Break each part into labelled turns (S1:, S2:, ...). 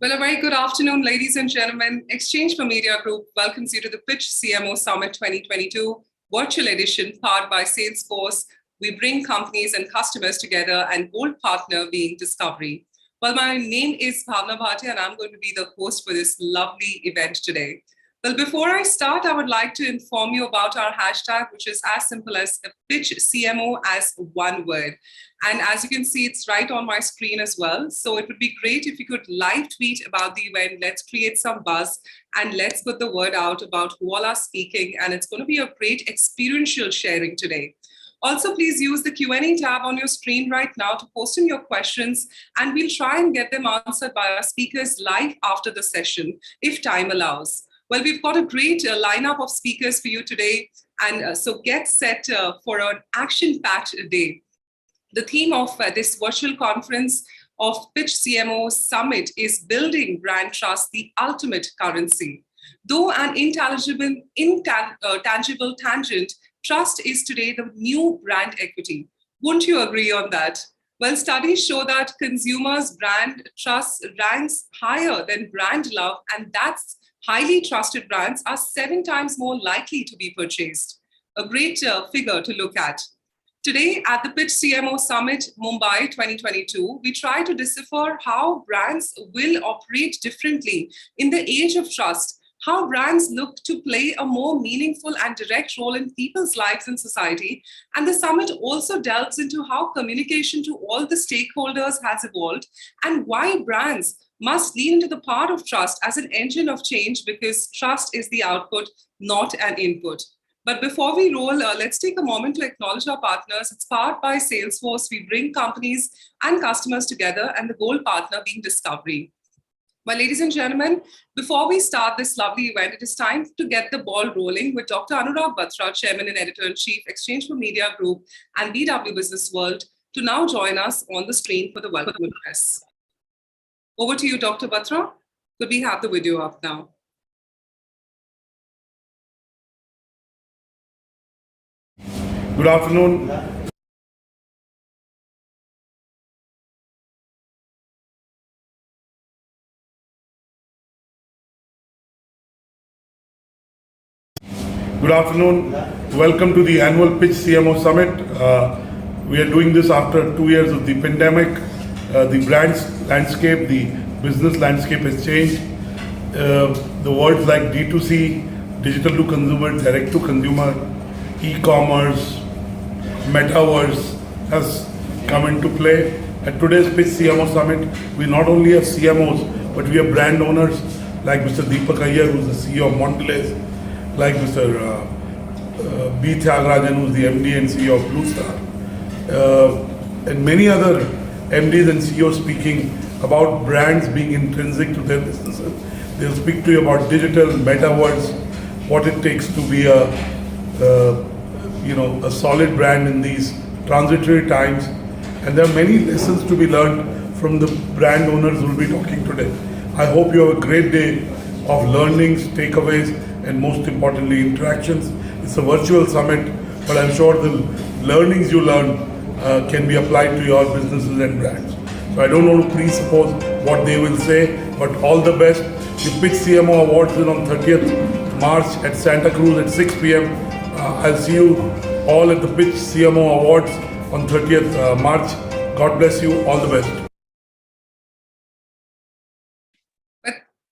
S1: Well, a very good afternoon, ladies and gentlemen. Exchange for Media Group welcomes you to the Pitch CMO Summit 2022 virtual edition powered by Salesforce. We bring companies and customers together and gold partner being Discovery. Well, my name is Bhavna Bhatia and I'm going to be the host for this lovely event today. Well, before I start, I would like to inform you about our hashtag, which is as simple as Pitch CMO as one word. And as you can see, it's right on my screen as well. So it would be great if you could live tweet about the event. Let's create some buzz and let's put the word out about who all are speaking. And it's going to be a great experiential sharing today. Also, please use the Q&A tab on your screen right now to post in your questions, and we'll try and get them answered by our speakers live after the session, if time allows. Well, we've got a great lineup of speakers for you today, and so get set for an action-packed day. The theme of this virtual conference of Pitch CMO Summit is Building Brand Trust, the Ultimate Currency. Though an intangible tangent, trust is today the new brand equity. Wouldn't you agree on that? Well, studies show that consumers' brand trust ranks higher than brand love, and that's highly trusted brands are 7 times more likely to be purchased. A great figure to look at. Today at the Pitch CMO Summit Mumbai 2022, we try to decipher how brands will operate differently in the age of trust, how brands look to play a more meaningful and direct role in people's lives and society. And the summit also delves into how communication to all the stakeholders has evolved and why brands must lean into the part of trust as an engine of change, because trust is the output, not an input. But before we roll, let's take a moment to acknowledge our partners. It's powered by Salesforce. We bring companies and customers together, and the gold partner being Discovery. Well, ladies and gentlemen, before we start this lovely event, it is time to get the ball rolling with Dr. Anurag Batra, Chairman and Editor-in-Chief, Exchange for Media Group and BW Business World, to now join us on the screen for the welcome address. Over to you, Dr. Batra. Could we have the video up now?
S2: Good afternoon. Good afternoon. Welcome to the annual Pitch CMO Summit. We are doing this after 2 years of the pandemic. The brands landscape, the business landscape has changed. The words like D2C, digital to consumer, direct to consumer, e-commerce, metaverse has come into play. At today's Pitch CMO Summit, we not only have CMOs, but we have brand owners like Mr. Deepak Iyer, who's the CEO of Mondelez, like Mr. B. Thiagarajan, who's the MD and CEO of Blue Star, and many other MDs and CEOs speaking about brands being intrinsic to their businesses. They'll speak to you about digital, metaverse, what it takes to be a solid brand in these transitory times. And there are many lessons to be learned from the brand owners who will be talking today. I hope you have a great day of learnings, takeaways, and most importantly, interactions. It's a virtual summit, but I'm sure the learnings you learn can be applied to your businesses and brands. So I don't want to presuppose what they will say, but all the best. The Pitch CMO Awards is on 30th March at Santa Cruz at 6 p.m. I'll see you all at the Pitch CMO Awards on 30th March. God bless you. All the best.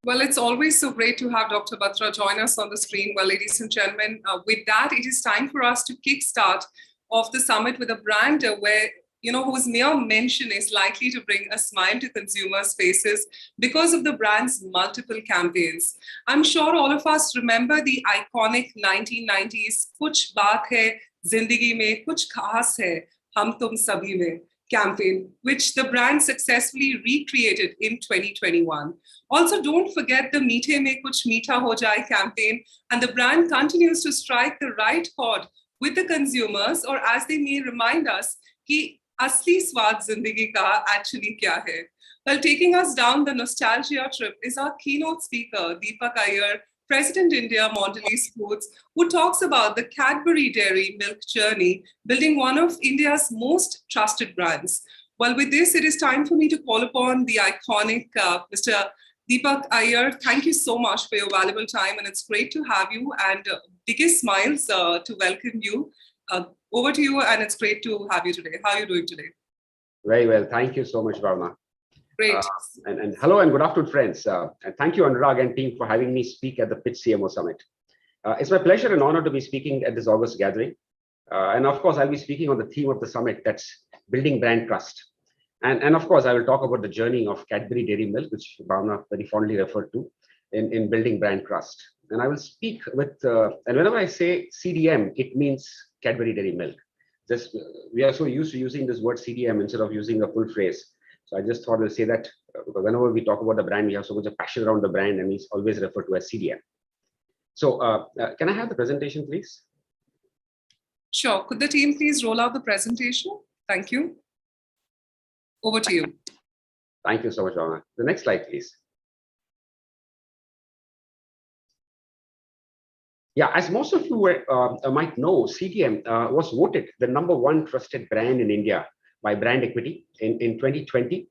S1: Well, it's always so great to have Dr. Batra join us on the screen. Well, ladies and gentlemen, with that, it is time for us to kickstart of the summit with a brand whose mere mention is likely to bring a smile to consumers' faces because of the brand's multiple campaigns. I'm sure all of us remember the iconic 1990s "Kuch Baat Hai Zindagi Mein, Kuch Khaas Hai Hum Tum Sabhi Mein" campaign, which the brand successfully recreated in 2021. Also, don't forget the "Meethe Mein Kuch Meetha Ho Jaye" campaign, and the brand continues to strike the right chord with the consumers, or as they may remind us, ki asli swad zindagi ka actually kya hai. Well, taking us down the nostalgia trip is our keynote speaker, Deepak Iyer, President India Mondelez Foods, who talks about the Cadbury Dairy Milk journey, building one of India's most trusted brands. Well, with this, it is time for me to call upon the iconic Mr. Deepak Iyer, thank you so much for your valuable time, and it's great to have you, and biggest smiles to welcome you. Over to you, and it's great to have you today. How are you doing today?
S3: Very well. Thank you so much, Bhavna.
S1: Great.
S3: And hello and good afternoon, friends. And thank you, Anurag and team, for having me speak at the Pitch CMO Summit. It's my pleasure and honor to be speaking at this August gathering. And of course, I'll be speaking on the theme of the summit, that's building brand trust. And of course, I will talk about the journey of Cadbury Dairy Milk, which Bhavna very fondly referred to in building brand trust. And I will speak with, and whenever I say CDM, it means Cadbury Dairy Milk. Just we are so used to using this word CDM instead of using a full phrase. So I just thought I'll say that because whenever we talk about the brand, we have so much of passion around the brand, and we always refer to as CDM. So can I have the presentation, please?
S1: Sure. Could the team please roll out the presentation? Thank you. Over to you.
S3: Thank you so much, Bhavna. The next slide, please. Yeah, as most of you might know, CDM was voted the #1 trusted brand in India by Brand Equity in 2020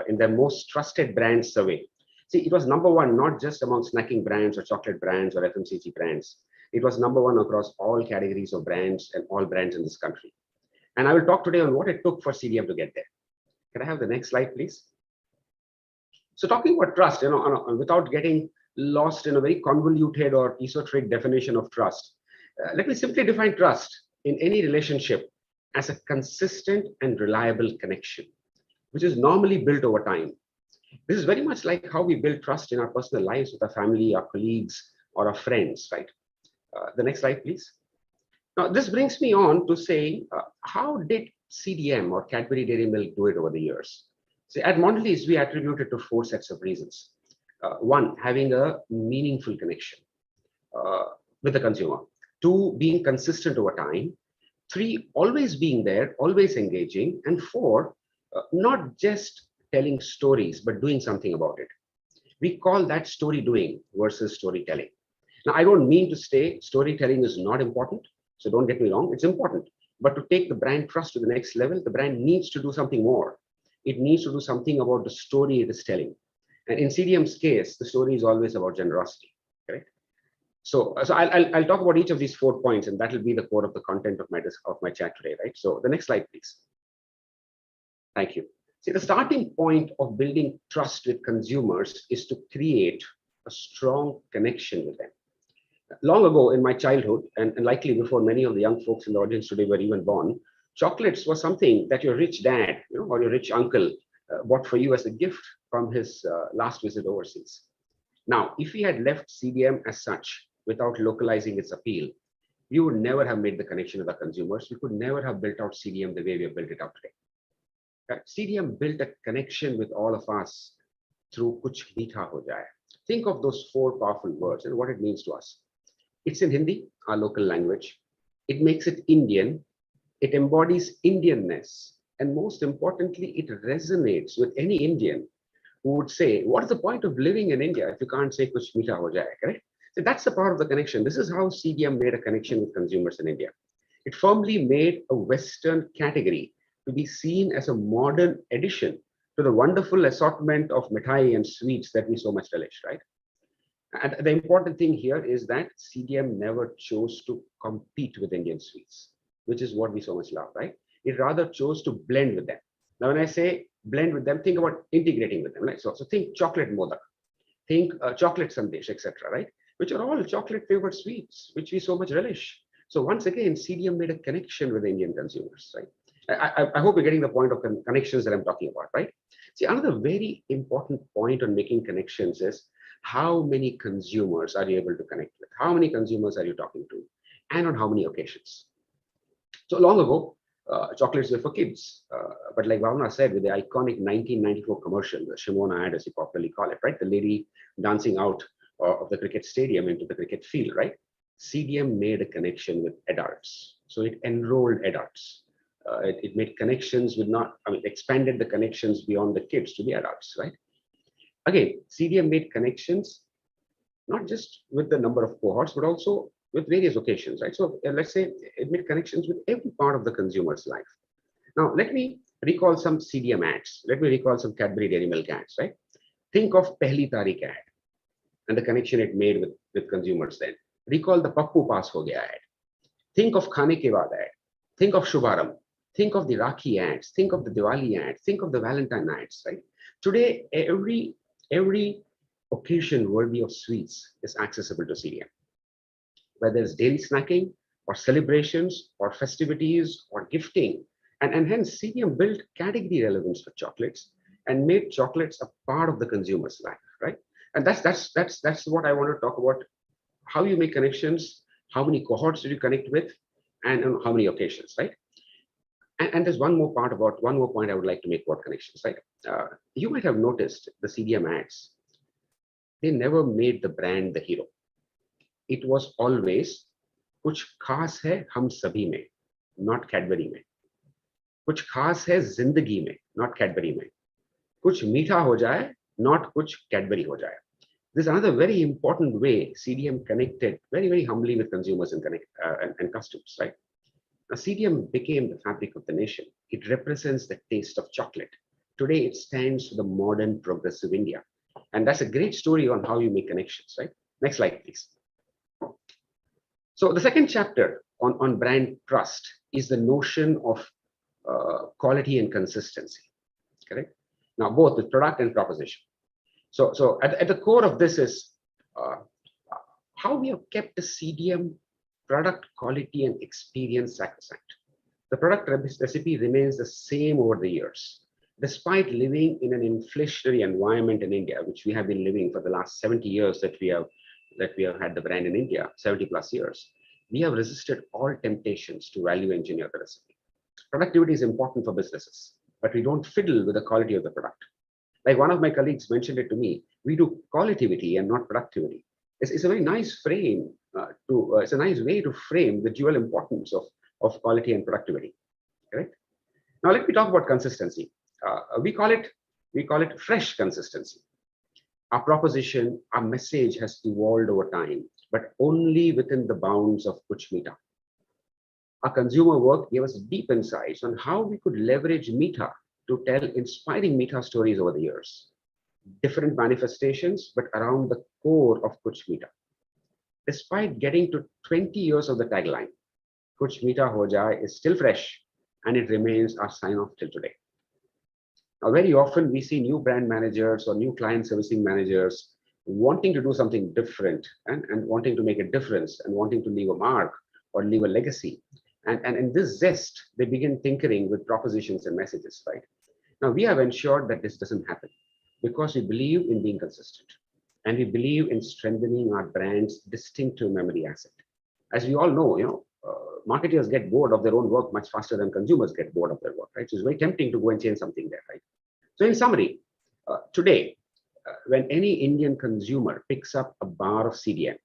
S3: in their most trusted brand survey. See, it was #1 not just among snacking brands or chocolate brands or FMCG brands. It was #1 across all categories of brands and all brands in this country. And I will talk today on what it took for CDM to get there. Can I have the next slide, please? So talking about trust, without getting lost in a very convoluted or esoteric definition of trust, let me simply define trust in any relationship as a consistent and reliable connection, which is normally built over time. This is very much like how we build trust in our personal lives with our family, our colleagues, or our friends, right? The next slide, please. Now, this brings me on to saying, how did CDM or Cadbury Dairy Milk do it over the years? So at Mondelez, we attribute it to 4 sets of reasons. One, having a meaningful connection with the consumer. 2, being consistent over time. 3, always being there, always engaging. And 4, not just telling stories, but doing something about it. We call that story doing versus storytelling. Now, I don't mean to say storytelling is not important. So don't get me wrong, it's important. But to take the brand trust to the next level, the brand needs to do something more. It needs to do something about the story it is telling. And in CDM's case, the story is always about generosity, correct? So I'll talk about each of these 4 points, and that will be the core of the content of my chat today, right? So the next slide, please. Thank you. See, the starting point of building trust with consumers is to create a strong connection with them. Long ago in my childhood, and likely before many of the young folks in the audience today were even born, chocolates was something that your rich dad, or your rich uncle bought for you as a gift from his last visit overseas. Now, if we had left CDM as such without localizing its appeal, we would never have made the connection with our consumers. We could never have built out CDM the way we have built it out today. CDM built a connection with all of us through Kuch Meetha Ho Jaye. Think of those 4 powerful words and what it means to us. It's in Hindi, our local language. It makes it Indian. It embodies Indianness. And most importantly, it resonates with any Indian who would say, what is the point of living in India if you can't say Kuch Meetha Ho Jaye, correct? So that's the power of the connection. This is how CDM made a connection with consumers in India. It firmly made a Western category to be seen as a modern addition to the wonderful assortment of mithai and sweets that we so much relish, right? And the important thing here is that CDM never chose to compete with Indian sweets, which is what we so much love, right? It rather chose to blend with them. Now, when I say blend with them, think about integrating with them, right? So think chocolate modak, think chocolate sandesh, etc., right? Which are all chocolate flavored sweets, which we so much relish. So once again, CDM made a connection with Indian consumers, right? I hope you're getting the point of connections that I'm talking about, right? See, another very important point on making connections is how many consumers are you able to connect with? How many consumers are you talking to? And on how many occasions? So long ago, chocolates were for kids. But like Bhavna said, with the iconic 1994 commercial, the Shimona ad, as you popularly call it, right? The lady dancing out of the cricket stadium into the cricket field, right? CDM made a connection with adults. So it enrolled adults. It made connections with expanded the connections beyond the kids to the adults, right? Again, CDM made connections, not just with the number of cohorts, but also with various occasions, right? So let's say it made connections with every part of the consumer's life. Now, let me recall some CDM ads. Let me recall some Cadbury Dairy Milk ads, right? Think of Pehli Tarik ad and the connection it made with consumers then. Recall the Pakku Paas Ho Gaya ad. Think of Khane Ke Baad ad. Think of Shubharam. Think of the Rakhi ads. Think of the Diwali ads. Think of the Valentine ads, right? Today, every occasion worthy of sweets is accessible to CDM. Whether it's daily snacking or celebrations or festivities or gifting. And hence CDM built category relevance for chocolates and made chocolates a part of the consumer's life, right? And that's what I want to talk about. How you make connections, how many cohorts did you connect with, and on how many occasions, right? And there's one more point I would like to make about connections, right? You might have noticed the CDM ads. They never made the brand the hero. It was always कुछ खास है हम सभी में, not Cadbury में. कुछ खास है जिंदगी में, not Cadbury में. कुछ मीठा हो जाए, not कुछ Cadbury हो जाए. This is another very important way CDM connected very, very humbly with consumers and customers, right? Now, CDM became the fabric of the nation. It represents the taste of chocolate. Today, it stands for the modern progressive India. And that's a great story on how you make connections, right? Next slide, please. So the second chapter on brand trust is the notion of quality and consistency, correct? Now, both the product and proposition. So at the core of this is how we have kept the CDM product quality and experience sacrosanct. The product recipe remains the same over the years, despite living in an inflationary environment in India, which we have been living for the last 70 years that we have had the brand in India, 70 plus years. We have resisted all temptations to value engineer the recipe. Productivity is important for businesses, but we don't fiddle with the quality of the product. Like one of my colleagues mentioned it to me, we do qualitativity and not productivity. It's a very nice frame it's a nice way to frame the dual importance of quality and productivity. Correct? Now let me talk about consistency. We call it fresh consistency. Our proposition, our message has evolved over time, but only within the bounds of Kuch Meetha. Our consumer work gave us deep insights on how we could leverage Meetha to tell inspiring Meetha stories over the years. Different manifestations, but around the core of Kuch Meetha. Despite getting to 20 years of the tagline, Kuch Meetha Ho Jaye is still fresh, and it remains our sign-off till today. Now, very often we see new brand managers or new client servicing managers wanting to do something different and wanting to make a difference and wanting to leave a mark or leave a legacy. And in this zest, they begin tinkering with propositions and messages, right? Now, we have ensured that this doesn't happen because we believe in being consistent and we believe in strengthening our brand's distinctive memory asset. As we all know, marketers get bored of their own work much faster than consumers get bored of their work, right? So it's very tempting to go and change something there, right? So in summary, today, when any Indian consumer picks up a bar of CDM,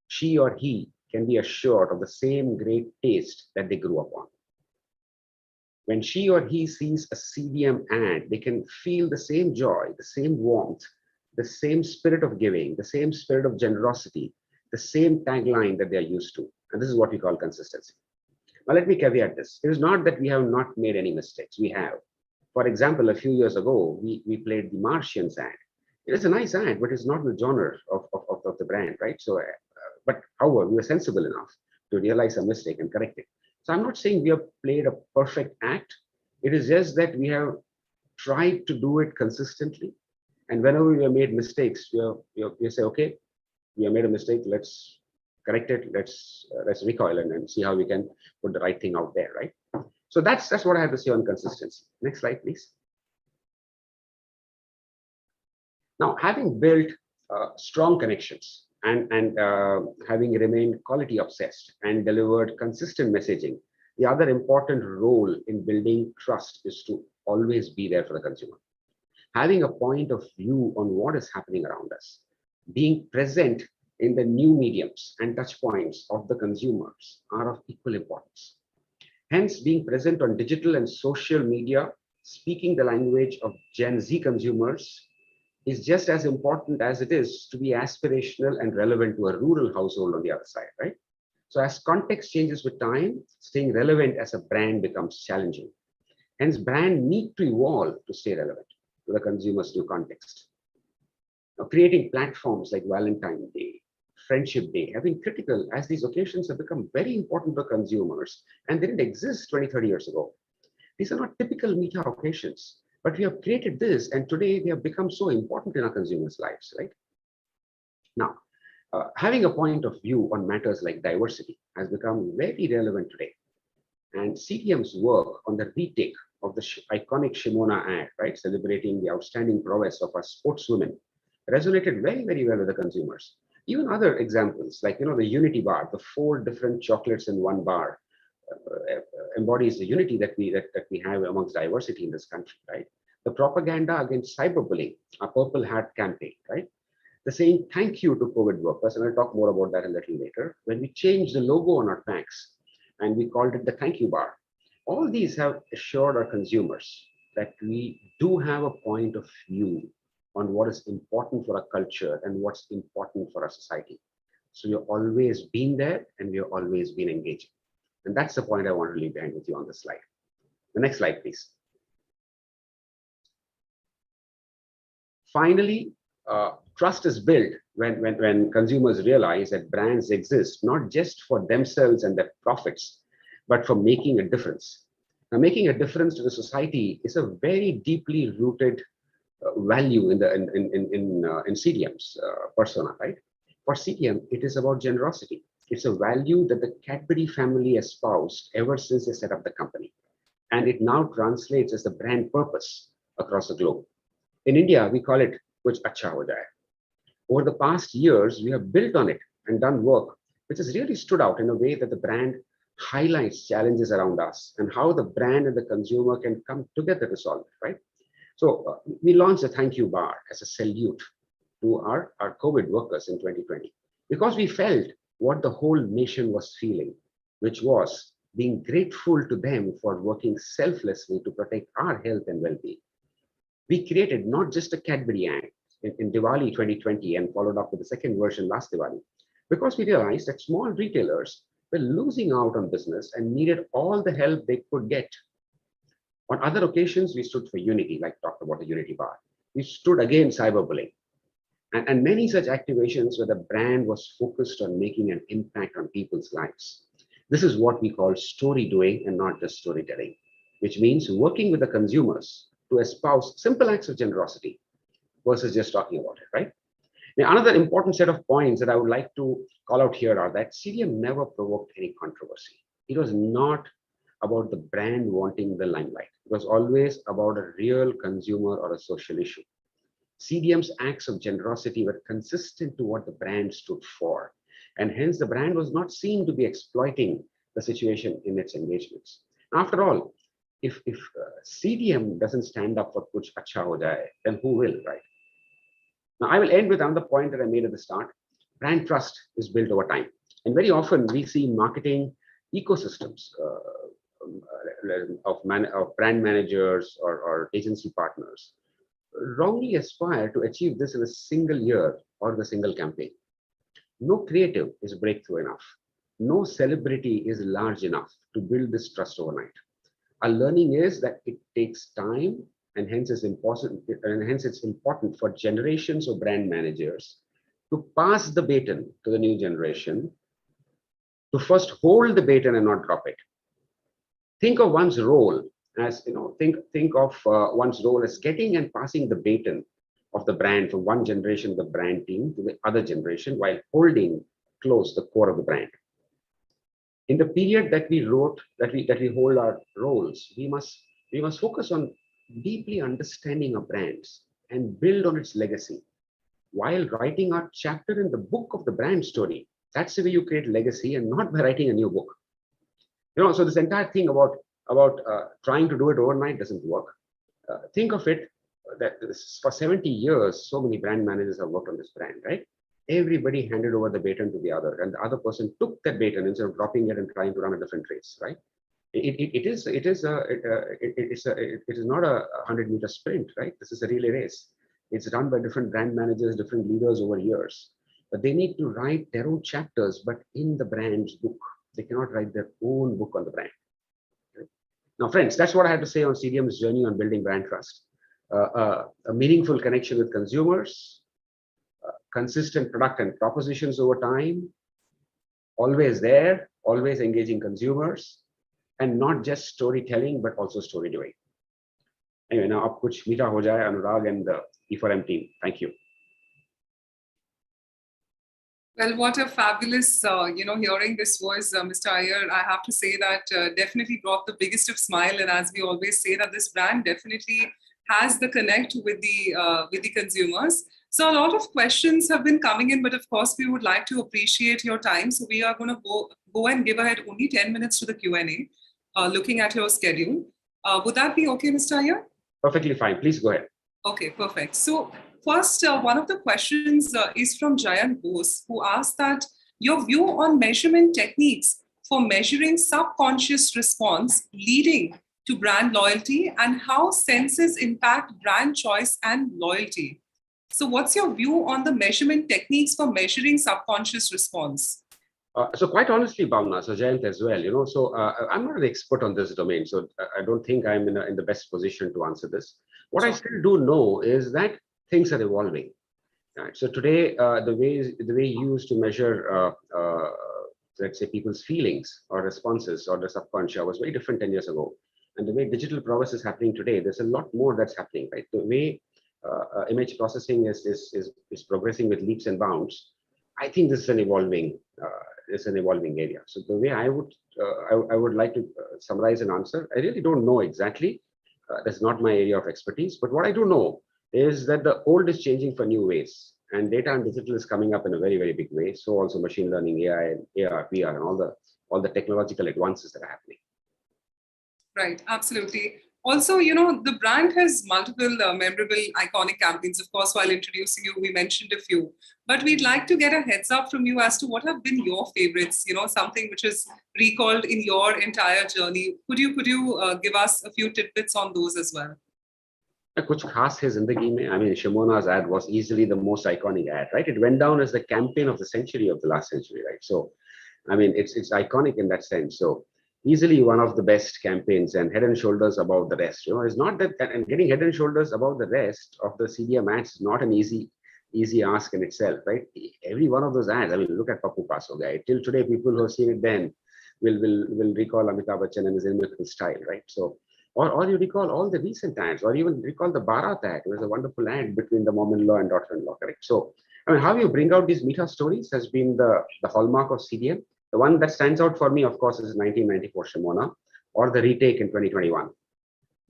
S3: she or he can be assured of the same great taste that they grew up on. When she or he sees a CDM ad, they can feel the same joy, the same warmth, the same spirit of giving, the same spirit of generosity, the same tagline that they are used to. And this is what we call consistency. Now, let me caveat this. It is not that we have not made any mistakes. We have. For example, a few years ago, we played the Martians ad. It is a nice ad, but it's not the genre of the brand, right? So, but however, we were sensible enough to realize a mistake and correct it. So I'm not saying we have played a perfect act. It is just that we have tried to do it consistently. And whenever we have made mistakes, we say, okay, we have made a mistake. Let's correct it. Let's recoil and see how we can put the right thing out there, right? So that's what I have to say on consistency. Next slide, please. Now, having built strong connections and having remained quality obsessed and delivered consistent messaging, the other important role in building trust is to always be there for the consumer. Having a point of view on what is happening around us, being present in the new mediums and touch points of the consumers are of equal importance. Hence, being present on digital and social media, speaking the language of Gen Z consumers is just as important as it is to be aspirational and relevant to a rural household on the other side, right? So as context changes with time, staying relevant as a brand becomes challenging. Hence, brand need to evolve to stay relevant to the consumer's new context. Now, creating platforms like Valentine's Day, Friendship Day have been critical as these occasions have become very important for consumers and they didn't exist 20, 30 years ago. These are not typical media occasions, but we have created this and today they have become so important in our consumers' lives, right? Now, having a point of view on matters like diversity has become very relevant today. And CTM's work on the retake of the iconic Shimona ad, right, celebrating the outstanding prowess of our sportswomen, resonated very, very well with the consumers. Even other examples, like the Unity bar, the 4 different chocolates in one bar, embodies the unity that we have amongst diversity in this country, right? The propaganda against cyberbullying, our Purple Hat campaign, right? The saying thank you to COVID workers, and I'll talk more about that a little later, when we changed the logo on our packs and we called it the thank you bar. All these have assured our consumers that we do have a point of view on what is important for our culture and what's important for our society. So we've always been there and we've always been engaging. And that's the point I want to leave behind with you on this slide. The next slide, please. Finally, trust is built when consumers realize that brands exist not just for themselves and their profits, but for making a difference. Now, making a difference to the society is a very deeply rooted value in CDM's persona, right? For CDM, it is about generosity. It's a value that the Cadbury family espoused ever since they set up the company. And it now translates as the brand purpose across the globe. In India, we call it Kuch Acha Ho Jaye. Over the past years, we have built on it and done work which has really stood out in a way that the brand highlights challenges around us and how the brand and the consumer can come together to solve it, right? So we launched a thank you bar as a salute to our COVID workers in 2020 because we felt what the whole nation was feeling, which was being grateful to them for working selflessly to protect our health and well-being. We created not just a Cadbury ad in Diwali 2020 and followed up with the second version last Diwali, because we realized that small retailers were losing out on business and needed all the help they could get. On other occasions, we stood for unity, like talked about the Unity bar. We stood against cyberbullying. And many such activations where the brand was focused on making an impact on people's lives. This is what we call story doing and not just storytelling, which means working with the consumers to espouse simple acts of generosity versus just talking about it, right? Now, another important set of points that I would like to call out here are that CDM never provoked any controversy. It was not about the brand wanting the limelight. It was always about a real consumer or a social issue. CDM's acts of generosity were consistent to what the brand stood for, and hence the brand was not seen to be exploiting the situation in its engagements. After all, if CDM doesn't stand up for Kuch Acha Ho Jaye, then who will, right? Now, I will end with another point that I made at the start. Brand trust is built over time. And very often we see marketing ecosystems of brand managers or agency partners wrongly aspire to achieve this in a single year or the single campaign. No creative is breakthrough enough. No celebrity is large enough to build this trust overnight. Our learning is that it takes time, and hence it's important for generations of brand managers to pass the baton to the new generation, to first hold the baton and not drop it. Think of one's role as, think of one's role as getting and passing the baton of the brand from one generation of the brand team to the other generation while holding close the core of the brand. In the period that we hold our roles, we must focus on deeply understanding our brands and build on its legacy while writing our chapter in the book of the brand story. That's the way you create legacy, and not by writing a new book. So this entire thing about trying to do it overnight doesn't work. Think of it that for 70 years, so many brand managers have worked on this brand, right? Everybody handed over the baton to the other, and the other person took that baton instead of dropping it and trying to run a different race, right? It is not a 100-meter sprint, right? This is a relay race. It's run by different brand managers, different leaders over years, but they need to write their own chapters, but in the brand's book. They cannot write their own book on the brand. Okay? Now, friends, that's what I have to say on CDM's journey on building brand trust. A meaningful connection with consumers, consistent product and propositions over time, always there, always engaging consumers, and not just storytelling, but also story doing. Anyway, now ab kuch meeta ho jaye, Anurag and the E4M team. Thank you.
S1: Well, what a fabulous, hearing this was, Mr. Iyer. I have to say that definitely brought the biggest of smile. And as we always say, that this brand definitely has the connect with the consumers. So a lot of questions have been coming in, but of course, we would like to appreciate your time. So we are going to go and give ahead only 10 minutes to the Q&A, looking at your schedule. Would that be okay, Mr. Iyer?
S3: Perfectly fine. Please go ahead.
S1: Okay, perfect. So first, one of the questions is from Jayant Bose, who asked that your view on measurement techniques for measuring subconscious response leading to brand loyalty and how senses impact brand choice and loyalty. So what's your view on the measurement techniques for measuring subconscious response?
S3: So quite honestly, Bhavna, so Jayant as well, I'm not an expert on this domain, so I don't think I'm in the best position to answer this. What I still do know is that things are evolving. Right? So today, the way you used to measure, let's say, people's feelings or responses or the subconscious was very different 10 years ago. And the way digital progress is happening today, there's a lot more that's happening, right? The way image processing is progressing with leaps and bounds. I think this is an evolving area. So the way I would like to summarize an answer, I really don't know exactly. That's not my area of expertise. But what I do know is that the old is changing for new ways, and data and digital is coming up in a very, very big way. So also machine learning, AI, and AR, VR, and all the technological advances that are happening.
S1: Right, absolutely. Also, the brand has multiple memorable, iconic campaigns. Of course, while introducing you, we mentioned a few. But we'd like to get a heads up from you as to what have been your favorites, something which is recalled in your entire journey. Could you give us a few tidbits on those as well?
S3: Kuch khas hai zindagi mein. I mean, Shimona's ad was easily the most iconic ad, right? It went down as the campaign of the century of the last century, right? So, I mean, it's iconic in that sense. So, easily one of the best campaigns and head and shoulders above the rest. It's not that, and getting head and shoulders above the rest of the CDM ads is not an easy ask in itself, right? Every one of those ads, I mean, look at Papu Paso guy. Till today, people who have seen it then will recall Amitabh Bachchan and his inimitable style, right? So, or you recall all the recent ads, or even recall the Bharat ad. It was a wonderful ad between the mom-in-law and daughter-in-law, correct? So, I mean, how you bring out these meta stories has been the hallmark of CDM. The one that stands out for me, of course, is 1994 Shimona, or the retake in 2021.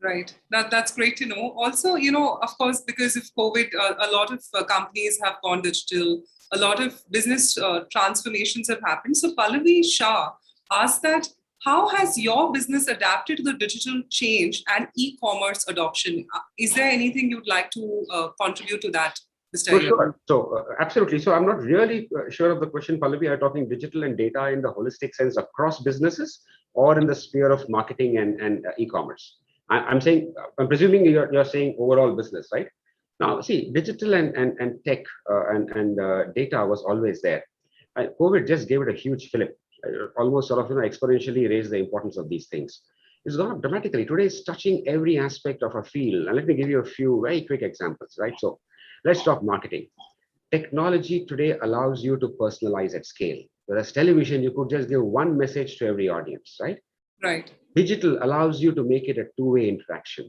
S1: Right. That's great to know. Also, of course, because of COVID, a lot of companies have gone digital. A lot of business transformations have happened. So Pallavi Shah asked that, how has your business adapted to the digital change and e-commerce adoption? Is there anything you'd like to contribute to that, Mr.
S3: For sure. So absolutely. So I'm not really sure of the question, Pallavi. Are you talking digital and data in the holistic sense across businesses, or in the sphere of marketing and e-commerce? I'm presuming you're saying overall business, right? Now, see, digital and tech and data was always there. COVID just gave it a huge fillip. Almost sort of exponentially raised the importance of these things. It's gone up dramatically. Today it's touching every aspect of a field. And let me give you a few very quick examples, right? So let's talk marketing. Technology today allows you to personalize at scale. Whereas television, you could just give one message to every audience, right?
S1: Right.
S3: Digital allows you to make it a two-way interaction,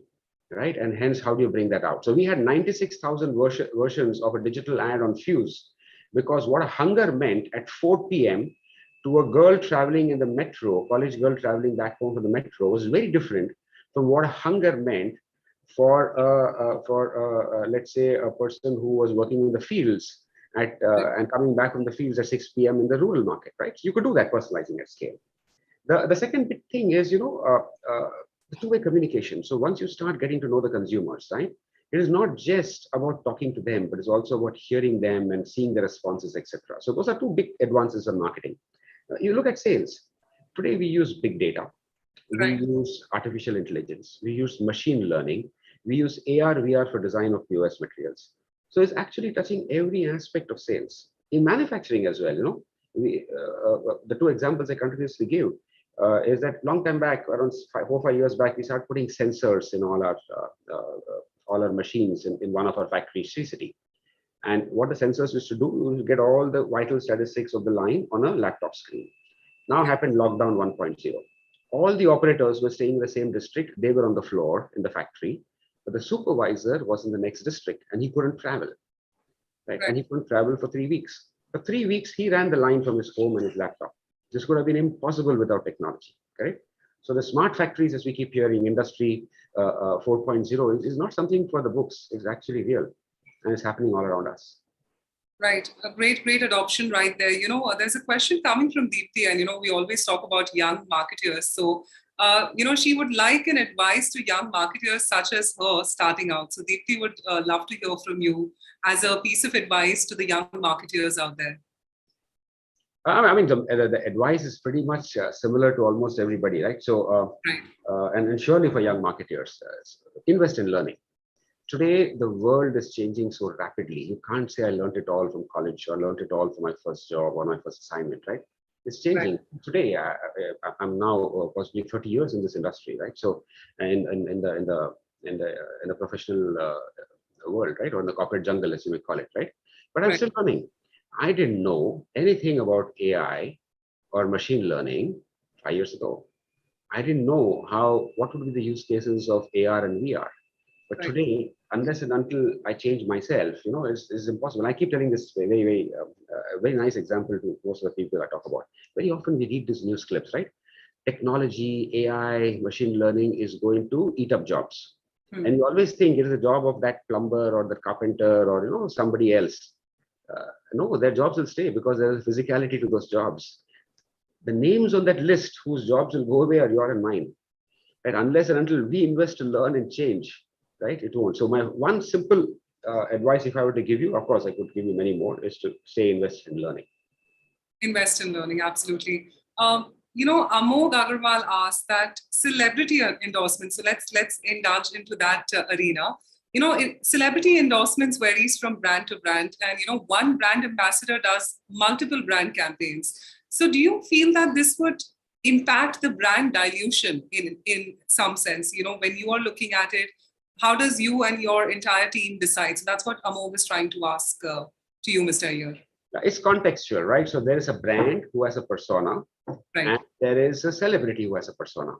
S3: right? And hence, how do you bring that out? So we had 96,000 versions of a digital ad on Fuse, because what hunger meant at 4 p.m. to a girl traveling in the metro, college girl traveling back home from the metro, was very different from what hunger meant for let's say a person who was working in the fields and coming back from the fields at 6 p.m. in the rural market, right? So you could do that personalizing at scale. The second big thing is, the two-way communication. So once you start getting to know the consumers, right, it is not just about talking to them, but it's also about hearing them and seeing the responses, etc. So those are two big advances in marketing. You look at sales. Today we use big data. We use artificial intelligence. We use machine learning. We use AR, VR for design of POS materials. So it's actually touching every aspect of sales. In manufacturing as well, the two examples I continuously give is that long time back, around 4 or 5 years back, we started putting sensors in all our machines in one of our factories, Sri City. And what the sensors used to do, you get all the vital statistics of the line on a laptop screen. Now happened lockdown 1.0. All the operators were staying in the same district. They were on the floor in the factory, but the supervisor was in the next district and he couldn't travel. Right? And he couldn't travel for 3 weeks. For 3 weeks, he ran the line from his home and his laptop. This could have been impossible without technology, correct? So the smart factories, as we keep hearing, industry 4.0 is not something for the books. It's actually real, and it's happening all around us.
S1: Right. A great adoption right there. There's a question coming from Deepthi, and, we always talk about young marketers. So, she would like an advice to young marketers such as her starting out. So Deepthi would love to hear from you as a piece of advice to the young marketers out there.
S3: I mean, the advice is pretty much similar to almost everybody, right? So, and surely for young marketers, invest in learning. Today, the world is changing so rapidly. You can't say I learned it all from college or learned it all from my first job or my first assignment, right? It's changing. Right. Today, I'm now possibly 30 years in this industry, right? So, in the professional world, right, or in the corporate jungle, as you may call it, right? But I'm still learning. I didn't know anything about AI or machine learning 5 years ago. I didn't know what would be the use cases of AR and VR. But today, unless and until I change myself, it's impossible. I keep telling this very nice example to most of the people I talk about. Very often we read these news clips, right? Technology, AI, machine learning is going to eat up jobs. And you always think it is a job of that plumber or the carpenter or, somebody else. No, their jobs will stay because there is physicality to those jobs. The names on that list whose jobs will go away are your and mine. Right? Unless and until we invest to learn and change, right? It won't. So my one simple advice, if I were to give you, of course, I could give you many more, is to stay invested in learning. Invest in learning, absolutely.
S1: Amog Agarwal asked that celebrity endorsements. So let's indulge into that arena. Celebrity endorsements varies from brand to brand, and one brand ambassador does multiple brand campaigns. So do you feel that this would impact the brand dilution in some sense? When you are looking at it, how does you and your entire team decide? So that's what Amog is trying to ask to you, Mr. Iyer.
S3: It's contextual, right? So there is a brand who has a persona, and there is a celebrity who has a persona.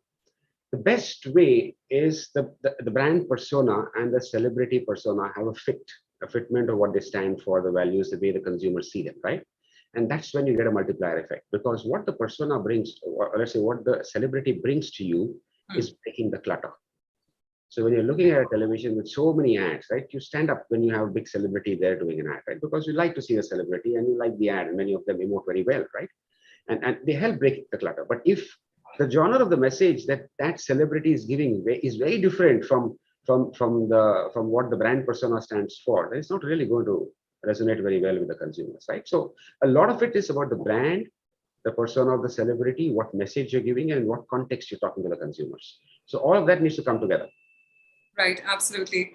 S3: The best way is the brand persona and the celebrity persona have a fitment of what they stand for, the values, the way the consumers see them, right? And that's when you get a multiplier effect, because what the persona brings, or let's say what the celebrity brings to you is breaking the clutter. So when you're looking at a television with so many ads, right, you stand up when you have a big celebrity there doing an ad, right? Because you like to see a celebrity and you like the ad, and many of them emote very well, right? And they help break the clutter. But if the genre of the message that celebrity is giving is very different from what the brand persona stands for, then it's not really going to resonate very well with the consumers, right? So a lot of it is about the brand, the persona of the celebrity, what message you're giving, and what context you're talking to the consumers. So all of that needs to come together.
S1: Right, absolutely.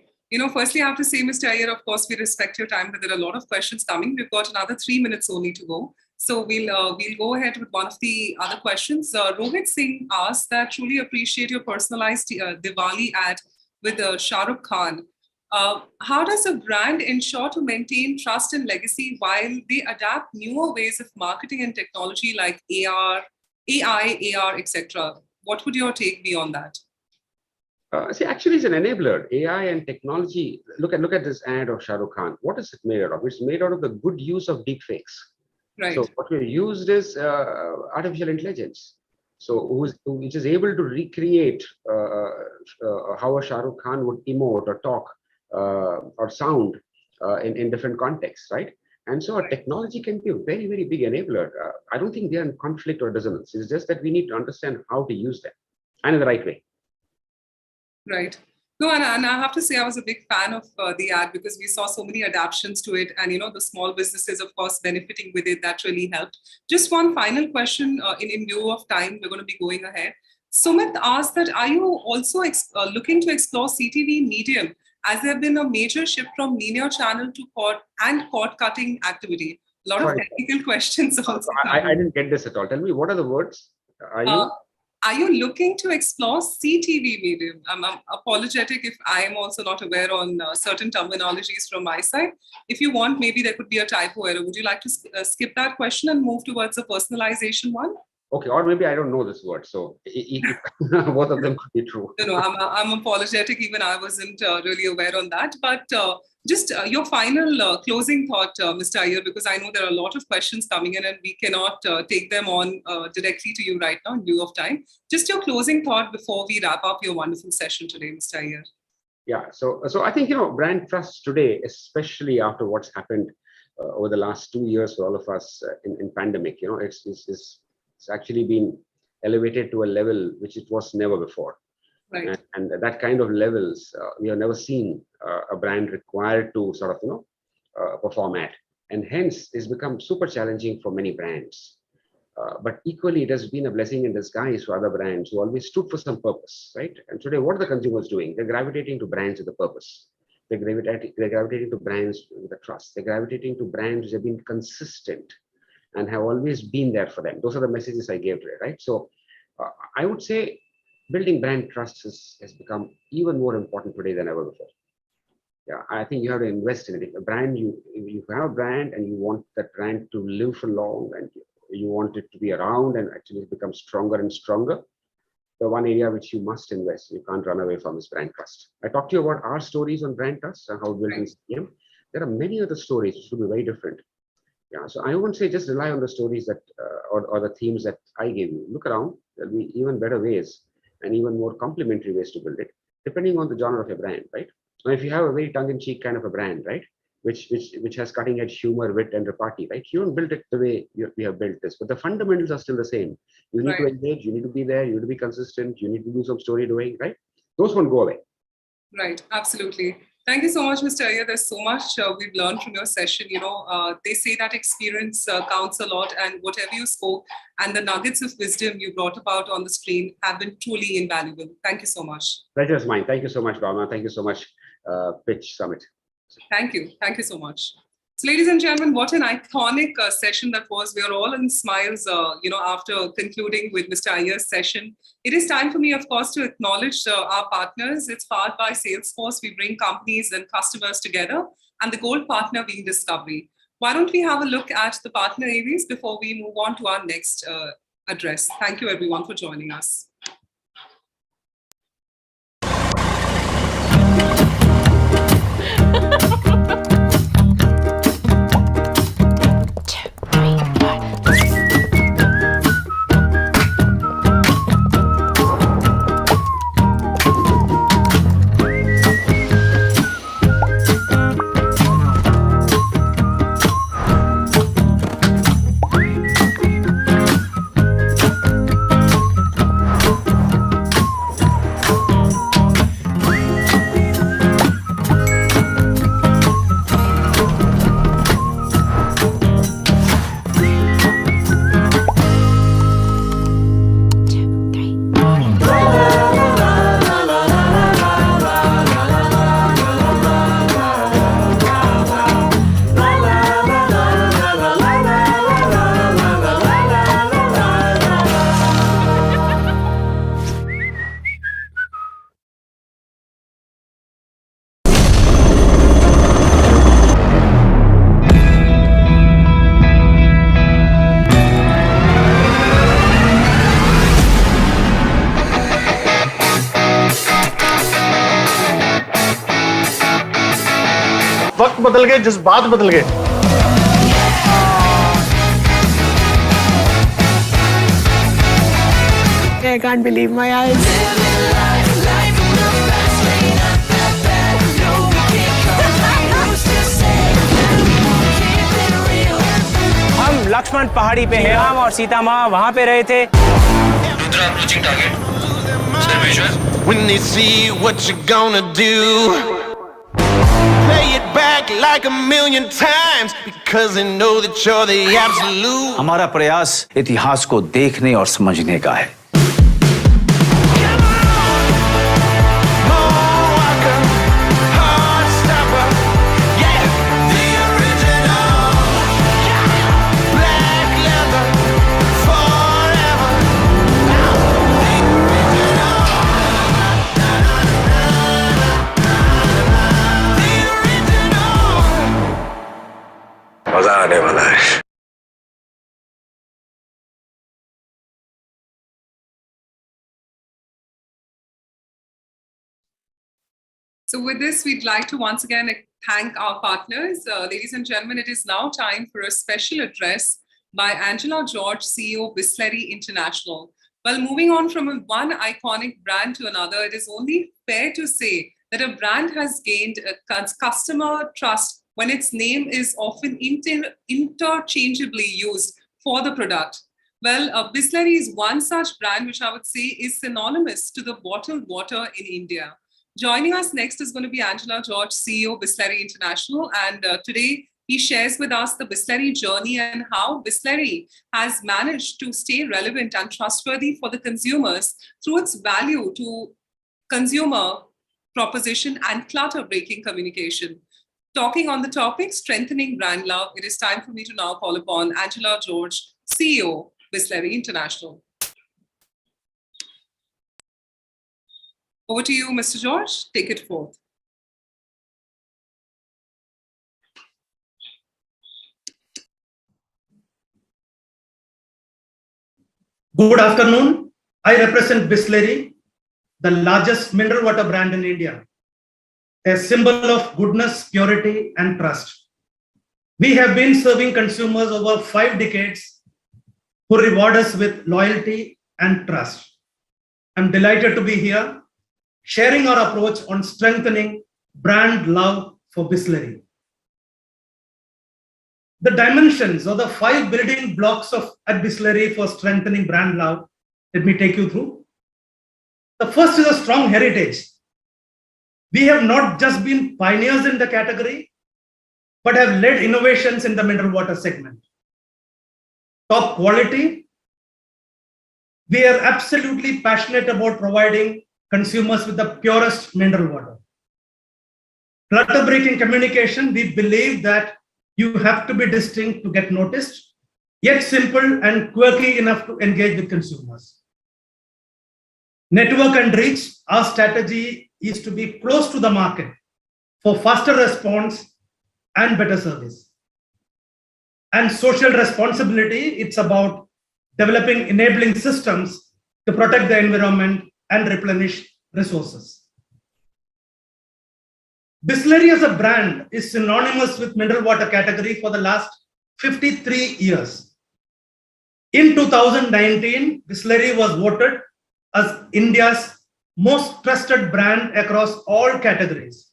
S1: Firstly, I have to say, Mr. Iyer, of course, we respect your time, but there are a lot of questions coming. We've got another 3 minutes only to go. So we'll go ahead with one of the other questions. Rohit Singh asked that truly appreciate your personalized Diwali ad with Shah Rukh Khan. How does a brand ensure to maintain trust and legacy while they adapt newer ways of marketing and technology like AI, etc.? What would your take be on that?
S3: See, actually, it's an enabler. AI and technology. Look at this ad of Shah Rukh Khan. What is it made out of? It's made out of the good use of deepfakes.
S1: Right.
S3: So what we used is artificial intelligence. So which is able to recreate how a Shah Rukh Khan would emote or talk or sound in different contexts, right? And so our technology can be a very, very big enabler. I don't think they are in conflict or dissonance. It's just that we need to understand how to use them and in the right way.
S1: Right. No, and I have to say I was a big fan of the ad because we saw so many adaptations to it, and the small businesses, of course, benefiting with it. That really helped. Just one final question in lieu of time, we're going to be going ahead. Sumit asked that, are you also looking to explore CTV medium, as there have been a major shift from linear channel to cord cutting activity? A lot of technical questions also.
S3: I didn't get this at all. Tell me, what are the words? Are you?
S1: Are you looking to explore CTV medium? I'm apologetic if I am also not aware on certain terminologies from my side. If you want, maybe there could be a typo error. Would you like to skip that question and move towards the personalization one?
S3: Okay, or maybe I don't know this word, so both of them could be true.
S1: No, I'm apologetic. Even I wasn't really aware on that. But just your final closing thought, Mr. Iyer, because I know there are a lot of questions coming in and we cannot take them on directly to you right now in lieu of time. Just your closing thought before we wrap up your wonderful session today, Mr. Iyer.
S3: Yeah, so I think, brand trust today, especially after what's happened over the last 2 years for all of us in pandemic, it's actually been elevated to a level which it was never before.
S1: Right.
S3: And that kind of levels, we have never seen a brand required to sort of, perform at. And hence, it's become super challenging for many brands. But equally, it has been a blessing in disguise for other brands who always stood for some purpose, right? And today, what are the consumers doing? They're gravitating to brands with a purpose. They're gravitating to brands with a trust. They're gravitating to brands which have been consistent and have always been there for them. Those are the messages I gave today, right? So I would say building brand trust has become even more important today than ever before. Yeah, I think you have to invest in it. If a brand, if you have a brand and you want that brand to live for long and you want it to be around and actually become stronger and stronger, the one area which you must invest, you can't run away from, is brand trust. I talked to you about our stories on brand trust and how we build in CM. There are many other stories which will be very different. Yeah, so I won't say just rely on the stories that or the themes that I gave you. Look around, there'll be even better ways and even more complementary ways to build it, depending on the genre of your brand, right? Now, if you have a very tongue-in-cheek kind of a brand, right, which has cutting-edge humor, wit, and repartee, right? You don't build it the way we have built this, but the fundamentals are still the same. You need to engage, you need to be there, you need to be consistent, you need to do some story doing, right? Those won't go away.
S1: Right, absolutely. Thank you so much, Mr. Iyer. There's so much we've learned from your session. They say that experience counts a lot, and whatever you spoke and the nuggets of wisdom you brought about on the screen have been truly invaluable. Thank you so much.
S3: Pleasure is mine. Thank you so much, Bhavna. Thank you so much, Pitch Summit.
S1: Thank you. Thank you so much. So, ladies and gentlemen, what an iconic session that was. We are all in smiles, after concluding with Mr. Iyer's session. It is time for me, of course, to acknowledge our partners. It's powered by Salesforce. We bring companies and customers together, and the gold partner being Discovery. Why don't we have a look at the partner areas before we move on to our next address? Thank you, everyone, for joining us.
S4: वक्त बदल गए, जज्बात बदल गए।
S5: I can't believe my eyes.
S6: हम लक्ष्मण पहाड़ी पे हैं, राम और सीता माँ वहाँ पे रहे थे।
S7: Rudra approaching target. Sir Vishwas. When they see what you're gonna do, play it back like a million times because they know that you're the absolute.
S8: हमारा प्रयास इतिहास को देखने और समझने का है।
S1: So with this, we'd like to once again thank our partners. Ladies and gentlemen, it is now time for a special address by Angela George, CEO, Bisleri International. Well, moving on from one iconic brand to another, it is only fair to say that a brand has gained customer trust when its name is often interchangeably used for the product. Well, Bisleri is one such brand which I would say is synonymous to the bottled water in India. Joining us next is going to be Angela George, CEO, Bisleri International. And today he shares with us the Bisleri journey and how Bisleri has managed to stay relevant and trustworthy for the consumers through its value to consumer proposition and clutter-breaking communication. Talking on the topic, strengthening brand love, it is time for me to now call upon Angela George, CEO, Bisleri International. Over to you, Mr. George. Take it forth.
S9: Good afternoon. I represent Bisleri, the largest mineral water brand in India, a symbol of goodness, purity, and trust. We have been serving consumers over 5 decades who reward us with loyalty and trust. I'm delighted to be here, sharing our approach on strengthening brand love for Bisleri. The dimensions or the 5 building blocks at Bisleri for strengthening brand love, let me take you through. The first is a strong heritage. We have not just been pioneers in the category, but have led innovations in the mineral water segment. Top quality. We are absolutely passionate about providing consumers with the purest mineral water. Clutter-breaking communication, we believe that you have to be distinct to get noticed, yet simple and quirky enough to engage with consumers. Network and reach, our strategy is to be close to the market for faster response and better service. And social responsibility, it's about developing enabling systems to protect the environment and replenish resources. Bisleri as a brand is synonymous with mineral water category for the last 53 years. In 2019, Bisleri was voted as India's most trusted brand across all categories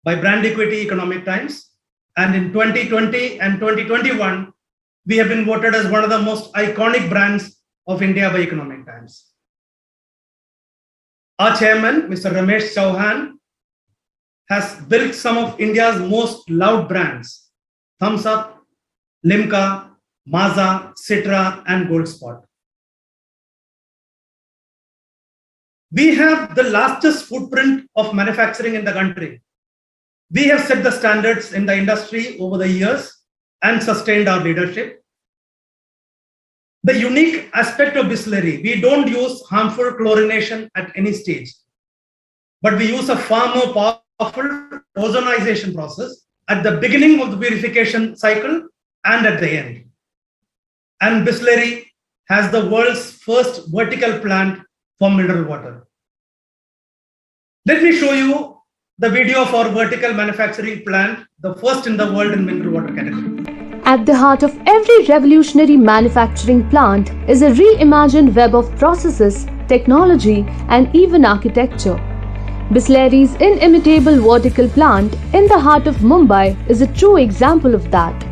S9: by Brand Equity Economic Times. And in 2020 and 2021, we have been voted as one of the most iconic brands of India by Economic Times. Our chairman, Mr. Ramesh Chauhan, has built some of India's most loved brands, Thumbs Up, Limca, Maaza, Citra, and Gold Spot. We have the largest footprint of manufacturing in the country. We have set the standards in the industry over the years and sustained our leadership. The unique aspect of Bisleri, we don't use harmful chlorination at any stage, but we use a far more powerful ozonization process at the beginning of the purification cycle and at the end. And Bisleri has the world's first vertical plant for mineral water. Let me show you the video of our vertical manufacturing plant, the first in the world in mineral water category.
S10: At the heart of every revolutionary manufacturing plant is a reimagined web of processes, technology, and even architecture. Bisleri's inimitable vertical plant in the heart of Mumbai is a true example of that.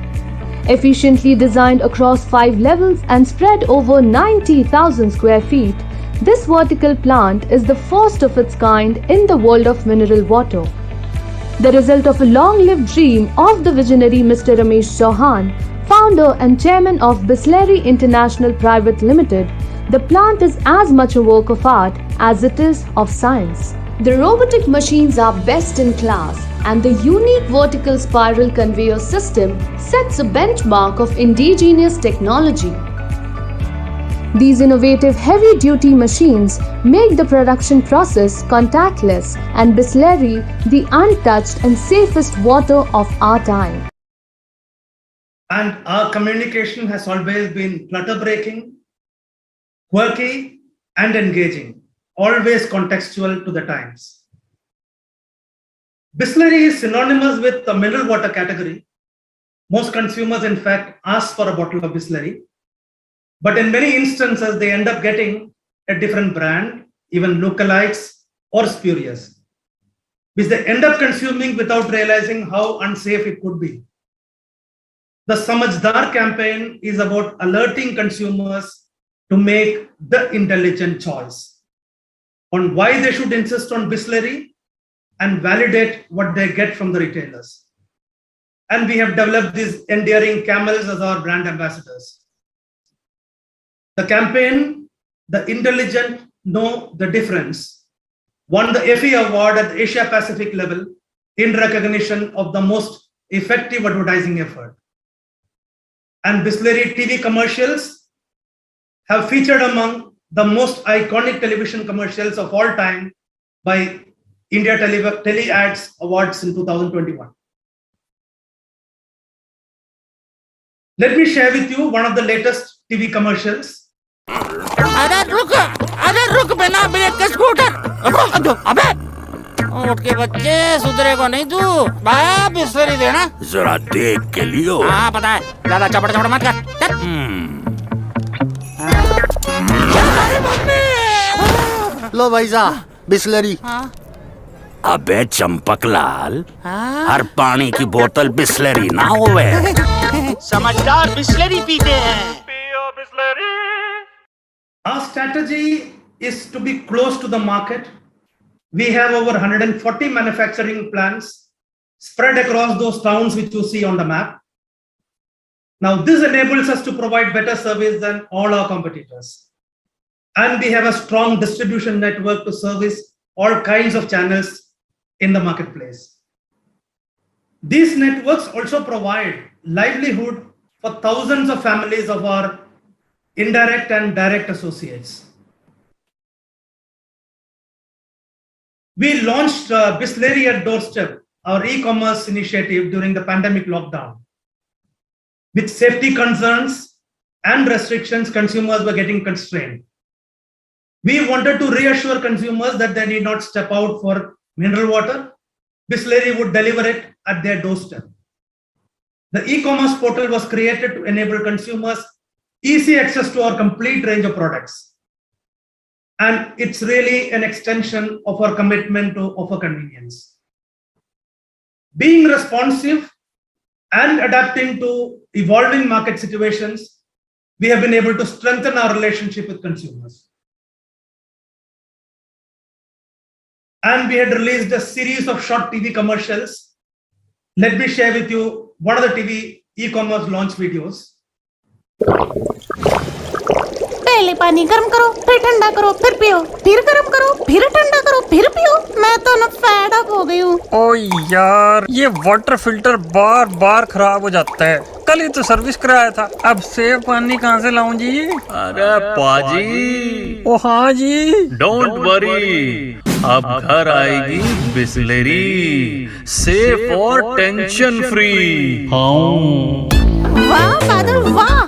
S10: Efficiently designed across 5 levels and spread over 90,000 square feet, this vertical plant is the first of its kind in the world of mineral water. The result of a long-lived dream of the visionary Mr. Ramesh Chauhan, founder and chairman of Bisleri International Private Limited, the plant is as much a work of art as it is of science. The robotic machines are best in class, and the unique vertical spiral conveyor system sets a benchmark of indigenous technology. These innovative heavy-duty machines make the production process contactless and Bisleri the untouched and safest water of our time.
S9: And our communication has always been clutter-breaking, quirky, and engaging, always contextual to the times. Bisleri is synonymous with the mineral water category. Most consumers, in fact, ask for a bottle of Bisleri. But in many instances, they end up getting a different brand, even lookalikes or spurious, which they end up consuming without realizing how unsafe it could be. The Samajdar campaign is about alerting consumers to make the intelligent choice on why they should insist on Bisleri and validate what they get from the retailers. And we have developed these endearing camels as our brand ambassadors. The campaign, The Intelligent Know the Difference, won the Effie Award at the Asia Pacific level in recognition of the most effective advertising effort. And Bisleri TV commercials have featured among the most iconic television commercials of all time by India Tele Ads Awards in 2021. Let me share with you one of the latest TV commercials.
S11: अरे रुक बिना break के scooter रोक दो अबे उठ के बच्चे सुधरेगा नहीं तू भाई बिस्लरी देना
S12: जरा देख के लियो
S11: हाँ पता है ज्यादा चपड़ चपड़ मत कर
S12: लो भाई साहब बिस्लरी अबे चंपकलाल हर पानी की बोतल बिस्लरी ना होवे
S11: समझदार बिस्लरी पीते हैं
S9: Our strategy is to be close to the market. We have over 140 manufacturing plants spread across those towns which you see on the map. Now, this enables us to provide better service than all our competitors. And we have a strong distribution network to service all kinds of channels in the marketplace. These networks also provide livelihood for thousands of families of our indirect and direct associates. We launched Bisleri at Doorstep, our e-commerce initiative during the pandemic lockdown. With safety concerns and restrictions, consumers were getting constrained. We wanted to reassure consumers that they need not step out for mineral water. Bisleri would deliver it at their doorstep. The e-commerce portal was created to enable consumers easy access to our complete range of products. And it's really an extension of our commitment to offer convenience. Being responsive and adapting to evolving market situations, we have been able to strengthen our relationship with consumers. And we had released a series of short TV commercials. Let me share with you one of the TV e-commerce launch videos.
S13: पहले पानी गर्म करो, फिर ठंडा करो, फिर पियो, फिर गर्म करो, फिर ठंडा करो, फिर पियो। मैं तो ना फेड अप हो गई हूँ।
S14: ओ यार, ये वाटर फिल्टर बार बार खराब हो जाता है। कल ही तो सर्विस कराया था, अब सेव पानी कहाँ से लाऊं जी?
S15: अरे पाजी,
S14: ओ हाँ जी।
S15: डोंट वरी, अब घर आएगी बिस्लेरी, सेफ और टेंशन फ्री।
S14: हाँ।
S13: वाह बादल वाह।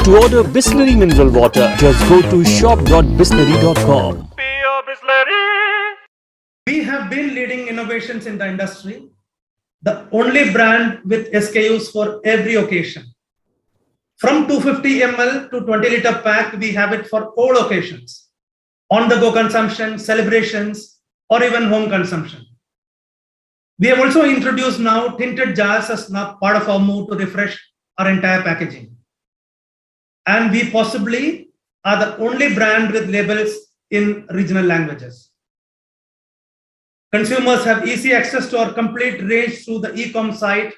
S16: To order Bisleri mineral water, just go to shop.bisleri.com.
S9: We have been leading innovations in the industry, the only brand with SKUs for every occasion. From 250 ml to 20-liter pack, we have it for all occasions, on-the-go consumption, celebrations, or even home consumption. We have also introduced now tinted jars as part of our move to refresh our entire packaging. And we possibly are the only brand with labels in regional languages. Consumers have easy access to our complete range through the e-com site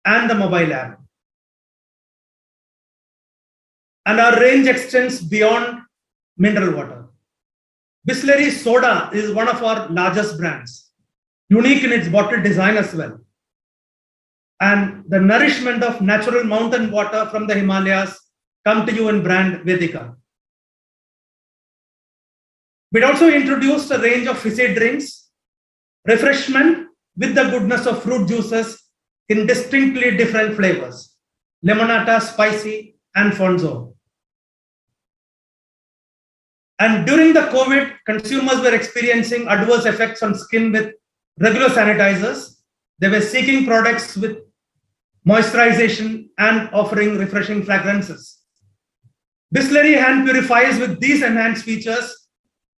S9: and the mobile app. And our range extends beyond mineral water. Bisleri Soda is one of our largest brands, unique in its bottle design as well. And the nourishment of natural mountain water from the Himalayas come to you in brand Vedika. We'd also introduced a range of fizzy drinks, refreshment with the goodness of fruit juices in distinctly different flavors, Lemonata, Spicy, and Fonzo. And during the COVID, consumers were experiencing adverse effects on skin with regular sanitizers. They were seeking products with moisturization and offering refreshing fragrances. Bisleri hand purifiers with these enhanced features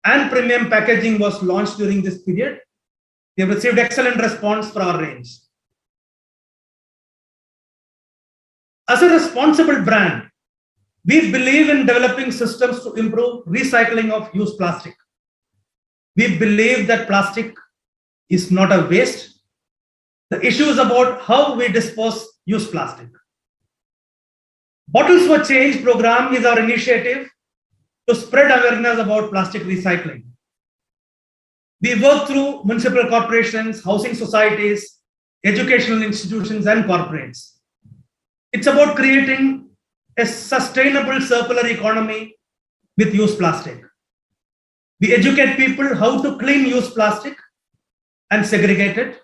S9: and premium packaging was launched during this period. We have received excellent response for our range. As a responsible brand, we believe in developing systems to improve recycling of used plastic. We believe that plastic is not a waste. The issue is about how we dispose used plastic. Bottles for Change program is our initiative to spread awareness about plastic recycling. We work through municipal corporations, housing societies, educational institutions, and corporates. It's about creating a sustainable circular economy with used plastic. We educate people how to clean used plastic and segregate it.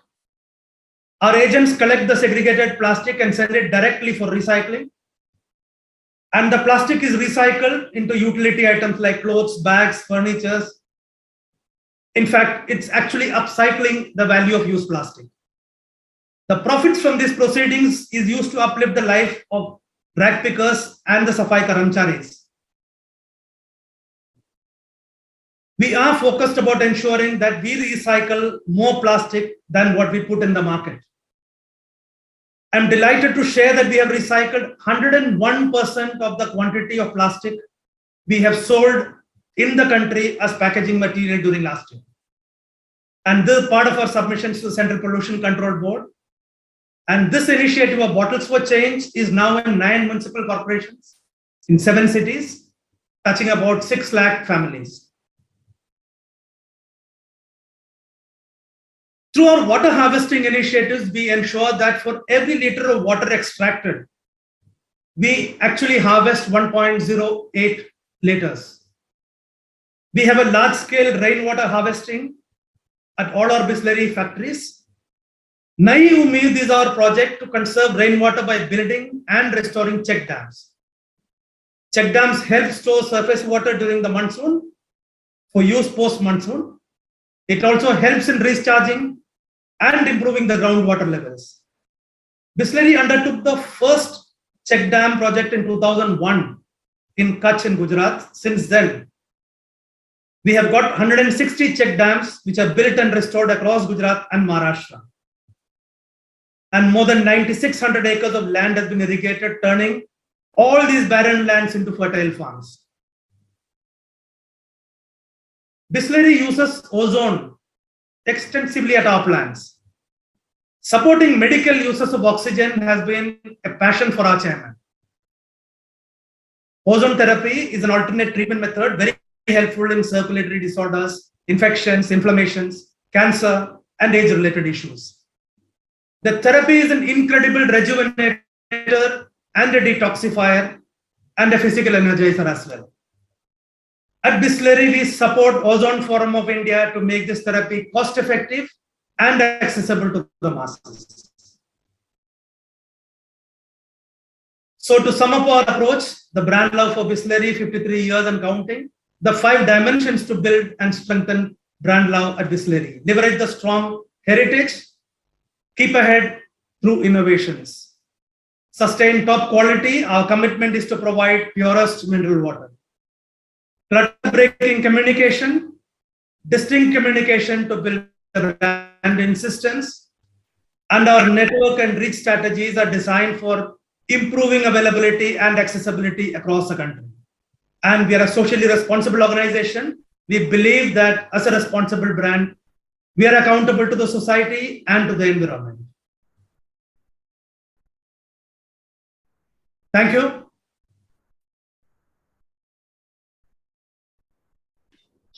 S9: Our agents collect the segregated plastic and send it directly for recycling. And the plastic is recycled into utility items like clothes, bags, furniture. In fact, it's actually upcycling the value of used plastic. The profits from these proceedings is used to uplift the life of rag pickers and the Safai Karamcharis. We are focused about ensuring that we recycle more plastic than what we put in the market. I'm delighted to share that we have recycled 101% of the quantity of plastic we have sold in the country as packaging material during last year. And this is part of our submissions to the Central Pollution Control Board. And this initiative of Bottles for Change is now in 9 municipal corporations in 7 cities, touching about 6 lakh families. Through our water harvesting initiatives, we ensure that for every liter of water extracted, we actually harvest 1.08 liters. We have a large-scale rainwater harvesting at all our Bisleri factories. Nai Umeed is our project to conserve rainwater by building and restoring check dams. Check dams help store surface water during the monsoon for use post-monsoon. It also helps in recharging and improving the groundwater levels. Bisleri undertook the first check dam project in 2001 in Kutch in Gujarat. Since then, we have got 160 check dams which are built and restored across Gujarat and Maharashtra. And more than 9,600 acres of land has been irrigated, turning all these barren lands into fertile farms. Bisleri uses ozone extensively at our plants. Supporting medical uses of oxygen has been a passion for our chairman. Ozone therapy is an alternate treatment method, very helpful in circulatory disorders, infections, inflammations, cancer, and age-related issues. The therapy is an incredible rejuvenator and a detoxifier and a physical energizer as well. At Bisleri, we support Ozone Forum of India to make this therapy cost-effective and accessible to the masses. So to sum up our approach, the brand love for Bisleri, 53 years and counting, the 5 dimensions to build and strengthen brand love at Bisleri. Leverage the strong heritage, keep ahead through innovations. Sustain top quality, our commitment is to provide purest mineral water. Clutter-breaking communication, distinct communication to build brand insistence, and our network and reach strategies are designed for improving availability and accessibility across the country. And we are a socially responsible organization. We believe that as a responsible brand, we are accountable to the society and to the environment. Thank you.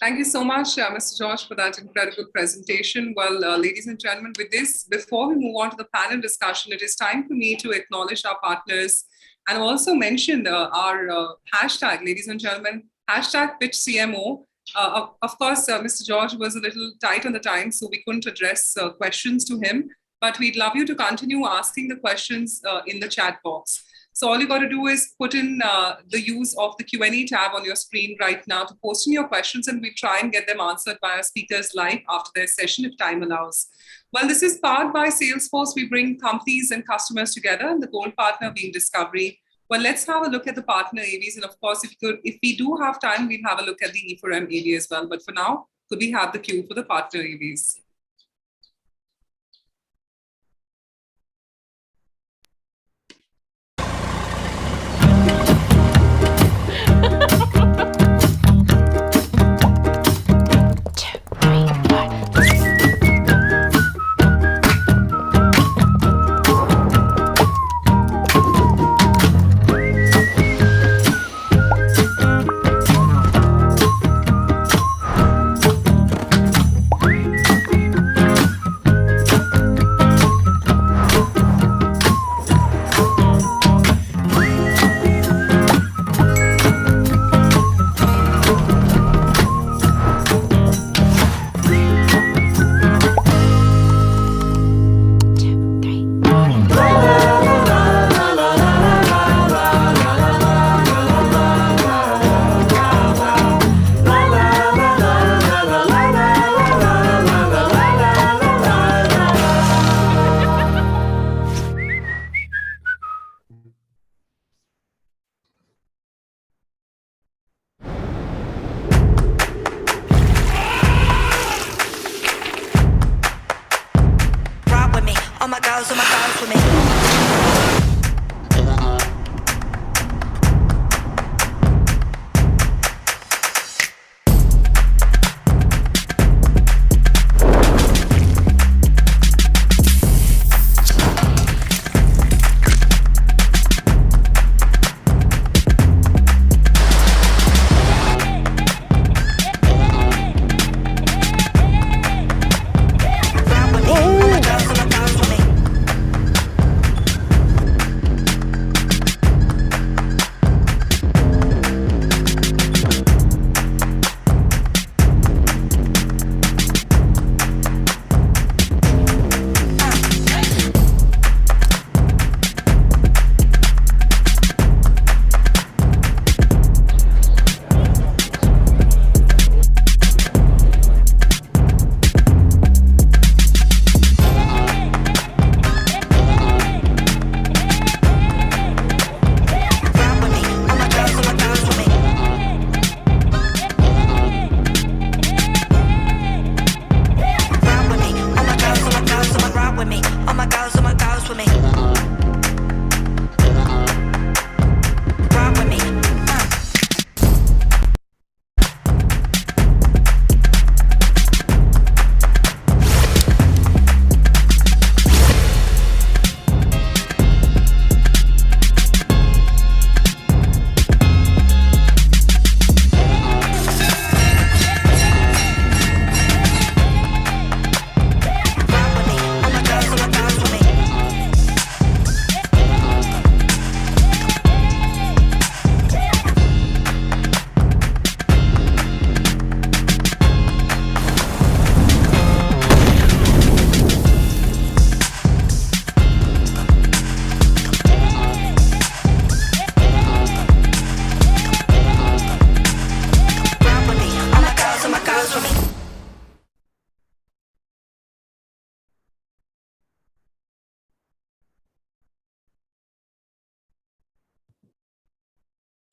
S1: Thank you so much, Mr. George, for that incredible presentation. Well, ladies and gentlemen, with this, before we move on to the panel discussion, it is time for me to acknowledge our partners and also mention our hashtag, ladies and gentlemen, hashtag PitchCMO. Of course, Mr. George was a little tight on the time, so we couldn't address questions to him, but we'd love you to continue asking the questions in the chat box. So all you got to do is put in the use of the Q&A tab on your screen right now to post in your questions, and we try and get them answered by our speakers live after their session if time allows. Well, this is powered by Salesforce. We bring companies and customers together, and the gold partner being Discovery. Well, let's have a look at the partner AVs. And of course, if we do have time, we'll have a look at the E4M AV as well. But for now, could we have the cue for the partner AVs?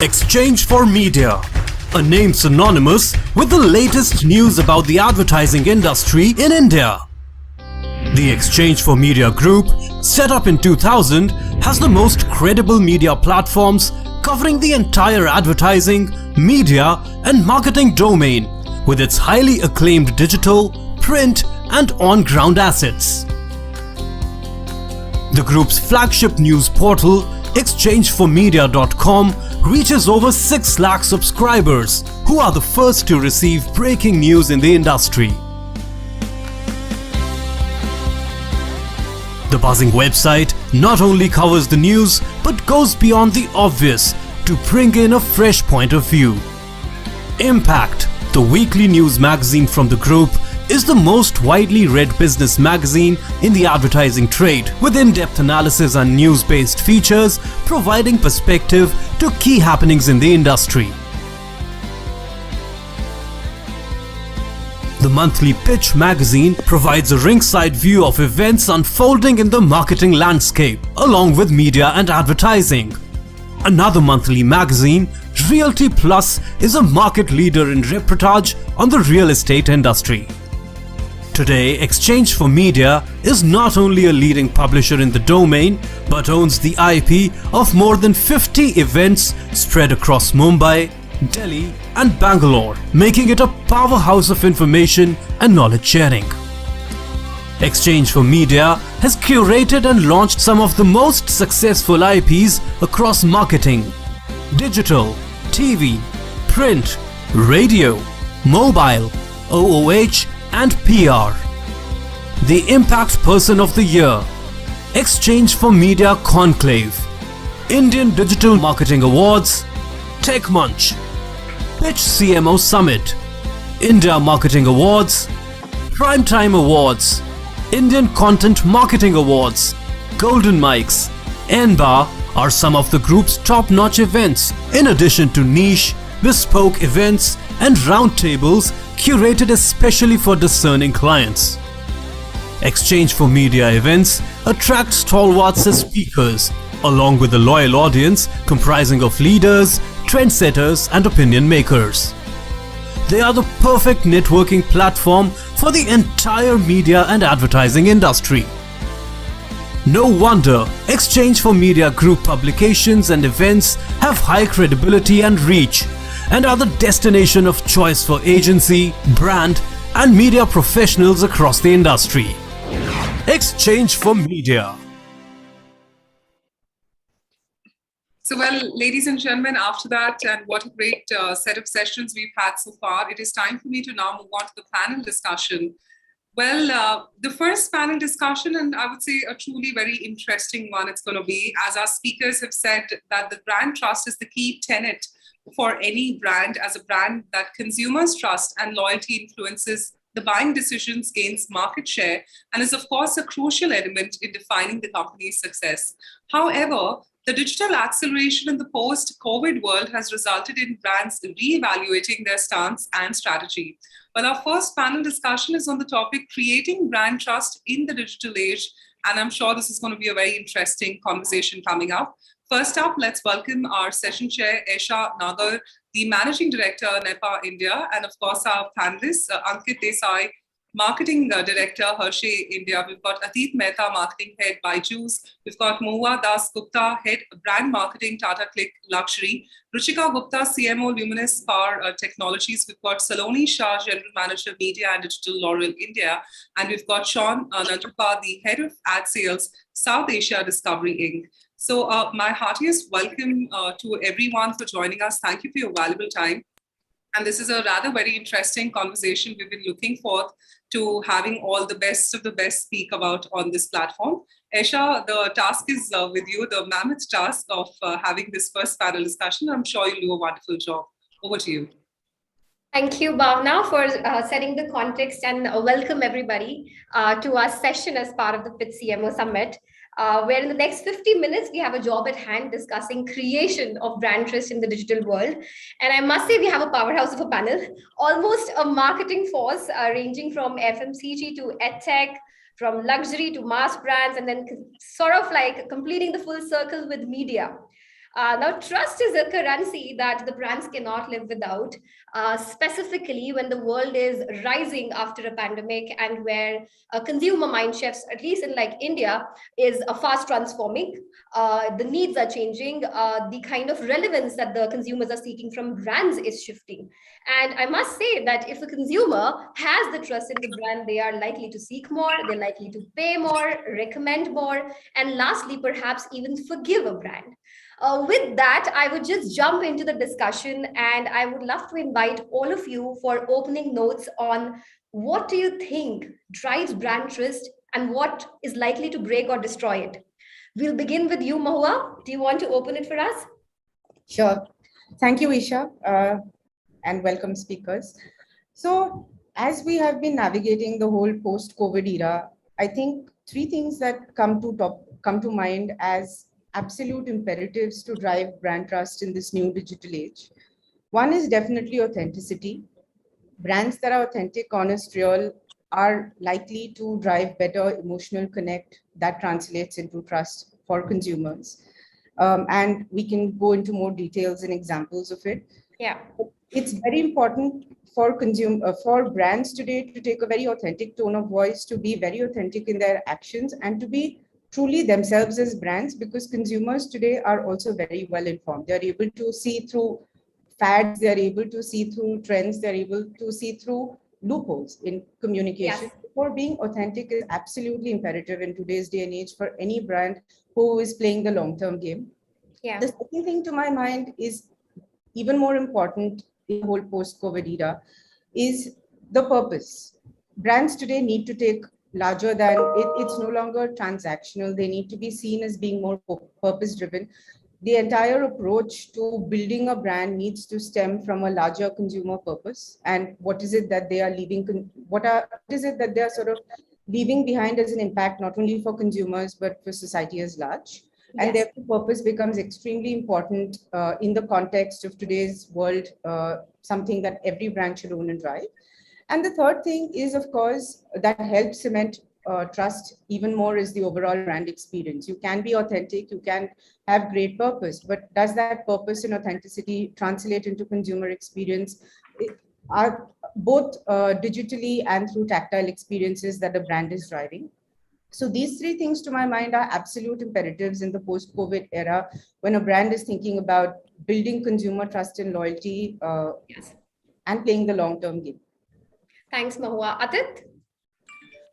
S17: Exchange for Media, a name synonymous with the latest news about the advertising industry in India. The Exchange for Media Group, set up in 2000, has the most credible media platforms covering the entire advertising, media and marketing domain with its highly acclaimed digital, print and on-ground assets. The group's flagship news portal, exchangeformedia.com, reaches over 6 lakh subscribers who are the first to receive breaking news in the industry. The buzzing website not only covers the news but goes beyond the obvious to bring in a fresh point of view. Impact, the weekly news magazine from the group, is the most widely read business magazine in the advertising trade, with in-depth analysis and news-based features providing perspective to key happenings in the industry. The monthly Pitch magazine provides a ringside view of events unfolding in the marketing landscape, along with media and advertising. Another monthly magazine, Realty Plus, is a market leader in reportage on the real estate industry. Today, Exchange for Media is not only a leading publisher in the domain, but owns the IP of more than 50 events spread across Mumbai, Delhi and Bangalore, making it a powerhouse of information and knowledge sharing. Exchange for Media has curated and launched some of the most successful IPs across marketing, digital, TV, print, radio, mobile, OOH and PR. The Impact Person of the Year, Exchange for Media Conclave, Indian Digital Marketing Awards, Tech Munch, Pitch CMO Summit, India Marketing Awards, Primetime Awards, Indian Content Marketing Awards, Golden Mics, NBAR are some of the group's top-notch events, in addition to niche, bespoke events and roundtables curated especially for discerning clients. Exchange for Media events attract stalwarts as speakers, along with a loyal audience comprising of leaders, trendsetters and opinion makers. They are the perfect networking platform for the entire media and advertising industry. No wonder Exchange for Media Group publications and events have high credibility and reach and are the destination of choice for agency, brand and media professionals across the industry. Exchange for Media.
S1: So, well, ladies and gentlemen, after that, and what a great set of sessions we've had so far, it is time for me to now move on to the panel discussion. Well, the first panel discussion, and I would say a truly very interesting one it's going to be, as our speakers have said, that the brand trust is the key tenet for any brand, as a brand that consumers trust and loyalty influences the buying decisions, gains market share, and is of course a crucial element in defining the company's success. However, the digital acceleration in the post-COVID world has resulted in brands re-evaluating their stance and strategy. Well, our first panel discussion is on the topic creating brand trust in the digital age, and I'm sure this is going to be a very interesting conversation coming up. First up, let's welcome our session chair, Esha Nagar, the Managing Director, NEPA India, and of course our panelists, Ankit Desai, Marketing Director, Hershey India. We've got Atit Mehta, Marketing Head, Byju's. We've got Mohua Das Gupta, Head Brand Marketing, Tata Click Luxury. Ruchika Gupta, CMO, Luminous Power Technologies. We've got Saloni Shah, General Manager, Media and Digital, L'Oreal India. And we've got Sean Nandupa, the Head of Ad Sales, South Asia Discovery Inc. So my heartiest welcome to everyone for joining us. Thank you for your valuable time. And this is a rather very interesting conversation we've been looking forward to having all the best of the best speak about on this platform. Esha, the task is with you, the mammoth task of having this first panel discussion. I'm sure you'll do a wonderful job. Over to you.
S18: Thank you, Bhavna, for setting the context, and welcome everybody to our session as part of the Pitch CMO Summit. Where in the next 50 minutes, we have a job at hand discussing creation of brand trust in the digital world. And I must say we have a powerhouse of a panel, almost a marketing force ranging from FMCG to EdTech, from luxury to mass brands, and then sort of like completing the full circle with media. Now, trust is a currency that the brands cannot live without, specifically when the world is rising after a pandemic and where consumer mind shifts, at least in like India, is fast transforming. The needs are changing. The kind of relevance that the consumers are seeking from brands is shifting. And I must say that if a consumer has the trust in the brand, they are likely to seek more, they're likely to pay more, recommend more, and lastly, perhaps even forgive a brand. With that, I would just jump into the discussion, and I would love to invite all of you for opening notes on what do you think drives brand trust and what is likely to break or destroy it. We'll begin with you, Mahua. Do you want to open it for us?
S19: Sure. Thank you, Isha, and welcome speakers. So as we have been navigating the whole post-COVID era, I think three things that come to mind as absolute imperatives to drive brand trust in this new digital age. One is definitely authenticity. Brands that are authentic, honest, real are likely to drive better emotional connect that translates into trust for consumers. And we can go into more details and examples of it.
S18: Yeah.
S19: It's very important for brands today to take a very authentic tone of voice, to be very authentic in their actions, and to be truly themselves as brands, because consumers today are also very well informed. They're able to see through fads, they're able to see through trends, they're able to see through loopholes in communication.
S18: Yes.
S19: For being authentic is absolutely imperative in today's day and age for any brand who is playing the long-term game.
S18: Yeah.
S19: The second thing to my mind is even more important in the whole post-COVID era is the purpose. Brands today need to take larger than it's no longer transactional. They need to be seen as being more purpose-driven. The entire approach to building a brand needs to stem from a larger consumer purpose. And what is it that they are leaving? What is it that they are sort of leaving behind as an impact, not only for consumers, but for society as large? And
S18: Yes.
S19: therefore, purpose becomes extremely important in the context of today's world, something that every brand should own and drive. And the third thing is, of course, that helps cement trust even more is the overall brand experience. You can be authentic, you can have great purpose, but does that purpose and authenticity translate into consumer experience? Are both digitally and through tactile experiences that the brand is driving. So these three things to my mind are absolute imperatives in the post-COVID era when a brand is thinking about building consumer trust and loyalty and playing the long-term game.
S18: Thanks, Mahua. Adit?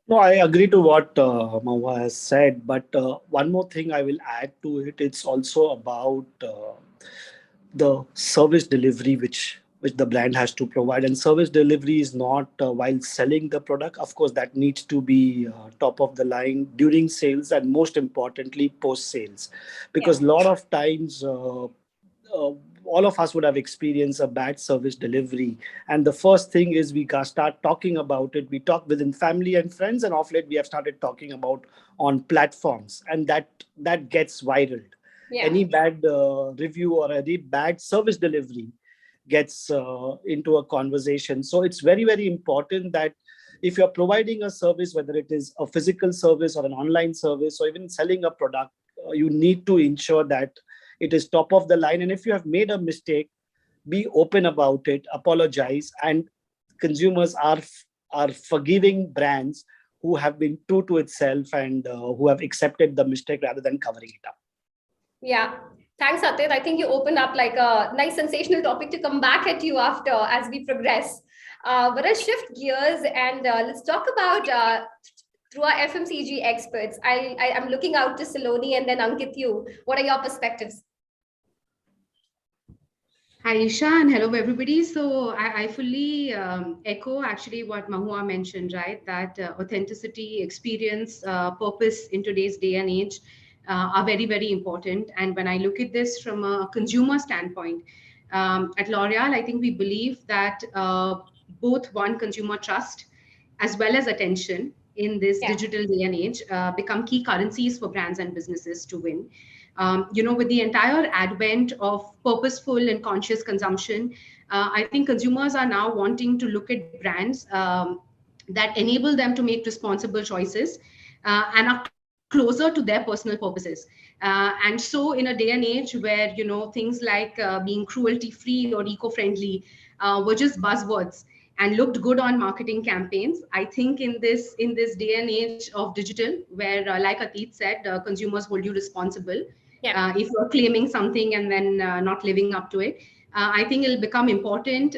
S4: No, I agree to what Mahua has said, but one more thing I will add to it. It's also about the service delivery which the brand has to provide, and service delivery is not while selling the product. Of course, that needs to be top of the line during sales, and most importantly post sales, because a lot of times all of us would have experienced a bad service delivery, and the first thing is we start talking about it. We talk within family and friends, and of late we have started talking about on platforms, and that gets viral.
S18: Yeah.
S4: Any bad review or any bad service delivery gets into a conversation. So it's very, very important that if you're providing a service, whether it is a physical service or an online service or even selling a product, you need to ensure that it is top of the line. And if you have made a mistake, be open about it, apologize, and consumers are forgiving brands who have been true to itself and who have accepted the mistake rather than covering it up.
S18: Yeah. Thanks, Atit. I think you opened up like a nice sensational topic to come back at you after as we progress. But I'll shift gears and let's talk about through our FMCG experts. I'm looking out to Saloni and then Ankit, you. What are your perspectives?
S20: Hi, Isha, and hello, everybody. So I fully echo actually what Mahua mentioned, right? That authenticity, experience, purpose in today's day and age are very, very important. And when I look at this from a consumer standpoint, at L'Oreal, I think we believe that both consumer trust as well as attention in this digital day and age become key currencies for brands and businesses to win. With the entire advent of purposeful and conscious consumption, I think consumers are now wanting to look at brands that enable them to make responsible choices and are closer to their personal purposes. And so in a day and age where, things like being cruelty-free or eco-friendly were just buzzwords and looked good on marketing campaigns, I think in this day and age of digital, where like Atit said, consumers hold you responsible. If you're claiming something and then not living up to it, I think it'll become important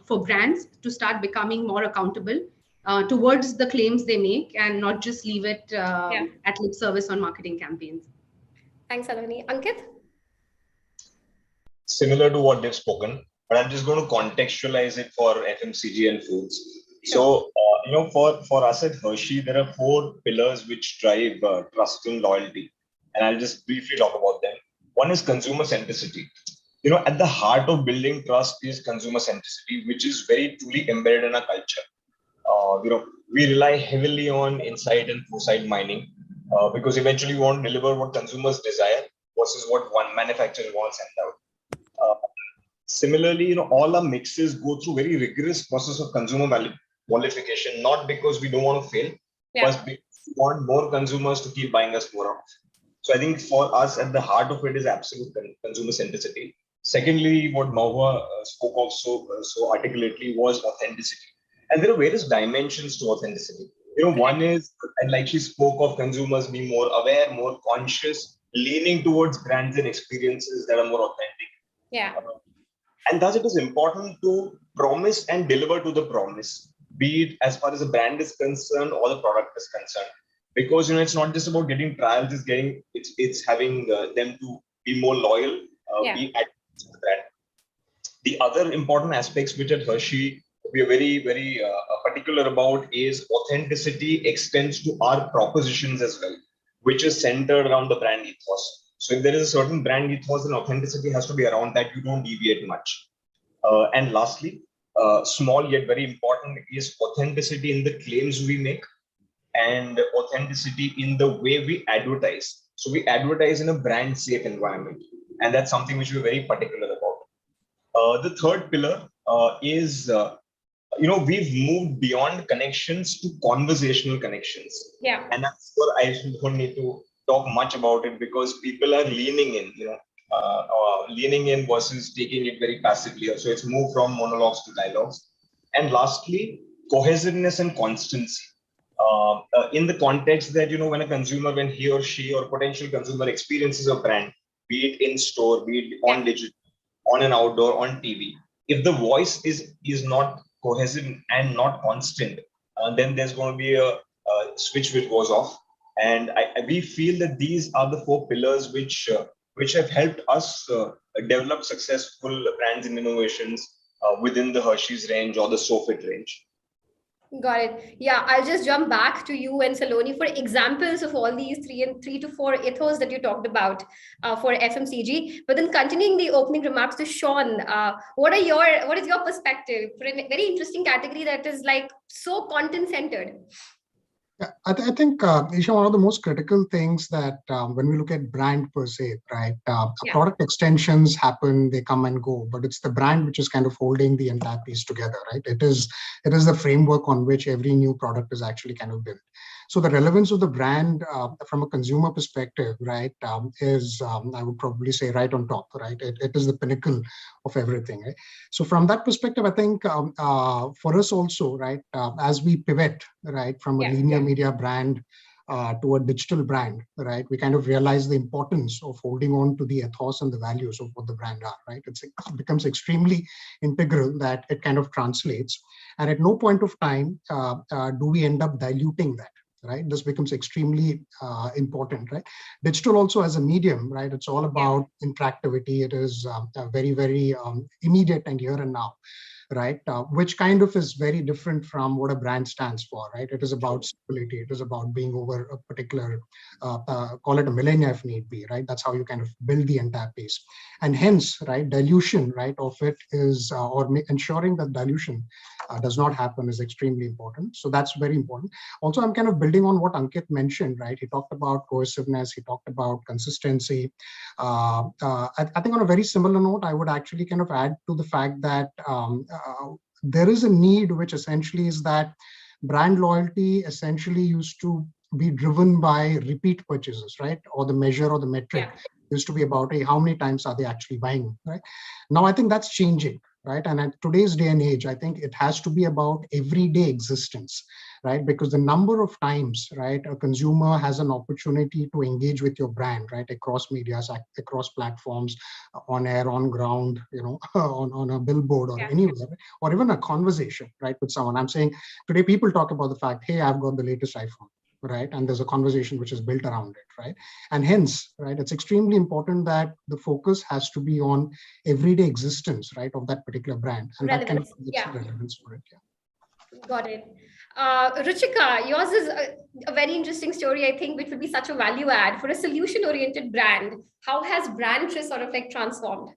S20: for brands to start becoming more accountable towards the claims they make and not just leave it at lip service on marketing campaigns.
S18: Thanks, Saloni. Ankit?
S21: Similar to what they've spoken, but I'm just going to contextualize it for FMCG and foods. Sure. So, for us at Hershey, there are 4 pillars which drive trust and loyalty. And I'll just briefly talk about them. One is consumer centricity. At the heart of building trust is consumer centricity, which is very truly embedded in our culture. we rely heavily on insight and foresight mining because eventually we want to deliver what consumers desire versus what one manufacturer wants and out. Similarly, all our mixes go through very rigorous process of consumer qualification, not because we don't want to fail, but because we want more consumers to keep buying us more of. So I think for us, at the heart of it is absolute consumer centricity. Secondly, what Mahua spoke of so articulately was authenticity. And there are various dimensions to authenticity. One is, and like she spoke of consumers being more aware, more conscious, leaning towards brands and experiences that are more authentic.
S18: Yeah.
S21: And thus it is important to promise and deliver to the promise, be it as far as the brand is concerned or the product is concerned. Because it's not just about getting trials, it's having them to be more loyal, be at the brand. The other important aspects which at Hershey we are very, very particular about is authenticity extends to our propositions as well, which is centered around the brand ethos. So if there is a certain brand ethos, then authenticity has to be around that. You don't deviate much. And lastly, small yet very important is authenticity in the claims we make and authenticity in the way we advertise. So we advertise in a brand safe environment. And that's something which we're very particular about. The third pillar is, we've moved beyond connections to conversational connections.
S18: Yeah.
S21: And that's what I don't need to talk much about it because people are leaning in, leaning in versus taking it very passively. So it's moved from monologues to dialogues. And lastly, cohesiveness and constancy. In the context that, when a consumer, when he or she or potential consumer experiences a brand, be it in store, be it on digital, on an outdoor, on TV, if the voice is not cohesive and not constant, then there's going to be a switch which goes off. And we feel that these are the four pillars which have helped us develop successful brands and innovations within the Hershey's range or the SoFit range.
S18: Got it. Yeah, I'll just jump back to you and Saloni for examples of all these three to four ethos that you talked about for FMCG. But then continuing the opening remarks to Sean, what is your perspective for a very interesting category that is like so content centered?
S2: Yeah, I think, Isha, one of the most critical things that when we look at brand per se, right, product extensions happen, they come and go, but it's the brand which is kind of holding the entire piece together, right? It is the framework on which every new product is actually kind of built. So the relevance of the brand from a consumer perspective, right, is, I would probably say, right on top, right? It is the pinnacle of everything, right? So from that perspective, I think for us also, right, as we pivot, right, from a linear media brand to a digital brand, right, we kind of realize the importance of holding on to the ethos and the values of what the brand are, right? It becomes extremely integral that it kind of translates. And at no point of time do we end up diluting that. Right, this becomes extremely important, right? Digital also as a medium, right? It's all about interactivity. It is very, very immediate and here and now, right? Which kind of is very different from what a brand stands for, right? It is about stability. It is about being over a particular, call it a millennia if need be, right? That's how you kind of build the entire piece. And hence, right, dilution, right, of it is, or ensuring that dilution does not happen is extremely important. So that's very important. Also, I'm kind of building on what Ankit mentioned, right? He talked about cohesiveness. He talked about consistency. I think on a very similar note, I would actually kind of add to the fact that there is a need, which essentially is that brand loyalty essentially used to be driven by repeat purchases, right? Or the measure or the metric used to be about, hey, how many times are they actually buying, right? Now, I think that's changing, right? And at today's day and age, I think it has to be about everyday existence, right? Because the number of times, right, a consumer has an opportunity to engage with your brand, right, across medias, across platforms, on air, on ground, on a billboard or anywhere, or even a conversation, right, with someone. I'm saying today people talk about the fact, hey, I've got the latest iPhone, right? And there's a conversation which is built around it, right? And hence, right, it's extremely important that the focus has to be on everyday existence, right, of that particular brand. And that kind of relevance for it,
S18: Got it. Ruchika, yours is a very interesting story, I think, which would be such a value add for a solution-oriented brand. How has brand sort of like transformed?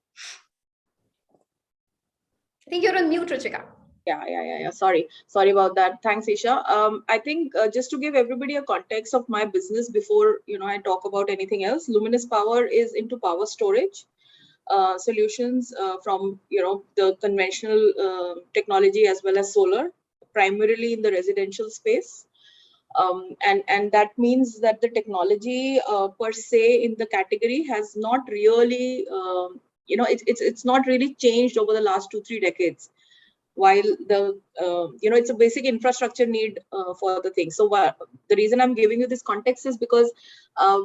S18: I think you're on mute, Ruchika.
S3: Yeah. Sorry about that. Thanks, Isha. I think just to give everybody a context of my business before I talk about anything else, Luminous Power is into power storage solutions from the conventional technology as well as solar, primarily in the residential space. And that means that the technology per se in the category has not really it's not really changed over the last 2-3 decades, while the it's a basic infrastructure need for the thing. So the reason I'm giving you this context is because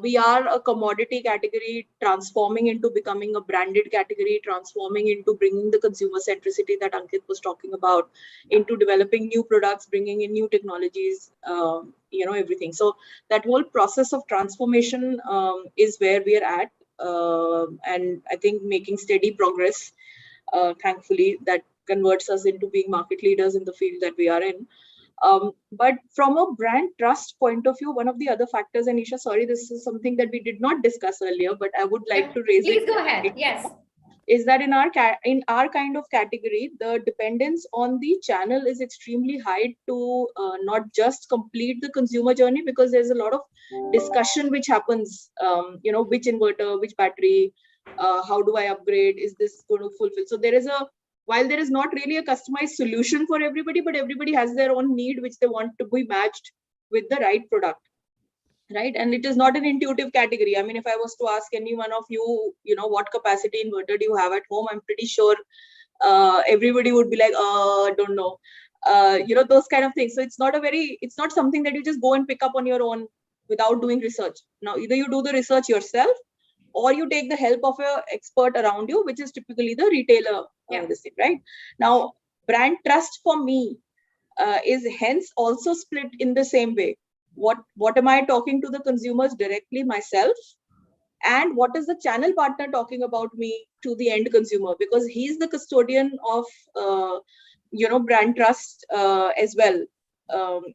S3: we are a commodity category transforming into becoming a branded category, transforming into bringing the consumer centricity that Ankit was talking about, into developing new products, bringing in new technologies, everything. So that whole process of transformation is where we are at, and I think making steady progress, thankfully, that converts us into being market leaders in the field that we are in. But from a brand trust point of view, one of the other factors, and Isha, sorry, this is something that we did not discuss earlier, but I would like to raise
S18: it. Please go ahead. Yes.
S3: Is that in our kind of category, the dependence on the channel is extremely high to not just complete the consumer journey, because there's a lot of discussion which happens, which inverter, which battery, how do I upgrade, is this going to fulfill? So while there is not really a customized solution for everybody, but everybody has their own need which they want to be matched with the right product, right? And it is not an intuitive category. I mean, if I was to ask any one of you, what capacity inverter do you have at home, I'm pretty sure everybody would be like, I don't know, those kind of things. So it's not something that you just go and pick up on your own without doing research. Now, either you do the research yourself, or you take the help of an expert around you, which is typically the retailer, this thing, right? Now, brand trust for me is hence also split in the same way. What am I talking to the consumers directly myself? And what is the channel partner talking about me to the end consumer? Because he's the custodian of, brand trust as well.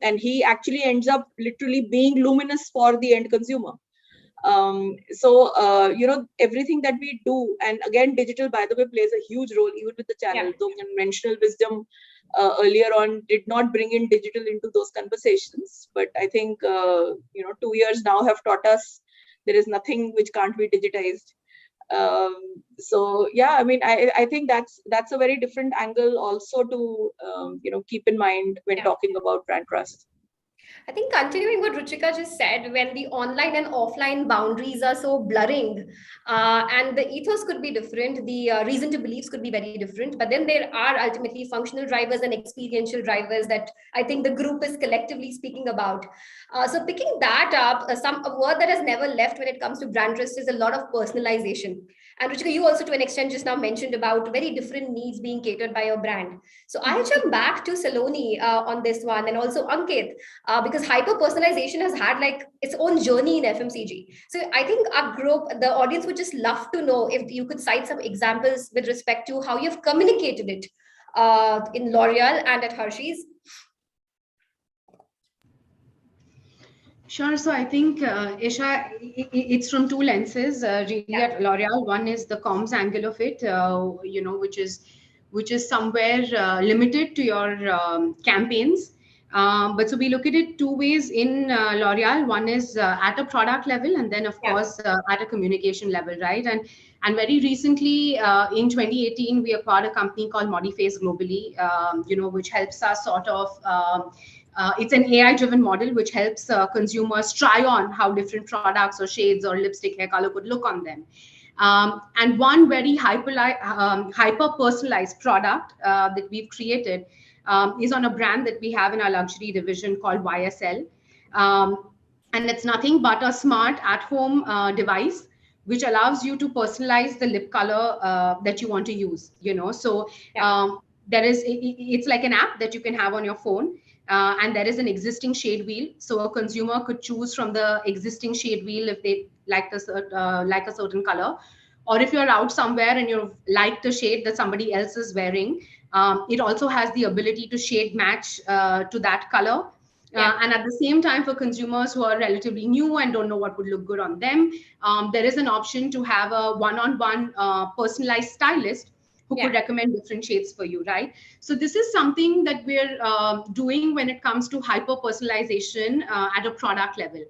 S3: And he actually ends up literally being luminous for the end consumer. Everything that we do, and again, digital, by the way, plays a huge role even with the channel. Though conventional wisdom earlier on did not bring in digital into those conversations, but I think 2 years now have taught us there is nothing which can't be digitized. I think that's a very different angle also to keep in mind when talking about brand trust.
S18: I think continuing what Ruchika just said, when the online and offline boundaries are so blurring, and the ethos could be different, the reason to beliefs could be very different, but then there are ultimately functional drivers and experiential drivers that I think the group is collectively speaking about. So picking that up, a word that has never left when it comes to brand trust is a lot of personalization. And Ruchika, you also to an extent just now mentioned about very different needs being catered by your brand. So I'll jump back to Saloni on this one, and also Ankit, because hyper-personalization has had like its own journey in FMCG. So I think our group, the audience would just love to know if you could cite some examples with respect to how you've communicated it in L'Oreal and at Hershey's.
S20: Sure. So I think, Isha, it's from two lenses. Really, at L'Oreal, one is the comms angle of it, which is somewhere limited to your campaigns. But so we look at it two ways in L'Oreal. One is at a product level, and then of course at a communication level, right? And very recently, in 2018, we acquired a company called Modiface globally, which helps us sort of. It's an AI-driven model which helps consumers try on how different products or shades or lipstick hair color could look on them. And one very hyper-personalized product that we've created is on a brand that we have in our luxury division called YSL. And it's nothing but a smart at-home device which allows you to personalize the lip color that you want to use. It's like an app that you can have on your phone. And there is an existing shade wheel, so a consumer could choose from the existing shade wheel if they like a certain color, or if you're out somewhere and you like the shade that somebody else is wearing, it also has the ability to shade match to that color. And at the same time, for consumers who are relatively new and don't know what would look good on them, there is an option to have a one-on-one personalized stylist who could recommend different shades for you, right? So this is something that we're doing when it comes to hyper personalization at a product level.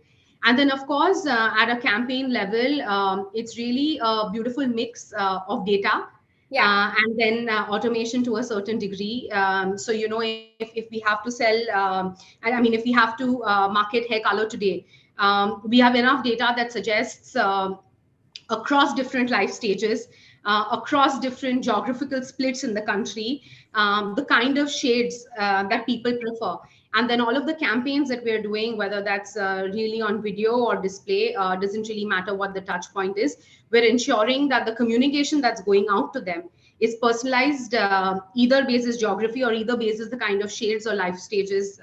S20: And then, of course, at a campaign level, it's really a beautiful mix of data, and then automation to a certain degree. So, you know, if we have to sell, and I mean, if we have to market hair color today, we have enough data that suggests across different life stages, across different geographical splits in the country, the kind of shades that people prefer. And then all of the campaigns that we're doing, whether that's really on video or display, doesn't really matter what the touch point is. We're ensuring that the communication that's going out to them is personalized, either basis geography or either basis the kind of shades or life stages,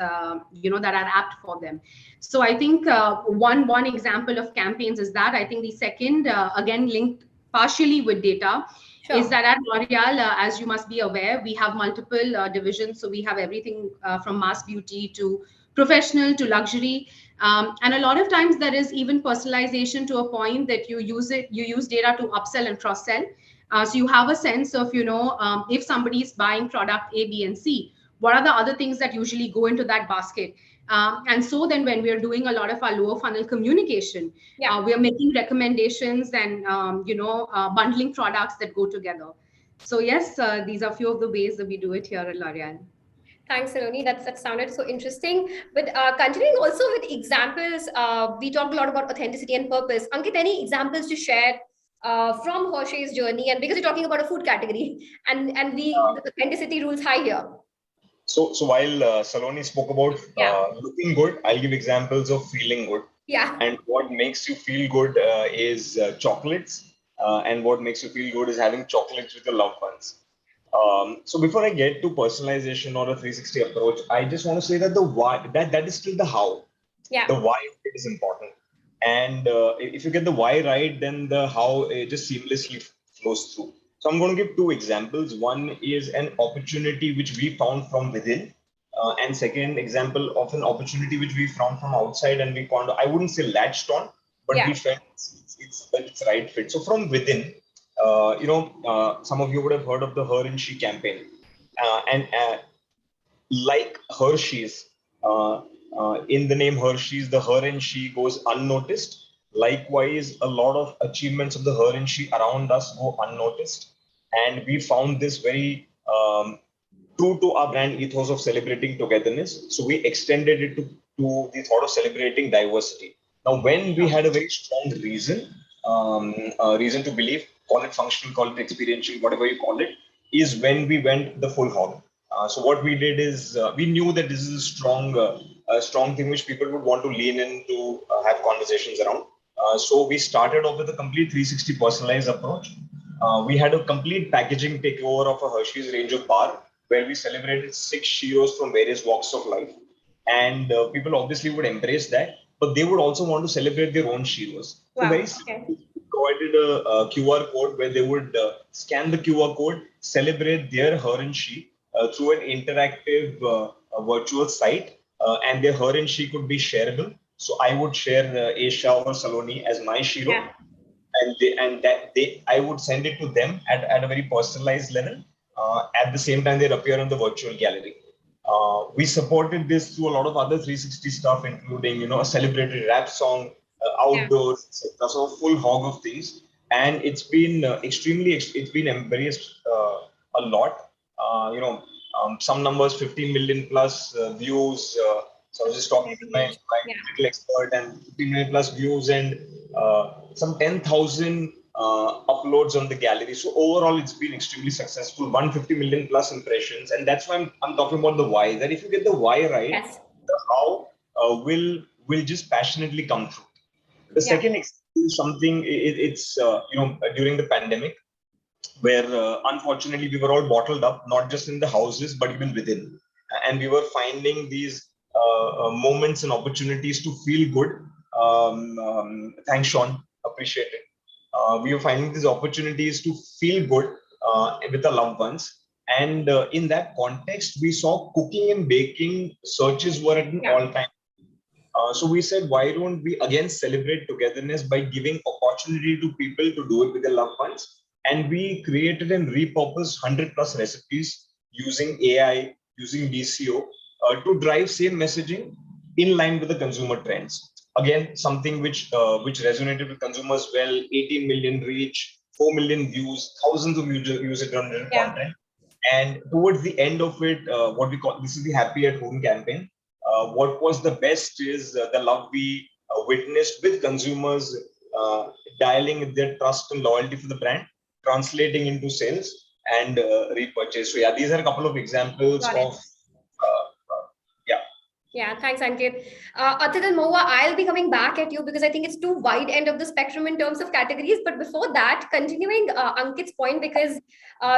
S20: you know, that are apt for them. So I think one example of campaigns is that. I think the second, again, linked partially with data, is that at L'Oreal, as you must be aware, we have multiple divisions. So we have everything from mass beauty to professional to luxury. And a lot of times there is even personalization to a point that you use data to upsell and cross sell. So you have a sense of, you know, if somebody is buying product A, B, and C, what are the other things that usually go into that basket? And so then when we're doing a lot of our lower funnel communication, we're making recommendations and, you know, bundling products that go together. So yes, these are a few of the ways that we do it here at L'Oreal.
S18: Thanks, Saloni. That sounded so interesting. But continuing also with examples, we talked a lot about authenticity and purpose. Ankit, any examples to share from Hershey's journey? And because you're talking about a food category, and the authenticity rules high here.
S21: So while Saloni spoke about looking good, I'll give examples of feeling good.
S18: Yeah.
S21: And what makes you feel good is chocolates. And what makes you feel good is having chocolates with your loved ones. So before I get to personalization or a 360 approach, I just want to say that the why, that is still the how.
S18: Yeah.
S21: The why is important. And if you get the why right, then the how just seamlessly flows through. So I'm going to give two examples. One is an opportunity which we found from within. And second example of an opportunity which we found from outside, and we found, I wouldn't say latched on, but we felt it's right fit. So from within, you know, some of you would have heard of the Her and She campaign. And like Hershey's, in the name Hershey's, the Her and She goes unnoticed. Likewise, a lot of achievements of the Her and She around us go unnoticed. And we found this very true to our brand ethos of celebrating togetherness. So we extended it to the thought of celebrating diversity. Now, when we had a very strong reason to believe, call it functional, call it experiential, whatever you call it, is when we went the full hog. So what we did is we knew that this is a strong thing which people would want to lean in to have conversations around. So we started off with a complete 360 personalized approach. We had a complete packaging takeover of a Hershey's range of bar, where we celebrated 6 heroes from various walks of life. And people obviously would embrace that, but they would also want to celebrate their own heroes.
S18: Wow.
S21: So very simply, we provided a QR code where they would scan the QR code, celebrate their Her and She through an interactive virtual site, and their Her and She could be shareable. So I would share Aisha or Saloni as my hero.
S18: Yeah.
S21: I would send it to them at a very personalized level. At the same time, they'd appear on the virtual gallery. We supported this through a lot of other 360 stuff, including, you know, a celebrated rap song, outdoors, etc. So a full hog of things. And it's been it's been embraced a lot. You know, some numbers, 15 million plus views. So I was just talking to my little expert, and 15 million plus views and some 10,000 uploads on the gallery. So overall, it's been extremely successful. 150 million plus impressions, and that's why I'm talking about the why. That if you get the why right, the how will just passionately come through. The second example is something. It's you know, during the pandemic, where unfortunately we were all bottled up, not just in the houses but even within, and we were finding these moments and opportunities to feel good. Thanks, Sean. Appreciate it. We were finding these opportunities to feel good with our loved ones. And in that context, we saw cooking and baking searches were at an all-time. So we said, why don't we again celebrate togetherness by giving opportunity to people to do it with their loved ones? and we created and repurposed 100 plus recipes using AI, using DCO to drive same messaging in line with the consumer trends. Again, something which resonated with consumers well. 18 million reach, 4 million views, thousands of user-generated content. And towards the end of it, what we call, this is the Happy at Home campaign. What was the best is the love we witnessed with consumers dialing their trust and loyalty for the brand, translating into sales and repurchase. So yeah, these are a couple of examples of
S18: Yeah, thanks, Ankit. Other than Mahua, I'll be coming back at you because I think it's too wide end of the spectrum in terms of categories. But before that, continuing Ankit's point, because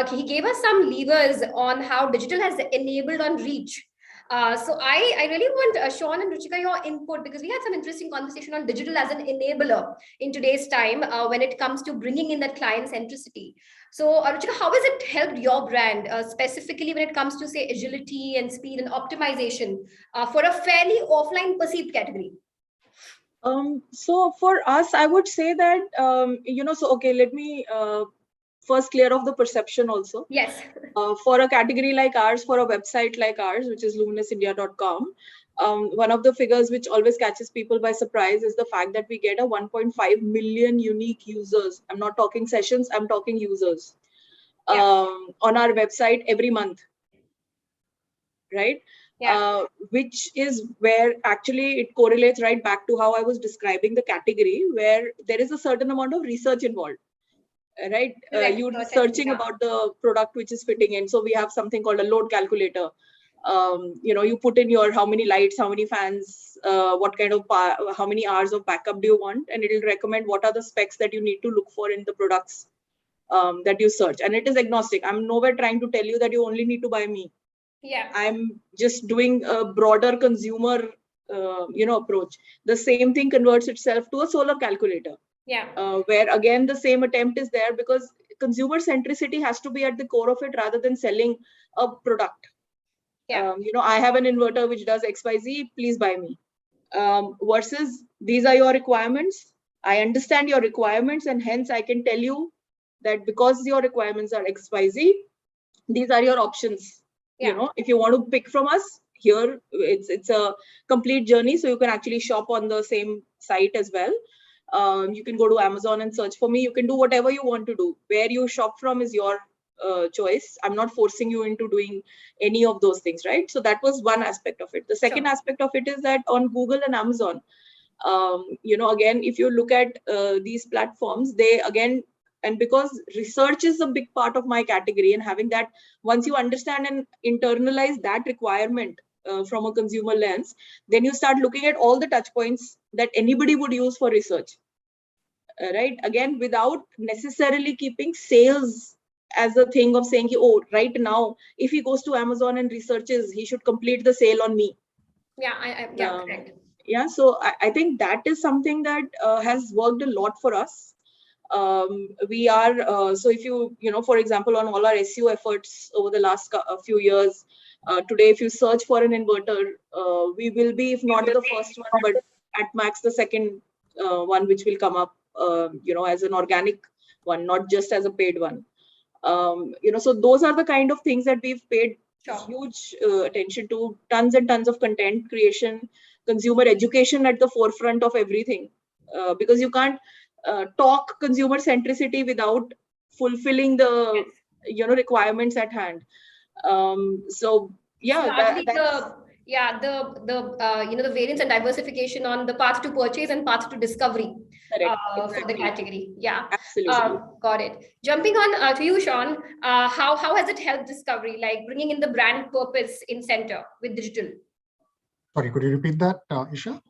S18: he gave us some levers on how digital has enabled on reach. So I really want Sean and Ruchika your input, because we had some interesting conversation on digital as an enabler in today's time when it comes to bringing in that client centricity. So Ruchika, how has it helped your brand specifically when it comes to say agility and speed and optimization for a fairly offline perceived category?
S3: So for us, I would say that, okay, let me first clear off the perception also.
S18: Yes.
S3: For a category like ours, for a website like ours, which is luminousIndia.com, one of the figures which always catches people by surprise is the fact that we get a 1.5 million unique users. I'm not talking sessions, I'm talking users on our website every month, right? Which is where actually it correlates right back to how I was describing the category, where there is a certain amount of research involved. Right, you're researching about the product which is fitting in. So we have something called a load calculator. You put in your how many lights, how many fans, what kind of how many hours of backup do you want, and it will recommend what are the specs that you need to look for in the products that you search. And it is agnostic. I'm nowhere trying to tell you that you only need to buy me.
S18: Yeah,
S3: I'm just doing a broader consumer approach. The same thing converts itself to a solar calculator.
S18: Yeah.
S3: Where again the same attempt is there, because consumer centricity has to be at the core of it rather than selling a product. I have an inverter which does XYZ, please buy me. Versus these are your requirements. I understand your requirements, and hence I can tell you that because your requirements are XYZ, these are your options. If you want to pick from us, here it's a complete journey, so you can actually shop on the same site as well. You can go to Amazon and search for me. You can do whatever you want to do. Where you shop from is your choice. I'm not forcing you into doing any of those things, right? So that was one aspect of it. The second aspect of it is that on Google and Amazon, again, if you look at these platforms, they again, and because research is a big part of my category, and having that, once you understand and internalize that requirement from a consumer lens, then you start looking at all the touch points that anybody would use for research, right? Again, without necessarily keeping sales as a thing of saying, oh, right now, if he goes to Amazon and researches, he should complete the sale on me.
S18: Yeah, correct.
S3: Yeah, so I think that is something that has worked a lot for us. We are, so if you for example, on all our SEO efforts over the last few years, today, if you search for an inverter, we will be, if not the first one, but at max the second one which will come up, as an organic one, not just as a paid one. So those are the kind of things that we've paid huge attention to. Tons and tons of content creation, consumer education at the forefront of everything, because you can't talk consumer centricity without fulfilling the requirements at hand. So yeah,
S18: the variance and diversification on the path to purchase and path to discovery for the category. Yeah,
S3: absolutely.
S18: Got it. Jumping on to you, Sean, how has it helped discovery, like bringing in the brand purpose in center with digital?
S2: Sorry, could you repeat that, Isha?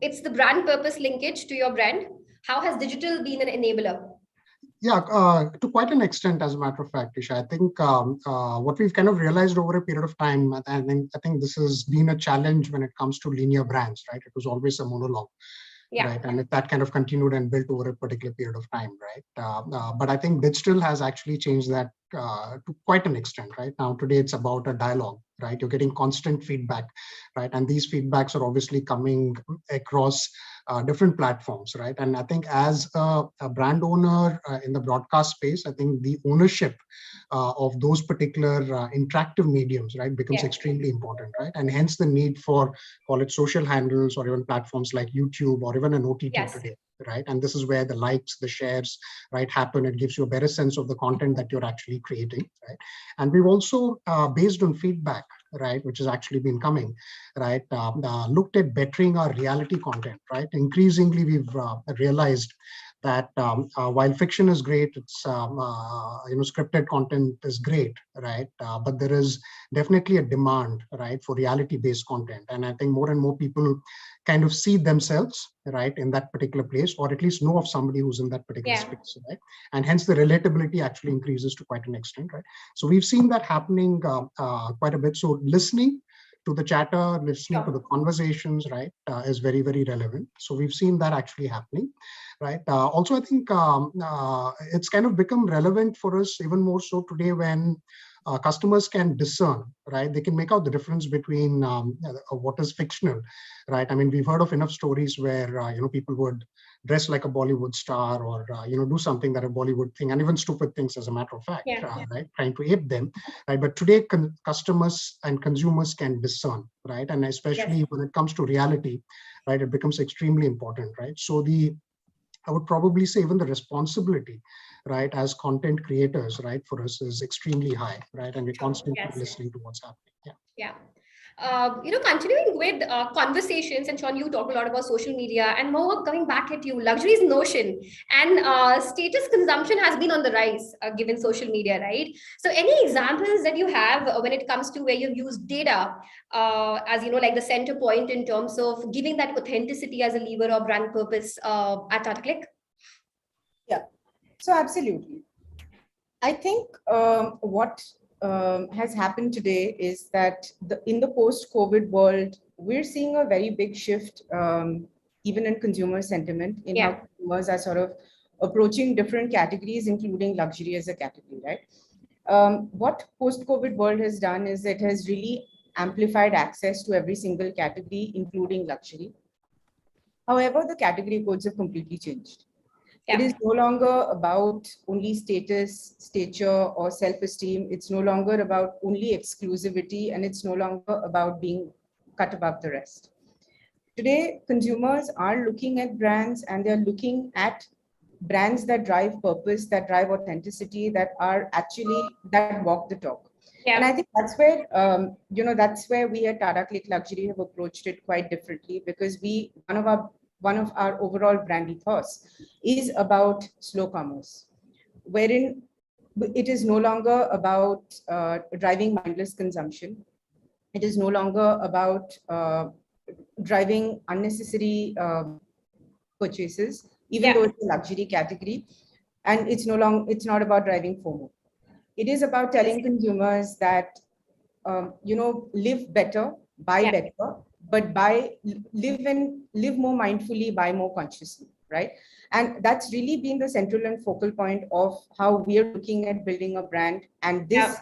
S18: It's the brand purpose linkage to your brand. How has digital been an enabler?
S2: Yeah, to quite an extent, as a matter of fact, Isha. I think what we've kind of realized over a period of time, and I think this has been a challenge when it comes to linear brands, right? It was always a monologue, right? And if that kind of continued and built over a particular period of time, right? But I think digital has actually changed that to quite an extent, right? Now, today, it's about a dialogue, right? You're getting constant feedback, right? And these feedbacks are obviously coming across different platforms, right? And I think as a brand owner in the broadcast space, I think the ownership of those particular interactive mediums, right, becomes extremely important, right? And hence the need for, call it social handles or even platforms like YouTube or even an OTT today, right? And this is where the likes, the shares, right, happen. It gives you a better sense of the content that you're actually creating, right? And we've also, based on feedback, right, which has actually been coming, right, looked at bettering our reality content, right? Increasingly, we've realized that while fiction is great, it's scripted content is great, right? But there is definitely a demand, right, for reality-based content, and I think more and more people kind of see themselves, right, in that particular place, or at least know of somebody who's in that particular space, right? And hence the relatability actually increases to quite an extent, right? So we've seen that happening quite a bit. So listening to the chatter, listening to the conversations, right, is very, very relevant. So we've seen that actually happening, right? Also, I think it's kind of become relevant for us even more so today when customers can discern, right? They can make out the difference between what is fictional, right? I mean, we've heard of enough stories where, people would dress like a Bollywood star or, do something that a Bollywood thing, and even stupid things as a matter of fact, right? Trying to ape them, right? But today customers and consumers can discern, right? And especially when it comes to reality, right, it becomes extremely important, right? So I would probably say even the responsibility, right, as content creators, right, for us is extremely high, right? And we're constantly listening to what's happening.
S18: Yeah. Continuing with conversations, and Sean, you talk a lot about social media, and more coming back at you, luxury is in motion, and status consumption has been on the rise given social media, right? So any examples that you have when it comes to where you've used data as, like the center point in terms of giving that authenticity as a lever or brand purpose at Tata Click?
S19: Yeah, so absolutely. I think what has happened today is that in the post-COVID world, we're seeing a very big shift, even in consumer sentiment, in how consumers are sort of approaching different categories, including luxury as a category, right? What post-COVID world has done is it has really amplified access to every single category, including luxury. However, the category codes have completely changed. It is no longer about only status, stature, or self-esteem. It's no longer about only exclusivity, and it's no longer about being cut above the rest. Today, consumers are looking at brands, and they're looking at brands that drive purpose, that drive authenticity, that walk the talk. And I think that's where, that's where we at Tata Click Luxury have approached it quite differently, because one of our overall brand ethos is about slow commerce, wherein it is no longer about driving mindless consumption. It is no longer about driving unnecessary purchases, even though it's a luxury category. And it's not about driving FOMO. It is about telling consumers that, live better, buy better, but live more mindfully, buy more consciously, right? And that's really been the central and focal point of how we are looking at building a brand. And this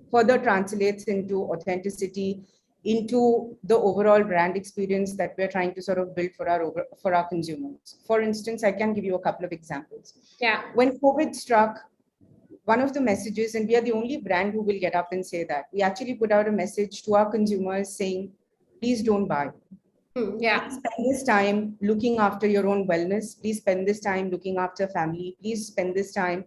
S19: further translates into authenticity, into the overall brand experience that we're trying to sort of build for our consumers. For instance, I can give you a couple of examples. When COVID struck, one of the messages, and we are the only brand who will get up and say that, we actually put out a message to our consumers saying, please don't buy. Please spend this time looking after your own wellness. Please spend this time looking after family. Please spend this time,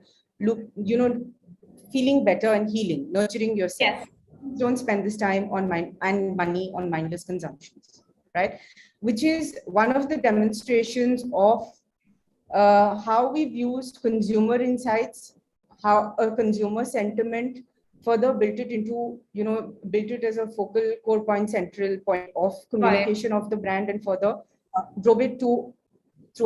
S19: feeling better and healing, nurturing yourself. Don't spend this time on money on mindless consumptions, right? Which is one of the demonstrations of how we've used consumer insights, how a consumer sentiment further built it as a focal core point, central point of communication of the brand, and further drove it through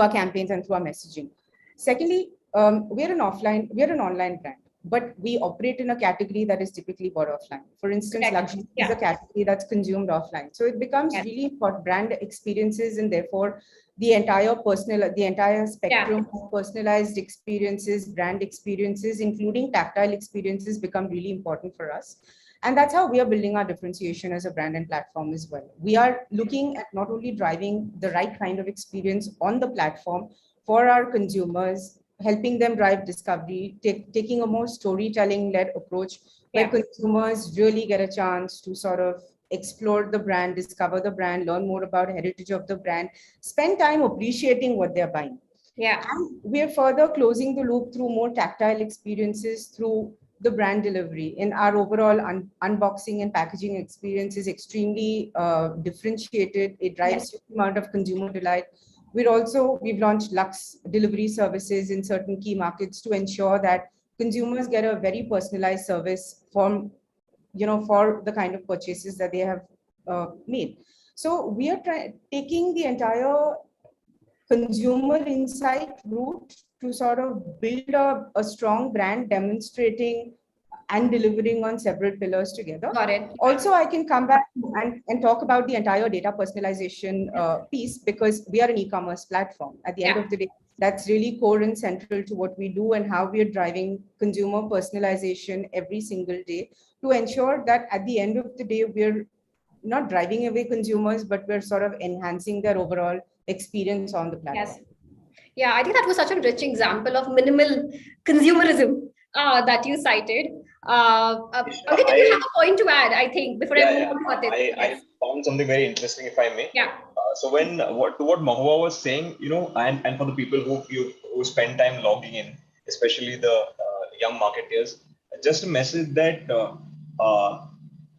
S19: our campaigns and through our messaging. Secondly, we're an online brand, but we operate in a category that is typically bought offline. For instance, luxury is a category that's consumed offline. So it becomes really important brand experiences, and therefore the entire spectrum of personalized experiences, brand experiences, including tactile experiences, become really important for us. And that's how we are building our differentiation as a brand and platform as well. We are looking at not only driving the right kind of experience on the platform for our consumers, helping them drive discovery, taking a more storytelling-led approach where consumers really get a chance to sort of explore the brand, discover the brand, learn more about heritage of the brand, spend time appreciating what they're buying.
S18: Yeah.
S19: And we're further closing the loop through more tactile experiences through the brand delivery. In our overall unboxing and packaging experience is extremely differentiated. It drives a amount of consumer delight. We've launched Lux delivery services in certain key markets to ensure that consumers get a very personalized service from, for the kind of purchases that they have made. So we are taking the entire consumer insight route to sort of build a strong brand, demonstrating and delivering on several pillars together.
S18: Got it.
S19: Also, I can come back and talk about the entire data personalization piece, because we are an e-commerce platform. At the end of the day, that's really core and central to what we do and how we are driving consumer personalization every single day to ensure that at the end of the day, we're not driving away consumers, but we're sort of enhancing their overall experience on the platform.
S18: Yes. Yeah, I think that was such a rich example of minimal consumerism that you cited. Ankit, do you have a point to add, I think, before I move on to it?
S21: I found something very interesting, if I may.
S18: Yeah.
S21: So what Mahua was saying, and for the people who spend time logging in, especially the young marketeers, just a message that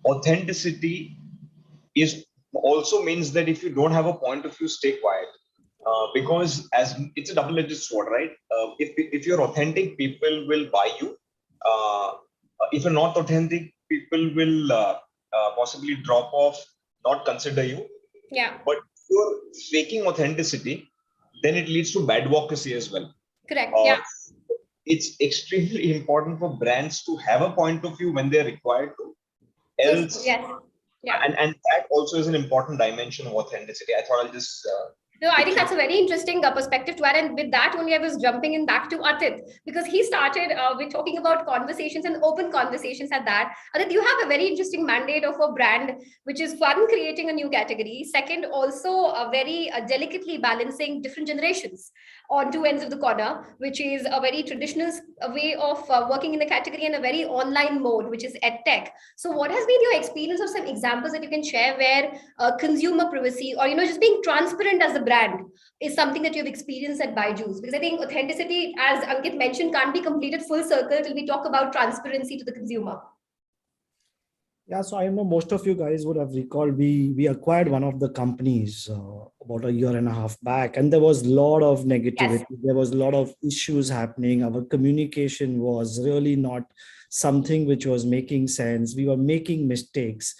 S21: authenticity is also means that if you don't have a point of view, stay quiet. Because as it's a double-edged sword, right? If you're authentic, people will buy you. If you're not authentic, people will possibly drop off, not consider you.
S18: Yeah.
S21: But if you're faking authenticity, then it leads to bad advocacy as well.
S18: Correct. Yeah.
S21: It's extremely important for brands to have a point of view when they're required to. Else,
S18: yes. Yeah.
S21: And that also is an important dimension of authenticity. I thought I'll just
S18: No, I think that's a very interesting perspective to add. And with that only, I was jumping in back to Atit, because he started with talking about conversations and open conversations at that. Atit, you have a very interesting mandate of a brand, which is one, creating a new category. Second, also very delicately balancing different generations on two ends of the corner, which is a very traditional way of working in the category and a very online mode, which is edtech. So what has been your experience of some examples that you can share where consumer privacy or, just being transparent as a brand is something that you've experienced at Byju's? Because I think authenticity, as Ankit mentioned, can't be completed full circle till we talk about transparency to the consumer.
S4: Yeah, so I know most of you guys would have recalled we acquired one of the companies about a year and a half back, and there was a lot of negativity. Yes. There was a lot of issues happening. Our communication was really not something which was making sense. We were making mistakes.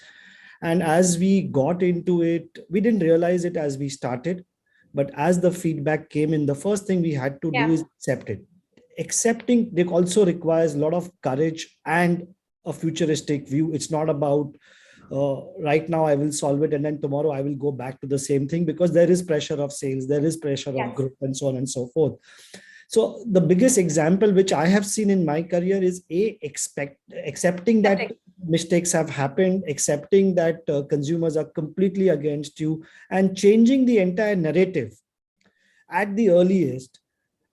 S4: And as we got into it, we didn't realize it as we started. But as the feedback came in, the first thing we had to do is accept it. Accepting it also requires a lot of courage and a futuristic view. It's not about right now I will solve it and then tomorrow I will go back to the same thing, because there is pressure of sales, there is pressure of growth and so on and so forth. So the biggest example which I have seen in my career is accepting that mistakes have happened, accepting that consumers are completely against you, and changing the entire narrative at the earliest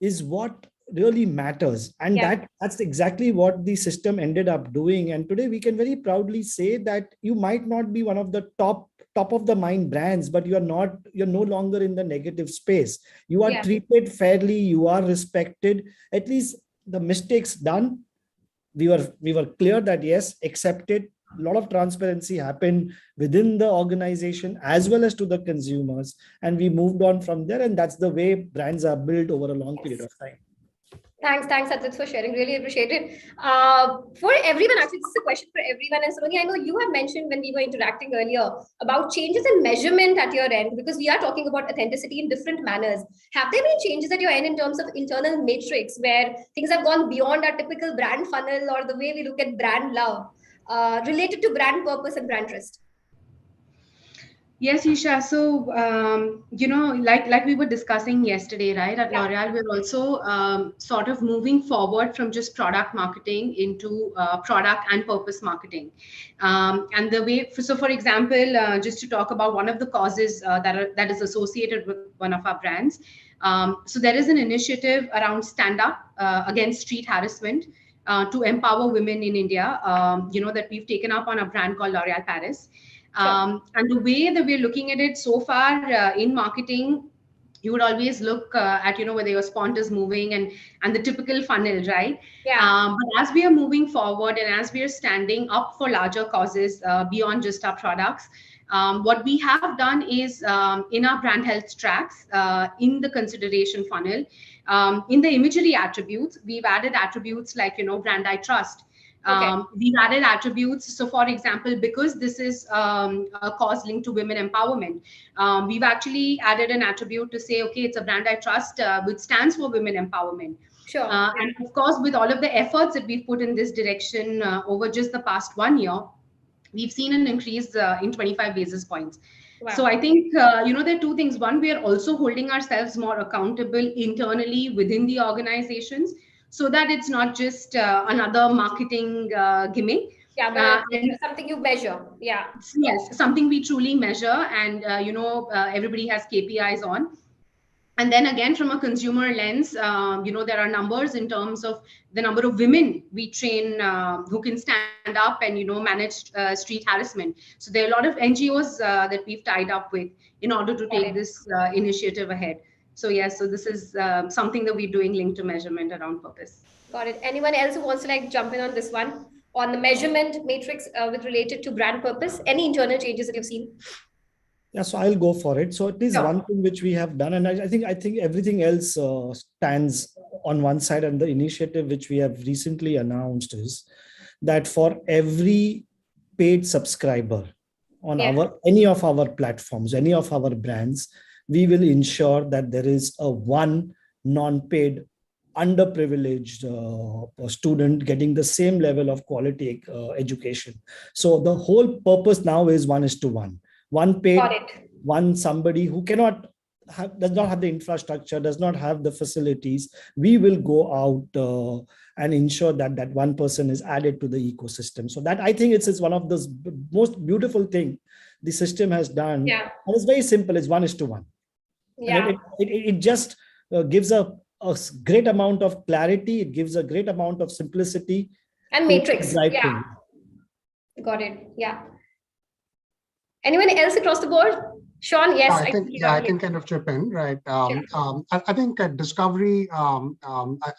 S4: is what really matters. And that's exactly what the system ended up doing. And today we can very proudly say that you might not be one of the top of the mind brands, but you're no longer in the negative space. You are treated fairly, you are respected. At least the mistakes done, we were clear that yes, accepted. A lot of transparency happened within the organization as well as to the consumers, and we moved on from there. And that's the way brands are built over a long period of time.
S18: Thanks, Atit, for sharing. Really appreciate it. For everyone, actually, this is a question for everyone. And Sonali, I know you have mentioned when we were interacting earlier about changes in measurement at your end, because we are talking about authenticity in different manners. Have there been changes at your end in terms of internal matrix where things have gone beyond our typical brand funnel or the way we look at brand love related to brand purpose and brand trust?
S20: Yes, Isha. So, like we were discussing yesterday, right? At L'Oreal, we're also sort of moving forward from just product marketing into product and purpose marketing. And the way, so for example, just to talk about one of the causes that is associated with one of our brands. So there is an initiative around Stand Up against street harassment to empower women in India. That we've taken up on a brand called L'Oreal Paris. And the way that we're looking at it so far in marketing, you would always look at whether your spont is moving and the typical funnel, right? But as we are moving forward and as we are standing up for larger causes beyond just our products, what we have done is in our brand health tracks, in the consideration funnel, in the imagery attributes, we've added attributes like brand I trust. We've added attributes. So, for example, because this is a cause linked to women empowerment, we've actually added an attribute to say, okay, it's a brand I trust, which stands for women empowerment.
S18: Sure.
S20: And of course, with all of the efforts that we've put in this direction over just the past 1 year, we've seen an increase in 25 basis points.
S18: Wow.
S20: So I think, there are two things. One, we are also holding ourselves more accountable internally within the organizations, so that it's not just another marketing gimmick.
S18: Yeah, but something you measure. Yeah.
S20: Yes, something we truly measure, and everybody has KPIs on. And then again, from a consumer lens, there are numbers in terms of the number of women we train who can stand up and manage street harassment. So there are a lot of NGOs that we've tied up with in order to take this initiative ahead. So yes, so this is something that we're doing linked to measurement around purpose.
S18: Got it. Anyone else who wants to jump in on this one, on the measurement matrix with related to brand purpose? Any internal changes that you've seen?
S4: Yeah, so I'll go for it. So it is one thing which we have done, and I think everything else stands on one side. And the initiative which we have recently announced is that for every paid subscriber on any of our platforms, any of our brands, we will ensure that there is a one non-paid underprivileged student getting the same level of quality education. So the whole purpose now is 1:1. One paid, one somebody who does not have the infrastructure, does not have the facilities. We will go out and ensure that one person is added to the ecosystem. So that I think it's one of the most beautiful thing the system has done.
S18: Yeah.
S4: And it's very simple. It's 1:1.
S18: Yeah.
S4: And it just gives a great amount of clarity. It gives a great amount of simplicity
S18: and matrix. Yeah. Got it. Yeah. Anyone else across the board? Sean, yes.
S2: I can kind of chip in, right? I think at Discovery,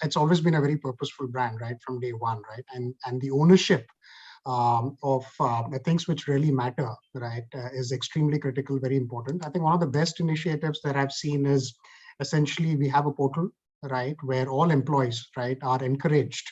S2: it's always been a very purposeful brand, right, from day one, right? And the ownership of the things which really matter, right, is extremely critical, very important. I think one of the best initiatives that I've seen is essentially we have a portal, right, where all employees, right, are encouraged,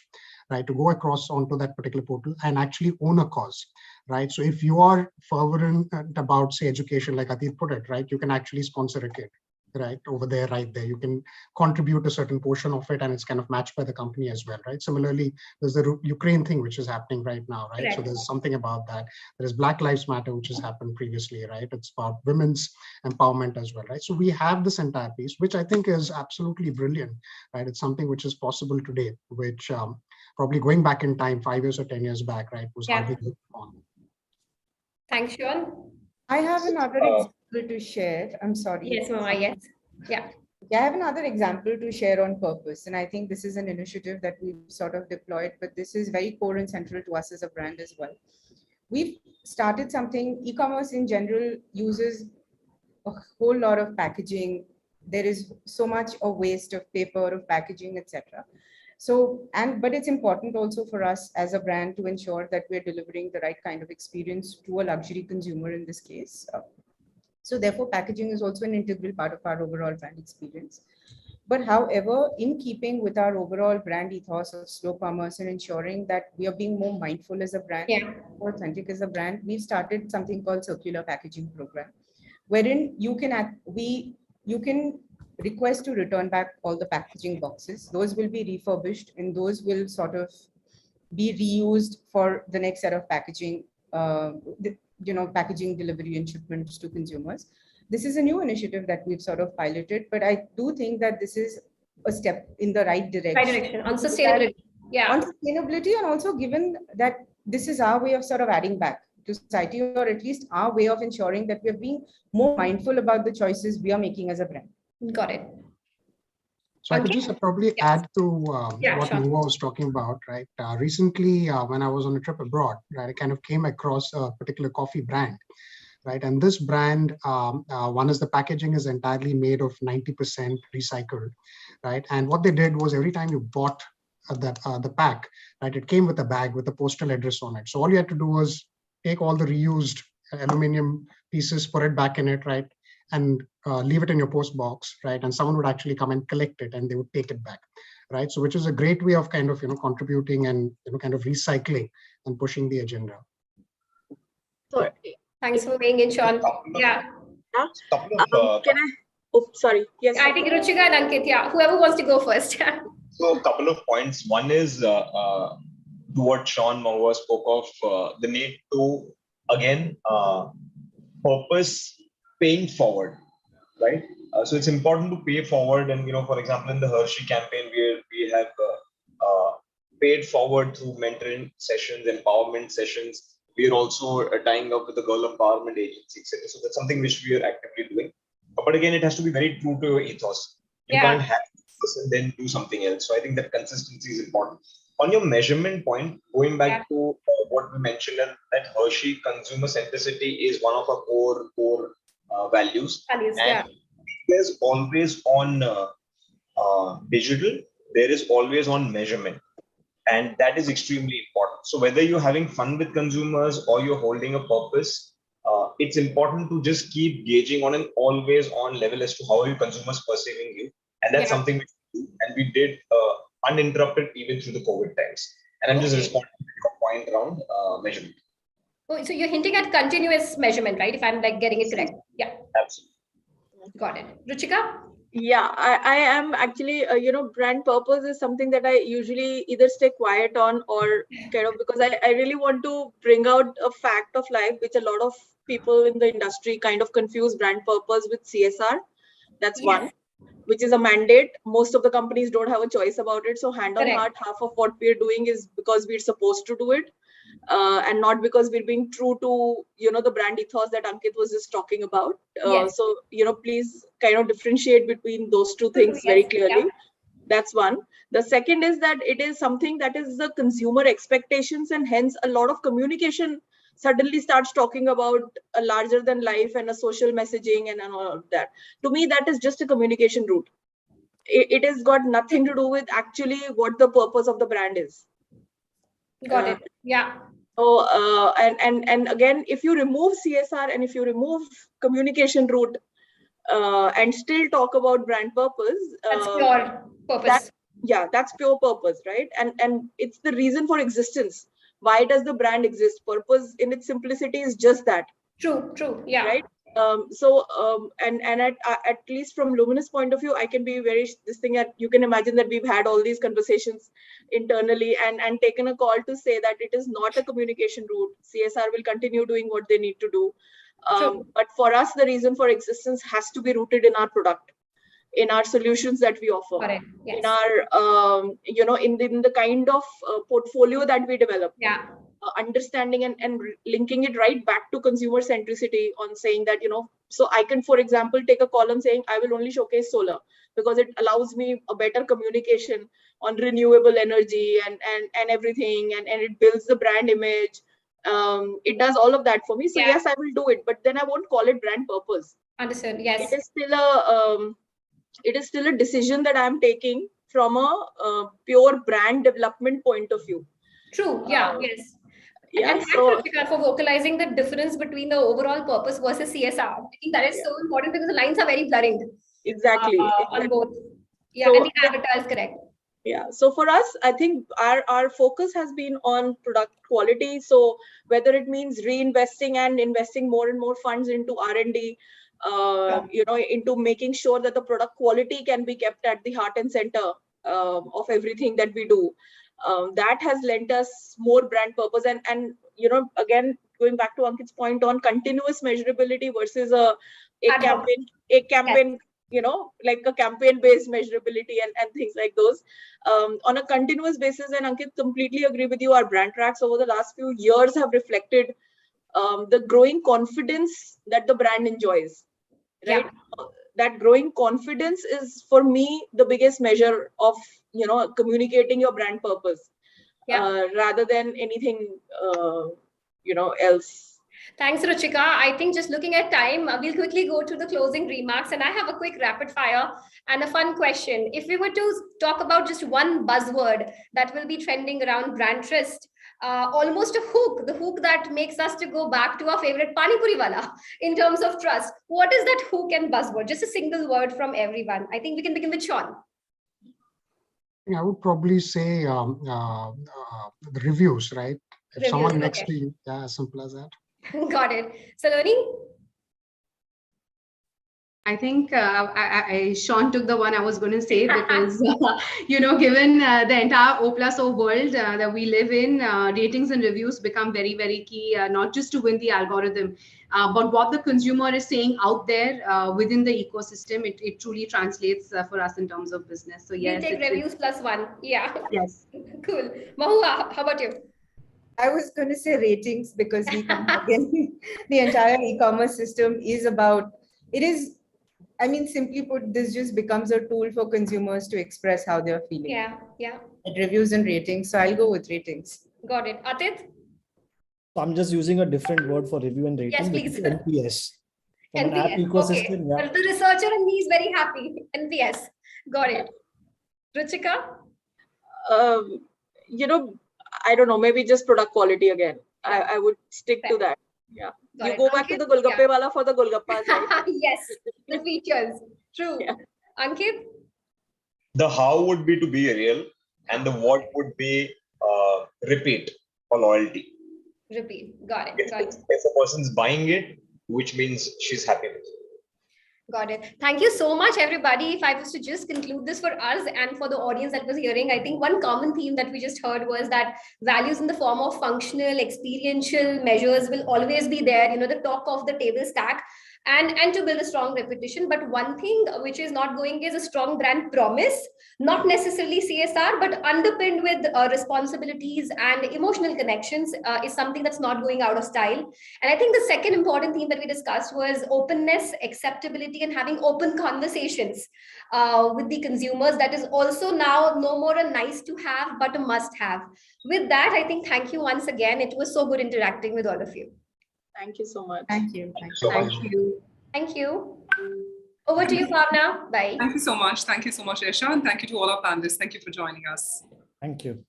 S2: right, to go across onto that particular portal and actually own a cause. Right. So if you are fervent about, say, education, like Adit put it, right, you can actually sponsor a kid, right, over there, right there. You can contribute a certain portion of it and it's kind of matched by the company as well, right? Similarly, there's the Ukraine thing, which is happening right now, right? So there's something about that. There's Black Lives Matter, which has happened previously, right? It's about women's empowerment as well, right? So we have this entire piece, which I think is absolutely brilliant, right? It's something which is possible today, which probably going back in time, 5 years or 10 years back, right, was hardly on.
S18: Thanks, Sean.
S19: I have another example to share. I'm sorry.
S18: Yes, Mama, yes. Yeah.
S19: I have another example to share on purpose. And I think this is an initiative that we've sort of deployed, but this is very core and central to us as a brand as well. We've started something, e-commerce in general uses a whole lot of packaging. There is so much of waste of paper, of packaging, etc. So, but it's important also for us as a brand to ensure that we're delivering the right kind of experience to a luxury consumer in this case. So therefore, packaging is also an integral part of our overall brand experience. But however, in keeping with our overall brand ethos of slow commerce and ensuring that we are being more mindful as a brand, more authentic as a brand, we've started something called circular packaging program, wherein you can request to return back all the packaging boxes. Those will be refurbished and those will sort of be reused for the next set of packaging. packaging delivery and shipments to consumers. This is a new initiative that we've sort of piloted, but I do think that this is a step in the right direction.
S18: Right direction on sustainability. Yeah.
S19: On sustainability, and also given that this is our way of sort of adding back to society, or at least our way of ensuring that we're being more mindful about the choices we are making as a brand.
S18: Got it.
S2: So I could just probably add to what Mahua was talking about, right? Recently, when I was on a trip abroad, right, I kind of came across a particular coffee brand, right? And this brand, one is the packaging is entirely made of 90% recycled, right? And what they did was every time you bought the pack, right, it came with a bag with a postal address on it. So all you had to do was take all the reused aluminum pieces, put it back in it, right, and leave it in your post box, right, and someone would actually come and collect it and they would take it back, right? So which is a great way of kind of contributing and kind of recycling and pushing the agenda.
S18: So, thanks for weighing in, Sean. Yeah.
S3: Can I? Oh, sorry. Yes.
S18: I think Ruchika and Ankit. Yeah. Whoever wants to go first.
S21: So a couple of points. One is to what Sean Mahua spoke of, the need to, again, purpose paying forward, right? So it's important to pay forward. And, for example, in the Hershey campaign, we have paid forward through mentoring sessions, empowerment sessions. We are also tying up with the Girl Empowerment Agency, etc. So that's something which we are actively doing. But again, it has to be very true to your ethos. You can't have this and then do something else. So I think that consistency is important. On your measurement point, going back to what we mentioned, that Hershey consumer centricity is one of our core values. And there's always on digital, there is always on measurement. And that is extremely important. So whether you're having fun with consumers or you're holding a purpose, it's important to just keep gauging on an always on level as to how are your consumers perceiving you. And that's something we do. And we did uninterrupted even through the COVID times. And I'm just responding to your point around measurement.
S18: Oh, so you're hinting at continuous measurement, right? If I'm getting it correct. Yeah.
S21: Absolutely.
S18: Got it. Ruchika?
S3: Yeah, I am actually, brand purpose is something that I usually either stay quiet on or kind of, because I really want to bring out a fact of life, which a lot of people in the industry kind of confuse brand purpose with CSR. That's one, which is a mandate. Most of the companies don't have a choice about it. So hand on heart, half of what we're doing is because we're supposed to do it. And not because we're being true to, the brand ethos that Ankit was just talking about. So, please kind of differentiate between those two things very clearly. That's one. The second is that it is something that is the consumer expectations, and hence a lot of communication suddenly starts talking about a larger than life and a social messaging and all of that. To me, that is just a communication route. It has got nothing to do with actually what the purpose of the brand is.
S18: Got it. Yeah.
S3: So and again, if you remove CSR and if you remove communication route and still talk about brand purpose,
S18: that's pure purpose.
S3: That's pure purpose, right? And it's the reason for existence. Why does the brand exist? Purpose in its simplicity is just that.
S18: True. Yeah.
S3: Right. And at least from Luminous point of view, I can be very you can imagine that we've had all these conversations internally and taken a call to say that it is not a communication route. CSR will continue doing what they need to do. But for us, the reason for existence has to be rooted in our product, in our solutions that we offer, in our, in the kind of portfolio that we develop. Understanding and linking it right back to consumer centricity on saying that, so I can, for example, take a column saying I will only showcase solar because it allows me a better communication on renewable energy and everything, and it builds the brand image. It does all of that for me. So yes, I will do it, but then I won't call it brand purpose.
S18: Understood. Yes.
S3: It is still a decision that I'm taking from a pure brand development point of view.
S18: True. Yes. And thanks, Ruchika, for vocalizing the difference between the overall purpose versus CSR. I think that is so important because the lines are very blurring.
S3: Exactly.
S18: On both. Yeah,
S3: So,
S18: I think Avatar is correct.
S3: Yeah. So for us, I think our focus has been on product quality. So whether it means reinvesting and investing more and more funds into R&D, into making sure that the product quality can be kept at the heart and center of everything that we do. that has lent us more brand purpose. And again, going back to Ankit's point on continuous measurability versus a campaign, like a campaign-based measurability and things like those. On a continuous basis, and Ankit, completely agree with you, our brand tracks over the last few years have reflected the growing confidence that the brand enjoys, right? Yeah. That growing confidence is, for me, the biggest measure of communicating your brand purpose, rather than anything else.
S18: Thanks, Ruchika. I think just looking at time, we'll quickly go to the closing remarks, and I have a quick rapid fire and a fun question. If we were to talk about just one buzzword that will be trending around brand trust, almost a hook, the hook that makes us to go back to our favorite Pani Puri wala in terms of trust. What is that hook and buzzword? Just a single word from everyone. I think we can begin with Sean.
S2: I would probably say the reviews, right? If
S18: Reviews,
S2: someone next to you, as simple as that.
S18: Got it. Saloni?
S20: I think Sean took the one I was going to say, because, given the entire O+O world that we live in, ratings and reviews become very, very key, not just to win the algorithm, but what the consumer is saying out there within the ecosystem, it truly translates for us in terms of business. So yes.
S18: We take reviews +1. Yeah.
S20: Yes.
S18: Cool. Mahua, how about you?
S19: I was going to say ratings, because we come again, the entire e-commerce system is about, simply put, this just becomes a tool for consumers to express how they're feeling.
S18: Yeah.
S19: Reviews and ratings. So I'll go with ratings.
S18: Got it. Atit?
S4: So I'm just using a different word for review and rating.
S18: Yes, please.
S4: NPS. From
S18: NPS.
S4: an app ecosystem.
S18: Okay. But the researcher in me is very happy. NPS. Got it. Ruchika?
S3: I don't know, maybe just product quality again. I would stick to that. Yeah. You go back to the Golgappe wala for the Golgappas, right?
S18: Yes, the features. True. Yeah. Ankit?
S21: The how would be to be real, and the what would be repeat or loyalty.
S18: Repeat. Got it.
S21: If a person's buying it, which means she's happy with it.
S18: Got it. Thank you so much, everybody. If I was to just conclude this for us and for the audience that was hearing, I think one common theme that we just heard was that values in the form of functional, experiential measures will always be there, the top of the table stack, and to build a strong reputation. But one thing which is not going is a strong brand promise, not necessarily CSR, but underpinned with responsibilities and emotional connections is something that's not going out of style. And I think the second important theme that we discussed was openness, acceptability, and having open conversations with the consumers. That is also now no more a nice to have, but a must have. With that, I think thank you once again. It was so good interacting with all of you.
S3: Thank you so much.
S19: Thank you.
S18: Thank you. Over to you, Bhavna. Bye.
S1: Thank you so much. Thank you so much, Esha. And thank you to all our panelists. Thank you for joining us.
S4: Thank you.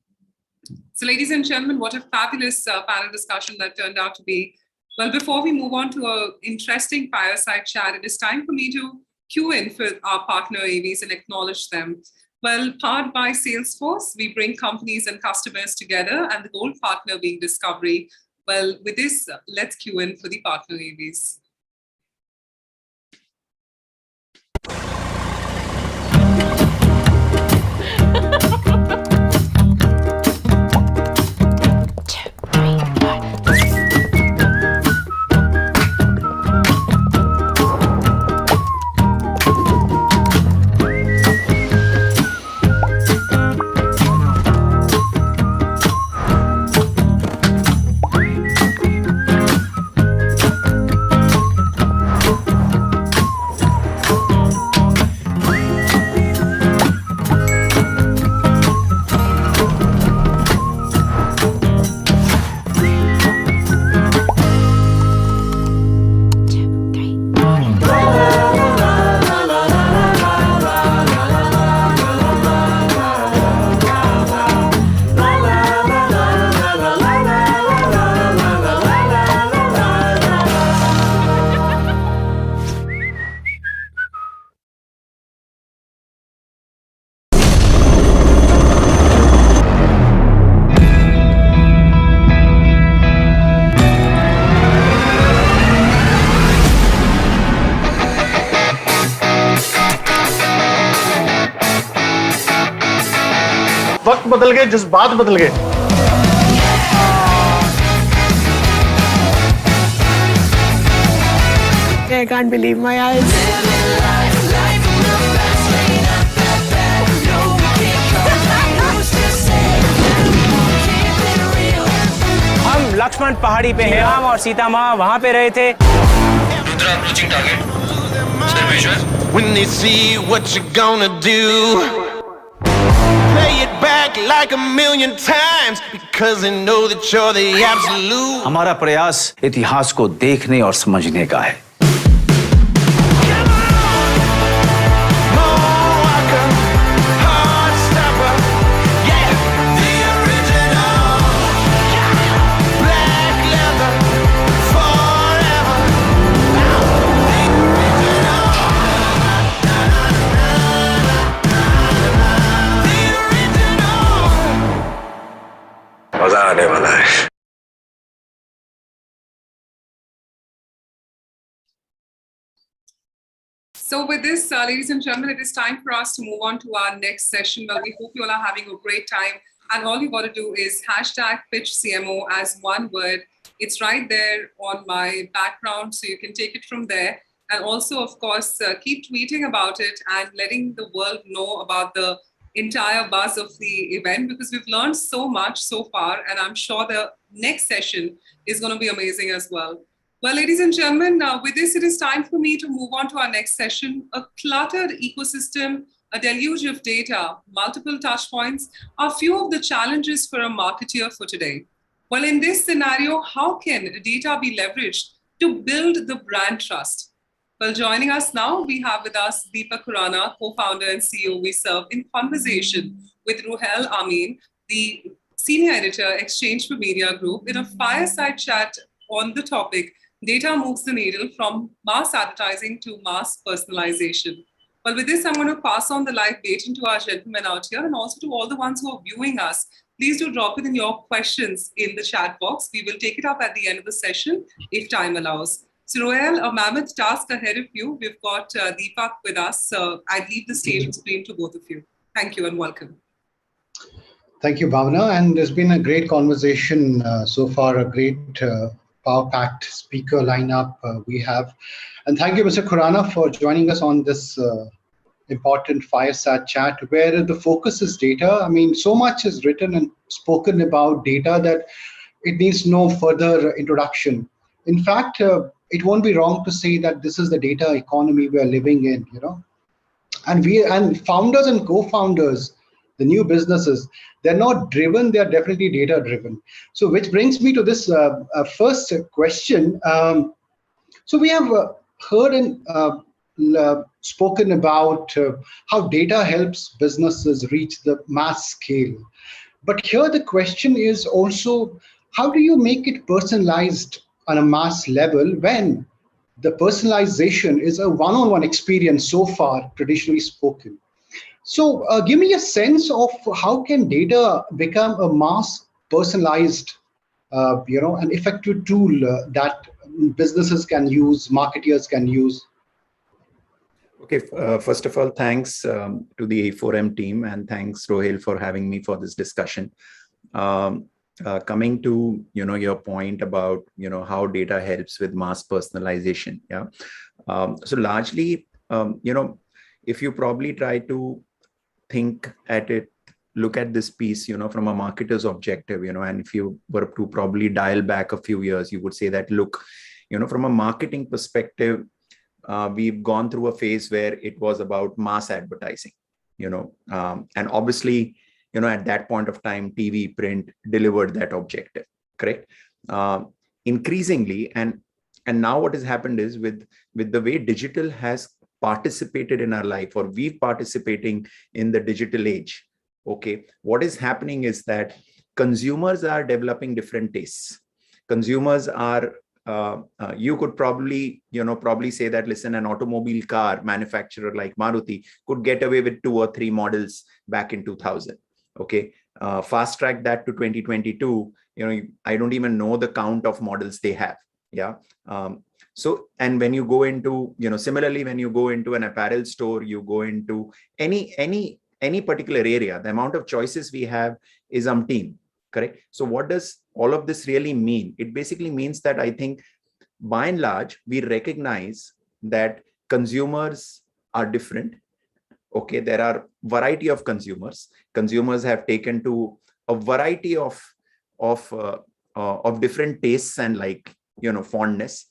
S1: So, ladies and gentlemen, what a fabulous panel discussion that turned out to be. Well, before we move on to an interesting fireside chat, it is time for me to cue in for our partner AVs and acknowledge them. Well, powered by Salesforce, we bring companies and customers together, and the gold partner being Discovery. Well, with this, let's cue in for the partner AVs.
S4: बदल गए, जज्बात बदल गए।
S5: I can't believe my eyes.
S6: हम लक्ष्मण पहाड़ी पे हैं, राम और सीता माँ वहाँ पे रहे थे।
S7: Rudra approaching target. Sir Vishwa. When they see what you're gonna do, play it back like a million times because they know that you're the absolute.
S8: हमारा प्रयास इतिहास को देखने और समझने का है। मजा आने वाला है।
S1: So with this, ladies and gentlemen, it is time for us to move on to our next session. Well, we hope you all are having a great time. And all you got to do is hashtag pitch CMO as one word. It's right there on my background, so you can take it from there. And also, of course, keep tweeting about it and letting the world know about the entire buzz of the event, because we've learned so much so far. And I'm sure the next session is going to be amazing as well. Well, ladies and gentlemen, with this, it is time for me to move on to our next session. A cluttered ecosystem, a deluge of data, multiple touch points are few of the challenges for a marketeer for today. Well, in this scenario, how can data be leveraged to build the brand trust? Well, joining us now, we have with us Deepak Khurana, co-founder and CEO we serve, in conversation with Ruhail Amin, the senior editor, Exchange for Media Group, in a fireside chat on the topic, data moves the needle from mass advertising to mass personalization. Well, with this, I'm going to pass on the live baton to our gentlemen out here and also to all the ones who are viewing us. Please do drop it in your questions in the chat box. We will take it up at the end of the session if time allows. So, Ruhail, a mammoth task ahead of you. We've got Deepak with us. I leave the stage and screen to both of you. Thank you and welcome.
S2: Thank you, Bhavna. And there's been a great conversation so far, a great power-packed speaker lineup we have. And thank you, Mr. Khurana, for joining us on this important fireside chat where the focus is data. I mean, so much is written and spoken about data that it needs no further introduction. In fact, it won't be wrong to say that this is the data economy we are living in, you know. And founders and co-founders, the new businesses, they're not driven, they're definitely data driven. So which brings me to this first question. So we have heard and spoken about how data helps businesses reach the mass scale. But here the question is also, how do you make it personalized on a mass level when the personalization is a one-on-one experience so far, traditionally spoken? So give me a sense of how can data become a mass personalized, an effective tool that businesses can use, marketeers can use.
S22: Okay, first of all, thanks to the A4M team, and thanks, Ruhail, for having me for this discussion. Coming to your point about how data helps with mass personalization. Yeah. So largely, if you probably try to think at it, look at this piece, from a marketer's objective, and if you were to probably dial back a few years, you would say that, look, from a marketing perspective, we've gone through a phase where it was about mass advertising, and obviously, at that point of time, TV, print delivered that objective, correct? Increasingly, and now what has happened is with the way digital has participated in our life, or we're participating in the digital age. Okay, what is happening is that consumers are developing different tastes. Consumers are, you could probably say that, listen, an automobile car manufacturer like Maruti could get away with 2 or 3 models back in 2000. Okay, fast track that to 2022. I don't even know the count of models they have. Yeah. So, and when you go into, similarly, when you go into an apparel store, you go into any any particular area, the amount of choices we have is umpteen, correct? So what does all of this really mean? It basically means that I think by and large, we recognize that consumers are different. Okay, there are variety of consumers. Consumers have taken to a variety of different tastes and fondness.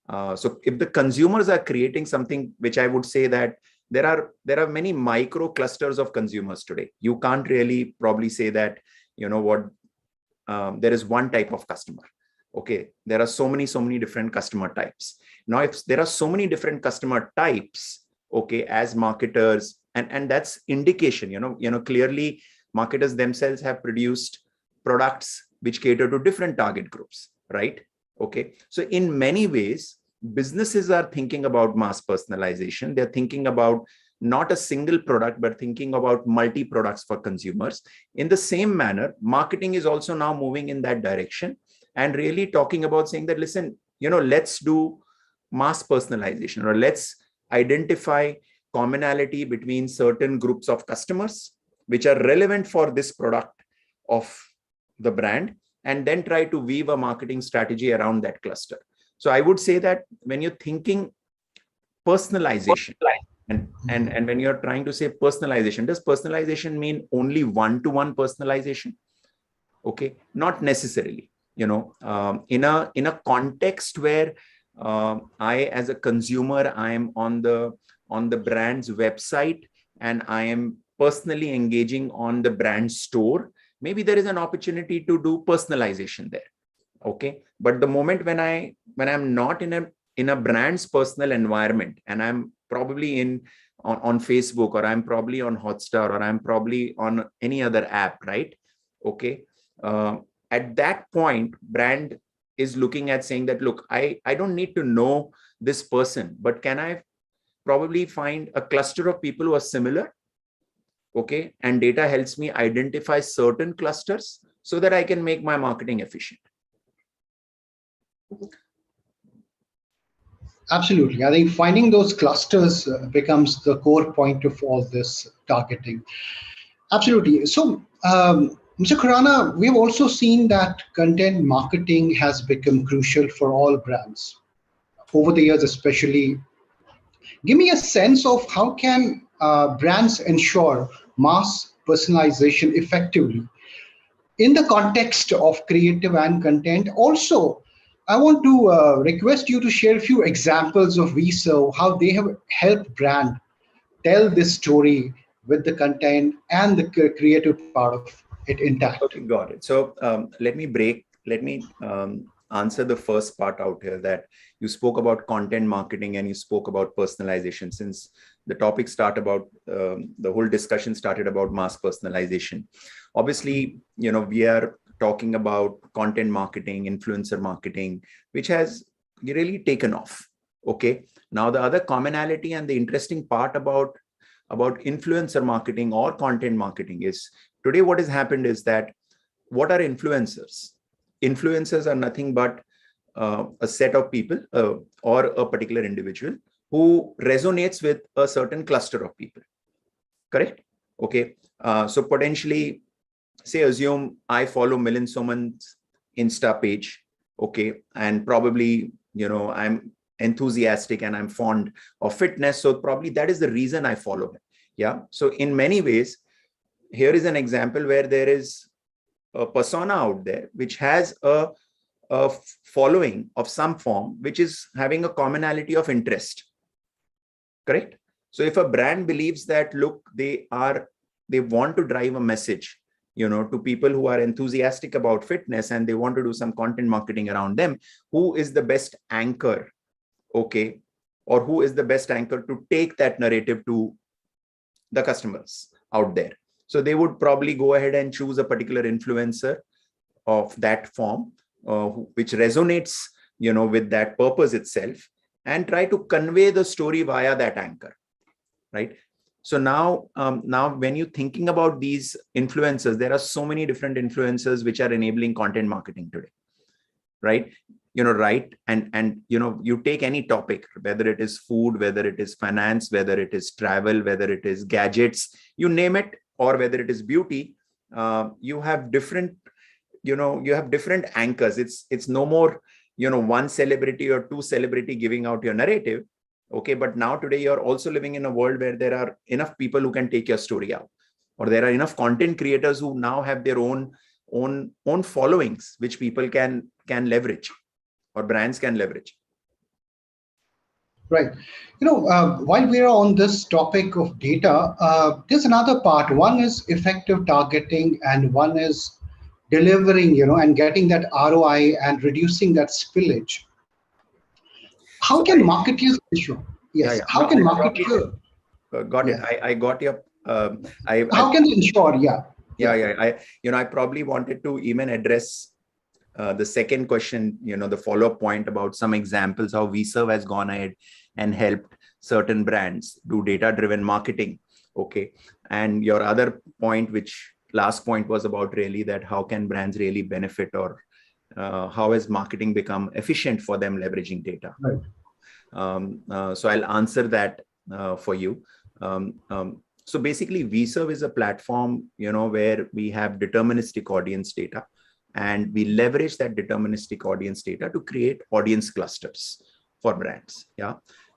S22: So if the consumers are creating something, which I would say that there are many micro clusters of consumers today. You can't really probably say that there is one type of customer. Okay, there are so many different customer types. Now, if there are so many different customer types, okay, as marketers, and that's indication, clearly marketers themselves have produced products which cater to different target groups, right? Okay, so in many ways, businesses are thinking about mass personalization. They're thinking about not a single product, but thinking about multi products for consumers. In the same manner, marketing is also now moving in that direction and really talking about saying that, listen, let's do mass personalization, or let's identify commonality between certain groups of customers which are relevant for this product of the brand, and then try to weave a marketing strategy around that cluster. So I would say that when you're thinking personalization, and when you're trying to say personalization, does personalization mean only one-to-one personalization? Okay, not necessarily. In a context where I, as a consumer, I am on the brand's website and I am personally engaging on the brand store, maybe there is an opportunity to do personalization there. Okay, but the moment when I'm not in a brand's personal environment, and I'm probably on Facebook, or I'm probably on Hotstar, or I'm probably on any other app, right? Okay, at that point, brand is looking at saying that, look, I don't need to know this person, but can I probably find a cluster of people who are similar? Okay, and data helps me identify certain clusters so that I can make my marketing efficient.
S2: Absolutely. I think finding those clusters becomes the core point of all this targeting. Absolutely. So, Mr. Khurana, we've also seen that content marketing has become crucial for all brands over the years, especially. Give me a sense of how can brands ensure mass personalization effectively in the context of creative and content. Also, I want to request you to share a few examples of VServe, how they have helped brand tell this story with the content and the creative part of it intact.
S22: Okay, got it. So let me answer the first part out here, that you spoke about content marketing and you spoke about personalization. Since the topic the whole discussion started about mass personalization. Obviously, we are talking about content marketing, influencer marketing, which has really taken off. Okay. Now, the other commonality and the interesting part about influencer marketing or content marketing is, today what has happened is that, what are influencers? Influencers are nothing but a set of people or a particular individual who resonates with a certain cluster of people. Correct? Okay. So potentially, say, assume I follow Milind Soman's Insta page. Okay. And probably, I'm enthusiastic and I'm fond of fitness. So probably that is the reason I follow him. Yeah. So in many ways, here is an example where there is a persona out there which has a following of some form, which is having a commonality of interest. Correct? So if a brand believes that, look, they want to drive a message, to people who are enthusiastic about fitness, and they want to do some content marketing around them, who is the best anchor? Okay. Or who is the best anchor to take that narrative to the customers out there? So they would probably go ahead and choose a particular influencer of that form, which resonates, with that purpose itself, and try to convey the story via that anchor, right? So now when you're thinking about these influencers, there are so many different influencers which are enabling content marketing today, right? right? And you take any topic, whether it is food, whether it is finance, whether it is travel, whether it is gadgets, you name it, or whether it is beauty, you have different anchors. It's no more one celebrity or two celebrity giving out your narrative. Okay, but now today you're also living in a world where there are enough people who can take your story out, or there are enough content creators who now have their own followings, which people can leverage, or brands can leverage.
S2: Right. While we are on this topic of data, there's another part. One is effective targeting, and one is delivering, and getting that ROI and reducing that spillage. How can marketers ensure? Yes. How can marketers?
S22: Got it. I got your.
S2: How can they ensure? Yeah.
S22: I probably wanted to even address the second question, the follow-up point about some examples how VServe has gone ahead and helped certain brands do data-driven marketing. Okay. And your other point, which last point was about really that how can brands really benefit, or how has marketing become efficient for them leveraging data?
S2: Right.
S22: So I'll answer that for you. So basically, VServe is a platform, where we have deterministic audience data, and we leverage that deterministic audience data to create audience clusters for brands. Yeah.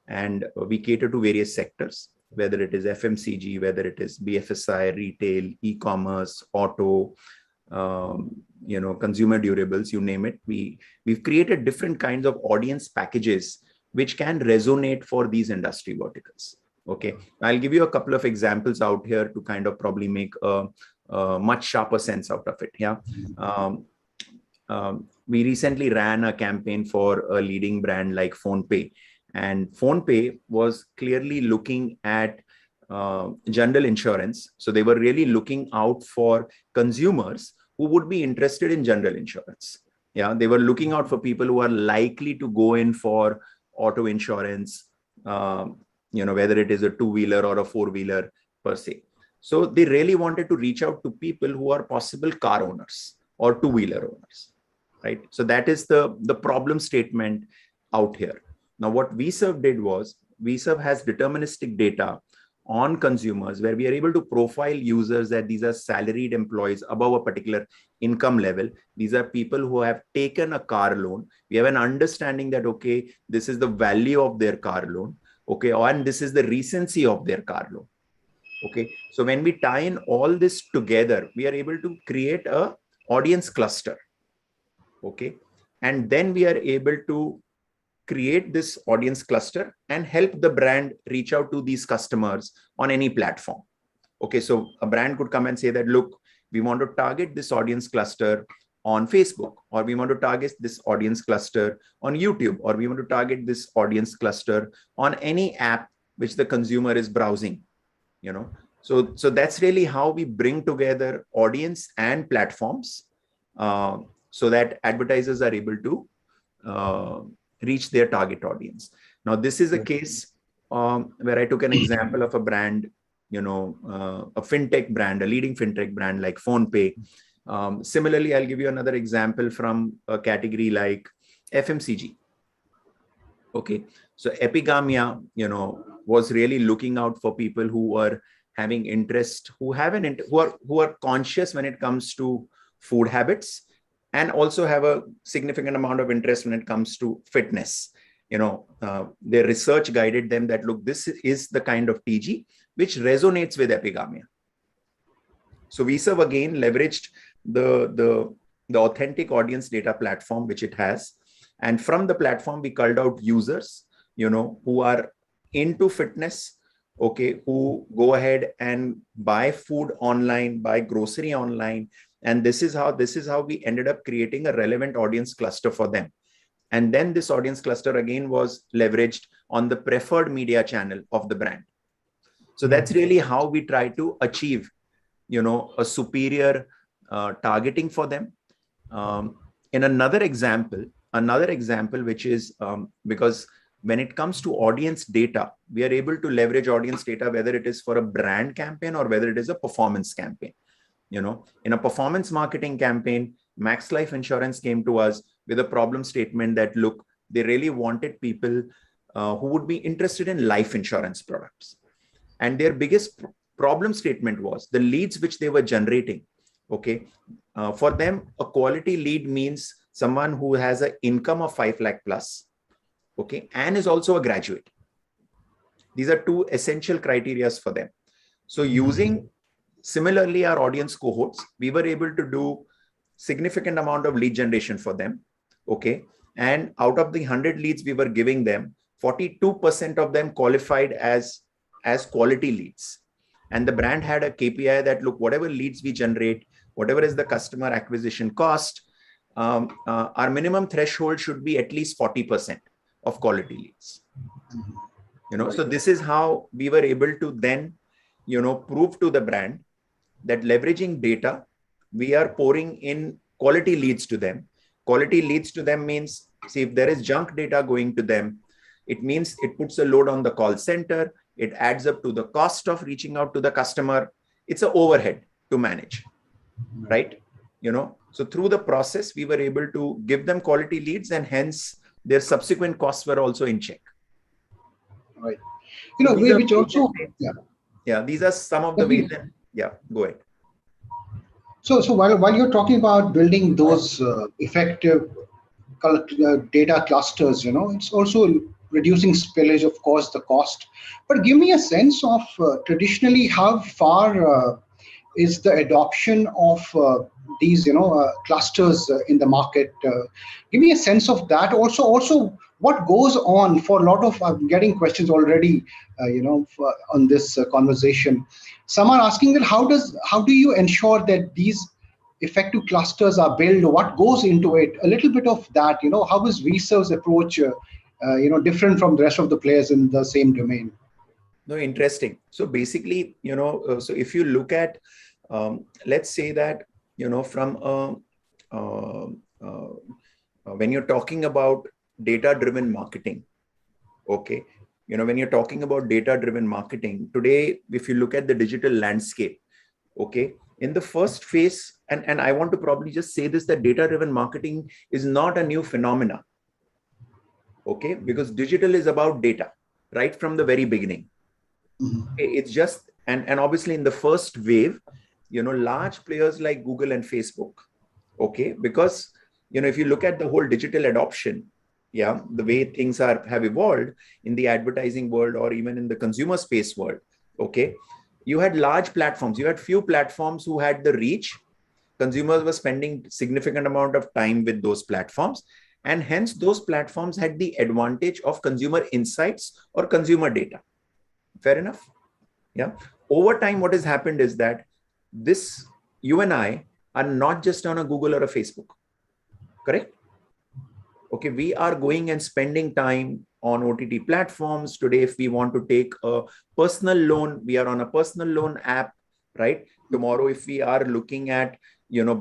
S22: And we cater to various sectors, whether it is FMCG, whether it is BFSI, retail, e-commerce, auto, consumer durables, you name it. We've created different kinds of audience packages which can resonate for these industry verticals. Okay, I'll give you a couple of examples out here to kind of probably make a much sharper sense out of it. Yeah. We recently ran a campaign for a leading brand like PhonePe, and PhonePe was clearly looking at general insurance. So they were really looking out for consumers who would be interested in general insurance. Yeah, they were looking out for people who are likely to go in for auto insurance, whether it is a two-wheeler or a four-wheeler per se. So they really wanted to reach out to people who are possible car owners or two-wheeler owners, right? So that is the problem statement out here. Now, what VServe did was, VServe has deterministic data on consumers where we are able to profile users that these are salaried employees above a particular income level. These are people who have taken a car loan. We have an understanding that, okay, this is the value of their car loan. Okay, and this is the recency of their car loan. Okay, so when we tie in all this together, we are able to create a audience cluster. Okay, and then we are able to create this audience cluster and help the brand reach out to these customers on any platform. Okay, so a brand could come and say that, look, we want to target this audience cluster on Facebook, or we want to target this audience cluster on YouTube, or we want to target this audience cluster on any app which the consumer is browsing. So that's really how we bring together audience and platforms so that advertisers are able to reach their target audience. Now, this is a case where I took an example of a brand, a fintech brand, a leading fintech brand like PhonePe. Similarly, I'll give you another example from a category like FMCG. Okay, so Epigamia, was really looking out for people who are having interest, who are conscious when it comes to food habits, and also have a significant amount of interest when it comes to fitness. Their research guided them that, look, this is the kind of TG which resonates with Epigamia. So VServe again leveraged the authentic audience data platform which it has, and from the platform we culled out users, who are into fitness, okay, who go ahead and buy food online, buy grocery online. And this is how we ended up creating a relevant audience cluster for them. And then this audience cluster again was leveraged on the preferred media channel of the brand. So that's really how we try to achieve, a superior targeting for them. In another example, which is because when it comes to audience data, we are able to leverage audience data, whether it is for a brand campaign or whether it is a performance campaign. In a performance marketing campaign, Max Life Insurance came to us with a problem statement that, look, they really wanted people who would be interested in life insurance products. And their biggest problem statement was the leads which they were generating. Okay. For them, a quality lead means someone who has an income of 5 lakh plus. Okay. And is also a graduate. These are two essential criteria for them. So using similarly our audience cohorts, we were able to do significant amount of lead generation for them. Okay. And out of the 100 leads we were giving them, 42% of them qualified as quality leads. And the brand had a KPI that, look, whatever leads we generate, whatever is the customer acquisition cost, our minimum threshold should be at least 40% of quality leads. So this is how we were able to then, prove to the brand that leveraging data, we are pouring in quality leads to them. Quality leads to them means, see, if there is junk data going to them, it means it puts a load on the call center. It adds up to the cost of reaching out to the customer. It's an overhead to manage, right? So through the process, we were able to give them quality leads, and hence their subsequent costs were also in check.
S2: Right. Which also,
S22: these are some of the ways that, go ahead.
S2: So while you're talking about building those effective data clusters, it's also reducing spillage, of course, the cost. But give me a sense of traditionally how far is the adoption of these, clusters in the market. Give me a sense of that. Also, what goes on for a lot of, I'm getting questions already, on this conversation. Some are asking that how do you ensure that these effective clusters are built? What goes into it? A little bit of that, how is VServe's approach, different from the rest of the players in the same domain?
S22: No, interesting. So basically, so if you look at, let's say that, from when you're talking about data-driven marketing, okay, when you're talking about data-driven marketing today, if you look at the digital landscape, okay, in the first phase, and I want to probably just say this, that data-driven marketing is not a new phenomena. Okay, because digital is about data right from the very beginning. It's just, and obviously in the first wave, large players like Google and Facebook, okay, because, if you look at the whole digital adoption, the way things have evolved in the advertising world or even in the consumer space world, okay, you had large platforms, you had few platforms who had the reach. Consumers were spending significant amount of time with those platforms. And hence those platforms had the advantage of consumer insights or consumer data. Fair enough? Yeah. Over time, what has happened is that you and I are not just on a Google or a Facebook. Correct? Okay. We are going and spending time on OTT platforms. Today, if we want to take a personal loan, we are on a personal loan app, right? Tomorrow, if we are looking at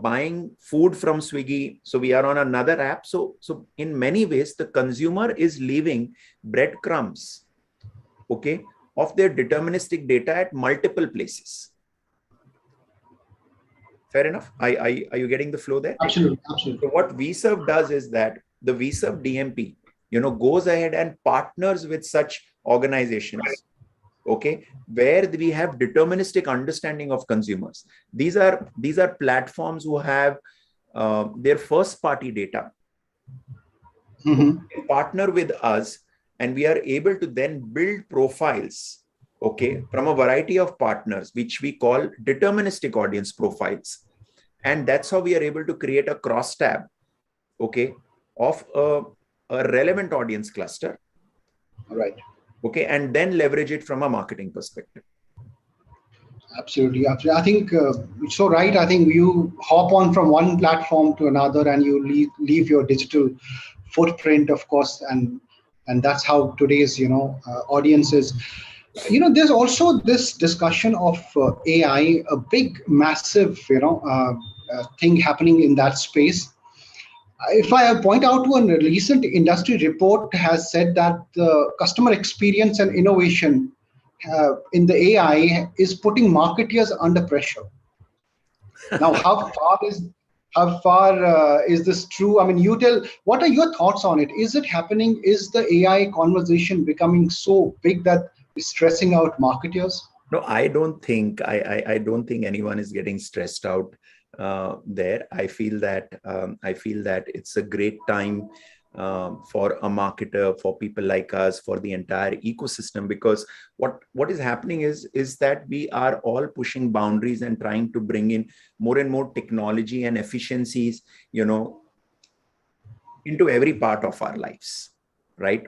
S22: buying food from Swiggy, so we are on another app. So in many ways, the consumer is leaving breadcrumbs, okay, of their deterministic data at multiple places. Fair enough? Are you getting the flow there?
S2: Absolutely.
S22: So what VServe does is that the VServe DMP, goes ahead and partners with such organizations, okay, where we have deterministic understanding of consumers. These are platforms who have their first party data. They partner with us, and we are able to then build profiles, okay, from a variety of partners, which we call deterministic audience profiles. And that's how we are able to create a cross tab, okay, of a relevant audience cluster.
S2: Right.
S22: Okay, and then leverage it from a marketing perspective.
S2: Absolutely. I think it's so right. I think you hop on from one platform to another, and you leave your digital footprint, of course, and that's how today's audience is. There's also this discussion of AI, a big, massive thing happening in that space. If I point out to a recent industry report has said that the customer experience and innovation in the AI is putting marketers under pressure. Now, how far is how far is this true? I mean, you tell, what are your thoughts on it? Is it happening? Is the AI conversation becoming so big that it's stressing out marketers?
S22: No, I don't think anyone is getting stressed out there. I feel that it's a great time for a marketer, for people like us, for the entire ecosystem, because what is happening is that we are all pushing boundaries and trying to bring in more and more technology and efficiencies, into every part of our lives, right?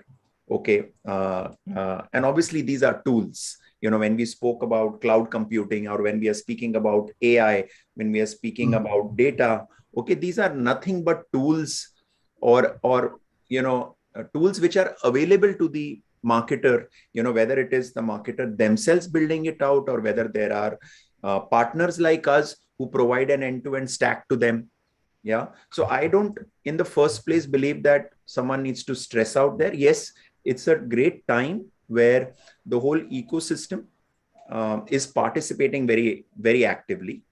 S22: Okay, and obviously these are tools. When we spoke about cloud computing, or when we are speaking about AI, when we are speaking about data, okay, these are nothing but tools, or tools which are available to the marketer, whether it is the marketer themselves building it out, or whether there are partners like us who provide an end-to-end stack to them. Yeah. So I don't, in the first place, believe that someone needs to stress out there. Yes, it's a great time where the whole ecosystem is participating very, very actively.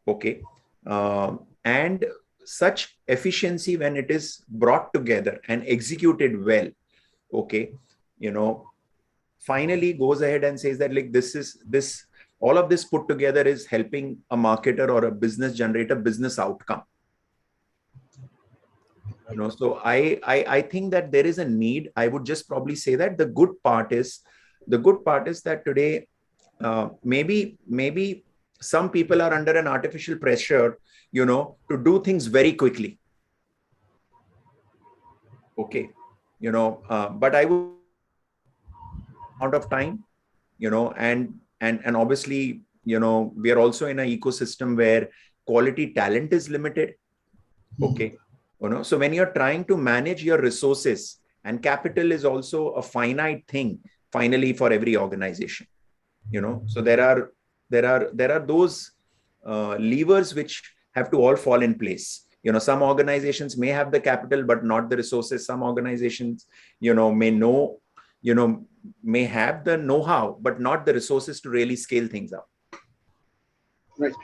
S22: Okay. And such efficiency, when it is brought together and executed well, okay, finally goes ahead and says that, like, all of this put together is helping a marketer or a business generate a business outcome. So I think that there is a need. I would just probably say that the good part is that today, maybe some people are under an artificial pressure, to do things very quickly. Okay. But I would out of time, and obviously, we are also in an ecosystem where quality talent is limited. Okay. So when you're trying to manage your resources, and capital is also a finite thing, finally, for every organization, so there are those levers which have to all fall in place. Some organizations may have the capital, but not the resources. Some organizations, may have the know-how, but not the resources to really scale things up.
S2: Right.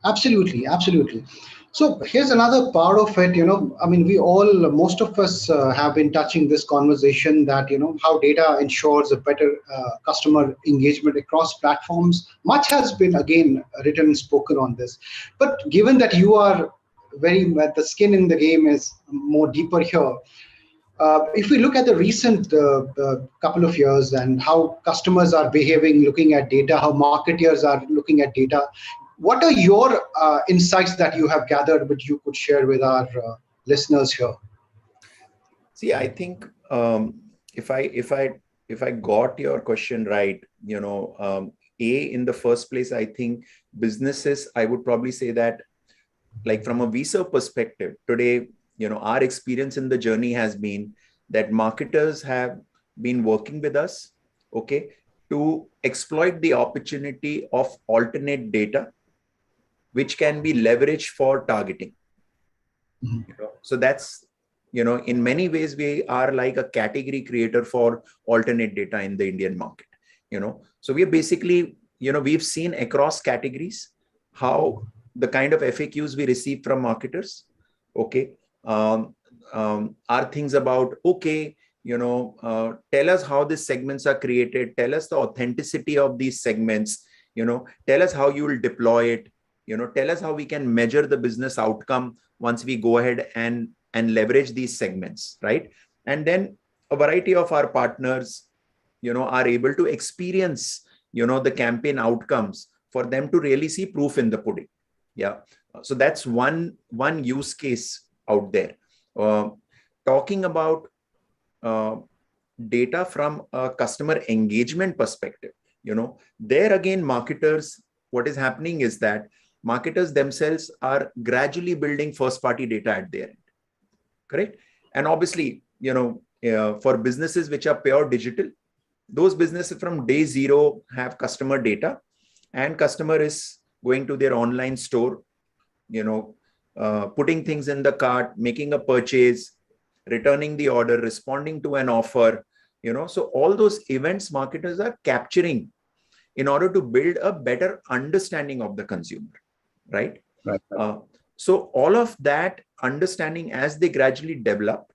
S2: Absolutely. Absolutely. So here's another part of it, I mean, most of us have been touching this conversation that, how data ensures a better customer engagement across platforms. Much has been, again, written and spoken on this. But given that you are the skin in the game is more deeper here, if we look at the recent couple of years and how customers are behaving, looking at data, how marketers are looking at data, what are your insights that you have gathered, which you could share with our listeners here?
S22: See, I think if I got your question right, in the first place, I think businesses, I would probably say that, like, from a Visa perspective today, our experience in the journey has been that marketers have been working with us, okay, to exploit the opportunity of alternate data, which can be leveraged for targeting. So that's, in many ways, we are like a category creator for alternate data in the Indian market. So we are basically, we've seen across categories how the kind of FAQs we receive from marketers, okay, are things about, okay, tell us how these segments are created, tell us the authenticity of these segments, tell us how you will deploy it, tell us how we can measure the business outcome once we go ahead and leverage these segments, right? And then a variety of our partners, are able to experience, the campaign outcomes for them to really see proof in the pudding. Yeah. So that's one use case out there. Talking about data from a customer engagement perspective, there again, marketers, what is happening is that marketers themselves are gradually building first party data at their end. Correct. And obviously, for businesses which are pure digital, those businesses from day zero have customer data, and customer is going to their online store, putting things in the cart, making a purchase, returning the order, responding to an offer, so all those events marketers are capturing in order to build a better understanding of the consumer, right?
S2: Right.
S22: So all of that understanding as they gradually develop,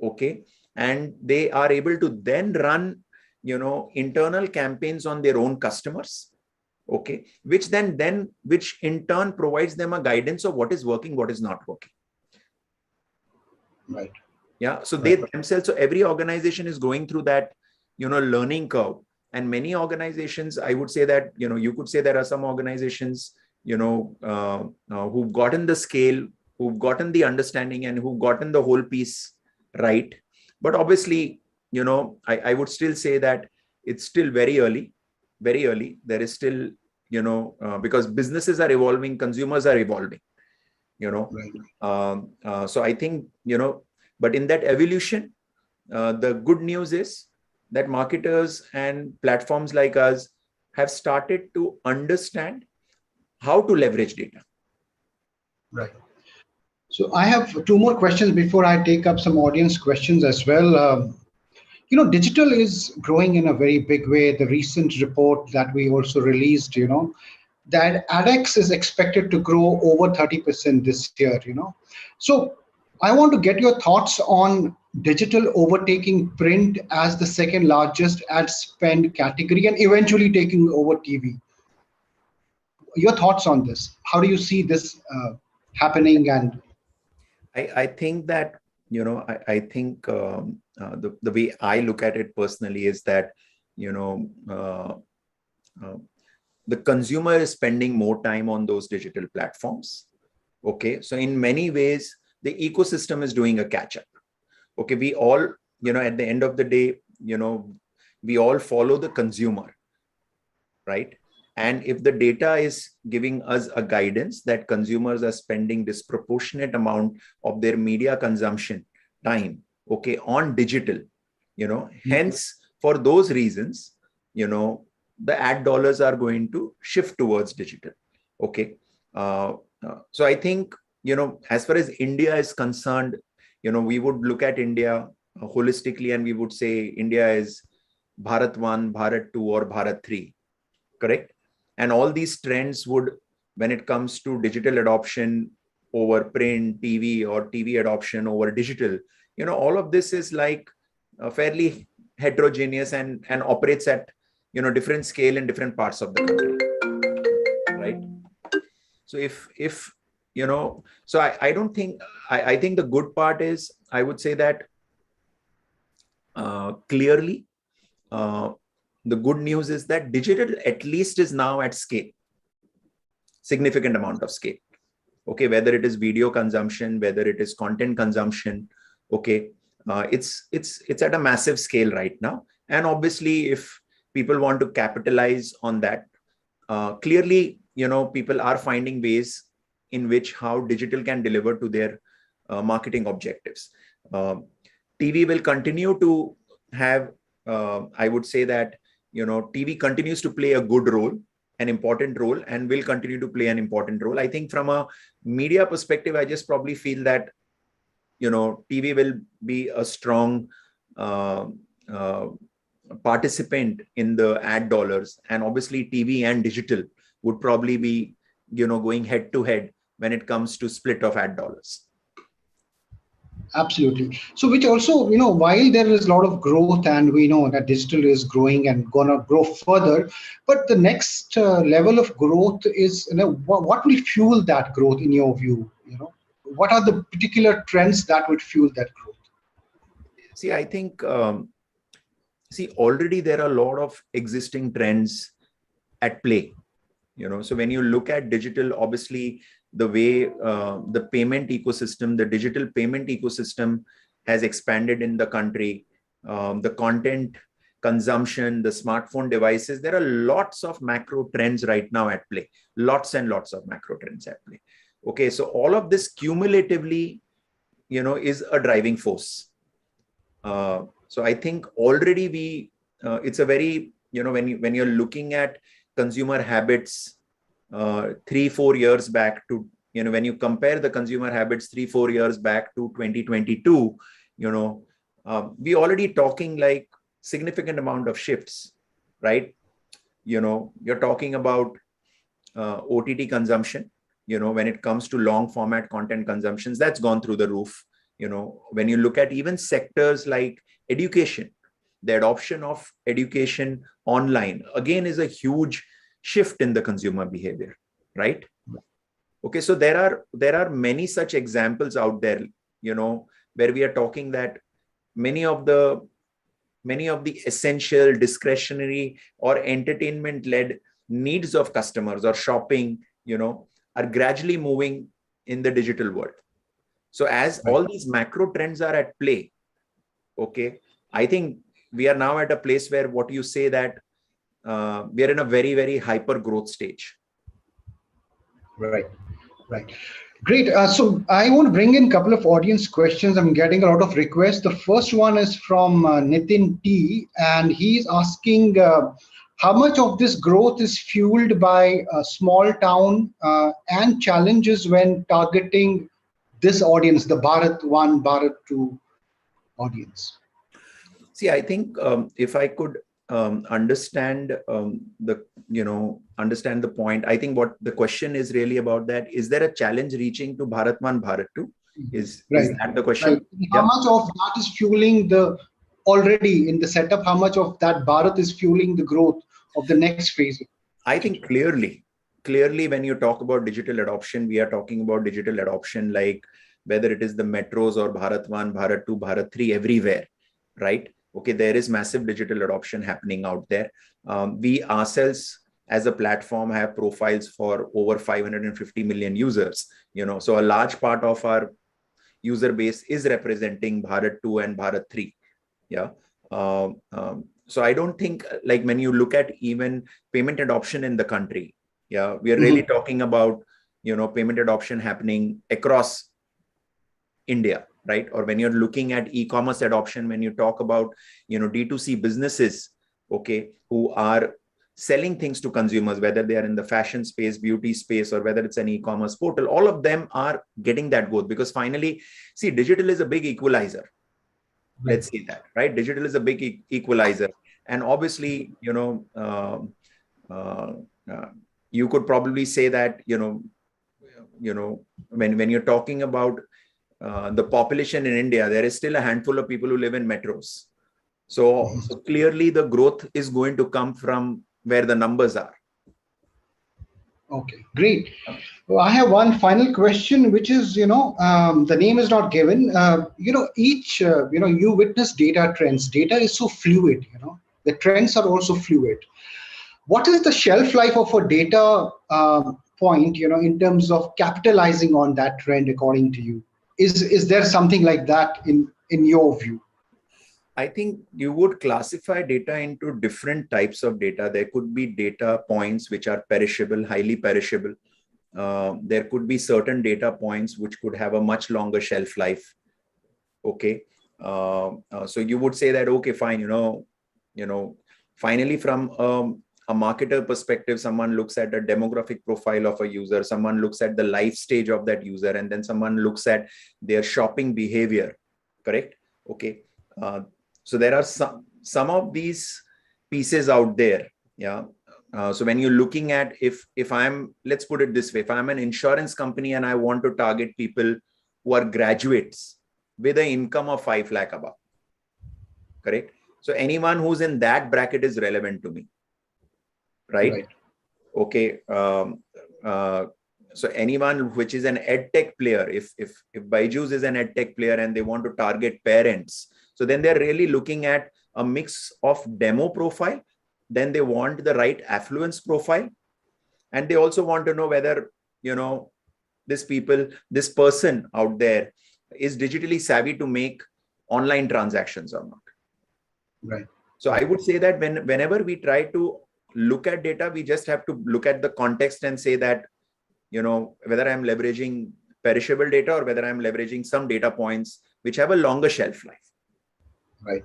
S22: okay, and they are able to then run, internal campaigns on their own customers, okay, which in turn provides them a guidance of what is working, what is not working.
S2: Right.
S22: Yeah. So they themselves, so every organization is going through that, learning curve. And many organizations, I would say that, you could say there are some organizations, who've gotten the scale, who've gotten the understanding, and who've gotten the whole piece right. But obviously, I would still say that it's still very early, very early. There is still, because businesses are evolving, consumers are evolving,
S2: Right.
S22: So I think, but in that evolution, the good news is that marketers and platforms like us have started to understand how to leverage data.
S2: Right. So I have two more questions before I take up some audience questions as well. Digital is growing in a very big way. The recent report that we also released, that ADEX is expected to grow over 30% this year, So I want to get your thoughts on digital overtaking print as the second largest ad spend category and eventually taking over TV. Your thoughts on this? How do you see this happening? And
S22: I think that, I think the way I look at it personally is that, the consumer is spending more time on those digital platforms. Okay. So in many ways, the ecosystem is doing a catch up. Okay. We all, at the end of the day, we all follow the consumer, right? And if the data is giving us a guidance that consumers are spending disproportionate amount of their media consumption time, okay, on digital, hence for those reasons, the ad dollars are going to shift towards digital. Okay. So I think, as far as India is concerned, we would look at India holistically and we would say India is Bharat 1, Bharat 2 or Bharat 3, correct? And all these trends would, when it comes to digital adoption over print, TV or TV adoption over digital, all of this is like fairly heterogeneous and operates at, different scale in different parts of the country, right? So if so I don't think, I think the good part is, I would say that clearly, the good news is that digital at least is now at scale, significant amount of scale. Okay, whether it is video consumption, whether it is content consumption, okay, it's at a massive scale right now. And obviously, if people want to capitalize on that, clearly, people are finding ways in which how digital can deliver to their marketing objectives. TV will continue to have, I would say that, TV continues to play a good role, an important role, and will continue to play an important role. I think from a media perspective, I just probably feel that, TV will be a strong participant in the ad dollars, and obviously TV and digital would probably be, going head to head when it comes to split of ad dollars.
S2: Absolutely. So which also, while there is a lot of growth and we know that digital is growing and going to grow further, but the next level of growth is, what will fuel that growth in your view? What are the particular trends that would fuel that growth?
S22: See, I think, already there are a lot of existing trends at play. So when you look at digital, obviously the way the payment ecosystem, the digital payment ecosystem has expanded in the country, the content consumption, the smartphone devices, there are lots of macro trends right now at play, lots and lots of macro trends at play. Okay, so all of this cumulatively, is a driving force. So I think already it's a very, when you're looking at consumer habits 3-4 years back to, when you compare the consumer habits 3-4 years back to 2022, we already talking like significant amount of shifts, right? You're talking about OTT consumption, when it comes to long format content consumptions, that's gone through the roof. When you look at even sectors like education, the adoption of education online again is a huge shift in the consumer behavior, right? Okay, so there are many such examples out there, where we are talking that many of the essential discretionary or entertainment led needs of customers or shopping, are gradually moving in the digital world. So as all these macro trends are at play, okay, I think we are now at a place where what you say that we are in a very, very hyper growth stage.
S2: Right. Great. So I want to bring in a couple of audience questions. I'm getting a lot of requests. The first one is from Nitin T, and he's asking how much of this growth is fueled by small town and challenges when targeting this audience, the Bharat 1, Bharat 2 audience.
S22: See, I think if I could understand understand the point, I think what the question is really about that, is there a challenge reaching to Bharat 1, Bharat 2? Is that the question?
S2: Right. How much of that is fueling already in the setup, how much of that Bharat is fueling the growth of the next phase?
S22: I think clearly when you talk about digital adoption, we are talking about digital adoption like whether it is the metros or Bharat 1, Bharat 2, Bharat 3, everywhere, right? Okay, there is massive digital adoption happening out there. We ourselves as a platform have profiles for over 550 million users, so a large part of our user base is representing Bharat 2 and Bharat 3. Yeah. So I don't think, like, when you look at even payment adoption in the country, we are really talking about, payment adoption happening across India, right? Or when you're looking at e-commerce adoption, when you talk about, D2C businesses, okay, who are selling things to consumers, whether they are in the fashion space, beauty space, or whether it's an e-commerce portal, all of them are getting that growth because finally, see, digital is a big equalizer. Let's say that, right? Digital is a big equalizer. And obviously, you could probably say that, when you're talking about the population in India, there is still a handful of people who live in metros. So clearly the growth is going to come from where the numbers are.
S2: Okay, great. Well, I have one final question, which is, the name is not given. You witness data trends. Data is so fluid, the trends are also fluid. What is the shelf life of a data point, in terms of capitalizing on that trend, according to you? Is there something like that in your view?
S22: I think you would classify data into different types of data. There could be data points which are perishable, highly perishable. There could be certain data points which could have a much longer shelf life. Okay. So you would say that, okay, fine, finally from a marketer perspective, someone looks at the demographic profile of a user, someone looks at the life stage of that user, and then someone looks at their shopping behavior, correct? Okay. So there are some of these pieces out there. Yeah. So when you're looking at, if let's put it this way, if I'm an insurance company and I want to target people who are graduates with an income of 5 lakh above, correct? So anyone who's in that bracket is relevant to me, right? Okay. So anyone which is an edtech player, if Byju's is an edtech player and they want to target parents, so then they're really looking at a mix of demo profile. Then they want the right affluence profile. And they also want to know whether, this person out there is digitally savvy to make online transactions or not.
S2: Right.
S22: So I would say that whenever we try to look at data, we just have to look at the context and say that, whether I'm leveraging perishable data or whether I'm leveraging some data points which have a longer shelf life.
S2: Right.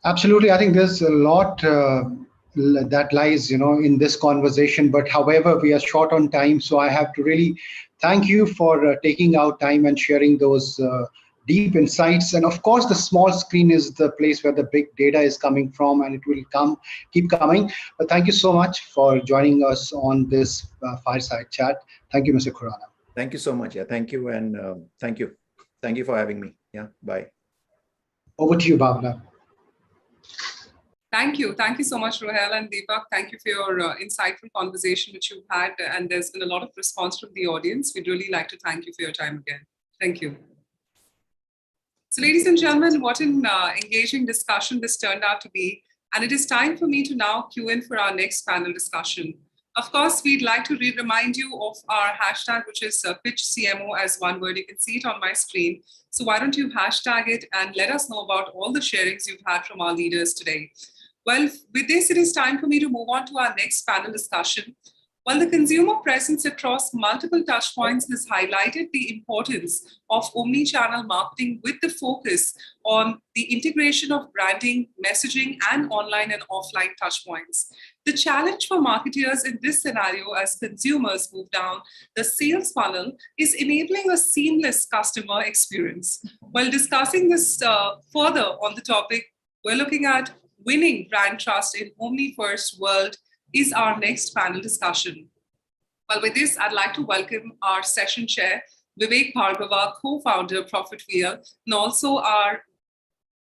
S2: Absolutely. I think there's a lot that lies, in this conversation. But however, we are short on time. So I have to really thank you for taking out time and sharing those
S10: deep insights. And of course, the small screen is the place where the big data is coming from, and it will keep coming. But thank you so much for joining us on this fireside chat. Thank you, Mr. Khurana.
S22: Thank you so much. Yeah, thank you. And thank you. Thank you for having me. Yeah, bye.
S10: Over to you, Bhavna.
S1: Thank you. Thank you so much, Rohel and Deepak. Thank you for your insightful conversation which you've had. And there's been a lot of response from the audience. We'd really like to thank you for your time again. Thank you. So ladies and gentlemen, what an engaging discussion this turned out to be. And it is time for me to now cue in for our next panel discussion. Of course, we'd like to remind you of our hashtag, which is Pitch CMO as one word. You can see it on my screen. So why don't you hashtag it and let us know about all the sharings you've had from our leaders today. Well, with this, it is time for me to move on to our next panel discussion. While the consumer presence across multiple touchpoints has highlighted the importance of omni-channel marketing with the focus on the integration of branding, messaging, and online and offline touchpoints. The challenge for marketers in this scenario as consumers move down the sales funnel is enabling a seamless customer experience. While discussing this further on the topic, we're looking at winning brand trust in omni-first world is our next panel discussion. Well, with this, I'd like to welcome our session chair, Vivek Bhargava, co-founder of Profit Wheel, and also our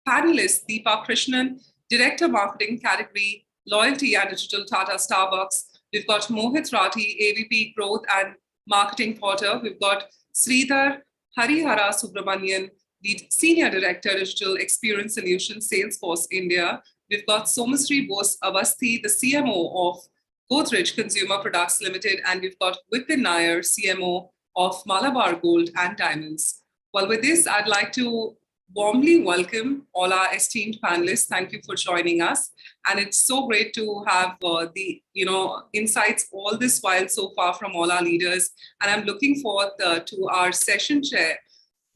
S1: panelist, Deepak Krishnan, Director Marketing Category, Loyalty and Digital Tata Starbucks. We've got Mohit Rathi, AVP Growth and Marketing Porter. We've got Sridhar Harihara Subramanian, the Senior Director, Digital Experience Solutions, Salesforce India. We've got Somasri Bose Avasthi, the CMO of Godrej Consumer Products Limited, and we've got Vipin Nair, CMO of Malabar Gold and Diamonds. Well, with this, I'd like to warmly welcome all our esteemed panelists. Thank you for joining us. And it's so great to have the insights all this while so far from all our leaders. And I'm looking forward to our session chair,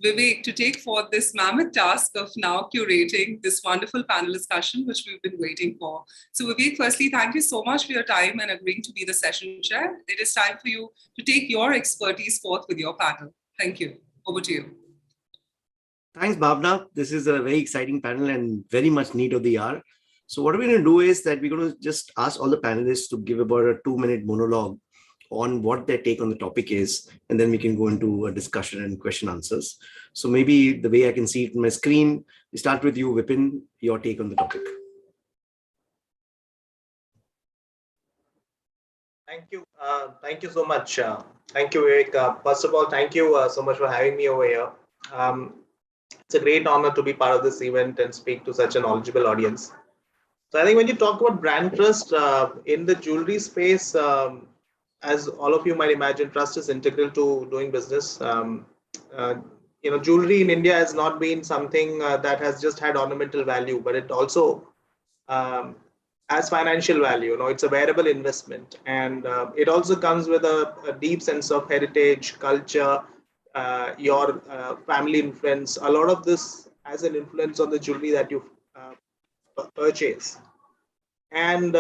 S1: Vivek, to take forth this mammoth task of now curating this wonderful panel discussion, which we've been waiting for. So Vivek, firstly, thank you so much for your time and agreeing to be the session chair. It is time for you to take your expertise forth with your panel. Thank you. Over to you.
S12: Thanks, Bhavna. This is a very exciting panel and very much need of the hour. So what we're going to do is that we're going to just ask all the panelists to give about a 2-minute monologue on what their take on the topic is, and then we can go into a discussion and question answers. So maybe the way I can see it on my screen, we start with you, Vipin, your take on the topic.
S23: Thank you. Thank you so much. Thank you, Vivek. First of all, thank you so much for having me over here. It's a great honor to be part of this event and speak to such a knowledgeable audience. So I think when you talk about brand trust in the jewelry space, as all of you might imagine, trust is integral to doing business. Jewelry in India has not been something that has just had ornamental value, but it also has financial value. It's a wearable investment, and it also comes with a deep sense of heritage, culture, your family influence. A lot of this has an influence on the jewelry that you purchase, and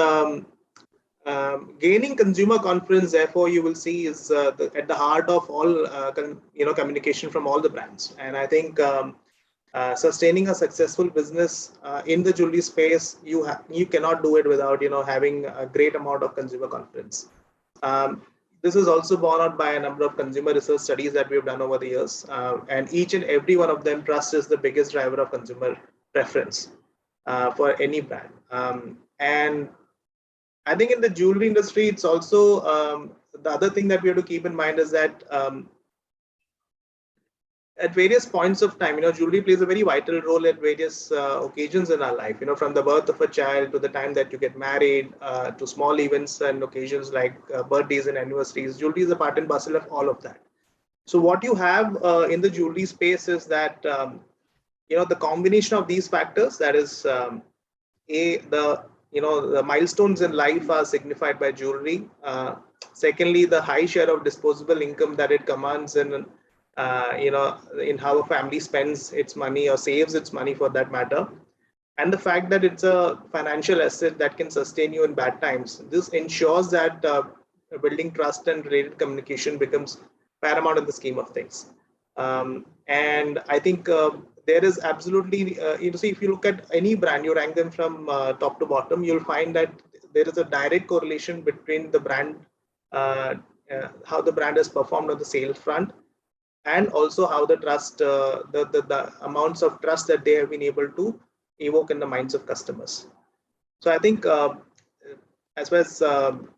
S23: gaining consumer confidence, therefore, you will see is at the heart of all communication from all the brands. And I think sustaining a successful business in the jewelry space, you cannot do it without having a great amount of consumer confidence. This is also borne out by a number of consumer research studies that we've done over the years, and each and every one of them, trust is the biggest driver of consumer preference for any brand. And I think in the jewelry industry, it's also the other thing that we have to keep in mind is that at various points of time, jewelry plays a very vital role at various occasions in our life. From the birth of a child to the time that you get married, to small events and occasions like birthdays and anniversaries, jewelry is a part and parcel of all of that. So what you have in the jewelry space is that the combination of these factors, that is the milestones in life are signified by jewelry. Secondly, the high share of disposable income that it commands in how a family spends its money or saves its money for that matter. And the fact that it's a financial asset that can sustain you in bad times. This ensures that building trust and related communication becomes paramount in the scheme of things. And I think there is absolutely, see, if you look at any brand, you rank them from top to bottom, you'll find that there is a direct correlation between the brand, how the brand has performed on the sales front, and also how the trust, the amounts of trust that they have been able to evoke in the minds of customers. So I think as far as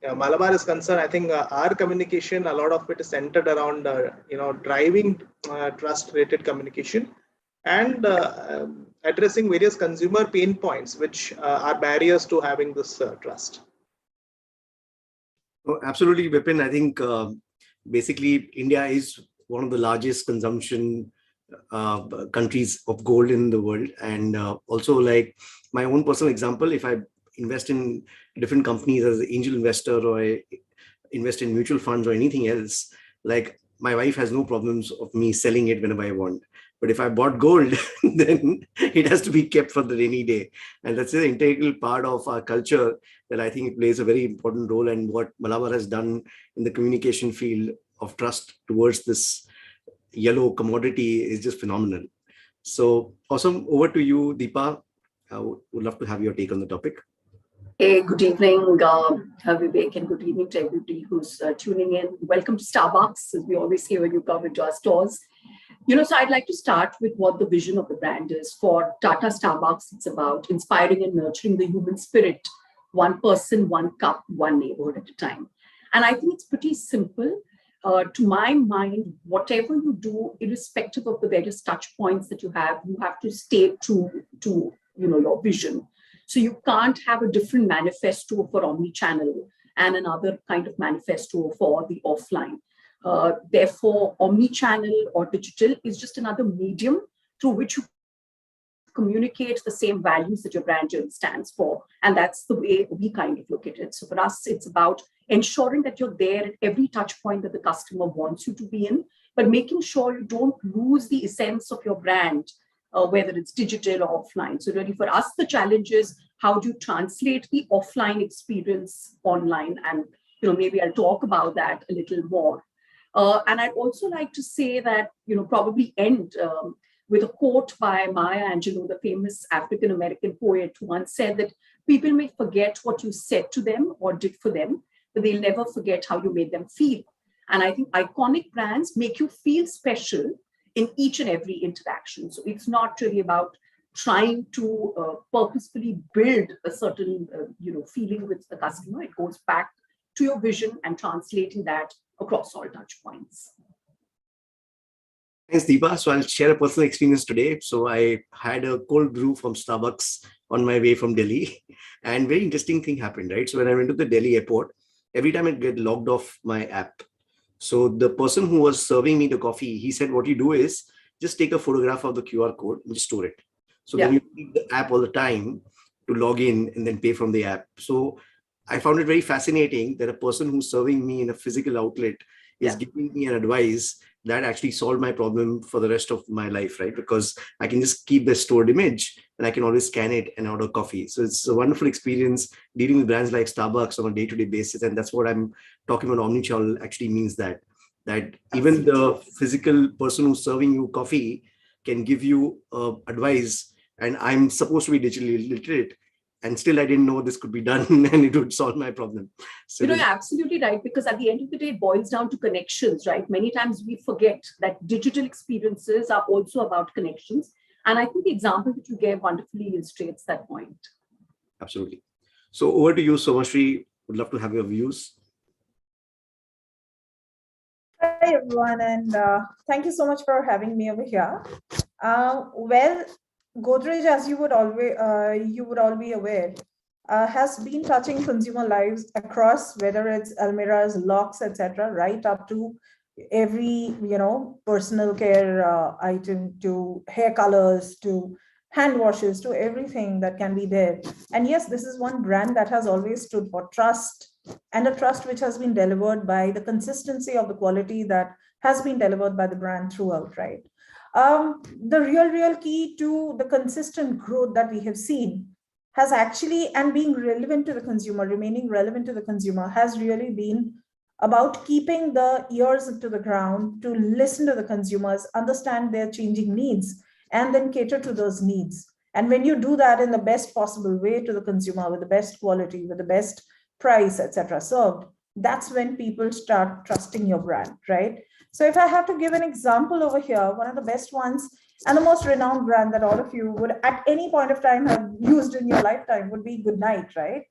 S23: Malabar is concerned, I think our communication, a lot of it is centered around driving trust-related communication and addressing various consumer pain points, which are barriers to having this trust.
S12: Oh, absolutely, Vipin. I think basically India is one of the largest consumption countries of gold in the world. And also, like my own personal example, if I invest in different companies as an angel investor, or I invest in mutual funds or anything else, like my wife has no problems of me selling it whenever I want. But if I bought gold, then it has to be kept for the rainy day. And that's an integral part of our culture that I think it plays a very important role. And what Malabar has done in the communication field of trust towards this yellow commodity is just phenomenal. So awesome. Over to you, Deepa. I would love to have your take on the topic.
S11: Hey, good evening, Vivek, and good evening to everybody who's tuning in. Welcome to Starbucks, as we always say when you come into our stores. So I'd like to start with what the vision of the brand is. For Tata Starbucks, it's about inspiring and nurturing the human spirit, one person, one cup, one neighborhood at a time. And I think it's pretty simple. To my mind, whatever you do, irrespective of the various touch points that you have to stay true to your vision. So you can't have a different manifesto for omni-channel and another kind of manifesto for the offline. Therefore, omni-channel or digital is just another medium through which you communicate the same values that your brand journey stands for. And that's the way we kind of look at it. So for us, it's about ensuring that you're there at every touch point that the customer wants you to be in, but making sure you don't lose the essence of your brand, whether it's digital or offline. So really for us, the challenge is how do you translate the offline experience online? And maybe I'll talk about that a little more. And I'd also like to say that, probably end with a quote by Maya Angelou, the famous African-American poet, who once said that people may forget what you said to them or did for them, but they'll never forget how you made them feel. And I think iconic brands make you feel special in each and every interaction. So it's not really about trying to purposefully build a certain feeling with the customer. It goes back to your vision and translating that across all touch points.
S12: Thanks, Deepa. So I'll share a personal experience today. So I had a cold brew from Starbucks on my way from Delhi, and very interesting thing happened, right? So when I went to the Delhi airport, every time I get logged off my app. So the person who was serving me the coffee, he said, what you do is just take a photograph of the QR code and just store it. So then you need the app all the time to log in and then pay from the app. So I found it very fascinating that a person who's serving me in a physical outlet is giving me an advice that actually solved my problem for the rest of my life, right? Because I can just keep the stored image and I can always scan it and order coffee. So it's a wonderful experience dealing with brands like Starbucks on a day-to-day basis. And that's what I'm talking about. Omnichannel actually means that even the physical person who's serving you coffee can give you advice. And I'm supposed to be digitally literate, and still I didn't know this could be done and it would solve my problem. So
S11: you're absolutely right, because at the end of the day, it boils down to connections, right? Many times we forget that digital experiences are also about connections. And I think the example that you gave wonderfully illustrates that point.
S12: Absolutely. So over to you, Somashri. Would love to have your views.
S14: Hi, everyone, and thank you so much for having me over here. Well, Godrej, as you would all be aware, has been touching consumer lives across, whether it's almiras, locks, etc., right up to every personal care item, to hair colors, to hand washes, to everything that can be there. And yes, this is one brand that has always stood for trust, and a trust which has been delivered by the consistency of the quality that has been delivered by the brand throughout, right? The real key to the consistent growth that we have seen has actually, and being relevant to the consumer, remaining relevant to the consumer, has really been about keeping the ears to the ground to listen to the consumers, understand their changing needs, and then cater to those needs. And when you do that in the best possible way to the consumer, with the best quality, with the best price, etc., served, that's when people start trusting your brand, right? So if I have to give an example over here, one of the best ones and the most renowned brand that all of you would at any point of time have used in your lifetime would be Goodnight, right?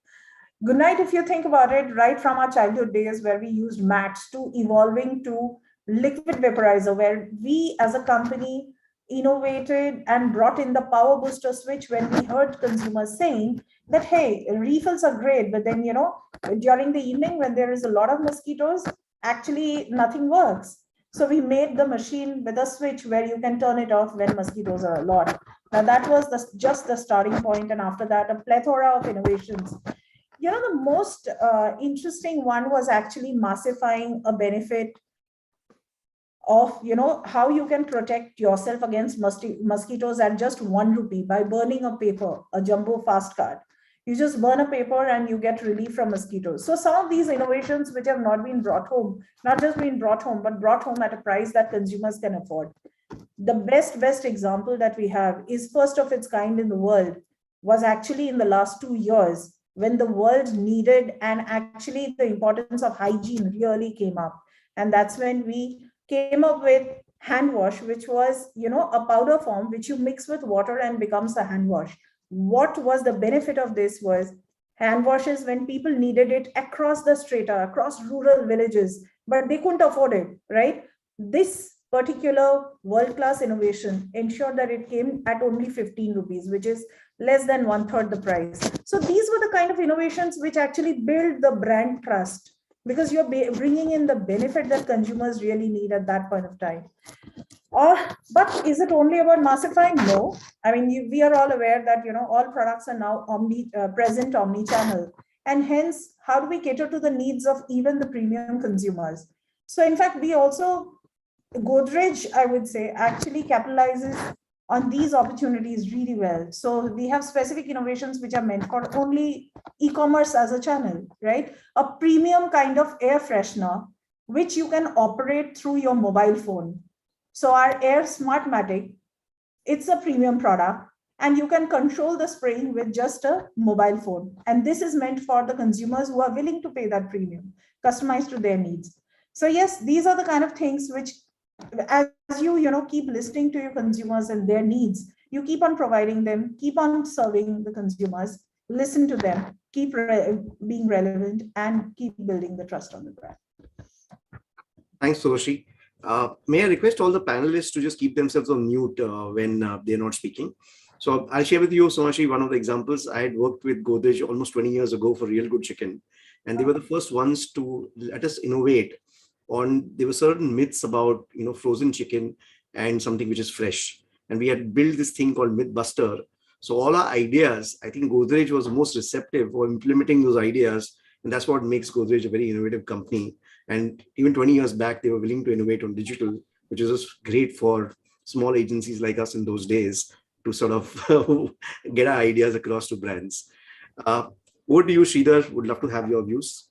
S14: Goodnight, if you think about it, right from our childhood days where we used mats to evolving to liquid vaporizer, where we as a company innovated and brought in the power booster switch when we heard consumers saying that, hey, refills are great, but then, during the evening when there is a lot of mosquitoes, actually nothing works. So we made the machine with a switch where you can turn it off when mosquitoes are a lot. Now that was just the starting point, and after that, a plethora of innovations. The most interesting one was actually massifying a benefit of, how you can protect yourself against mosquitoes at just ₹1 by burning a paper, a jumbo fast card. You just burn a paper and you get relief from mosquitoes. So some of these innovations which have not been brought home, not just been brought home, but brought home at a price that consumers can afford. The best example that we have is first of its kind in the world, was actually in the last 2 years, when the world needed and actually the importance of hygiene really came up. And that's when we came up with hand wash, which was, a powder form which you mix with water and becomes a hand wash. What was the benefit of this was hand washes when people needed it across the strata, across rural villages, but they couldn't afford it, right? This particular world-class innovation ensured that it came at only ₹15, which is less than 1/3 the price. So these were the kind of innovations which actually build the brand trust, because you're bringing in the benefit that consumers really need at that point of time. But is it only about massifying? No. I mean, we are all aware that, all products are now present omni-channel. And hence, how do we cater to the needs of even the premium consumers? So in fact, we also, Godrej, I would say, actually capitalizes on these opportunities really well. So we have specific innovations which are meant for only e-commerce as a channel, right? A premium kind of air freshener, which you can operate through your mobile phone. So our Air Smartmatic, it's a premium product, and you can control the spraying with just a mobile phone. And this is meant for the consumers who are willing to pay that premium, customized to their needs. So yes, these are the kind of things which, as you keep listening to your consumers and their needs, you keep on providing them, keep on serving the consumers, listen to them, keep being relevant, and keep building the trust on the brand.
S12: Thanks, Suroshi. May I request all the panelists to just keep themselves on mute when they're not speaking. So I'll share with you, Sonashi, one of the examples. I had worked with Godrej almost 20 years ago for Real Good Chicken, and they were the first ones to let us innovate on, there were certain myths about, frozen chicken and something which is fresh. And we had built this thing called Mythbuster. So all our ideas, I think Godrej was most receptive for implementing those ideas. And that's what makes Godrej a very innovative company. And even 20 years back, they were willing to innovate on digital, which is great for small agencies like us in those days to sort of get our ideas across to brands. Over to you, Sridhar. Would love to have your views.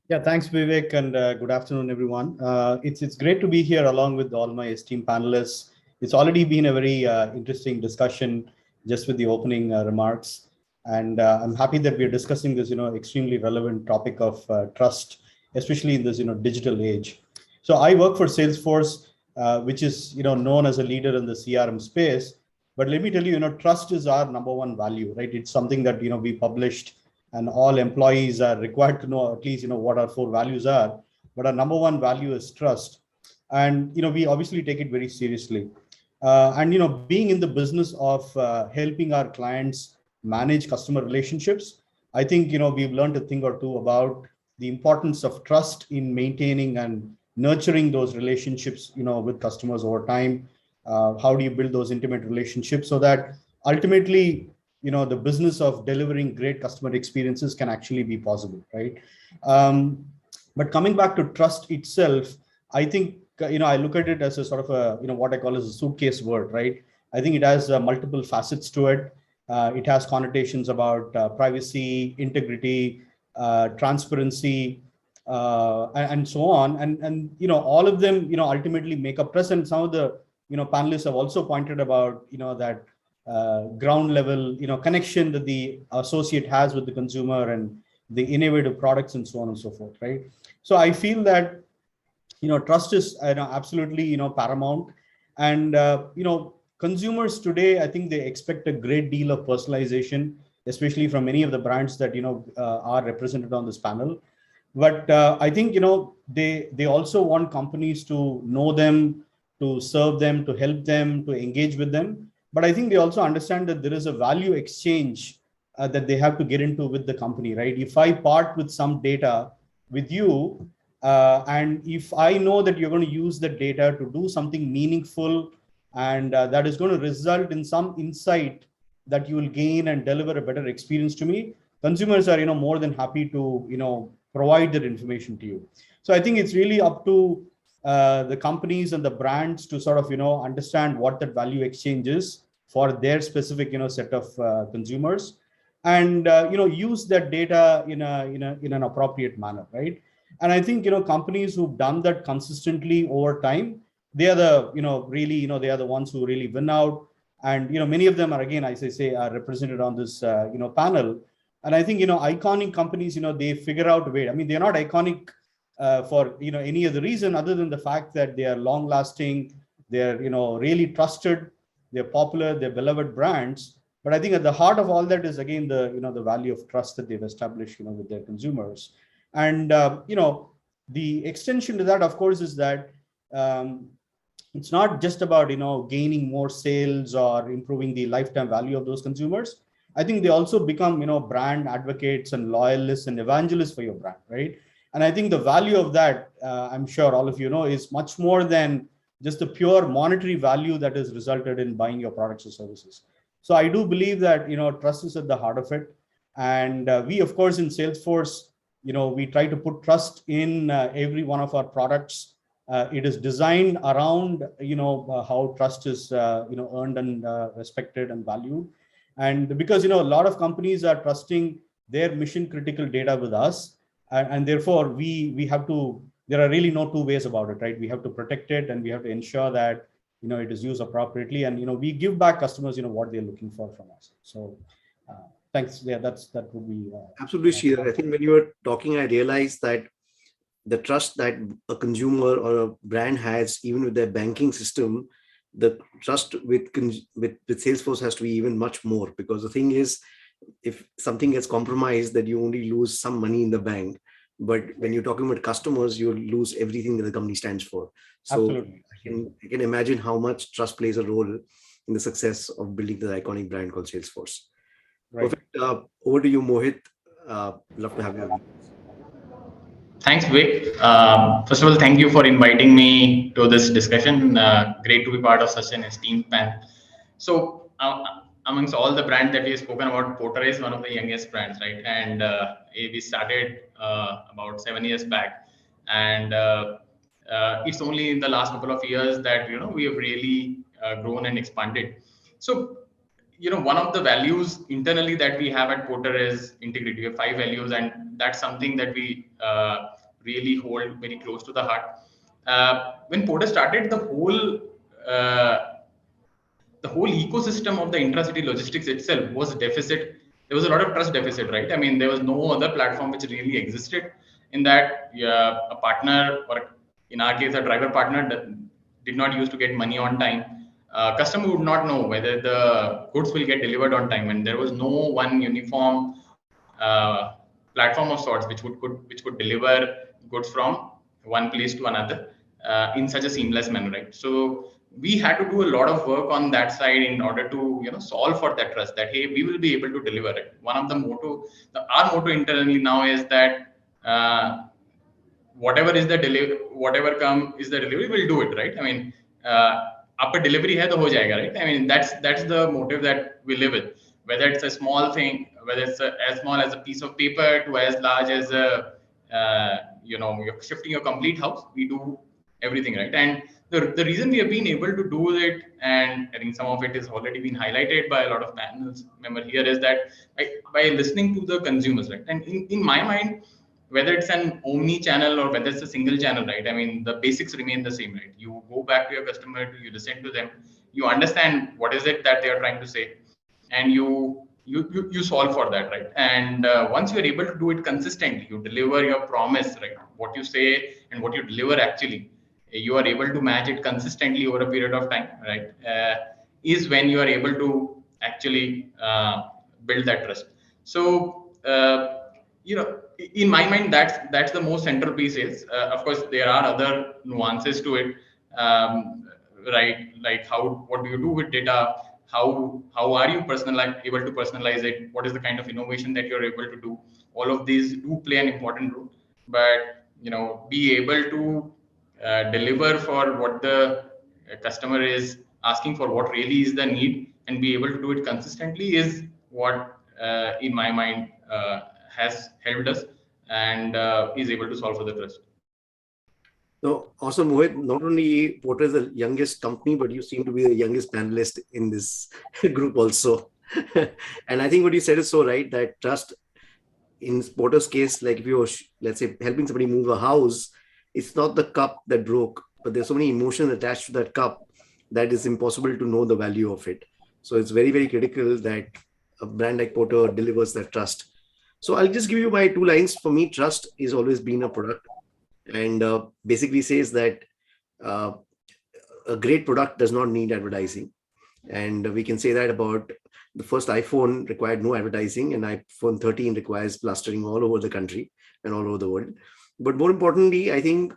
S13: Yeah, thanks, Vivek, and good afternoon, everyone. It's great to be here along with all my esteemed panelists. It's already been a very interesting discussion just with the opening remarks, and I'm happy that we're discussing this, extremely relevant topic of trust, especially in this, digital age. So I work for Salesforce, which is, known as a leader in the CRM space. But let me tell you, trust is our #1 value, right? It's something that, we published, and all employees are required to know at least, what our 4 values are. But our #1 value is trust. And, we obviously take it very seriously. And, being in the business of helping our clients manage customer relationships, I think, we've learned a thing or two about the importance of trust in maintaining and nurturing those relationships, with customers over time. How do you build those intimate relationships so that ultimately, the business of delivering great customer experiences can actually be possible, right? But coming back to trust itself, I think, I look at it as a sort of a, what I call as a suitcase word, right? I think it has multiple facets to it. It has connotations about privacy, integrity, transparency, and so on. And all of them, ultimately make up trust. And some of the, panelists have also pointed about, that ground level, connection that the associate has with the consumer and the innovative products and so on and so forth, right? So I feel that, trust is absolutely, paramount. And, consumers today, I think they expect a great deal of personalization, especially from many of the brands that, are represented on this panel. But I think, they also want companies to know them, to serve them, to help them, to engage with them. But I think they also understand that there is a value exchange that they have to get into with the company, right? If I part with some data with you, and if I know that you're going to use the data to do something meaningful, and that is going to result in some insight that you will gain and deliver a better experience to me, consumers are, more than happy to, provide that information to you. So I think it's really up to the companies and the brands to sort of, understand what that value exchange is for their specific, set of consumers, and use that data in an appropriate manner, right? And I think, companies who've done that consistently over time, they are the, really, they are the ones who really win out. And, many of them are, again, as I say, are represented on this, panel. And I think, iconic companies, they figure out a way. I mean, they're not iconic for, any other reason other than the fact that they are long lasting, they're, really trusted, they're popular, they're beloved brands. But I think at the heart of all that is, again, the, the value of trust that they've established, with their consumers. And, the extension to that, of course, is that it's not just about, gaining more sales or improving the lifetime value of those consumers. I think they also become, brand advocates and loyalists and evangelists for your brand, right? And I think the value of that, I'm sure all of you know, is much more than just the pure monetary value that is resulted in buying your products or services. So I do believe that, trust is at the heart of it. And we, of course, in Salesforce, we try to put trust in every one of our products. It is designed around, how trust is, earned and respected and valued. And because, a lot of companies are trusting their mission critical data with us. And therefore, we have to, there are really no two ways about it, right? We have to protect it, and we have to ensure that, it is used appropriately. And, we give back customers, what they're looking for from us. So thanks. Yeah, that would be.
S12: Absolutely, Sridhar. I think when you were talking, I realized that the trust that a consumer or a brand has, even with their banking system, the trust with Salesforce has to be even much more, because the thing is, if something gets compromised, that you only lose some money in the bank. But when you're talking about customers, you lose everything that the company stands for. So
S13: absolutely.
S12: I can imagine how much trust plays a role in the success of building the iconic brand called Salesforce.
S13: Right.
S12: Perfect. Over to you, Mohit. Love to have you.
S9: Thanks, Vic. First of all, thank you for inviting me to this discussion. Great to be part of such an esteemed panel. So, amongst all the brands that we have spoken about, Porter is one of the youngest brands, right? And we started about 7 years back, and it's only in the last couple of years that we have really grown and expanded. So, one of the values internally that we have at Porter is integrity. We have 5 values, and that's something that we really hold very close to the heart. When Porter started, the whole ecosystem of the intracity logistics itself was deficit. There was a lot of trust deficit, right? I mean, there was no other platform which really existed in that a partner, or in our case, a driver partner, did not used to get money on time. Customer would not know whether the goods will get delivered on time, and there was no one uniform platform of sorts which could deliver goods from one place to another in such a seamless manner, right? So we had to do a lot of work on that side in order to solve for that trust, that hey, we will be able to deliver it. One of the our motto internally now is that whatever is the delivery, whatever is the delivery, we'll do it, right? I mean, आपका delivery है तो हो जाएगा, right? I mean, that's the motive that we live with. Whether it's a small thing, whether it's as small as a piece of paper to as large as you're shifting your complete house, we do everything, right? And the reason we have been able to do it, and I think some of it is already been highlighted by a lot of panels member here, is that by listening to the consumers, right? And in my mind, whether it's an omni channel or whether it's a single channel, right? I mean, the basics remain the same, right? You go back to your customer, you listen to them, you understand what is it that they are trying to say, and you solve for that, right? And once you're able to do it consistently, you deliver your promise, right? What you say and what you deliver, actually you are able to match it consistently over a period of time, right? Is when you are able to actually build that trust. So in my mind, that's the most central piece is. Of course, there are other nuances to it, right? Like what do you do with data? How are you able to personalize it? What is the kind of innovation that you're able to do? All of these do play an important role, but be able to deliver for what the customer is asking for, what really is the need, and be able to do it consistently is what, in my mind, has helped us and is able to solve for the trust.
S12: So awesome, Mohit. Not only Porter is the youngest company, but you seem to be the youngest panelist in this group also. And I think what you said is so right, that trust in Porter's case, like if you're, let's say, helping somebody move a house, it's not the cup that broke, but there's so many emotions attached to that cup that is impossible to know the value of it. So it's very, very critical that a brand like Porter delivers that trust. So I'll just give you my 2 lines. For me, trust is always been a product, and basically says that uh, a great product does not need advertising. And we can say that about the first iPhone required no advertising, and iPhone 13 requires plastering all over the country and all over the world. But more importantly, I think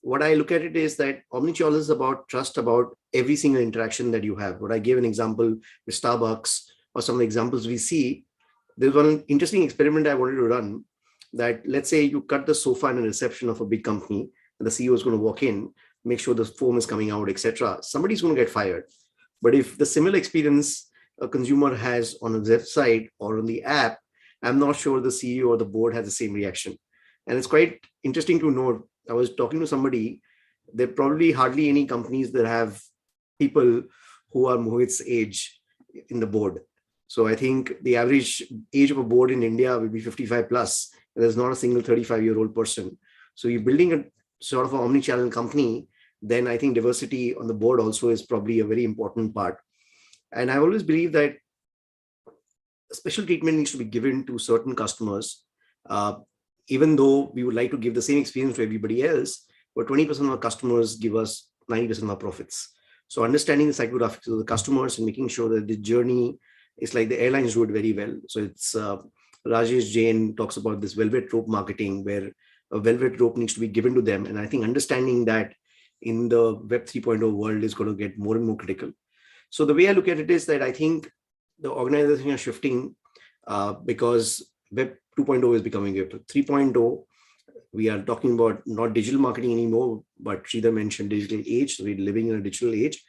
S12: what I look at it is that omnichannel is about trust about every single interaction that you have. What I gave an example with Starbucks, or some of the examples we see, there's one interesting experiment I wanted to run, that let's say you cut the sofa in a reception of a big company, and the CEO is going to walk in, make sure the foam is coming out, etc. Somebody's going to get fired. But if the similar experience a consumer has on a website or on the app, I'm not sure the CEO or the board has the same reaction. And it's quite interesting to know. I was talking to somebody, there are probably hardly any companies that have people who are Mohit's age in the board. So I think the average age of a board in India will be 55 plus. And there's not a single 35-year-old person. So you're building a sort of an omni-channel company, then I think diversity on the board also is probably a very important part. And I always believe that special treatment needs to be given to certain customers, even though we would like to give the same experience to everybody else, but 20% of our customers give us 90% of our profits. So understanding the psychographics of the customers and making sure that the journey is like the airlines do it very well. So it's Rajesh Jain talks about this velvet rope marketing, where a velvet rope needs to be given to them. And I think understanding that in the Web 3.0 world is going to get more and more critical. So the way I look at it is that I think the organizations are shifting because Web 2.0 is becoming Web 3.0. We are talking about not digital marketing anymore, but Sridhar mentioned digital age. So we're living in a digital age.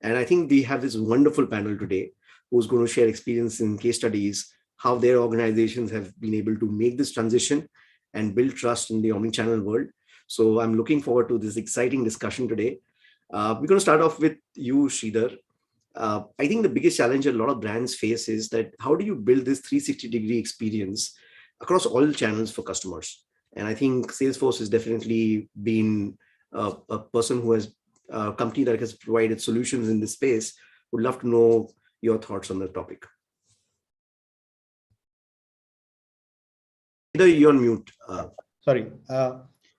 S12: And I think we have this wonderful panel today who's going to share experience in case studies, how their organizations have been able to make this transition and build trust in the omnichannel world. So I'm looking forward to this exciting discussion today. We're going to start off with you, Sridhar. I think the biggest challenge a lot of brands face is that how do you build this 360-degree experience across all channels for customers? And I think Salesforce has definitely been a person who has a company that has provided solutions in this space. Would love to know your thoughts on the topic. Either you're on mute.
S13: Sorry.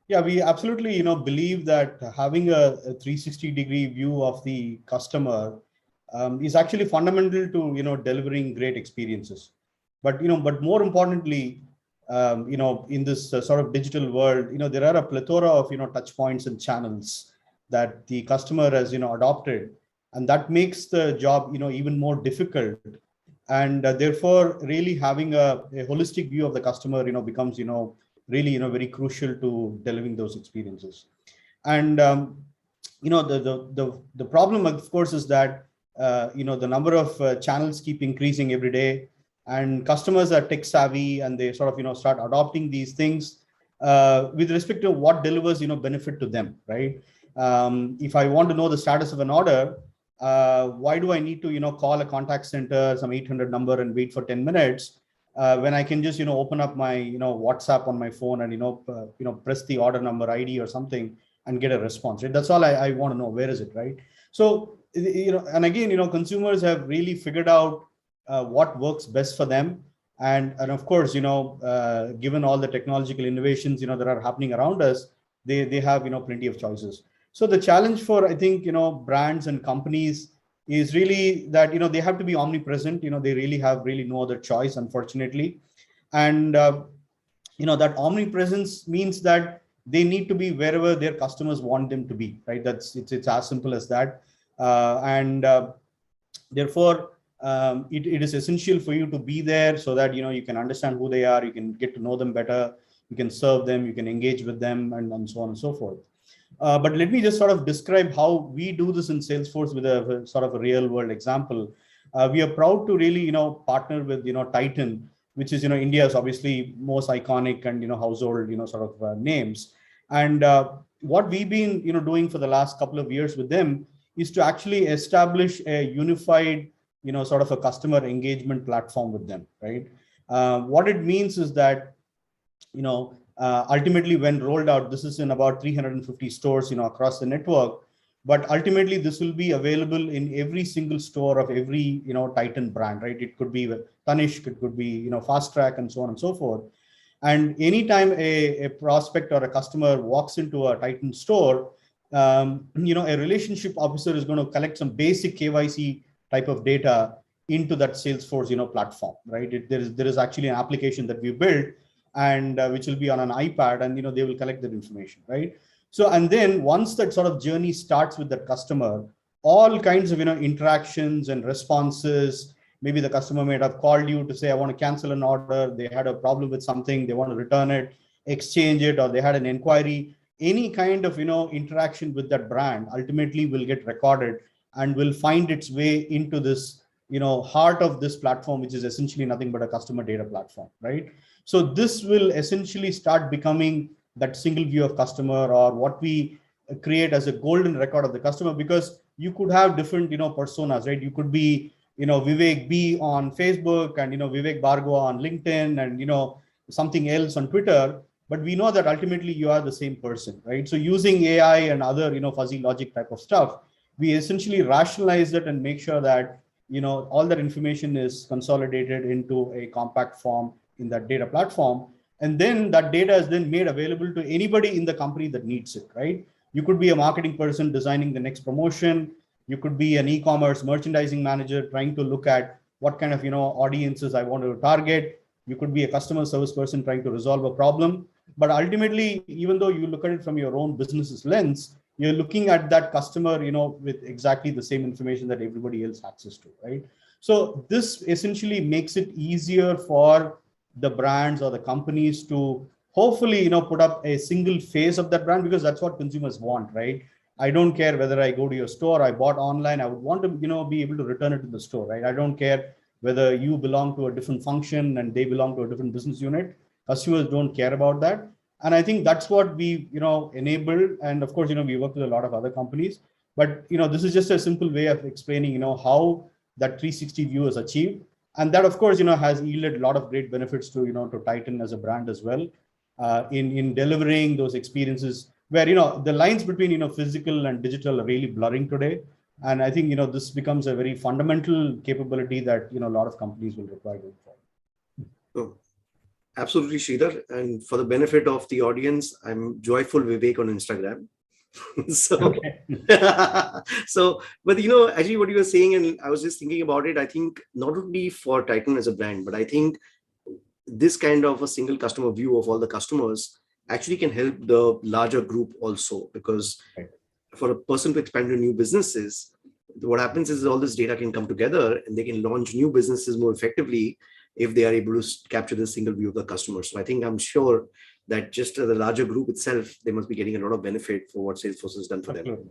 S13: Yeah, we absolutely believe that having a 360-degree view of the customer is actually fundamental to delivering great experiences. But but more importantly, in this sort of digital world, there are a plethora of touch points and channels that the customer has adopted, and that makes the job even more difficult. And therefore, really having a holistic view of the customer becomes really very crucial to delivering those experiences. And the problem, of course, is that the number of channels keep increasing every day, and customers are tech savvy, and they sort of start adopting these things with respect to what delivers benefit to them, right? If I want to know the status of an order, why do I need to call a contact center, some 800 number, and wait for 10 minutes when I can just, open up my, WhatsApp on my phone and, press the order number ID or something and get a response, right? That's all I want to know. Where is it, right? So, and again, consumers have really figured out what works best for them. And of course, given all the technological innovations, that are happening around us, they have, plenty of choices. So the challenge for, I think, brands and companies is really that, they have to be omnipresent. They really have no other choice, unfortunately. And, that omnipresence means that they need to be wherever their customers want them to be, right? It's as simple as that. Therefore, it is essential for you to be there so that, you can understand who they are, you can get to know them better, you can serve them, you can engage with them, and so on and so forth. But let me just sort of describe how we do this in Salesforce with a sort of a real world example. We are proud to really, partner with, Titan, which is, India's obviously most iconic and, household, sort of names. And what we've been, doing for the last couple of years with them is to actually establish a unified, sort of a customer engagement platform with them, right? What it means is that, ultimately, when rolled out, this is in about 350 stores, across the network. But ultimately, this will be available in every single store of every, Titan brand, right? It could be Tanishq, it could be, Fast Track, and so on and so forth. And anytime a prospect or a customer walks into a Titan store, a relationship officer is going to collect some basic KYC type of data into that Salesforce, platform, right? There is actually an application that we built, and which will be on an iPad, and they will collect that information, right? So, and then once that sort of journey starts with that customer, all kinds of interactions and responses. Maybe the customer might have called you to say, I want to cancel an order, they had a problem with something, they want to return it, exchange it, or they had an inquiry. Any kind of interaction with that brand ultimately will get recorded and will find its way into this heart of this platform, which is essentially nothing but a customer data platform, right? So this will essentially start becoming that single view of customer, or what we create as a golden record of the customer, because you could have different personas, right? You could be Vivek B on Facebook, and Vivek Bhargava on LinkedIn, and something else on Twitter. But we know that ultimately you are the same person, right? So using AI and other fuzzy logic type of stuff, we essentially rationalize it and make sure that all that information is consolidated into a compact form in that data platform. And then that data is then made available to anybody in the company that needs it, right? You could be a marketing person designing the next promotion. You could be an e-commerce merchandising manager trying to look at what kind of audiences I want to target. You could be a customer service person trying to resolve a problem. But ultimately, even though you look at it from your own business's lens, you're looking at that customer, with exactly the same information that everybody else has access to, right? So this essentially makes it easier for the brands or the companies to hopefully, put up a single face of that brand, because that's what consumers want, right? I don't care whether I go to your store, I bought online, I would want to, be able to return it to the store, right? I don't care whether you belong to a different function and they belong to a different business unit. Customers don't care about that. And I think that's what we, enabled. And of course, we work with a lot of other companies, but, this is just a simple way of explaining, how that 360 view is achieved. And that, of course, has yielded a lot of great benefits to, to Titan as a brand as well, in delivering those experiences where, the lines between, physical and digital are really blurring today. And I think, this becomes a very fundamental capability that, a lot of companies will require going forward.
S12: Oh, absolutely, Sridhar. And for the benefit of the audience, I'm Joyful Vivek on Instagram. So, so, but actually what you were saying, and I was just thinking about it, I think not only for Titan as a brand, but I think this kind of a single customer view of all the customers actually can help the larger group also, because for a person to expand to new businesses, what happens is all this data can come together and they can launch new businesses more effectively if they are able to capture the single view of the customer. So I think I'm sure that just the larger group itself, they must be getting a lot of benefit for what Salesforce has done for them.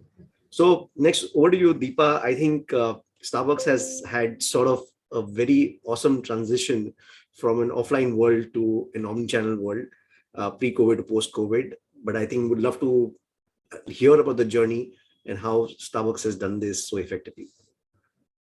S12: So next, over to you, Deepa. I think Starbucks has had sort of a very awesome transition from an offline world to an omnichannel world, pre-COVID to post-COVID. But I think we'd love to hear about the journey and how Starbucks has done this so effectively.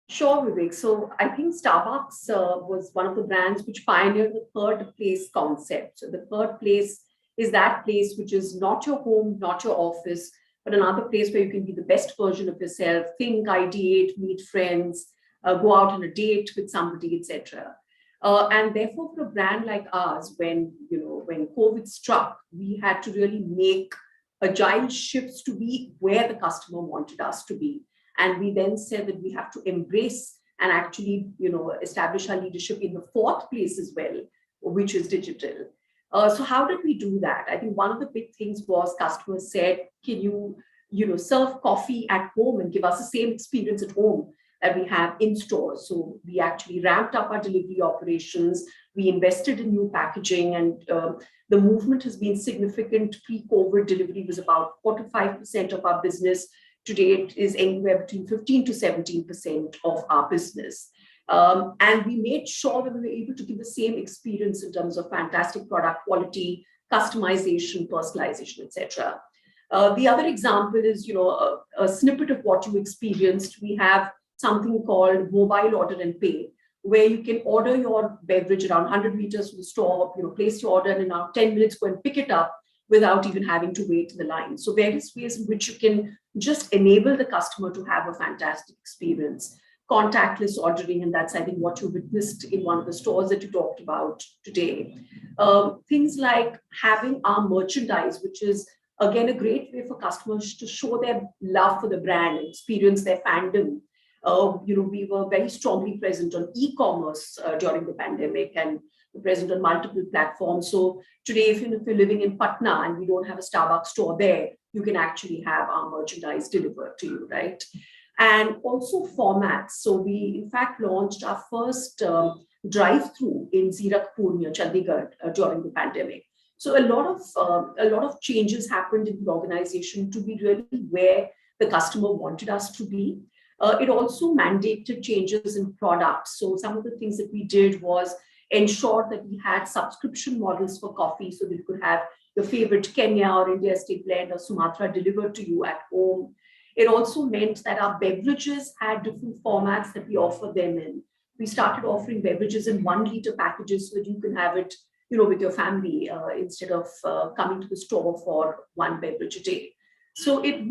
S11: Sure, Vivek. So I think Starbucks was one of the brands which pioneered the third place concept. So the third place is that place which is not your home, not your office, but another place where you can be the best version of yourself, think, ideate, meet friends, go out on a date with somebody, etc. And therefore, for a brand like ours, when COVID struck, we had to really make agile shifts to be where the customer wanted us to be. And we then said that we have to embrace and actually, establish our leadership in the fourth place as well, which is digital. So how did we do that? I think one of the big things was customers said, can you, serve coffee at home and give us the same experience at home that we have in stores? So we actually ramped up our delivery operations. We invested in new packaging, and the movement has been significant. Pre-COVID, delivery was about 4 to 5% of our business. Today, it is anywhere between 15 to 17% of our business. And we made sure that we were able to give the same experience in terms of fantastic product quality, customization, personalization, etc. The other example is, a snippet of what you experienced. We have something called mobile order and pay, where you can order your beverage around 100 meters from the store, place your order, and in around 10 minutes go and pick it up without even having to wait in the line. So various ways in which you can just enable the customer to have a fantastic experience. Contactless ordering, and that's, I think, what you witnessed in one of the stores that you talked about today. Things like having our merchandise, which is, again, a great way for customers to show their love for the brand and experience their fandom. We were very strongly present on e-commerce during the pandemic, and present on multiple platforms. So today, if you're living in Patna and we don't have a Starbucks store there, you can actually have our merchandise delivered to you, right? And also formats. So we, in fact, launched our first drive-through in Zirakpur near Chandigarh during the pandemic. So a lot of changes happened in the organization to be really where the customer wanted us to be. It also mandated changes in products. So some of the things that we did was ensure that we had subscription models for coffee, so that you could have your favorite Kenya or India Estate Blend or Sumatra delivered to you at home. It also meant that our beverages had different formats that we offer them in. We started offering beverages in 1 liter packages so that you can have it, with your family instead of coming to the store for one beverage a day. So it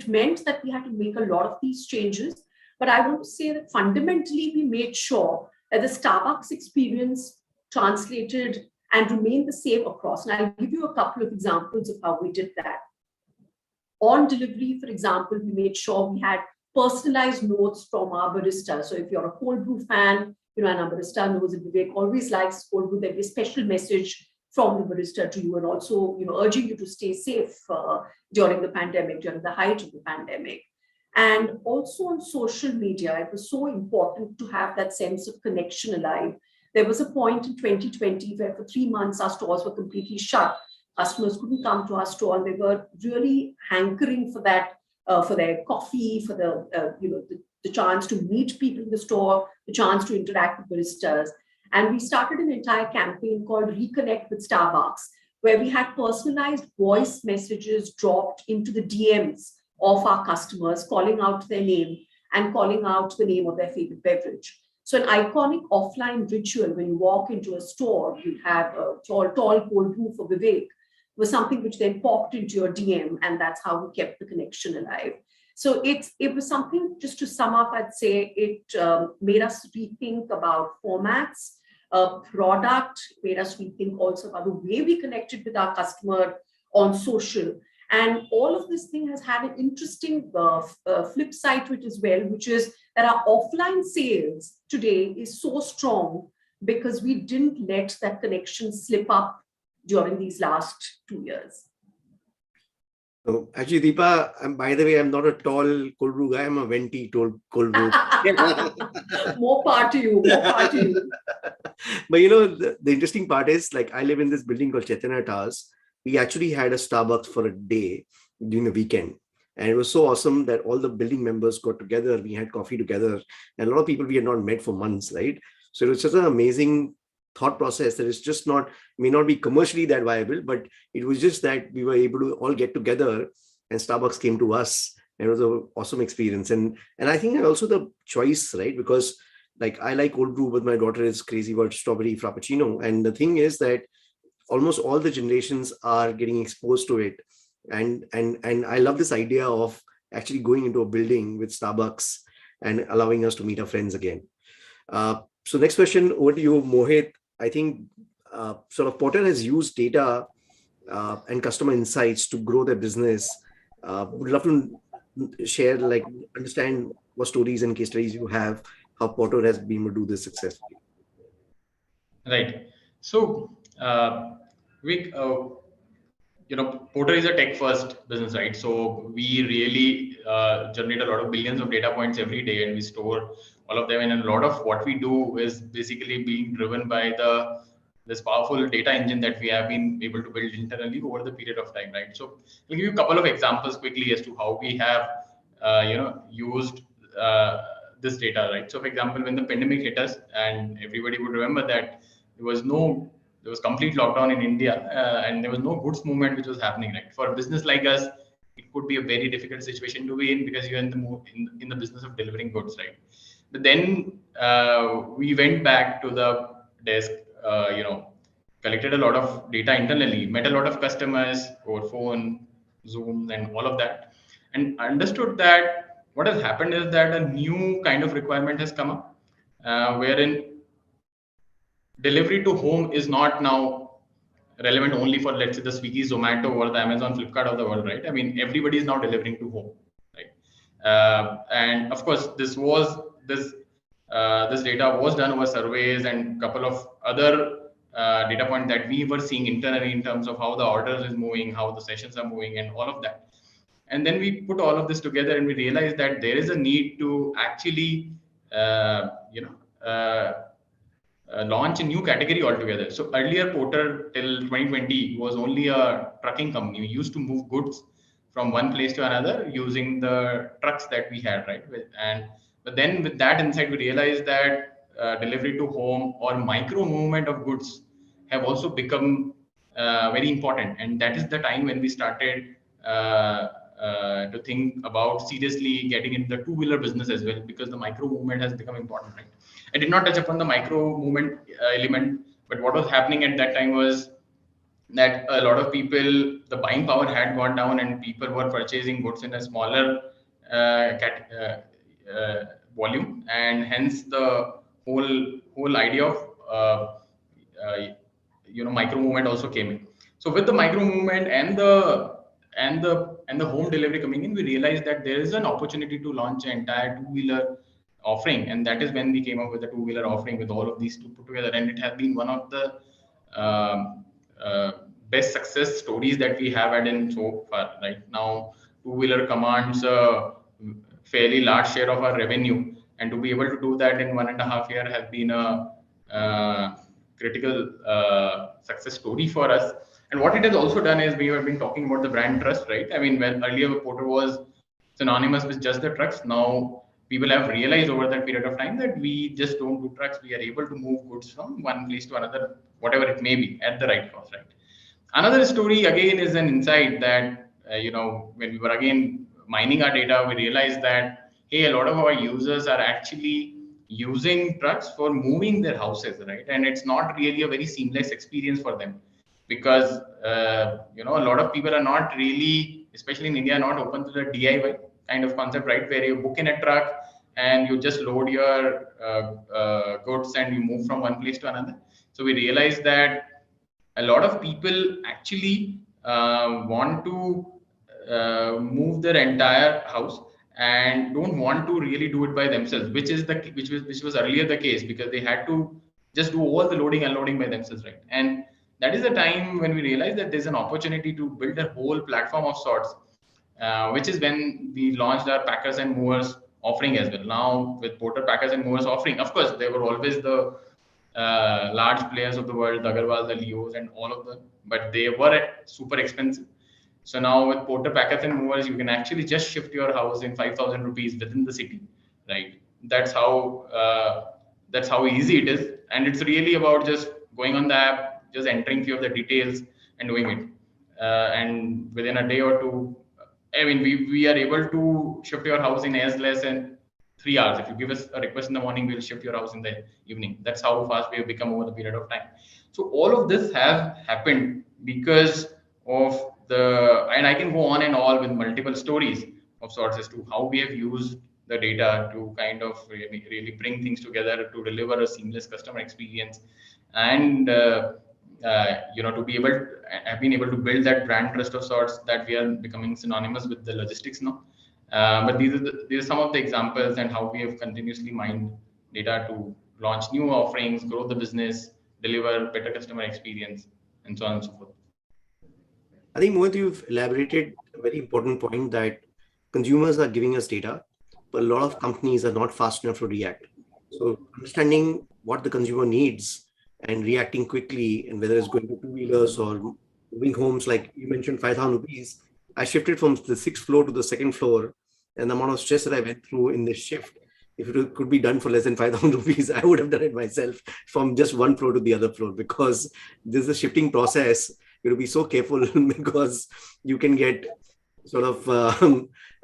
S11: meant that we had to make a lot of these changes. But I want to say that fundamentally, we made sure that the Starbucks experience translated and remained the same across. And I'll give you a couple of examples of how we did that. On delivery, for example, we made sure we had personalized notes from our barista. So if you're a cold brew fan, and our barista knows that Vivek always likes cold brew, there'll be a special message from the barista to you, and also, urging you to stay safe during the pandemic, during the height of the pandemic. And also on social media, it was so important to have that sense of connection alive. There was a point in 2020 where for 3 months, our stores were completely shut. Customers couldn't come to our store, and they were really hankering for that, for their coffee, for the chance to meet people in the store, the chance to interact with baristas. And we started an entire campaign called Reconnect with Starbucks, where we had personalized voice messages dropped into the DMs of our customers, calling out their name and calling out the name of their favorite beverage. So an iconic offline ritual when you walk into a store, you have a tall cold brew for Vivek, was something which then popped into your DM, and that's how we kept the connection alive. So it was something, just to sum up, I'd say it made us rethink about formats, product, made us rethink also about the way we connected with our customer on social. And all of this thing has had an interesting flip side to it as well, which is that our offline sales today is so strong because we didn't let that connection slip up during these last 2 years.
S12: So actually, Deepa, by the way, I'm not a tall cold brew guy. I'm a venti cold brew.
S11: More part to you, more part to you.
S12: But the interesting part is, like, I live in this building called Chaitanya Towers. We actually had a Starbucks for a day during the weekend. And it was so awesome that all the building members got together. We had coffee together. And a lot of people we had not met for months, right? So it was just an amazing thought process that is just may not be commercially that viable, but it was just that we were able to all get together, and Starbucks came to us It was an awesome experience. And I think also the choice, right? Because like I like cold brew, but my daughter is crazy about strawberry frappuccino. And the thing is that almost all the generations are getting exposed to it. And I love this idea of actually going into a building with Starbucks and allowing us to meet our friends again. So next question over to you, Mohit. I think sort of Porter has used data and customer insights to grow their business. Would love to share, like, understand what stories and case studies you have, how Porter has been able to do this successfully.
S9: Right. So, Porter is a tech-first business, right? So we really generate a lot of billions of data points every day, and we store all of them. And a lot of what we do is basically being driven by this powerful data engine that we have been able to build internally over the period of time, right? So I'll give you a couple of examples quickly as to how we have, used this data, right? So, for example, when the pandemic hit us, and everybody would remember that there was complete lockdown in India, and there was no goods movement which was happening, right? For a business like us, it could be a very difficult situation to be in because you're in the business of delivering goods, right? But then we went back to the desk, collected a lot of data internally, met a lot of customers over phone, Zoom, and all of that, and understood that what has happened is that a new kind of requirement has come up, wherein delivery to home is not now relevant only for, let's say, the Swiggy, Zomato, or the Amazon, Flipkart of the world, right? I mean, everybody is now delivering to home, right? And of course, this data was done over surveys and a couple of other data points that we were seeing internally in terms of how the orders is moving, how the sessions are moving, and all of that. And then we put all of this together, and we realized that there is a need to actually, launch a new category altogether. So earlier, Porter till 2020 was only a trucking company. We used to move goods from one place to another using the trucks that we had, right? But then with that insight, we realized that delivery to home or micro movement of goods have also become very important, and that is the time when we started to think about seriously getting into the two-wheeler business as well, because the micro movement has become important, right? I did not touch upon the micro movement element, but what was happening at that time was that a lot of people, the buying power had gone down, and people were purchasing goods in a smaller volume, and hence the whole idea of micro movement also came in. So with the micro movement and the home delivery coming in, we realized that there is an opportunity to launch an entire two-wheeler offering, and that is when we came up with a two-wheeler offering with all of these two put together, and it has been one of the best success stories that we have had in so far. Right now, two-wheeler commands a fairly large share of our revenue, and to be able to do that in 1.5 years has been a critical success story for us. And what it has also done is we have been talking about the brand trust, right? I mean, when earlier Porter was synonymous with just the trucks, now people have realized over that period of time that we just don't do trucks. We are able to move goods from one place to another, whatever it may be, at the right cost, right? Another story again is an insight that, when we were again mining our data, we realized that, hey, a lot of our users are actually using trucks for moving their houses, right? And it's not really a very seamless experience for them, because a lot of people are not really, especially in India, not open to the DIY kind of concept, right? Where you book in a truck and you just load your goods and you move from one place to another. So we realized that a lot of people actually want to move their entire house and don't want to really do it by themselves, which was earlier the case, because they had to just do all the loading and unloading by themselves, right? And that is the time when we realized that there's an opportunity to build a whole platform of sorts, which is when we launched our packers and movers offering as well. Now with Porter packers and movers offering, of course, there were always the large players of the world, the Agarwal, the Leos, and all of them, but they were super expensive. So now with Porter packers and movers, you can actually just shift your house in 5,000 rupees within the city, right? That's how easy it is, and it's really about just going on the app, just entering few of the details and doing it, and within a day or two, I mean, we are able to ship your house in as less than 3 hours. If you give us a request in the morning, we'll ship your house in the evening. That's how fast we have become over the period of time. So all of this has happened because of and I can go on and all with multiple stories of sorts as to how we have used the data to kind of really bring things together to deliver a seamless customer experience, and to be able to have been able to build that brand trust of sorts that we are becoming synonymous with the logistics now. But these are some of the examples and how we have continuously mined data to launch new offerings, grow the business, deliver better customer experience, and so on and so forth.
S12: I think, Mohit, you've elaborated a very important point that consumers are giving us data, but a lot of companies are not fast enough to react. So understanding what the consumer needs and reacting quickly, and whether it's going to two-wheelers or moving homes, like you mentioned, 5,000 rupees. I shifted from the 6th floor to the 2nd floor, and the amount of stress that I went through in this shift, if it could be done for less than 5,000 rupees, I would have done it myself from just one floor to the other floor, because this is a shifting process. You have to be so careful because you can get sort of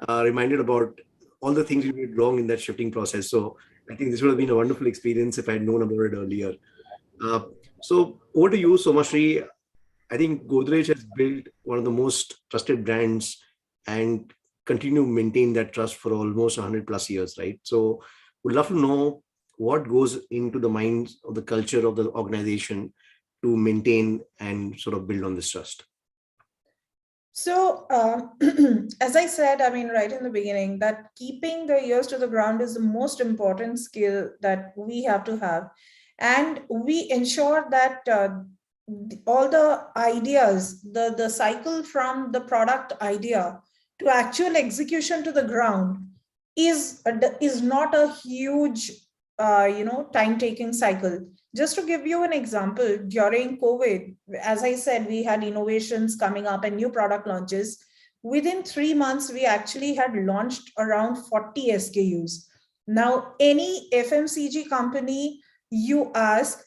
S12: reminded about all the things you did wrong in that shifting process. So I think this would have been a wonderful experience if I had known about it earlier. So over to you, Somashri. I think Godrej has built one of the most trusted brands and continue to maintain that trust for almost 100 plus years, right? So we'd love to know what goes into the minds of the culture of the organization to maintain and sort of build on this trust.
S14: So, as I said, I mean, right in the beginning, that keeping the ears to the ground is the most important skill that we have to have. And we ensure that all the ideas, the cycle from the product idea to actual execution to the ground is not a huge, time-taking cycle. Just to give you an example, during COVID, as I said, we had innovations coming up and new product launches. Within 3 months, we actually had launched around 40 SKUs. Now, any FMCG company you ask,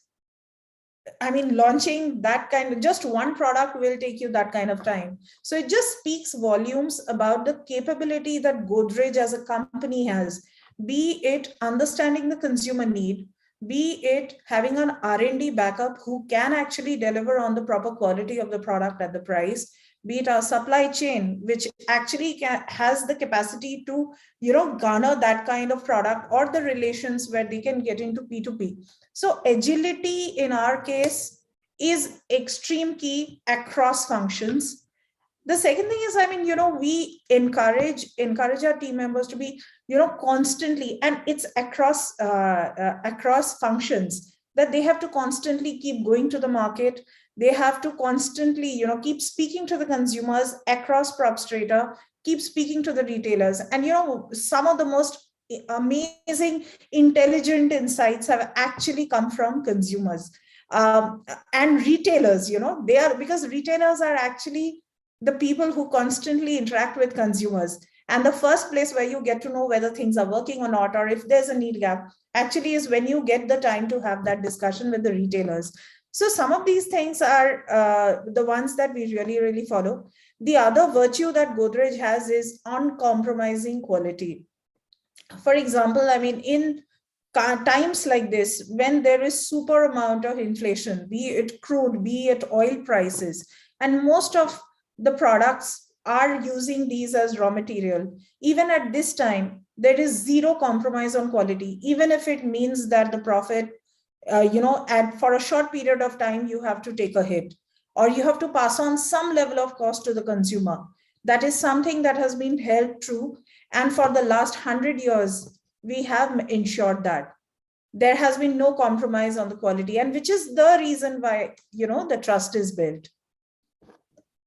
S14: I mean, launching that kind of just one product will take you that kind of time. So it just speaks volumes about the capability that Godrej as a company has, be it understanding the consumer need, be it having an R&D backup who can actually deliver on the proper quality of the product at the price, be it our supply chain, which actually has the capacity to, garner that kind of product, or the relations where they can get into P2P. So agility in our case is extreme key across functions. The second thing is, I mean, we encourage our team members to be, constantly, and it's across functions, that they have to constantly keep going to the market. They have to constantly, keep speaking to the consumers across prop strata, keep speaking to the retailers. And, some of the most amazing, intelligent insights have actually come from consumers and retailers. They are, because retailers are actually the people who constantly interact with consumers. And the first place where you get to know whether things are working or not, or if there's a need gap, actually is when you get the time to have that discussion with the retailers. So some of these things are the ones that we really, really follow. The other virtue that Godrej has is uncompromising quality. For example, I mean, in times like this, when there is super amount of inflation, be it crude, be it oil prices, and most of the products are using these as raw material, even at this time, there is zero compromise on quality, even if it means that the profit, for a short period of time, you have to take a hit, or you have to pass on some level of cost to the consumer. That is something that has been held true. And for the last 100 years, we have ensured that there has been no compromise on the quality, and which is the reason why, the trust is built.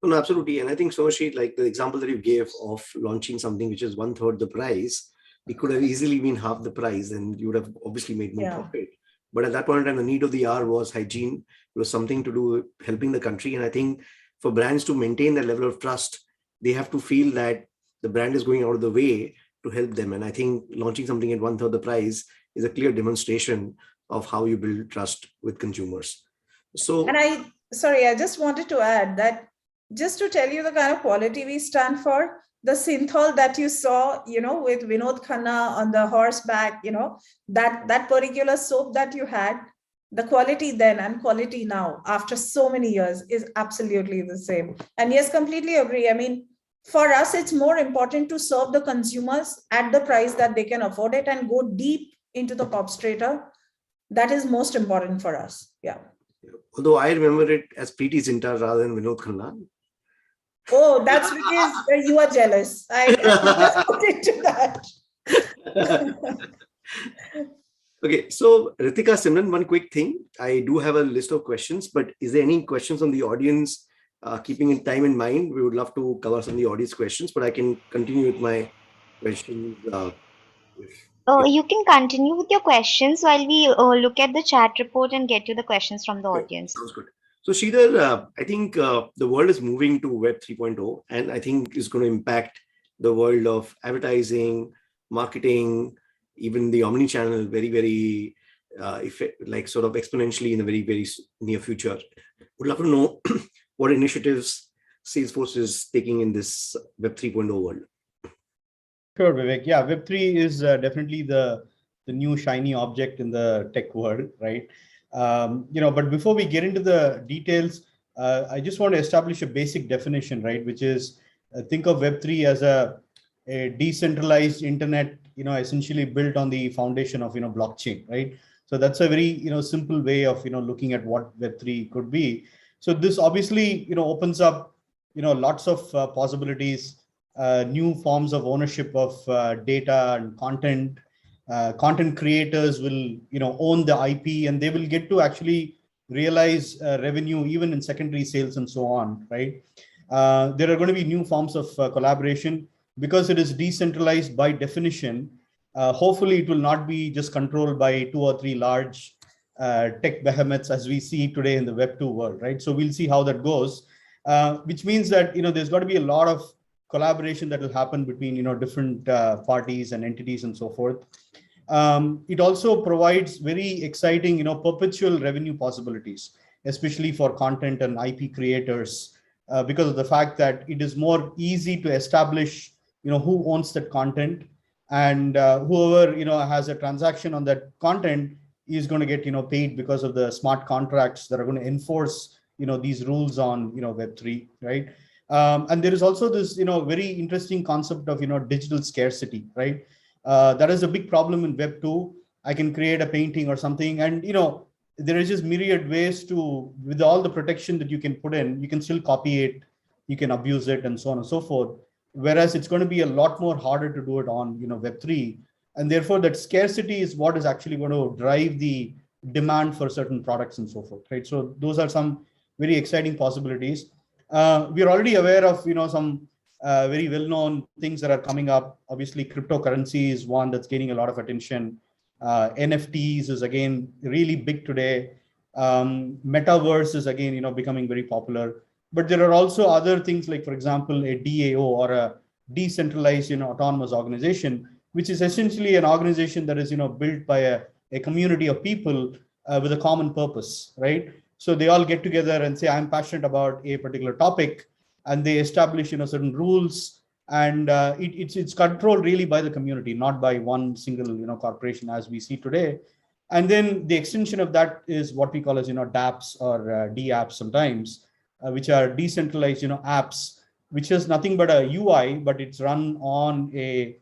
S12: No, absolutely. And I think, Somashi, like the example that you gave of launching something which is 1/3 the price, it could have easily been half the price, and you would have obviously made more profit. But at that point in time, the need of the hour was hygiene. It was something to do with helping the country. And I think for brands to maintain that level of trust, they have to feel that the brand is going out of the way to help them. And I think launching something at 1/3 the price is a clear demonstration of how you build trust with consumers. So,
S14: and I just wanted to add that just to tell you the kind of quality we stand for, the synthol that you saw, with Vinod Khanna on the horseback, that particular soap that you had, the quality then and quality now after so many years is absolutely the same. And yes, completely agree. I mean, for us, it's more important to serve the consumers at the price that they can afford it and go deep into the pop strata. That is most important for us. Yeah.
S12: Although I remember it as Preeti Zinta rather than Vinod Khanna.
S14: Oh, that's because you are jealous. I just put into that.
S12: Okay, so Ritika, Simran, one quick thing. I do have a list of questions, but is there any questions from the audience? Keeping in time in mind, we would love to cover some of the audience questions, but I can continue with my questions.
S15: You can continue with your questions while we look at the chat report and get you the questions from the audience.
S12: Sounds good. So Sridhar, I think the world is moving to Web 3.0, and I think is going to impact the world of advertising, marketing, even the omni-channel very, very sort of exponentially in the very, very near future. Would love to know what initiatives Salesforce is taking in this Web 3.0 world.
S13: Sure, Vivek. Yeah, Web3 is definitely the new shiny object in the tech world, right? But before we get into the details, I just want to establish a basic definition, right? Which is think of Web3 as a decentralized internet, essentially built on the foundation of, blockchain, right? So that's a very, simple way of, looking at what Web3 could be. So this obviously, opens up, lots of possibilities, new forms of ownership of data and content. Content creators will, own the IP, and they will get to actually realize revenue even in secondary sales and so on, right? There are going to be new forms of collaboration because it is decentralized by definition. Hopefully, it will not be just controlled by 2 or 3 large tech behemoths as we see today in the Web 2 world, right? So we'll see how that goes, which means that there's got to be a lot of collaboration that will happen between different parties and entities and so forth. It also provides very exciting perpetual revenue possibilities, especially for content and IP creators, because of the fact that it is more easy to establish who owns that content, and whoever has a transaction on that content is going to get paid because of the smart contracts that are going to enforce these rules on Web3, right? And there is also this very interesting concept of digital scarcity, right? That is a big problem in Web 2. I can create a painting or something, and there is just myriad ways to, with all the protection that you can put in, you can still copy it, you can abuse it, and so on and so forth. Whereas it's going to be a lot more harder to do it on Web 3, and therefore that scarcity is what is actually going to drive the demand for certain products and so forth, right? So those are some very exciting possibilities. We are already aware of some very well-known things that are coming up. Obviously, cryptocurrency is one that's gaining a lot of attention. NFTs is again really big today. Metaverse is again becoming very popular. But there are also other things like, for example, a DAO, or a decentralized autonomous organization, which is essentially an organization that is built by a community of people with a common purpose, right? So they all get together and say, I'm passionate about a particular topic, and they establish certain rules, and it's controlled really by the community, not by one single corporation as we see today. And then the extension of that is what we call as dApps or dApps sometimes, which are decentralized apps, which is nothing but a UI, but it's run on a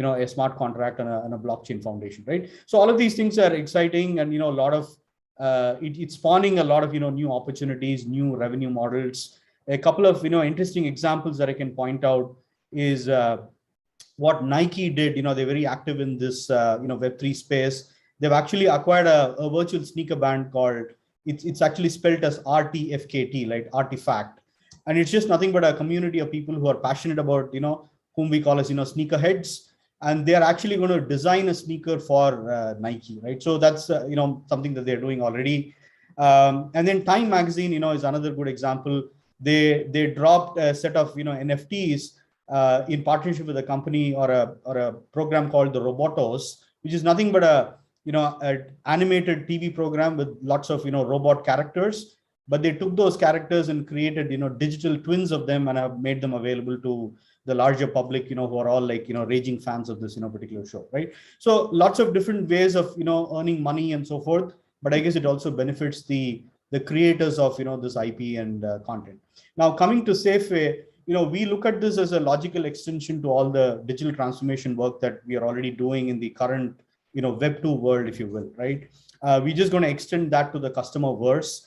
S13: a smart contract and a blockchain foundation, right? So all of these things are exciting, and a lot of it's spawning a lot of new opportunities, new revenue models. A couple of interesting examples that I can point out is what Nike did. They're very active in this Web3 space. They've actually acquired a virtual sneaker band called, it's actually spelled as RTFKT, like artifact, and it's just nothing but a community of people who are passionate about whom we call as sneakerheads, and they are actually going to design a sneaker for Nike, right? So that's something that they're doing already. And then Time Magazine is another good example. They dropped a set of NFTs in partnership with a company or a program called the Robotos, which is nothing but a an animated TV program with lots of robot characters, but they took those characters and created, digital twins of them and have made them available to the larger public, who are all like, raging fans of this, particular show, right? So lots of different ways of, earning money and so forth. But I guess it also benefits the creators of, this IP and content. Now, coming to Safeway, we look at this as a logical extension to all the digital transformation work that we are already doing in the current, Web 2 world, if you will, right? We're just going to extend that to the customer verse.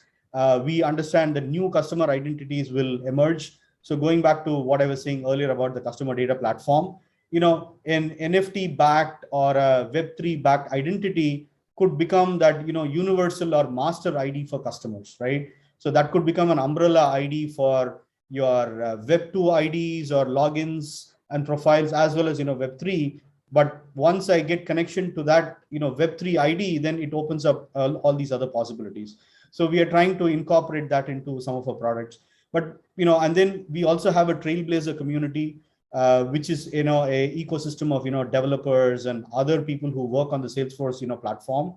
S13: We understand that new customer identities will emerge. So going back to what I was saying earlier about the customer data platform, an NFT backed or a Web3 backed identity could become that, universal or master ID for customers, right? So that could become an umbrella ID for your Web 2 IDs or logins and profiles, as well as, Web 3. But once I get connection to that, Web 3 ID, then it opens up all these other possibilities. So we are trying to incorporate that into some of our products. But, and then we also have a Trailblazer community, which is, a ecosystem of, developers and other people who work on the Salesforce, platform.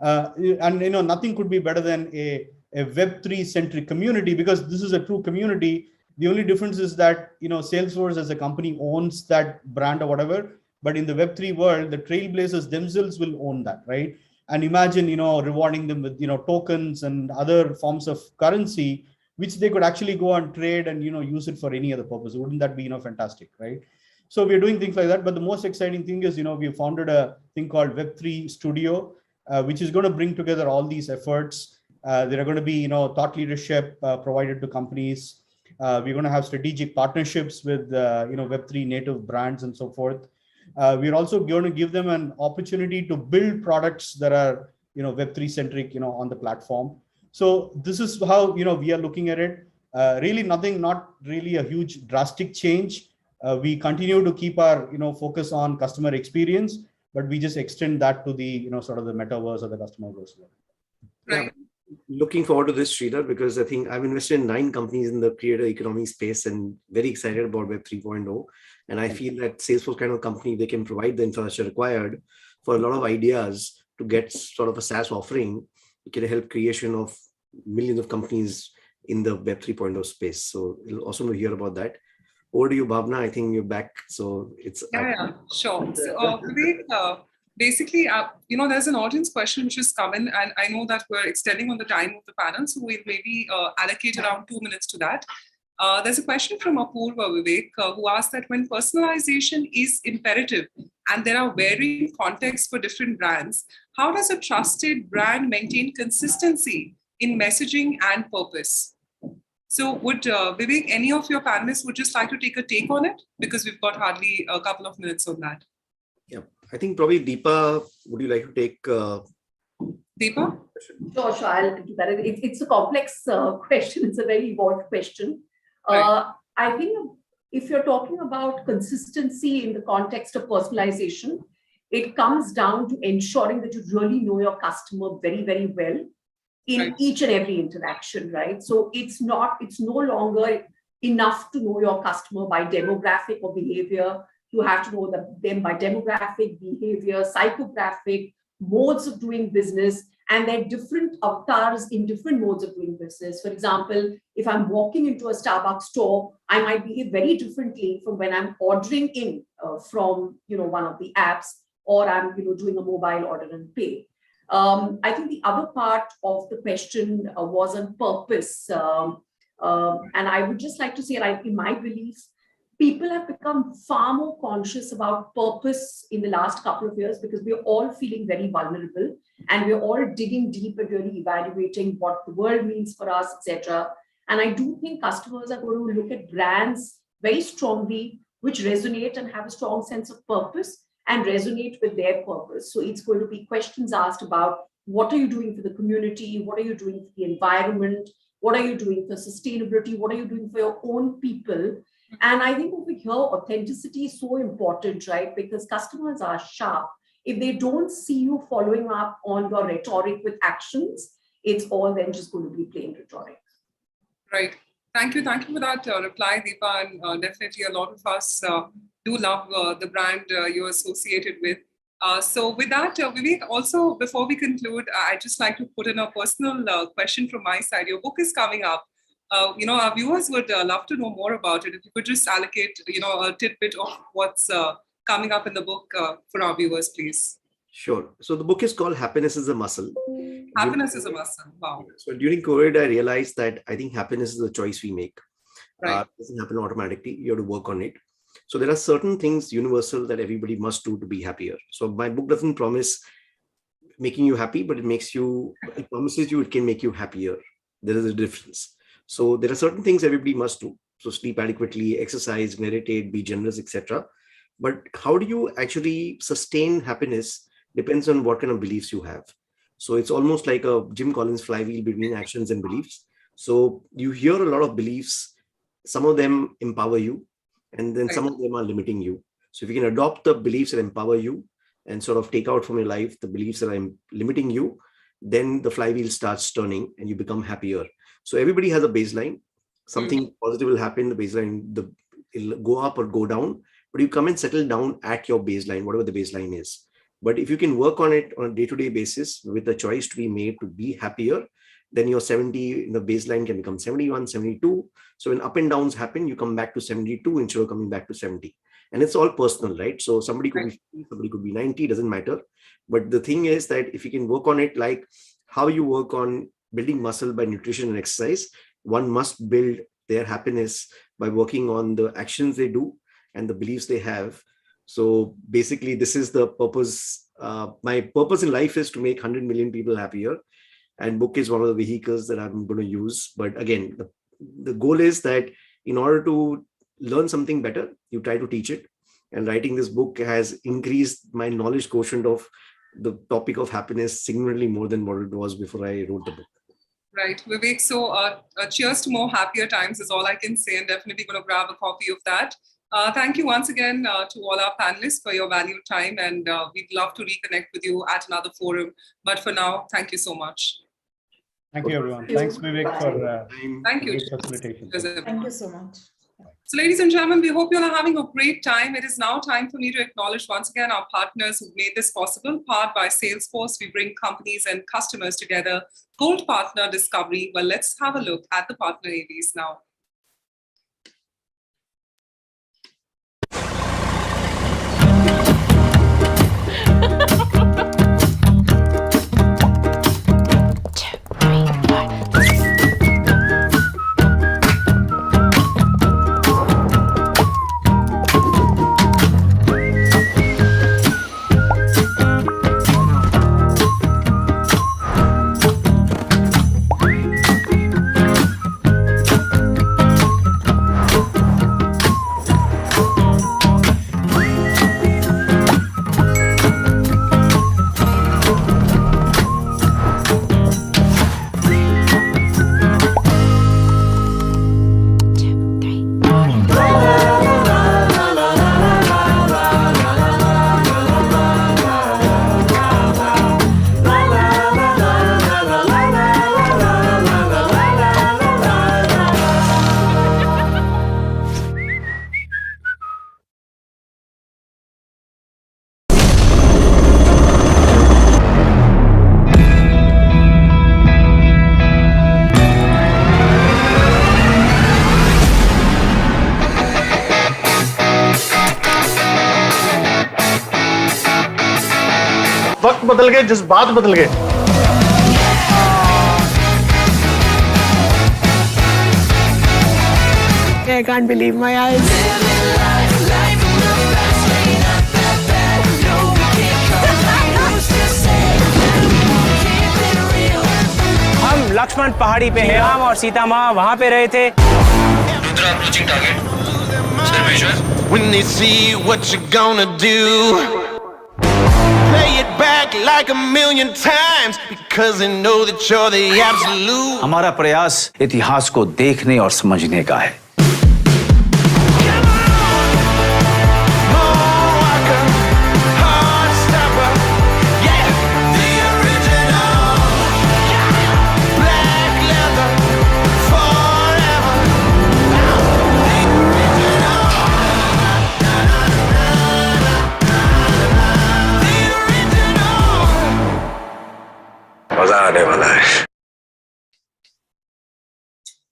S13: And, nothing could be better than a Web3 centric community, because this is a true community. The only difference is that, Salesforce as a company owns that brand or whatever, but in the Web3 world, the Trailblazers themselves will own that, right? And imagine, rewarding them with, tokens and other forms of currency, which they could actually go and trade and, use it for any other purpose. Wouldn't that be, fantastic, right? So we're doing things like that. But the most exciting thing is, we founded a thing called Web3 Studio, which is going to bring together all these efforts. There are going to be, thought leadership provided to companies. We're going to have strategic partnerships with, Web3 native brands and so forth. We're also going to give them an opportunity to build products that are, Web3 centric, on the platform. So this is how, we are looking at it. Really nothing, not really a huge drastic change. We continue to keep our, focus on customer experience, but we just extend that to the, sort of the metaverse or the customer verse.
S12: Right. Yeah. Looking forward to this, Sridhar, because I think I've invested in 9 companies in the creator economy space and very excited about Web 3.0. And I feel that Salesforce kind of company, they can provide the infrastructure required for a lot of ideas to get sort of a SaaS offering. It can help creation of millions of companies in the Web 3.0 space. So it'll awesome to hear about that. Over to you, Bhavna. I think you're back. So it's...
S1: Yeah, sure. So Vivek, basically, there's an audience question which has come in, and I know that we're extending on the time of the panel, so we'll maybe allocate around 2 minutes to that. There's a question from Apurva, Vivek, who asked that when personalization is imperative and there are varying contexts for different brands, how does a trusted brand maintain consistency in messaging and purpose? So would Vivek, any of your panelists would just like to take a take on it? Because we've got hardly a couple of minutes on that.
S12: Yeah, I think probably Deepa, would you like to take?
S1: Deepa?
S11: Sure, I'll do that. It's a complex question. It's a very evolved question.
S1: Right.
S11: I think if you're talking about consistency in the context of personalization, it comes down to ensuring that you really know your customer very, very well in each and every interaction, right? So it's no longer enough to know your customer by demographic or behavior. You have to know them by demographic, behavior, psychographic, modes of doing business, and they're different avatars in different modes of doing business. For example, if I'm walking into a Starbucks store, I might behave very differently from when I'm ordering in from one of the apps, or I'm doing a mobile order and pay. I think the other part of the question was on purpose. And I would just like to say, in my belief, people have become far more conscious about purpose in the last couple of years, because we're all feeling very vulnerable and we're all digging deep and really evaluating what the world means for us, etc. And I do think customers are going to look at brands very strongly, which resonate and have a strong sense of purpose and resonate with their purpose. So it's going to be questions asked about, what are you doing for the community? What are you doing for the environment? What are you doing for sustainability? What are you doing for your own people? And I think over here, authenticity is so important, right? Because customers are sharp. If they don't see you following up on your rhetoric with actions, it's all then just going to be plain rhetoric.
S1: Right. Thank you for that reply, Deepa. And definitely a lot of us do love the brand you're associated with. So with that, Vivek, also before we conclude, I'd just like to put in a personal question from my side. Your book is coming up. Our viewers would love to know more about it. If you could just allocate, a tidbit of what's coming up in the book for our viewers, please.
S12: Sure. So the book is called Happiness is a Muscle.
S1: Happiness is a muscle. Wow.
S12: So during COVID, I realized that I think happiness is a choice we make.
S1: Right.
S12: It doesn't happen automatically. You have to work on it. So there are certain things universal that everybody must do to be happier. So my book doesn't promise making you happy, but it promises you it can make you happier. There is a difference. So there are certain things everybody must do. So sleep adequately, exercise, meditate, be generous, etc. But how do you actually sustain happiness depends on what kind of beliefs you have. So it's almost like a Jim Collins flywheel between actions and beliefs. So you hear a lot of beliefs. Some of them empower you, and then some of them are limiting you. So if you can adopt the beliefs that empower you and sort of take out from your life the beliefs that are limiting you, then the flywheel starts turning and you become happier. So everybody has a baseline. Something positive will happen. The baseline, it'll go up or go down, but you come and settle down at your baseline, whatever the baseline is. But if you can work on it on a day-to-day basis with a choice to be made to be happier, then your 70 in the baseline can become 71, 72. So when up and downs happen, you come back to 72 instead of coming back to 70. And it's all personal, right? So somebody could be 50, somebody could be 90, doesn't matter. But the thing is that if you can work on it, like how you work on building muscle by nutrition and exercise, one must build their happiness by working on the actions they do and the beliefs they have. So basically, this is the purpose. My purpose in life is to make 100 million people happier. And book is one of the vehicles that I'm going to use. But again, the goal is that in order to learn something better, you try to teach it. And writing this book has increased my knowledge quotient of the topic of happiness significantly more than what it was before I wrote the book.
S1: Right, Vivek. So cheers to more happier times is all I can say, and definitely going to grab a copy of that. Thank you once again to all our panelists for your valued time, and we'd love to reconnect with you at another forum. But for now, thank you so much.
S13: Thank you, everyone. Thanks, Vivek, for
S1: thank you.
S13: facilitation.
S14: Thank you so much.
S1: So ladies and gentlemen, we hope you're having a great time. It is now time for me to acknowledge once again our partners who've made this possible. Powered by Salesforce, we bring companies and customers together. Gold Partner Discovery. Well, let's have a look at the partner AVs now.
S23: वक्त बदल गए, जज्बात बदल गए।
S5: I can't believe my eyes.
S6: हम लक्ष्मण पहाड़ी पे हैं, राम और सीता माँ वहाँ पे रहे थे।
S7: Rudra approaching target. Sir, when they see what you're gonna do, play it back like a million times because they know that you're the absolute.
S8: हमारा प्रयास इतिहास को देखने और समझने का है।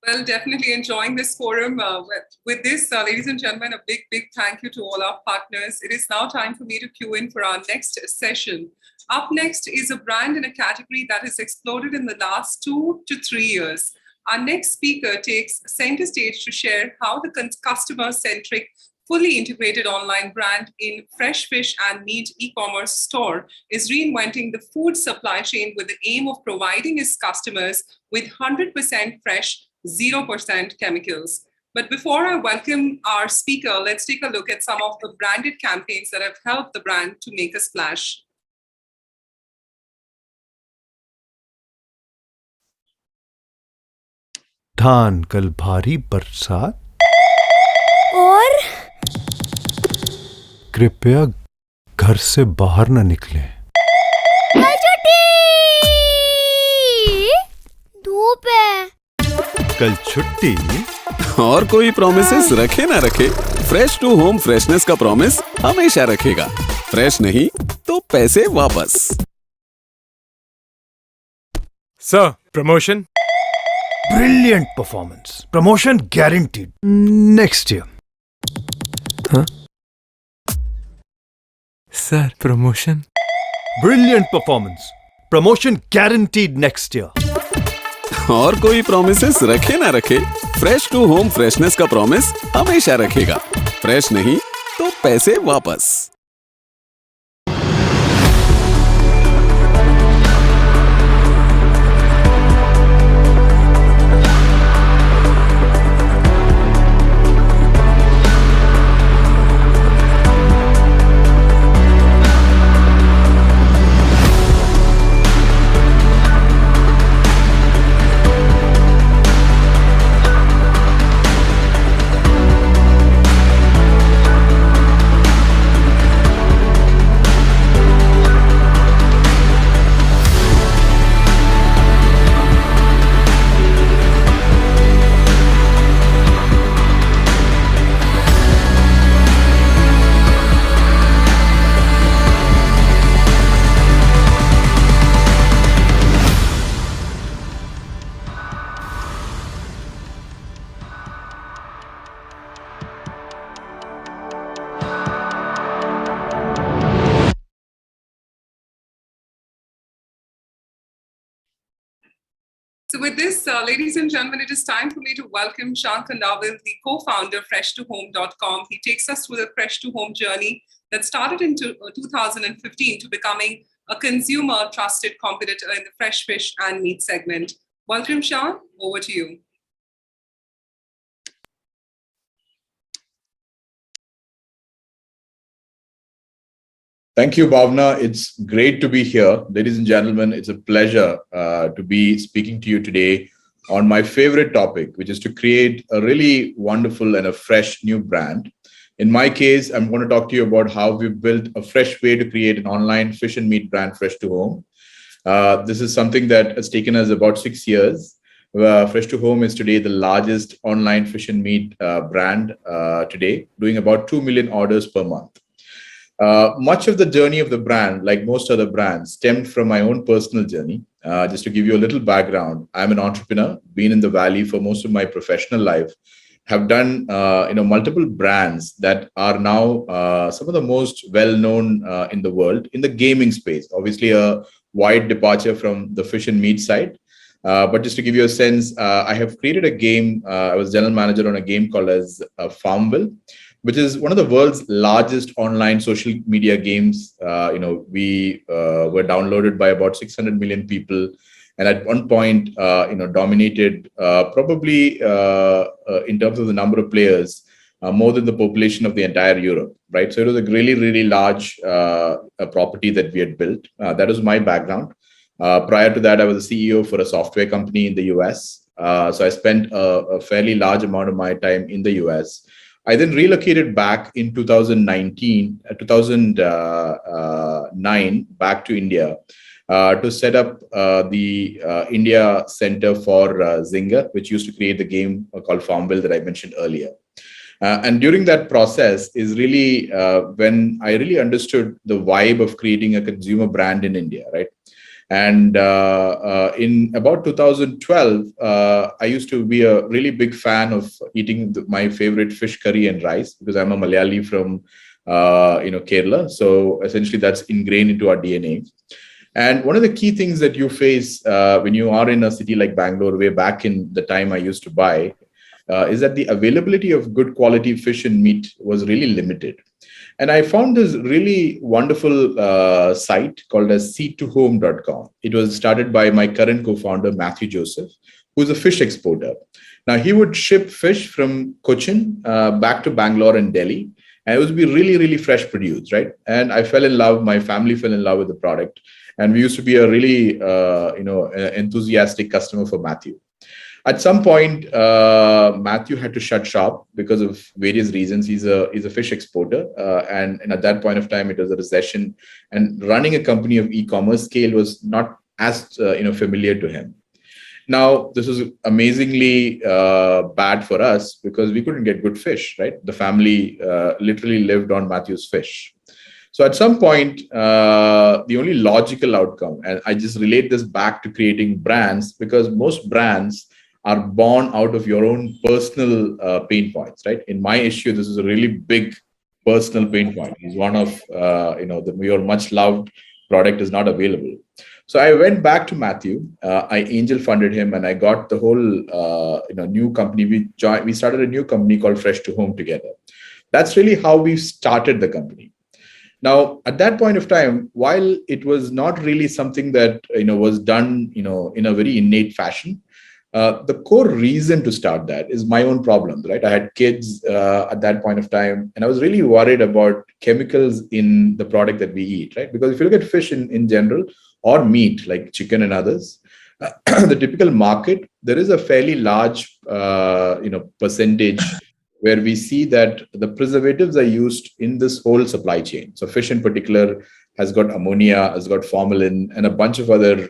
S1: Well, definitely enjoying this forum. With this, ladies and gentlemen, a big, big thank you to all our partners. It is now time for me to cue in for our next session. Up next is a brand in a category that has exploded in the last 2 to 3 years. Our next speaker takes center stage to share how the customer-centric, fully integrated online brand in fresh fish and meat e-commerce store is reinventing the food supply chain with the aim of providing its customers with 100% fresh, 0% chemicals. But before I welcome our speaker, let's take a look at some of the branded campaigns that have helped the brand to make a splash.
S16: धान कल भारी बरसात
S5: और
S16: कृपया घर से बाहर न निकलें।
S5: धूप है।
S16: कल छुट्टी
S17: और कोई प्रोमिसेस रखे ना रखे, फ्रेश टू होम फ्रेशनेस का प्रॉमिस हमेशा रखेगा। फ्रेश नहीं तो पैसे वापस।
S16: Sir, promotion. Brilliant performance. Promotion guaranteed. Next year. Huh? Sir, promotion. Brilliant performance. Promotion guaranteed next year.
S17: और कोई प्रोमिसेस रखे ना रखे, फ्रेश टू होम फ्रेशनेस का प्रॉमिस हमेशा रखेगा। फ्रेश नहीं तो पैसे वापस।
S1: So with this, ladies and gentlemen, it is time for me to welcome Shan Kandawil, the co-founder of fresh2home.com. He takes us through the fresh to home journey that started in 2015 to becoming a consumer trusted competitor in the fresh fish and meat segment. Welcome, Shan. Over to you.
S20: Thank you, Bhavna. It's great to be here. Ladies and gentlemen, it's a pleasure to be speaking to you today on my favorite topic, which is to create a really wonderful and a fresh new brand. In my case, I'm going to talk to you about how we've built a fresh way to create an online fish and meat brand, Fresh to Home. This is something that has taken us about 6 years. Fresh to Home is today the largest online fish and meat brand today, doing about 2 million orders per month. Much of the journey of the brand, like most other brands, stemmed from my own personal journey. Just to give you a little background, I'm an entrepreneur, been in the Valley for most of my professional life, have done multiple brands that are now some of the most well-known in the world in the gaming space. Obviously, a wide departure from the fish and meat side. But just to give you a sense, I have created a game. I was general manager on a game called as Farmville, which is one of the world's largest online social media games. We were downloaded by about 600 million people, and at one point, dominated probably in terms of the number of players, more than the population of the entire Europe. Right, so it was a really, really large property that we had built. That was my background. Prior to that, I was a CEO for a software company in the US. So I spent a fairly large amount of my time in the US. I then relocated back in 2009 back to India to set up the India Center for Zynga, which used to create the game called Farmville that I mentioned earlier. And during that process is really when I really understood the vibe of creating a consumer brand in India, right? And in about 2012, I used to be a really big fan of eating my favorite fish curry and rice, because I'm a Malayali from Kerala. So essentially that's ingrained into our DNA. And one of the key things that you face when you are in a city like Bangalore, way back in the time I used to buy, is that the availability of good quality fish and meat was really limited. And I found this really wonderful site called as seed2home.com. It was started by my current co-founder, Matthew Joseph, who's a fish exporter. Now, he would ship fish from Cochin back to Bangalore and Delhi. And it would be really, really fresh produce, right? And I fell in love, my family fell in love with the product. And we used to be a really, enthusiastic customer for Matthew. At some point, Matthew had to shut shop because of various reasons. He's a fish exporter, and at that point of time, it was a recession, and running a company of e-commerce scale was not as familiar to him. Now, this was amazingly bad for us because we couldn't get good fish. Right, the family literally lived on Matthew's fish. So at some point, the only logical outcome, and I just relate this back to creating brands, because most brands are born out of your own personal pain points, right? In my issue, this is a really big personal pain point. It's one of, your much loved product is not available. So I went back to Matthew, I angel funded him, and I got the whole, new company. We started a new company called Fresh to Home together. That's really how we started the company. Now, at that point of time, while it was not really something that, was done, in a very innate fashion, the core reason to start that is my own problems, right? I had kids at that point of time, and I was really worried about chemicals in the product that we eat, right? Because if you look at fish in general, or meat like chicken and others, the typical market, there is a fairly large, percentage where we see that the preservatives are used in this whole supply chain. So fish in particular has got ammonia, has got formalin, and a bunch of other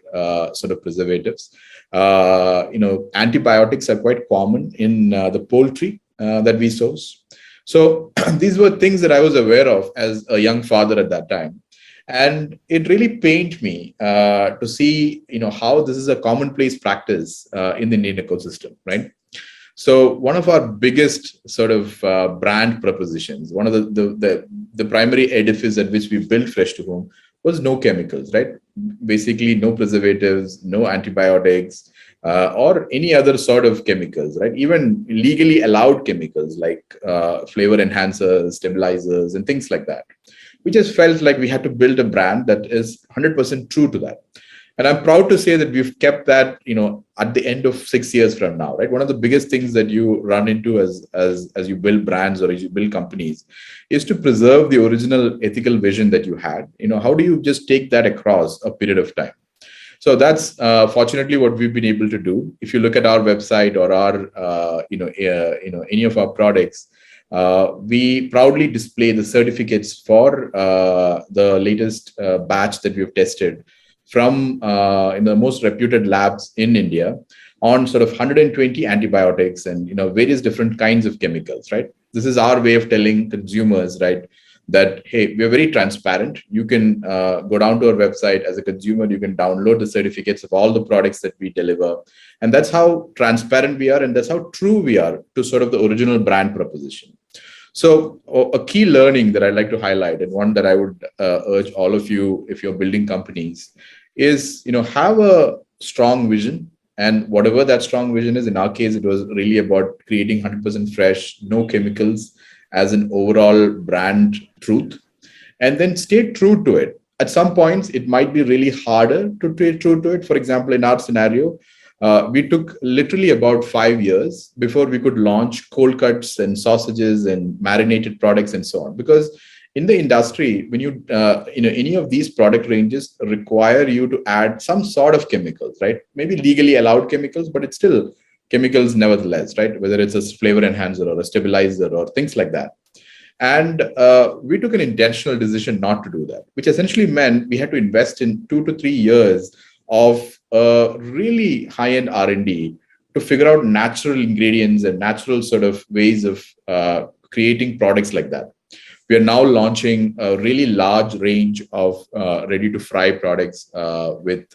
S20: sort of preservatives. Antibiotics are quite common in the poultry that we source. So these were things that I was aware of as a young father at that time. And it really pained me to see, how this is a commonplace practice in the Indian ecosystem, right? So one of our biggest sort of brand propositions, one of the primary edifice at which we built Fresh to Home was no chemicals, right? Basically, no preservatives, no antibiotics, or any other sort of chemicals, right? Even legally allowed chemicals like flavor enhancers, stabilizers, and things like that. We just felt like we had to build a brand that is 100% true to that. And I'm proud to say that we've kept that, at the end of 6 years from now, right? One of the biggest things that you run into as you build brands or as you build companies is to preserve the original ethical vision that you had. How do you just take that across a period of time? So that's fortunately what we've been able to do. If you look at our website or our, any of our products, we proudly display the certificates for the latest batch that we've tested from in the most reputed labs in India on sort of 120 antibiotics and various different kinds of chemicals, right? This is our way of telling consumers, right, that, hey, we're very transparent. You can go down to our website as a consumer, you can download the certificates of all the products that we deliver. And that's how transparent we are, and that's how true we are to sort of the original brand proposition. So a key learning that I'd like to highlight, and one that I would urge all of you, if you're building companies, is, have a strong vision. And whatever that strong vision is, in our case, it was really about creating 100% fresh, no chemicals as an overall brand truth. And then stay true to it. At some points, it might be really harder to stay true to it. For example, in our scenario, we took literally about 5 years before we could launch cold cuts and sausages and marinated products and so on. Because in the industry, when you, any of these product ranges require you to add some sort of chemicals, right? Maybe legally allowed chemicals, but it's still chemicals nevertheless, right? Whether it's a flavor enhancer or a stabilizer or things like that. And we took an intentional decision not to do that, which essentially meant we had to invest in 2 to 3 years of really high-end R&D to figure out natural ingredients and natural sort of ways of creating products like that. we are now launching a really large range of ready to fry products with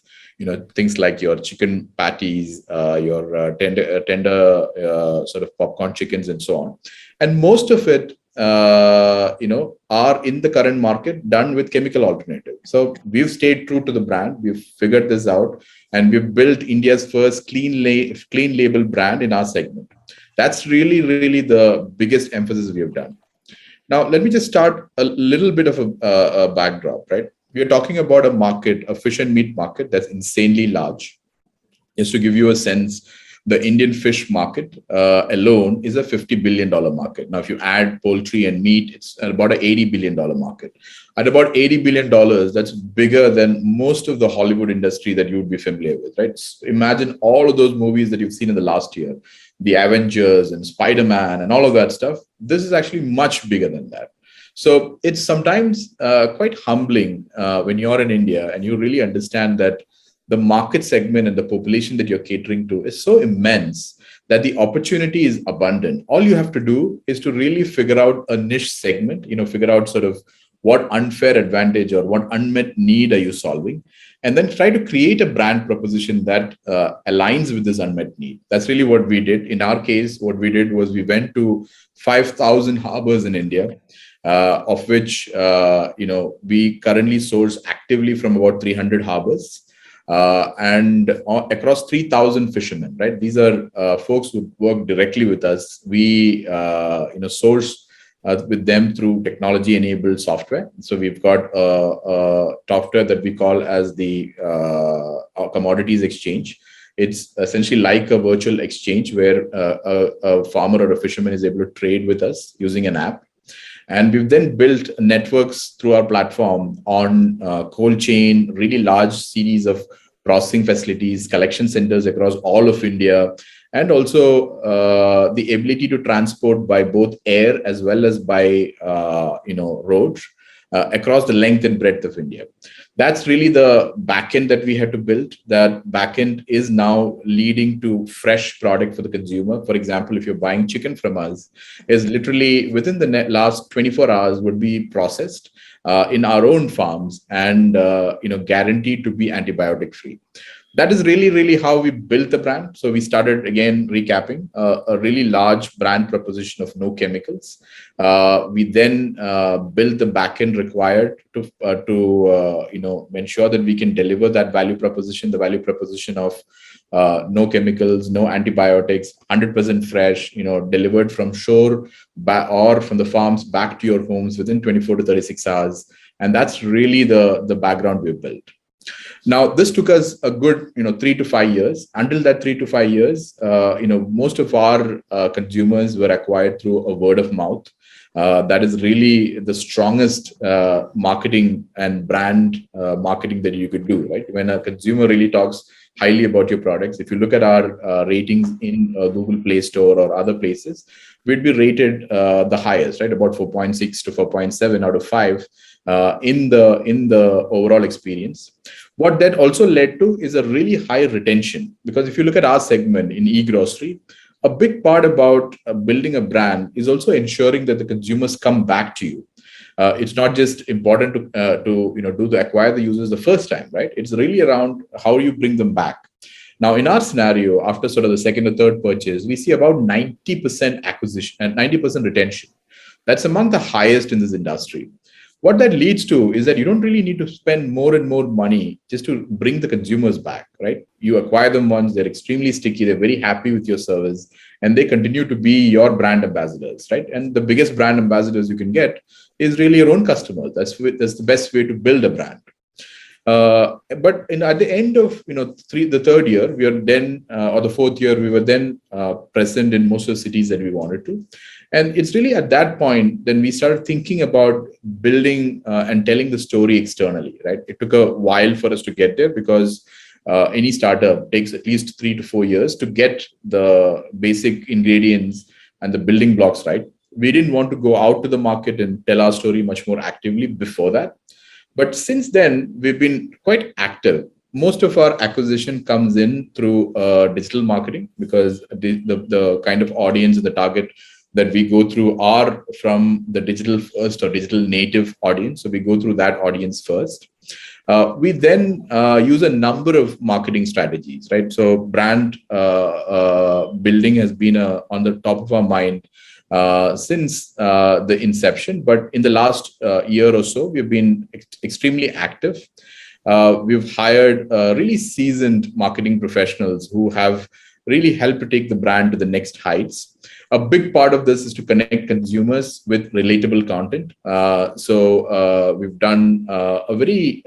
S20: things like your chicken patties, your tender sort of popcorn chickens, and so on. And most of it, are in the current market done with chemical alternative. So we've stayed true to the brand. We've figured this out, and we've built India's first clean label brand in our segment. That's really, really the biggest emphasis we have done. Now, let me just start a little bit of a backdrop, right? We are talking about a market, a fish and meat market that's insanely large. Just to give you a sense, the Indian fish market alone is a $50 billion market. Now, if you add poultry and meat, it's about an $80 billion market. At about $80 billion, that's bigger than most of the Hollywood industry that you would be familiar with, right? So imagine all of those movies that you've seen in the last year, the Avengers and Spider-Man and all of that stuff. This is actually much bigger than that. So it's sometimes quite humbling when you're in India and you really understand that the market segment and the population that you're catering to is so immense that the opportunity is abundant. All you have to do is to really figure out a niche segment, figure out sort of what unfair advantage or what unmet need are you solving, and then try to create a brand proposition that aligns with this unmet need. That's really what we did. In our case, what we did was we went to 5,000 harbors in India, of which, we currently source actively from about 300 harbors. And across 3,000 fishermen, right? These are folks who work directly with us. We, source with them through technology-enabled software. So we've got a software that we call as the commodities exchange. It's essentially like a virtual exchange where a farmer or a fisherman is able to trade with us using an app. And we've then built networks through our platform on cold chain, really large series of processing facilities, collection centers across all of India, and also the ability to transport by both air as well as by road across the length and breadth of India. That's really the backend that we had to build. That backend is now leading to fresh product for the consumer. For example, if you're buying chicken from us, is literally within the last 24 hours would be processed in our own farms and guaranteed to be antibiotic free. That is really, really how we built the brand. So we started, again, recapping a really large brand proposition of no chemicals. We then built the backend required to ensure that we can deliver that value proposition, the value proposition of no chemicals, no antibiotics, 100% fresh, delivered from shore or from the farms back to your homes within 24 to 36 hours. And that's really the background we built. Now, this took us a good, 3 to 5 years. Until that 3 to 5 years, most of our consumers were acquired through a word of mouth. That is really the strongest marketing and brand marketing that you could do, right? When a consumer really talks highly about your products, if you look at our ratings in Google Play Store or other places, we'd be rated the highest, right? About 4.6 to 4.7 out of 5 in the overall experience. What that also led to is a really high retention, because if you look at our segment in e-grocery, a big part about building a brand is also ensuring that the consumers come back to you. It's not just important to acquire the users the first time, right? It's really around how you bring them back. Now, in our scenario, after sort of the second or third purchase, we see about 90% acquisition and 90% retention. That's among the highest in this industry. What that leads to is that you don't really need to spend more and more money just to bring the consumers back, right? You acquire them once, they're extremely sticky, they're very happy with your service, and they continue to be your brand ambassadors, right? And the biggest brand ambassadors you can get is really your own customers. That's the best way to build a brand. But at the end of the third year, we are then, or the fourth year, we were then present in most of the cities that we wanted to. And it's really at that point, then we started thinking about building and telling the story externally, right? It took a while for us to get there because any startup takes at least 3 to 4 years to get the basic ingredients and the building blocks right. We didn't want to go out to the market and tell our story much more actively before that. But since then, we've been quite active. Most of our acquisition comes in through digital marketing because the kind of audience and the target that we go through are from the digital first or digital native audience. So we go through that audience first. We then use a number of marketing strategies, right? So brand building has been on the top of our mind since the inception. But in the last year or so, we've been extremely active. We've hired really seasoned marketing professionals who have really helped to take the brand to the next heights. A big part of this is to connect consumers with relatable content. So we've done a very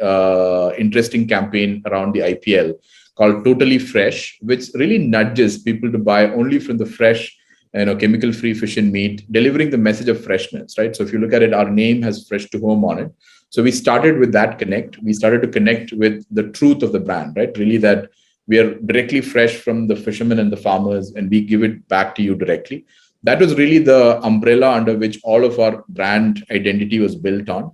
S20: interesting campaign around the IPL called Totally Fresh, which really nudges people to buy only from the fresh, chemical-free fish and meat, delivering the message of freshness, right? So if you look at it, our name has fresh to home on it. So we started with that connect. We started to connect with the truth of the brand, right? Really that we are directly fresh from the fishermen and the farmers, and we give it back to you directly. That was really the umbrella under which all of our brand identity was built on.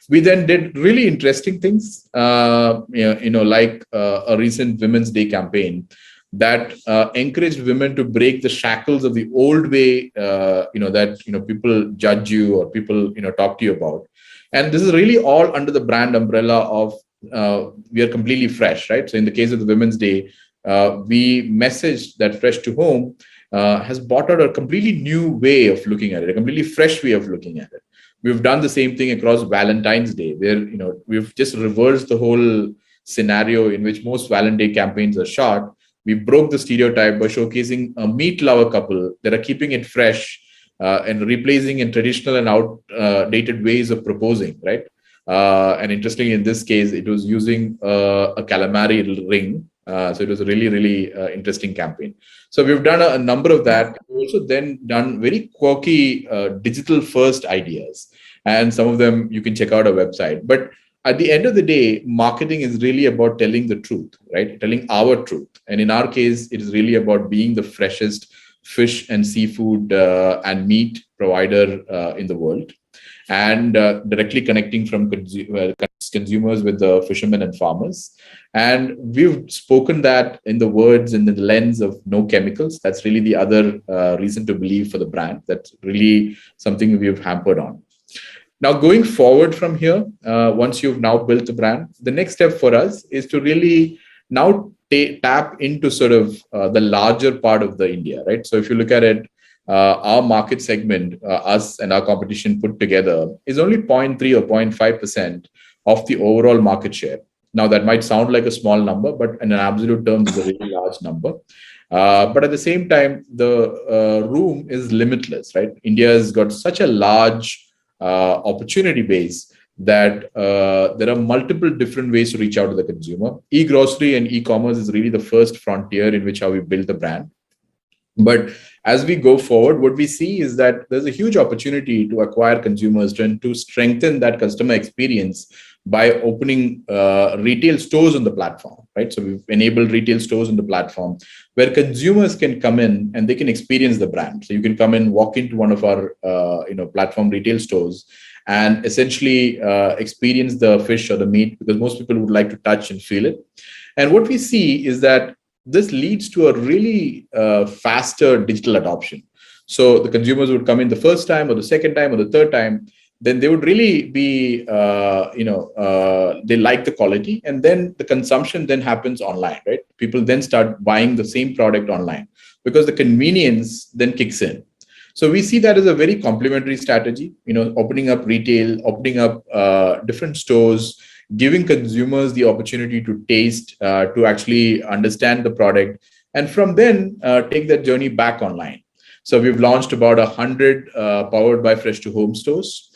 S20: We then did really interesting things, like a recent Women's Day campaign that encouraged women to break the shackles of the old way, that people judge you or people talk to you about. And this is really all under the brand umbrella of we are completely fresh, right? So in the case of the Women's Day, we messaged that fresh to home has brought out a completely new way of looking at it, a completely fresh way of looking at it. We've done the same thing across Valentine's Day, where we've just reversed the whole scenario in which most Valentine's Day campaigns are shot. We broke the stereotype by showcasing a meat lover couple that are keeping it fresh and replacing in traditional and outdated ways of proposing, right? And interestingly, in this case, it was using a calamari ring. So it was a really, really interesting campaign. So we've done a number of that. We've also then done very quirky digital first ideas. And some of them you can check out our website. But at the end of the day, marketing is really about telling the truth, right? Telling our truth. And in our case, it is really about being the freshest fish and seafood and meat provider in the world, and directly connecting from consumers with the fishermen and farmers. And we've spoken that in the words and in the lens of no chemicals. That's really the other reason to believe for the brand. That's really something we've hampered on. Now, going forward from here, once you've now built the brand, the next step for us is to really now tap into sort of the larger part of the India, right? So if you look at it, our market segment, us and our competition put together, is only 0.3 or 0.5% of the overall market share. Now, that might sound like a small number, but in an absolute terms, it's a really large number. But at the same time, the room is limitless, right? India has got such a large opportunity base that there are multiple different ways to reach out to the consumer. E-grocery and e-commerce is really the first frontier in which how we build the brand. But as we go forward, what we see is that there's a huge opportunity to acquire consumers and to strengthen that customer experience by opening retail stores on the platform, right? So we've enabled retail stores on the platform where consumers can come in and they can experience the brand. So you can come in, walk into one of our platform retail stores and essentially experience the fish or the meat, because most people would like to touch and feel it. And what we see is that this leads to a really faster digital adoption. So the consumers would come in the first time or the second time or the third time, then they would really be, they like the quality, and then the consumption then happens online, right? People then start buying the same product online because the convenience then kicks in. So we see that as a very complementary strategy, opening up retail, opening up different stores, giving consumers the opportunity to taste, to actually understand the product, and from then take that journey back online. So we've launched about 100 powered by Fresh to Home stores.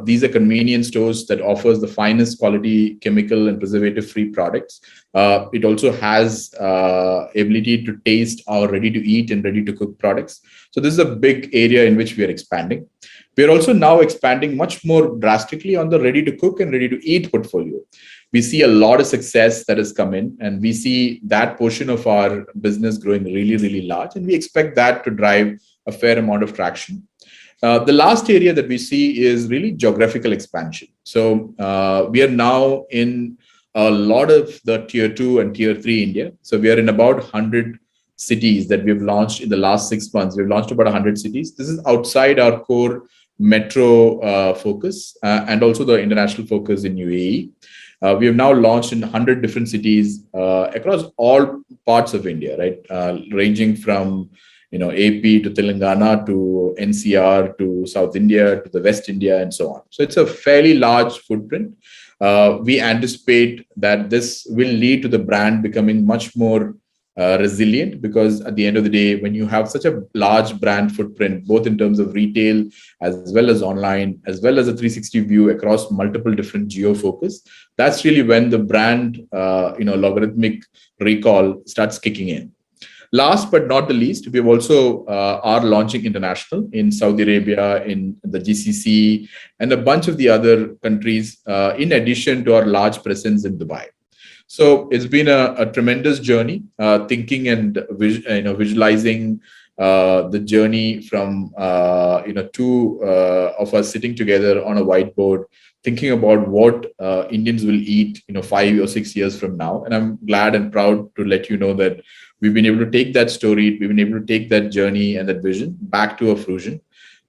S20: These are convenience stores that offers the finest quality chemical and preservative-free products. It also has ability to taste our ready-to-eat and ready-to-cook products. So this is a big area in which we are expanding. We are also now expanding much more drastically on the ready-to-cook and ready-to-eat portfolio. We see a lot of success that has come in, and we see that portion of our business growing really, really large, and we expect that to drive a fair amount of traction. The last area that we see is really geographical expansion. So we are now in a lot of the tier 2 and tier 3 India. So we are in about 100 cities that we've launched in the last 6 months. We've launched about 100 cities. This is outside our core metro focus and also the international focus in UAE. We have now launched in 100 different cities across all parts of India, right? Ranging from AP to Telangana to NCR to South India to the West India and so on. So it's a fairly large footprint. We anticipate that this will lead to the brand becoming much more resilient, because at the end of the day, when you have such a large brand footprint, both in terms of retail as well as online, as well as a 360 view across multiple different geo focus, that's really when the brand logarithmic recall starts kicking in. Last but not the least, we also are launching international in Saudi Arabia, in the GCC, and a bunch of the other countries, in addition to our large presence in Dubai. So it's been a tremendous journey, thinking and visualizing the journey from two of us sitting together on a whiteboard, thinking about what Indians will eat 5 or 6 years from now. And I'm glad and proud to let you know that we've been able to take that story, we've been able to take that journey and that vision back to a fruition.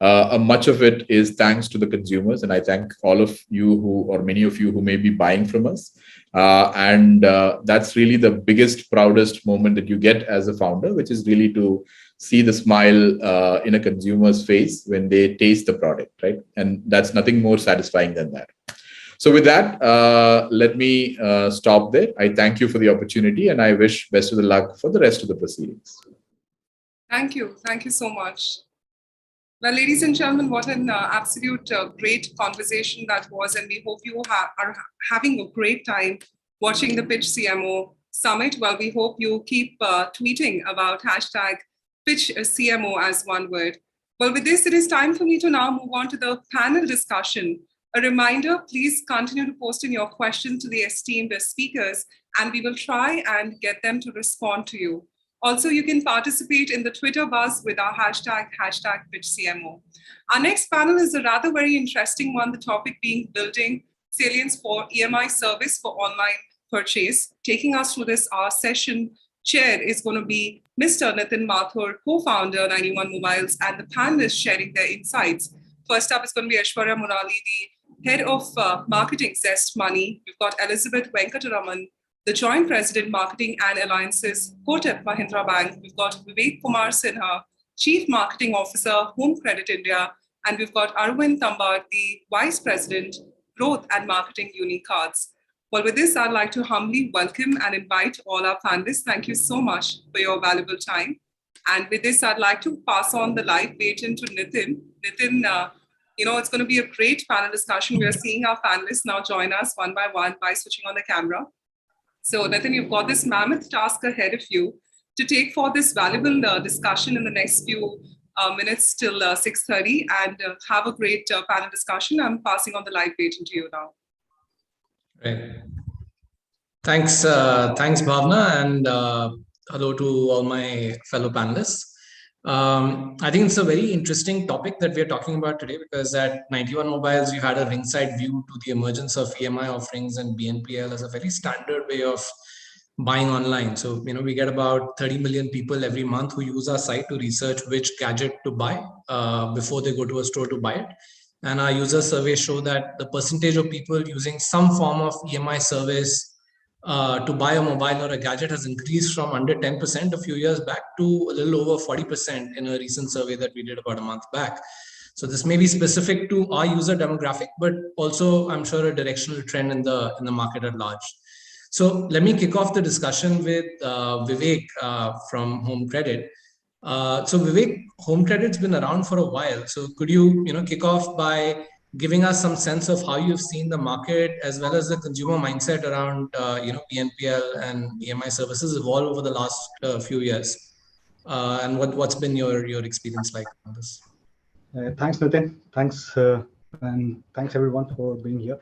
S20: Much of it is thanks to the consumers, and I thank all of you or many of you who may be buying from us. That's really the biggest, proudest moment that you get as a founder, which is really to see the smile in a consumer's face when they taste the product, right? And that's nothing more satisfying than that. So with that, let me stop there. I thank you for the opportunity, and I wish best of the luck for the rest of the proceedings.
S1: Thank you. Thank you so much. Well, ladies and gentlemen, what an absolute great conversation that was. And we hope you are having a great time watching the Pitch CMO Summit. Well, we hope you keep tweeting about hashtag Pitch CMO as one word. Well, with this, it is time for me to now move on to the panel discussion. A reminder, please continue to post in your questions to the esteemed speakers, and we will try and get them to respond to you. Also, you can participate in the Twitter buzz with our hashtag PitchCMO. Our next panel is a rather very interesting one, the topic being building salience for EMI service for online purchase. Taking us through this, our session chair is going to be Mr. Nitin Mathur, co-founder 91 Mobiles, and the panelists sharing their insights. First up is going to be Aishwarya Murali, the head of marketing Zest Money. We've got Elizabeth Venkataraman, the Joint President, Marketing and Alliances, Kotak Mahindra Bank. We've got Vivek Kumar Sinha, Chief Marketing Officer, Home Credit India. And we've got Arvind Tambar, the Vice President, Growth and Marketing Unicards. Well, with this, I'd like to humbly welcome and invite all our panelists. Thank you so much for your valuable time. And with this, I'd like to pass on the live baton to Nitin. Nitin, it's going to be a great panel discussion. We are seeing our panelists now join us one by one by switching on the camera. So Nitin, you've got this mammoth task ahead of you to take for this valuable discussion in the next few minutes till 6:30 and have a great panel discussion. I'm passing on the live baton to you now.
S3: Right. Thanks, Bhavna, and hello to all my fellow panelists. I think it's a very interesting topic that we're talking about today, because at 91 Mobiles, you had a ringside view to the emergence of EMI offerings and BNPL as a very standard way of buying online. So, we get about 30 million people every month who use our site to research which gadget to buy before they go to a store to buy it. And our user surveys show that the percentage of people using some form of EMI service to buy a mobile or a gadget has increased from under 10% a few years back to a little over 40% in a recent survey that we did about a month back. So this may be specific to our user demographic, but also I'm sure a directional trend in the market at large. So let me kick off the discussion with Vivek from Home Credit. So Vivek, Home Credit's been around for a while. So could you kick off by giving us some sense of how you've seen the market as well as the consumer mindset around BNPL and EMI services evolve over the last few years, and what's been your experience like on this?
S19: Thanks, Nitin. Thanks, and thanks everyone for being here.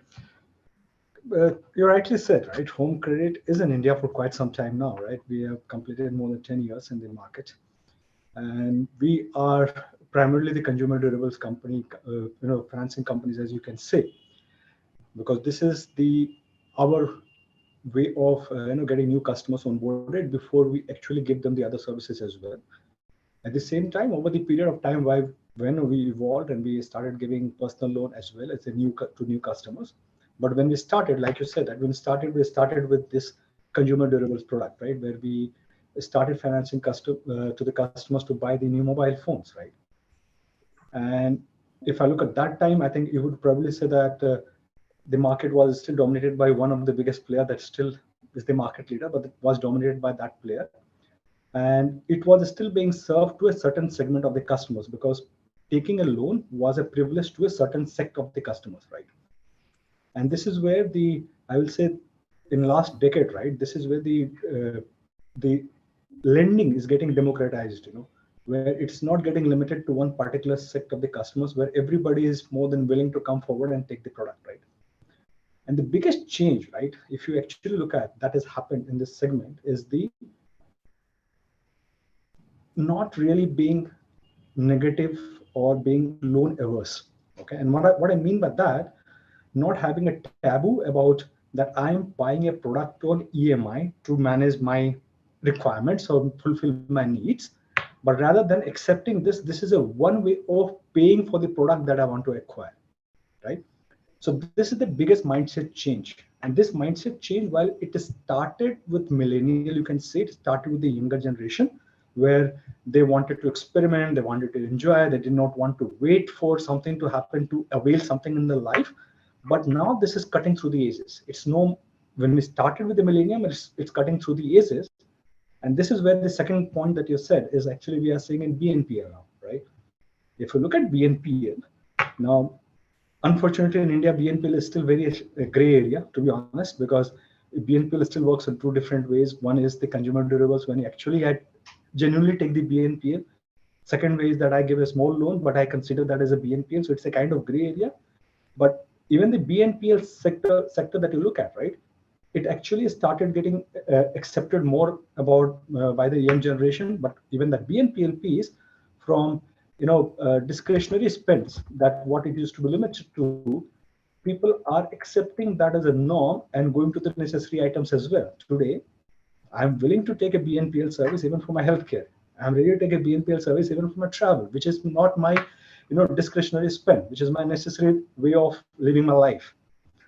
S19: You rightly said, right? Home Credit is in India for quite some time now, right? We have completed more than 10 years in the market, and we are primarily the consumer durables company, financing companies, as you can say, because this is our way of getting new customers onboarded before we actually give them the other services as well. At the same time, over the period of time when we evolved and we started giving personal loan as well as to new customers. But when we started, like you said, that when we started with this consumer durables product, right, where we started financing to the customers to buy the new mobile phones, right? And if I look at that time, I think you would probably say that the market was still dominated by one of the biggest player that still is the market leader, but it was dominated by that player. And it was still being served to a certain segment of the customers, because taking a loan was a privilege to a certain sect of the customers, right? And this is where I will say, in last decade, right, this is where the lending is getting democratized, where it's not getting limited to one particular sect of the customers, where everybody is more than willing to come forward and take the product, right? And the biggest change, right, if you actually look at that has happened in this segment, is the not really being negative or being loan averse. Okay, and what I mean by that, not having a taboo about that I'm buying a product on EMI to manage my requirements or fulfill my needs, but rather than accepting this is a one way of paying for the product that I want to acquire, right? So this is the biggest mindset change. And this mindset change, while it started with millennial, you can say it started with the younger generation, where they wanted to experiment, they wanted to enjoy, they did not want to wait for something to happen to avail something in their life. But now this is cutting through the ages. When we started with the millennium, it's cutting through the ages. And this is where the second point that you said is actually we are seeing in BNPL now, right? If you look at BNPL, now, unfortunately, in India, BNPL is still very gray area, to be honest, because BNPL still works in two different ways. One is the consumer durables, when you actually genuinely take the BNPL. Second way is that I give a small loan, but I consider that as a BNPL. So it's a kind of gray area. But even the BNPL sector that you look at, right, it actually started getting accepted more by the young generation. But even that BNPL piece, from discretionary spends, that what it used to be limited to, people are accepting that as a norm and going to the necessary items as well. Today, I'm willing to take a BNPL service even for my healthcare. I'm ready to take a BNPL service even for my travel, which is not my discretionary spend, which is my necessary way of living my life.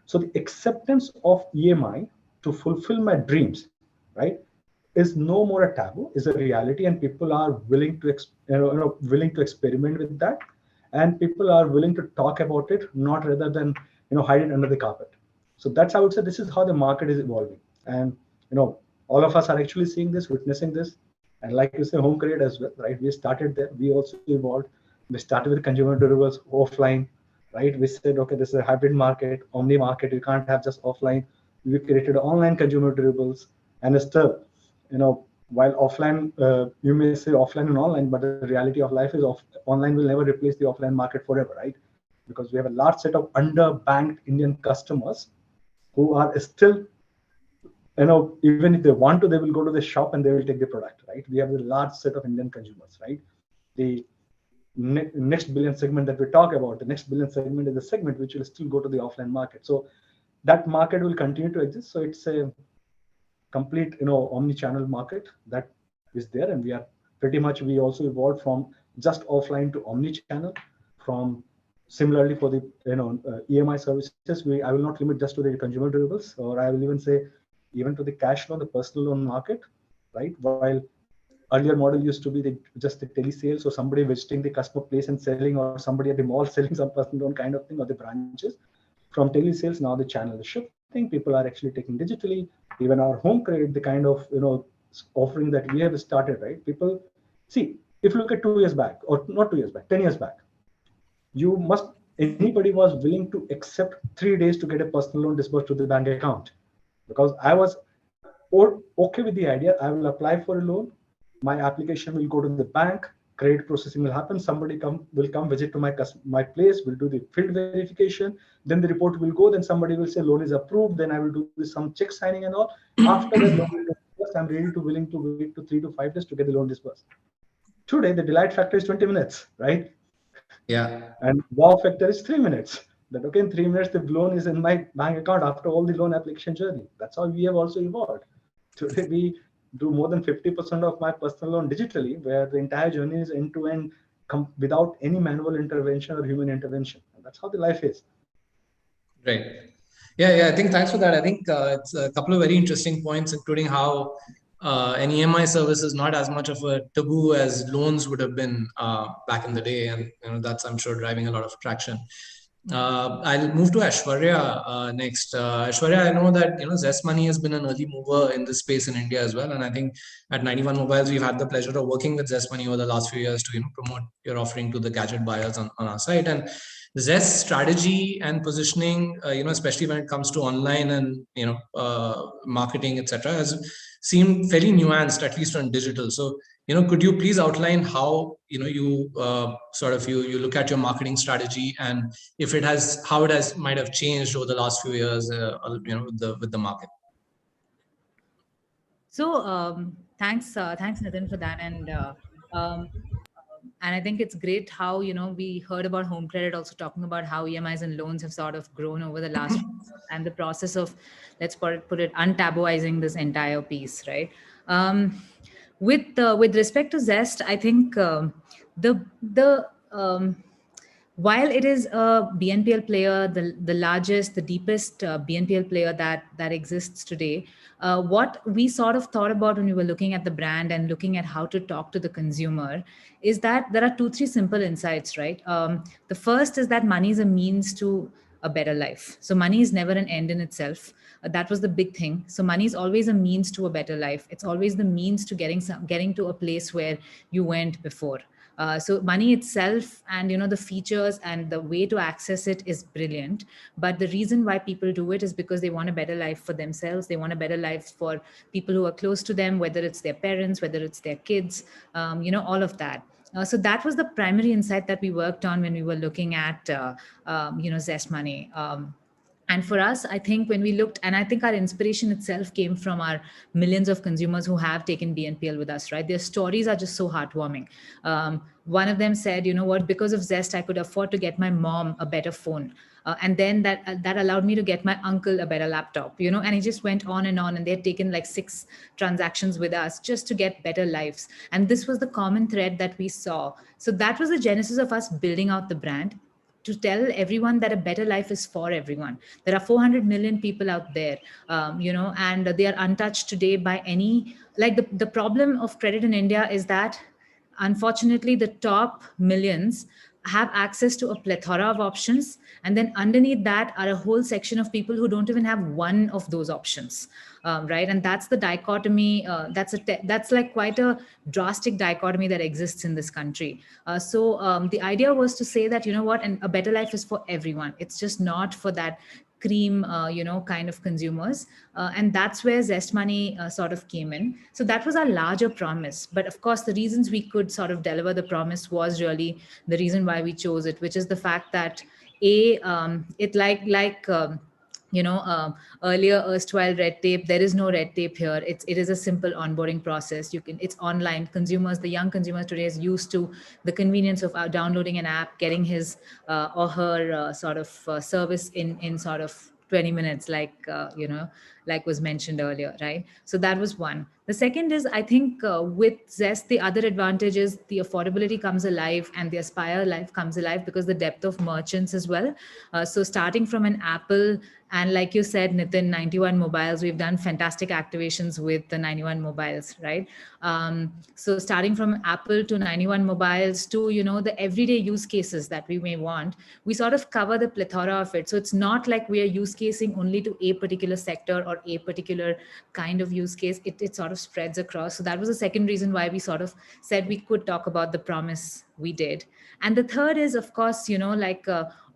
S19: So the acceptance of EMI to fulfill my dreams, right, is no more a taboo, is a reality, and people are willing to willing to experiment with that, and people are willing to talk about it, not rather than hide it under the carpet. So that's how I would say this is how the market is evolving, and all of us are actually seeing this, witnessing this, and like you say, home credit as well, right? We started there, we also evolved. We started with consumer durables offline, right? We said, okay, this is a hybrid market, omni market. You can't have just offline. We created online consumer durables, and still, while offline, you may say offline and online, but the reality of life is online will never replace the offline market forever, right? Because we have a large set of underbanked Indian customers who are still, even if they want to, they will go to the shop and they will take the product, right? We have a large set of Indian consumers, right? The next billion segment that we talk about, the next billion segment is the segment which will still go to the offline market. So that market will continue to exist. So it's a complete, omni-channel market that is there, and we also evolved from just offline to omni-channel. From similarly for the EMI services, I will not limit just to the consumer durables, or I will even say even to the cash loan, the personal loan market, right? While earlier model used to be just the telesales, so somebody visiting the customer place and selling, or somebody at the mall selling some personal loan kind of thing, or the branches. From telesales, now the channel is shifting. People are actually taking digitally. Even our home credit, the kind of offering that we have started, right? People see, if you look at 2 years back, or not 2 years back, 10 years back, anybody was willing to accept 3 days to get a personal loan disbursed to the bank account, because I was okay with the idea. I will apply for a loan. My application will go to the bank. Credit processing will happen. Somebody will come visit to my place. Will do the field verification. Then the report will go. Then somebody will say loan is approved. Then I will do some check signing and all. After that loan is disbursed, I'm willing to wait to 3 to 5 days to get the loan disbursed. Today, the delight factor is 20 minutes, right?
S3: Yeah.
S19: And wow factor is 3 minutes. that, okay, in 3 minutes, the loan is in my bank account after all the loan application journey. That's how we have also evolved. Today, we do more than 50% of my personal loan digitally, where the entire journey is end to end without any manual intervention or human intervention. And that's how the life is.
S3: Right. Yeah. I think thanks for that. I think it's a couple of very interesting points, including how an EMI service is not as much of a taboo as loans would have been back in the day, and that's, I'm sure, driving a lot of traction. I'll move to Aishwarya next. Aishwarya, I know that Zest Money has been an early mover in this space in India as well, and I think at 91 Mobiles we've had the pleasure of working with Zest Money over the last few years to promote your offering to the gadget buyers on our site. And Zest's strategy and positioning, especially when it comes to online and marketing, etc., has seemed very nuanced, at least on digital. So could you please outline how you you look at your marketing strategy, and if it has, how it might have changed over the last few years, with the market?
S4: So thanks Nitin for that, and I think it's great how we heard about home credit also talking about how EMIs and loans have sort of grown over the last and the process of, let's put it untabooizing this entire piece, right? With respect to Zest, I think while it is a BNPL player, the largest, the deepest BNPL player that exists today, what we sort of thought about when we were looking at the brand and looking at how to talk to the consumer is that there are 2-3 simple insights, right? The first is that money is a means to a better life. So money is never an end in itself. That was the big thing. So money is always a means to a better life. It's always the means to getting to a place where you went before. So money itself and the features and the way to access it is brilliant. But the reason why people do it is because they want a better life for themselves. They want a better life for people who are close to them, whether it's their parents, whether it's their kids, all of that. So that was the primary insight that we worked on when we were looking at, Zest Money. And for us, I think when we looked, and I think our inspiration itself came from our millions of consumers who have taken BNPL with us, right? Their stories are just so heartwarming. One of them said, because of Zest, I could afford to get my mom a better phone. And then that allowed me to get my uncle a better laptop, and it just went on, and they had taken like 6 transactions with us just to get better lives. And this was the common thread that we saw. So that was the genesis of us building out the brand, to tell everyone that a better life is for everyone. There are 400 million people out there, and they are untouched today by any, like the problem of credit in India is that unfortunately the top millions have access to a plethora of options, and then underneath that are a whole section of people who don't even have one of those options, right? And that's the dichotomy. That's like quite a drastic dichotomy that exists in this country. So the idea was to say that, and a better life is for everyone. It's just not for that cream, kind of consumers. And that's where Zest Money sort of came in. So that was our larger promise. But of course, the reasons we could sort of deliver the promise was really the reason why we chose it, which is the fact that earlier erstwhile red tape, there is no red tape here. It is a simple onboarding process. It's online. The young consumers today is used to the convenience of downloading an app, getting his or her service in sort of 20 minutes, like was mentioned earlier, right? So that was one. The second is, I think with Zest, the other advantage is the affordability comes alive and the Aspire life comes alive because the depth of merchants as well. So starting from an Apple, and like you said, Nitin, 91 Mobiles, we've done fantastic activations with the 91 Mobiles, right? So starting from Apple to 91 Mobiles to, the everyday use cases that we may want, we sort of cover the plethora of it. So it's not like we are use casing only to a particular sector or a particular kind of use case. It sort of spreads across. So that was the second reason why we sort of said we could talk about the promise we did. And the third is, of course,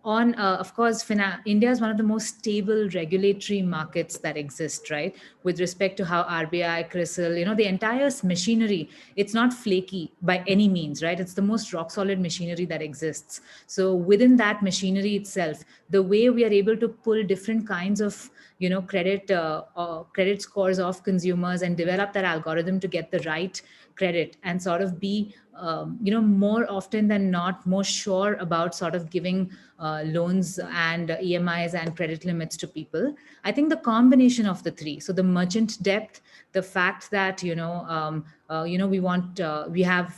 S4: of course, India is one of the most stable regulatory markets that exist, right? With respect to how RBI, CRISIL, the entire machinery, it's not flaky by any means, right? It's the most rock solid machinery that exists. So within that machinery itself, the way we are able to pull different kinds of, credit scores of consumers and develop that algorithm to get the right credit and sort of be, more often than not, more sure about sort of giving loans and EMIs and credit limits to people. I think the combination of the three, so the merchant depth, the fact that we have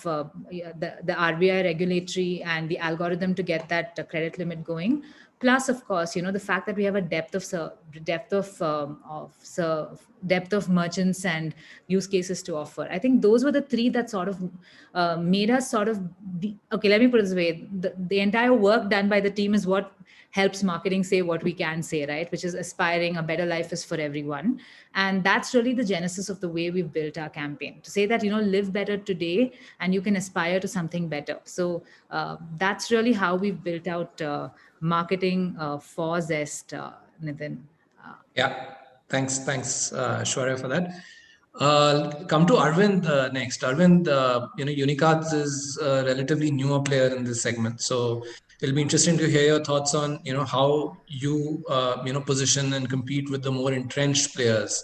S4: the RBI regulatory and the algorithm to get that credit limit going, plus of course the fact that we have a depth of merchants and use cases to offer. I think those were the three that sort of made us sort of okay, let me put it this way, the entire work done by the team is what helps marketing say what we can say, right? Which is aspiring a better life is for everyone. And that's really the genesis of the way we've built our campaign, to say that live better today and you can aspire to something better. So that's really how we've built out marketing for Zest, Nitin.
S3: Yeah, thanks, Shwarya, for that. Come to Arvind next. Arvind, Unicards is a relatively newer player in this segment, so it'll be interesting to hear your thoughts on how you position and compete with the more entrenched players,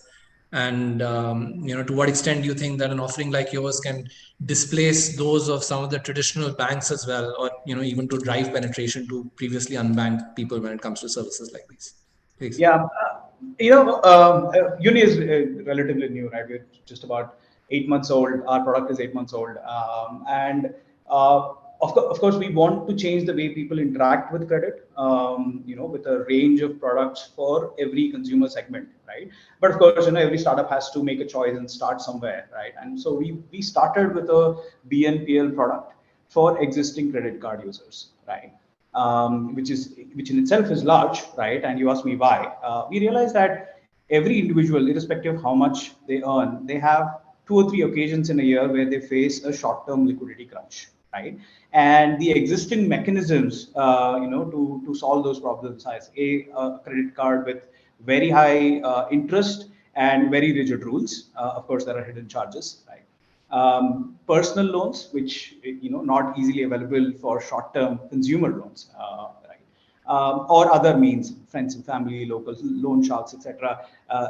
S3: and to what extent do you think that an offering like yours can displace those of some of the traditional banks as well, or even to drive penetration to previously unbanked people when it comes to services like these? Please.
S2: Yeah, Uni is relatively new, right? We're just about 8 months old. Our product is 8 months old, and of course, we want to change the way people interact with credit. With a range of products for every consumer segment, right? But of course, every startup has to make a choice and start somewhere, right? And so we started with a BNPL product for existing credit card users, right? Which in itself is large, right? And you asked me why. We realized that every individual, irrespective of how much they earn, they have 2 or 3 occasions in a year where they face a short-term liquidity crunch, right? And the existing mechanisms, to solve those problems, as a credit card with very high interest and very rigid rules. Of course, there are hidden charges, right? Personal loans, which not easily available for short-term consumer loans, right? Or other means, friends and family, local loan sharks, etc.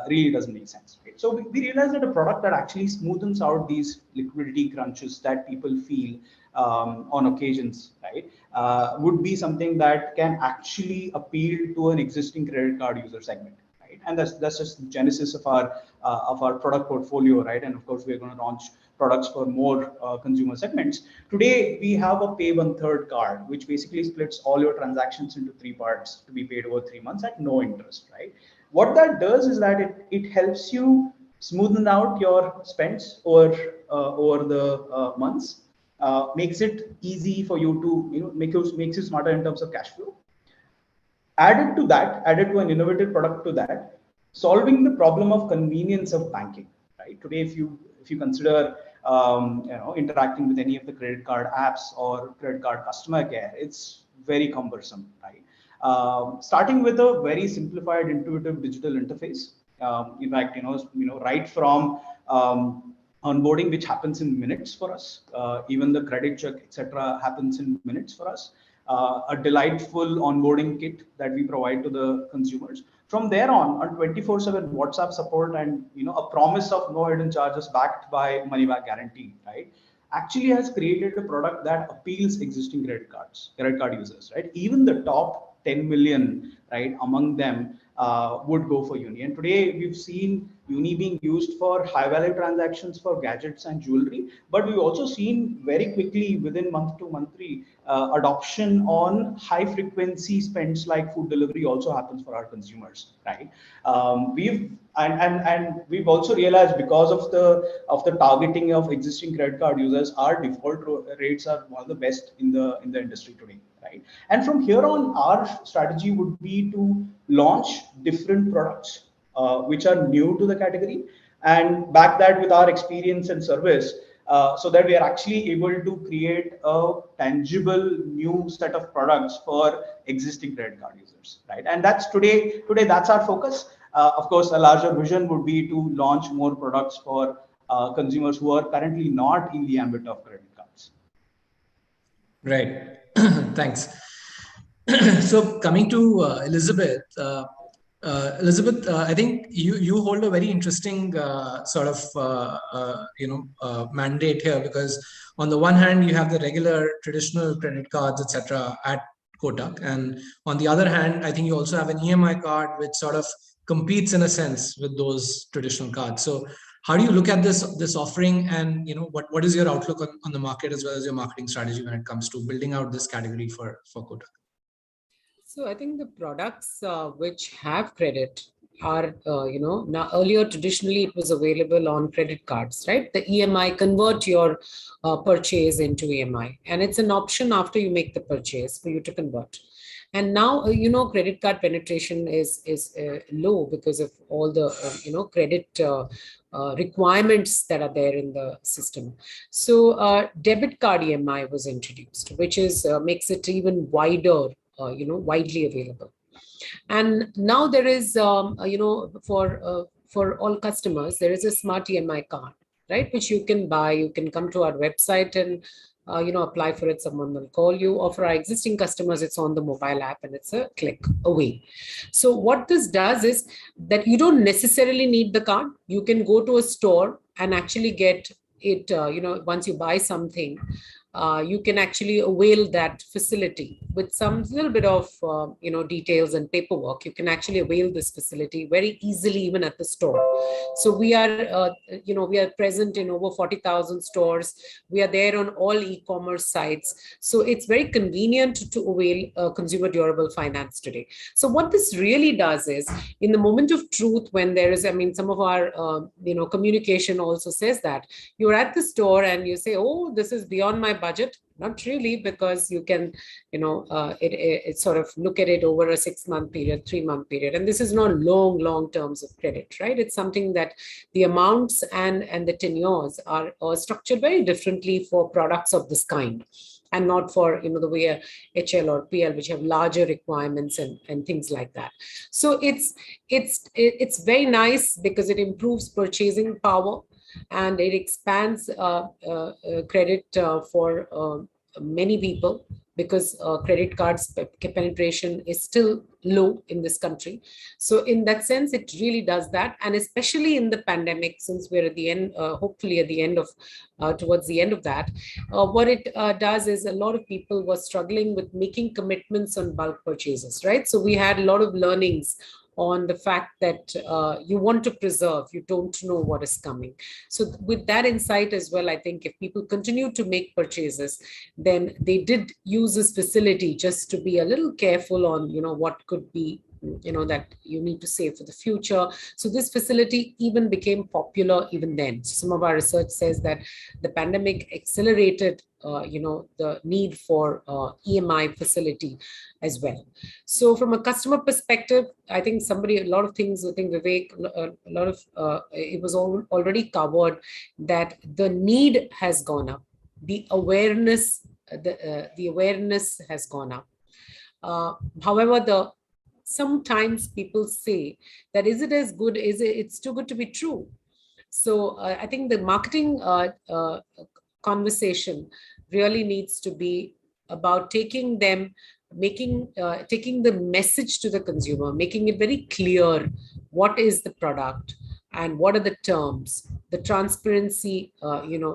S2: Really doesn't make sense. Right? So we realized that a product that actually smoothens out these liquidity crunches that people feel on occasions, right, would be something that can actually appeal to an existing credit card user segment. And that's just the genesis of our product portfolio, right? And of course, we're going to launch products for more consumer segments. Today, we have a pay 1/3 card, which basically splits all your transactions into 3 parts to be paid over 3 months at no interest, right? What that does is that it helps you smoothen out your spends over the months, makes it easy for you to makes you smarter in terms of cash flow. Added to an innovative product to that, solving the problem of convenience of banking, right? Today, if you consider interacting with any of the credit card apps or credit card customer care, it's very cumbersome, right? Starting with a very simplified, intuitive digital interface. In fact, right from onboarding, which happens in minutes for us, even the credit check, etc., happens in minutes for us. A delightful onboarding kit that we provide to the consumers. From there on 24/7 WhatsApp support and a promise of no hidden charges backed by money back guarantee, right, actually has created a product that appeals existing credit card users, right? Even the top 10 million, right, among them would go for Uni. And today we've seen Uni being used for high value transactions for gadgets and jewelry, but we've also seen very quickly within month 2, month 3, adoption on high frequency spends like food delivery also happens for our consumers, right? We've also realized, because of the targeting of existing credit card users, our default rates are one of the best in the industry today, right? And from here on, our strategy would be to launch different products which are new to the category, and back that with our experience and service, so that we are actually able to create a tangible new set of products for existing credit card users, right? And that's today that's our focus. Of course, a larger vision would be to launch more products for consumers who are currently not in the ambit of credit cards.
S3: Right. Thanks. So coming to Elizabeth. Elizabeth, I think you hold a very interesting sort of mandate here, because on the one hand you have the regular traditional credit cards, etc., at Kotak. And on the other hand, I think you also have an EMI card, which sort of competes in a sense with those traditional cards. So how do you look at this offering, and what is your outlook on the market as well as your marketing strategy when it comes to building out this category for Kotak?
S18: So I think the products which have credit are, now earlier traditionally it was available on credit cards, right? The EMI, convert your purchase into EMI, and it's an option after you make the purchase for you to convert. And now, credit card penetration is low because of all the, credit requirements that are there in the system. So debit card EMI was introduced, which is makes it even wider, widely available. And now there is, for all customers, there is a smart EMI card, right? Which you can buy. You can come to our website and apply for it. Someone will call you. Or for our existing customers, it's on the mobile app and it's a click away. So what this does is that you don't necessarily need the card. You can go to a store and actually get it. Once you buy something, you can actually avail that facility with some little bit of details and paperwork. You can actually avail this facility very easily even at the store. So we are we are present in over 40,000 stores. We are there on all e-commerce sites. So it's very convenient to avail consumer durable finance today. So what this really does is, in the moment of truth, when there is, some of our communication also says that you're at the store and you say, oh, this is beyond my budget. Not really, because you can, it sort of look at it over a 6-month period, 3-month period. And this is not long terms of credit, right? It's something that the amounts and the tenures are structured very differently for products of this kind, and not for, the way HL or PL, which have larger requirements and things like that. So it's very nice because it improves purchasing power, and it expands credit for many people, because credit cards penetration is still low in this country. So in that sense, it really does that. And especially in the pandemic, since we're at the end, hopefully at the end of, towards the end of that, what it does is a lot of people were struggling with making commitments on bulk purchases, right? So we had a lot of learnings on the fact that you want to preserve, you don't know what is coming. So with that insight as well, I think if people continue to make purchases, then they did use this facility just to be a little careful on, what could be, that you need to save for the future. So this facility even became popular even then. So some of our research says that the pandemic accelerated the need for EMI facility as well. So from a customer perspective, I think a lot of things, I think Vivek, a lot of, it was already covered, that the need has gone up. The awareness, the awareness has gone up. However, sometimes people say that, is it as good? It's too good to be true. So I think the marketing conversation really needs to be about taking the message to the consumer, making it very clear what is the product and what are the terms, the transparency,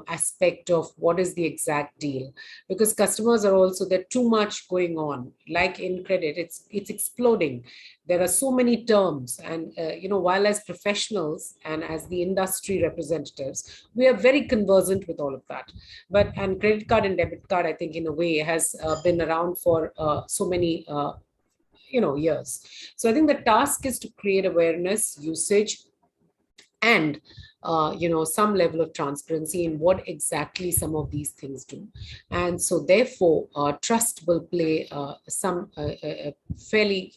S18: aspect of what is the exact deal, because customers are also, there's too much going on. Like in credit, it's exploding. There are so many terms, and while as professionals and as the industry representatives, we are very conversant with all of that. And credit card and debit card, I think in a way has been around for so many years. So I think the task is to create awareness, usage, and some level of transparency in what exactly some of these things do. And so therefore trust will play some fairly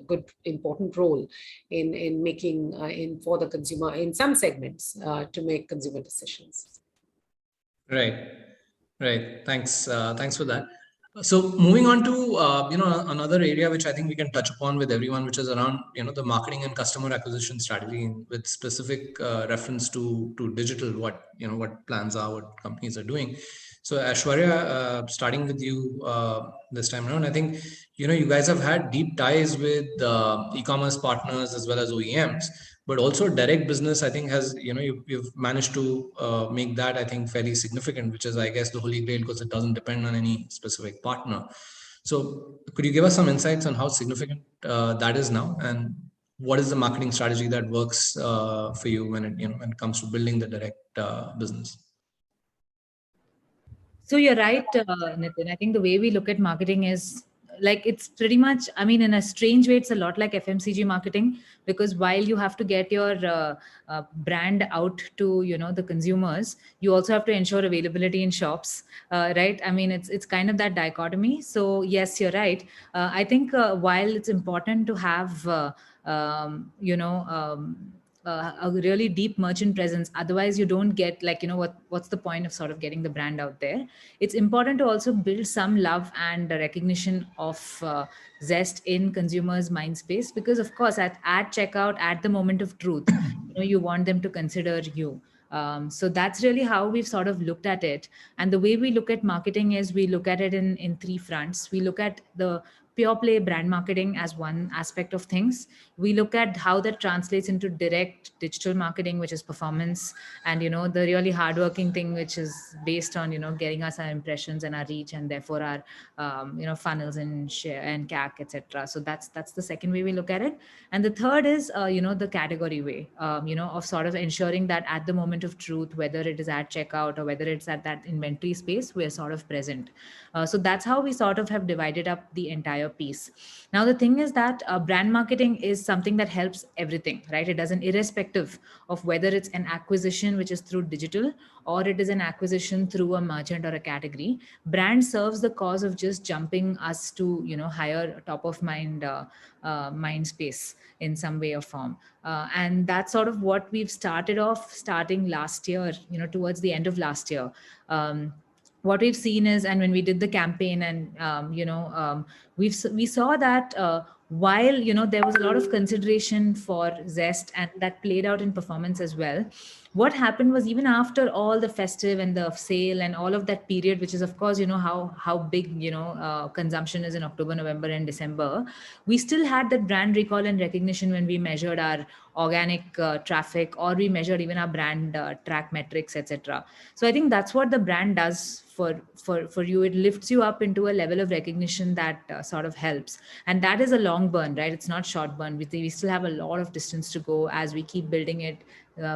S18: good important role in making for the consumer in some segments to make consumer decisions.
S3: Right. Thanks for that. So moving on to another area which I think we can touch upon with everyone, which is around the marketing and customer acquisition strategy with specific reference to digital, what plans are, what companies are doing. So Aishwarya, starting with you this time around, I think you guys have had deep ties with e-commerce partners as well as OEMs, but also direct business. I think has you've managed to make that, I think, fairly significant, which is, I guess, the holy grail, because it doesn't depend on any specific partner. So could you give us some insights on how significant that is now, and what is the marketing strategy that works for you when it comes to building the direct business?
S4: So you're right, Nitin. I think the way we look at marketing is like it's pretty much, I mean, in a strange way, it's a lot like FMCG marketing, because while you have to get your brand out to the consumers, you also have to ensure availability in shops, right? I mean, it's kind of that dichotomy. So yes, you're right. I think while it's important to have um, you know. A really deep merchant presence, otherwise you don't get, like, what's the point of sort of getting the brand out there. It's important to also build some love and recognition of zest in consumers mind space, because of course at checkout, at the moment of truth, you want them to consider you. So that's really how we've sort of looked at it. And the way we look at marketing is we look at it in three fronts. We look at the pure play brand marketing as one aspect of things. We look at how that translates into direct digital marketing, which is performance, and the really hardworking thing, which is based on getting us our impressions and our reach, and therefore our funnels and share and CAC, etc. So that's the second way we look at it. And the third is the category way, of sort of ensuring that at the moment of truth, whether it is at checkout or whether it's at that inventory space, we're sort of present. So that's how we sort of have divided up the entire piece. Now the thing is that brand marketing is something that helps everything, right? It doesn't, irrespective of whether it's an acquisition which is through digital or it is an acquisition through a merchant or a category. Brand serves the cause of just jumping us to higher top of mind mind space in some way or form. And that's sort of what we've starting last year, towards the end of last year. What we've seen is, and when we did the campaign, and we saw that while there was a lot of consideration for zest, and that played out in performance as well. What happened was, even after all the festive and the sale and all of that period, which is of course how big consumption is in October, November and December, we still had that brand recall and recognition when we measured our organic traffic, or we measured even our brand track metrics, etc. So I think that's what the brand does for you. It lifts you up into a level of recognition that sort of helps, and that is a long burn, right? It's not short burn. We still have a lot of distance to go as we keep building it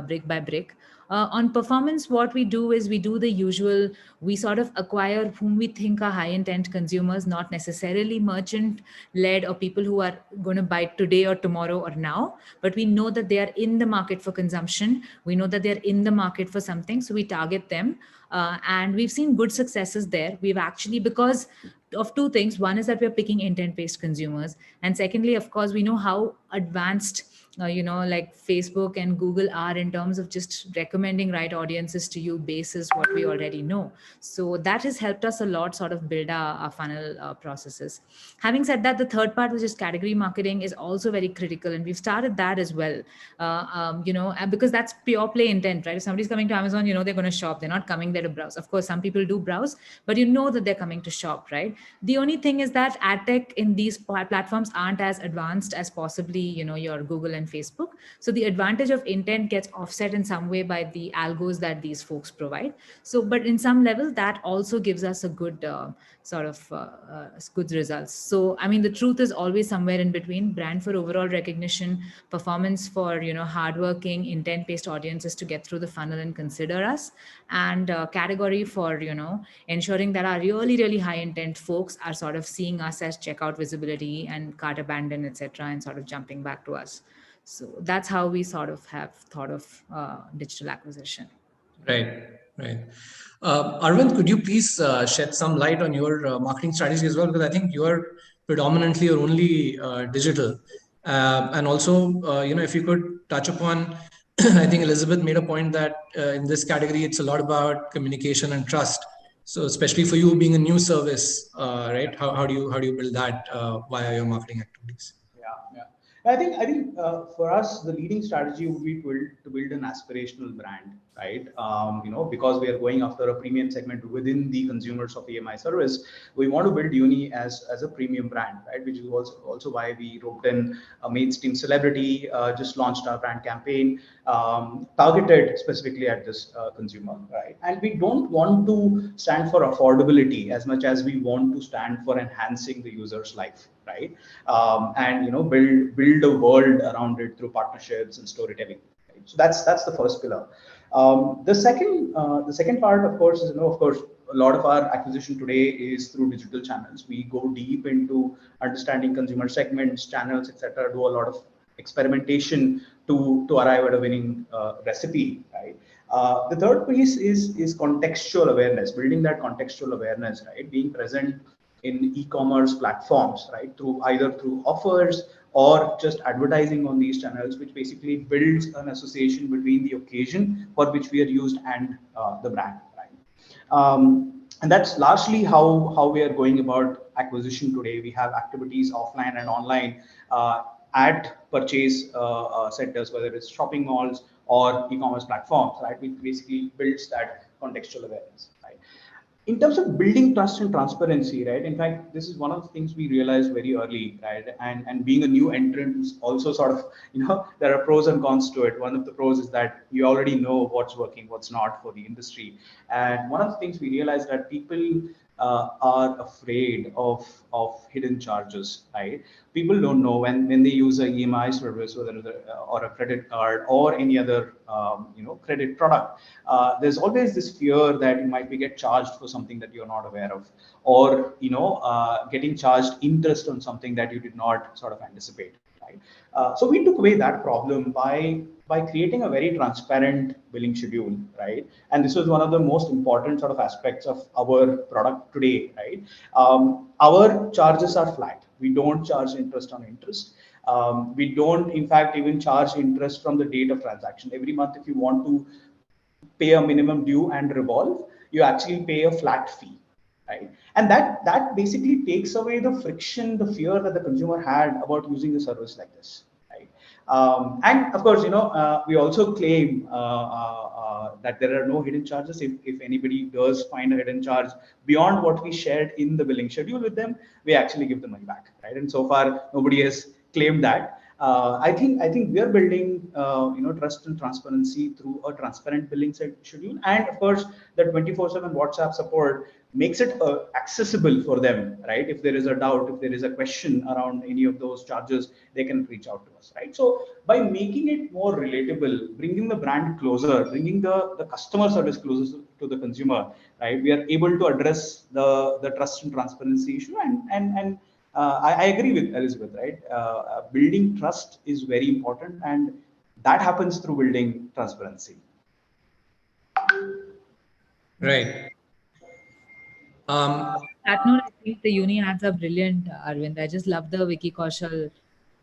S4: brick by brick. On performance, what we do is we do the usual. We sort of acquire whom we think are high intent consumers, not necessarily merchant led or people who are going to buy today or tomorrow or now, but we know that they are in the market for consumption. We know that they're in the market for something, so we target them. And we've seen good successes there. We've actually, because of two things. One is that we're picking intent-based consumers. And secondly, of course, we know how advanced like Facebook and Google are in terms of just recommending right audiences to you basis what we already know. So that has helped us a lot sort of build our funnel processes. Having said that, the third part, which is category marketing, is also very critical. And we've started that as well, because that's pure play intent, right? If somebody's coming to Amazon, they're going to shop. They're not coming there to browse. Of course, some people do browse, but that they're coming to shop, right? The only thing is that ad tech in these platforms aren't as advanced as possibly, your Google and Facebook. So the advantage of intent gets offset in some way by the algos that these folks provide. So, but in some level, that also gives us a good good results. So, I mean, the truth is always somewhere in between. Brand for overall recognition, performance for, hardworking, intent-based audiences to get through the funnel and consider us, and category for, ensuring that our really, really high intent folks are sort of seeing us as checkout visibility and cart abandon, etc., and sort of jumping back to us. So that's how we sort of have thought of digital acquisition.
S3: Right. Arvind, could you please shed some light on your marketing strategy as well? Because I think you are predominantly or only digital. And also, if you could touch upon, I think Elizabeth made a point that in this category, it's a lot about communication and trust. So especially for you being a new service, right? How do you build that via your marketing activities?
S2: Yeah. I think for us, the leading strategy would be to build an aspirational brand, right? Because we are going after a premium segment within the consumers of EMI service, we want to build Uni as a premium brand, right? Which is also why we roped in a mainstream celebrity, just launched our brand campaign, targeted specifically at this consumer, right? And we don't want to stand for affordability as much as we want to stand for enhancing the user's life, right? And build a world around it through partnerships and storytelling. Right? So that's the first pillar. The second part, of course, is of course a lot of our acquisition today is through digital channels. We go deep into understanding consumer segments, channels, etc. Do a lot of experimentation to arrive at a winning recipe, right? The third piece is contextual awareness, building that contextual awareness, right? Being present in e-commerce platforms, right? Through offers or just advertising on these channels, which basically builds an association between the occasion for which we are used and the brand, right? And that's largely how we are going about acquisition today. We have activities offline and online at purchase centers, whether it's shopping malls or e-commerce platforms, right? Which basically builds that contextual awareness, right? In terms of building trust and transparency, right? In fact, this is one of the things we realized very early, right? And being a new entrant is also sort of, there are pros and cons to it. One of the pros is that you already know what's working, what's not for the industry. And one of the things we realized that people are afraid of hidden charges, right? People don't know when they use a EMI service, or a credit card or any other credit product. There's always this fear that you might be get charged for something that you're not aware of, or getting charged interest on something that you did not sort of anticipate. Right? So we took away that problem by creating a very transparent billing schedule, right? And this was one of the most important sort of aspects of our product today, right? Our charges are flat. We don't charge interest on interest. We don't, in fact, even charge interest from the date of transaction. Every month, if you want to pay a minimum due and revolve, you actually pay a flat fee, right? And that basically takes away the friction, the fear that the consumer had about using a service like this, right? And of course, we also claim that there are no hidden charges. If anybody does find a hidden charge beyond what we shared in the billing schedule with them, we actually give the money back, right? And so far, nobody has claimed that. I think we are building trust and transparency through a transparent billing schedule, and of course the 24/7 WhatsApp support makes it accessible for them, right? If there is a doubt, if there is a question around any of those charges, they can reach out to us, right? So by making it more relatable, bringing the brand closer, bringing the customer service closer to the consumer, right? We are able to address the trust and transparency issue, and I agree with Elizabeth, right? Building trust is very important, and that happens through building transparency.
S3: Right.
S4: That note, I think the uni ads are brilliant, Arvind. I just love the Vicky Kaushal,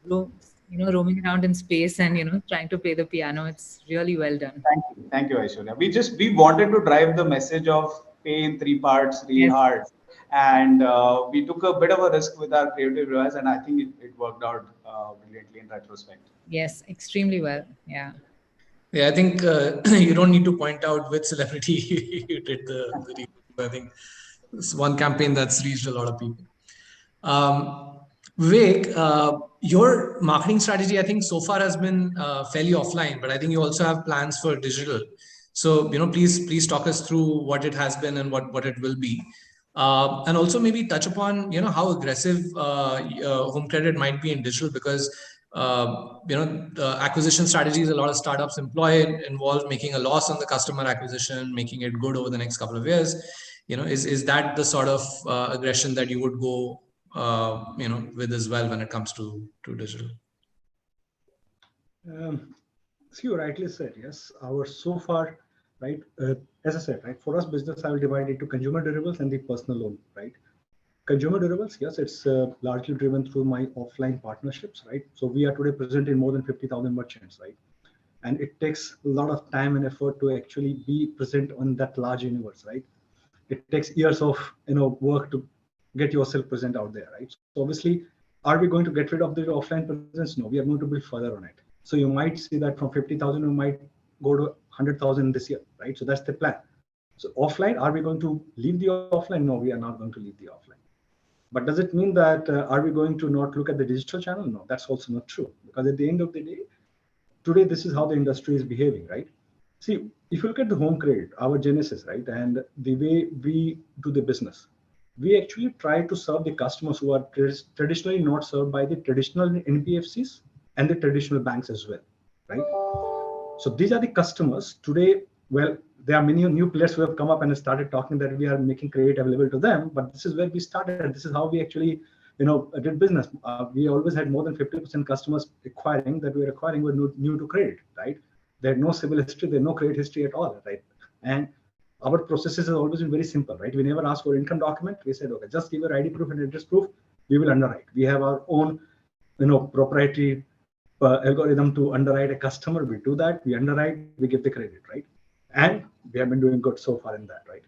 S4: roaming around in space and trying to play the piano. It's really well done.
S2: Thank you, Aishwarya. We wanted to drive the message of pay in 3 parts really hard, and we took a bit of a risk with our creative revise, and I think it worked out brilliantly in retrospect.
S4: Yes, extremely well. Yeah.
S3: Yeah, I think you don't need to point out which celebrity you did the review. I think it's one campaign that's reached a lot of people. Vivek, your marketing strategy, I think so far has been fairly offline, but I think you also have plans for digital. So, please talk us through what it has been and what it will be. And also maybe touch upon, how aggressive home credit might be in digital, because the acquisition strategies a lot of startups involve making a loss on the customer acquisition, making it good over the next couple of years. Is that the sort of aggression that you would go with as well when it comes to digital?
S19: So you rightly said, yes. Our so far, right, as I said, right, for us business, I will divide it to consumer durables and the personal loan, right? Consumer durables, yes, it's largely driven through my offline partnerships, right? So we are today present in more than 50,000 merchants, right? And it takes a lot of time and effort to actually be present on that large universe, right? It takes years of work to get yourself present out there, right? So obviously, Are we going to get rid of the offline presence? No, we are going to build further on it. So you might see that from 50,000, we might go to 100,000 this year, right? So that's the plan. So offline, are we going to leave the offline? No, we are not going to leave the offline. But does it mean that are we going to not look at the digital channel? No, that's also not true. Because at the end of the day, today, this is how the industry is behaving, right? See, if you look at the home credit, our genesis, right, and the way we do the business, we actually try to serve the customers who are traditionally not served by the traditional NBFCs and the traditional banks as well, right? So these are the customers today. Well, there are many new players who have come up and started talking that we are making credit available to them, but this is where we started. This is how we actually, did business. We always had more than 50% customers acquiring that we were acquiring were new to credit, right? They had no civil history, they had no credit history at all, right? And our processes have always been very simple, right? We never asked for income document. We said, okay, just give your ID proof and address proof. We will underwrite. We have our own, proprietary algorithm to underwrite a customer. We do that. We underwrite. We give the credit, right? And we have been doing good so far in that, right?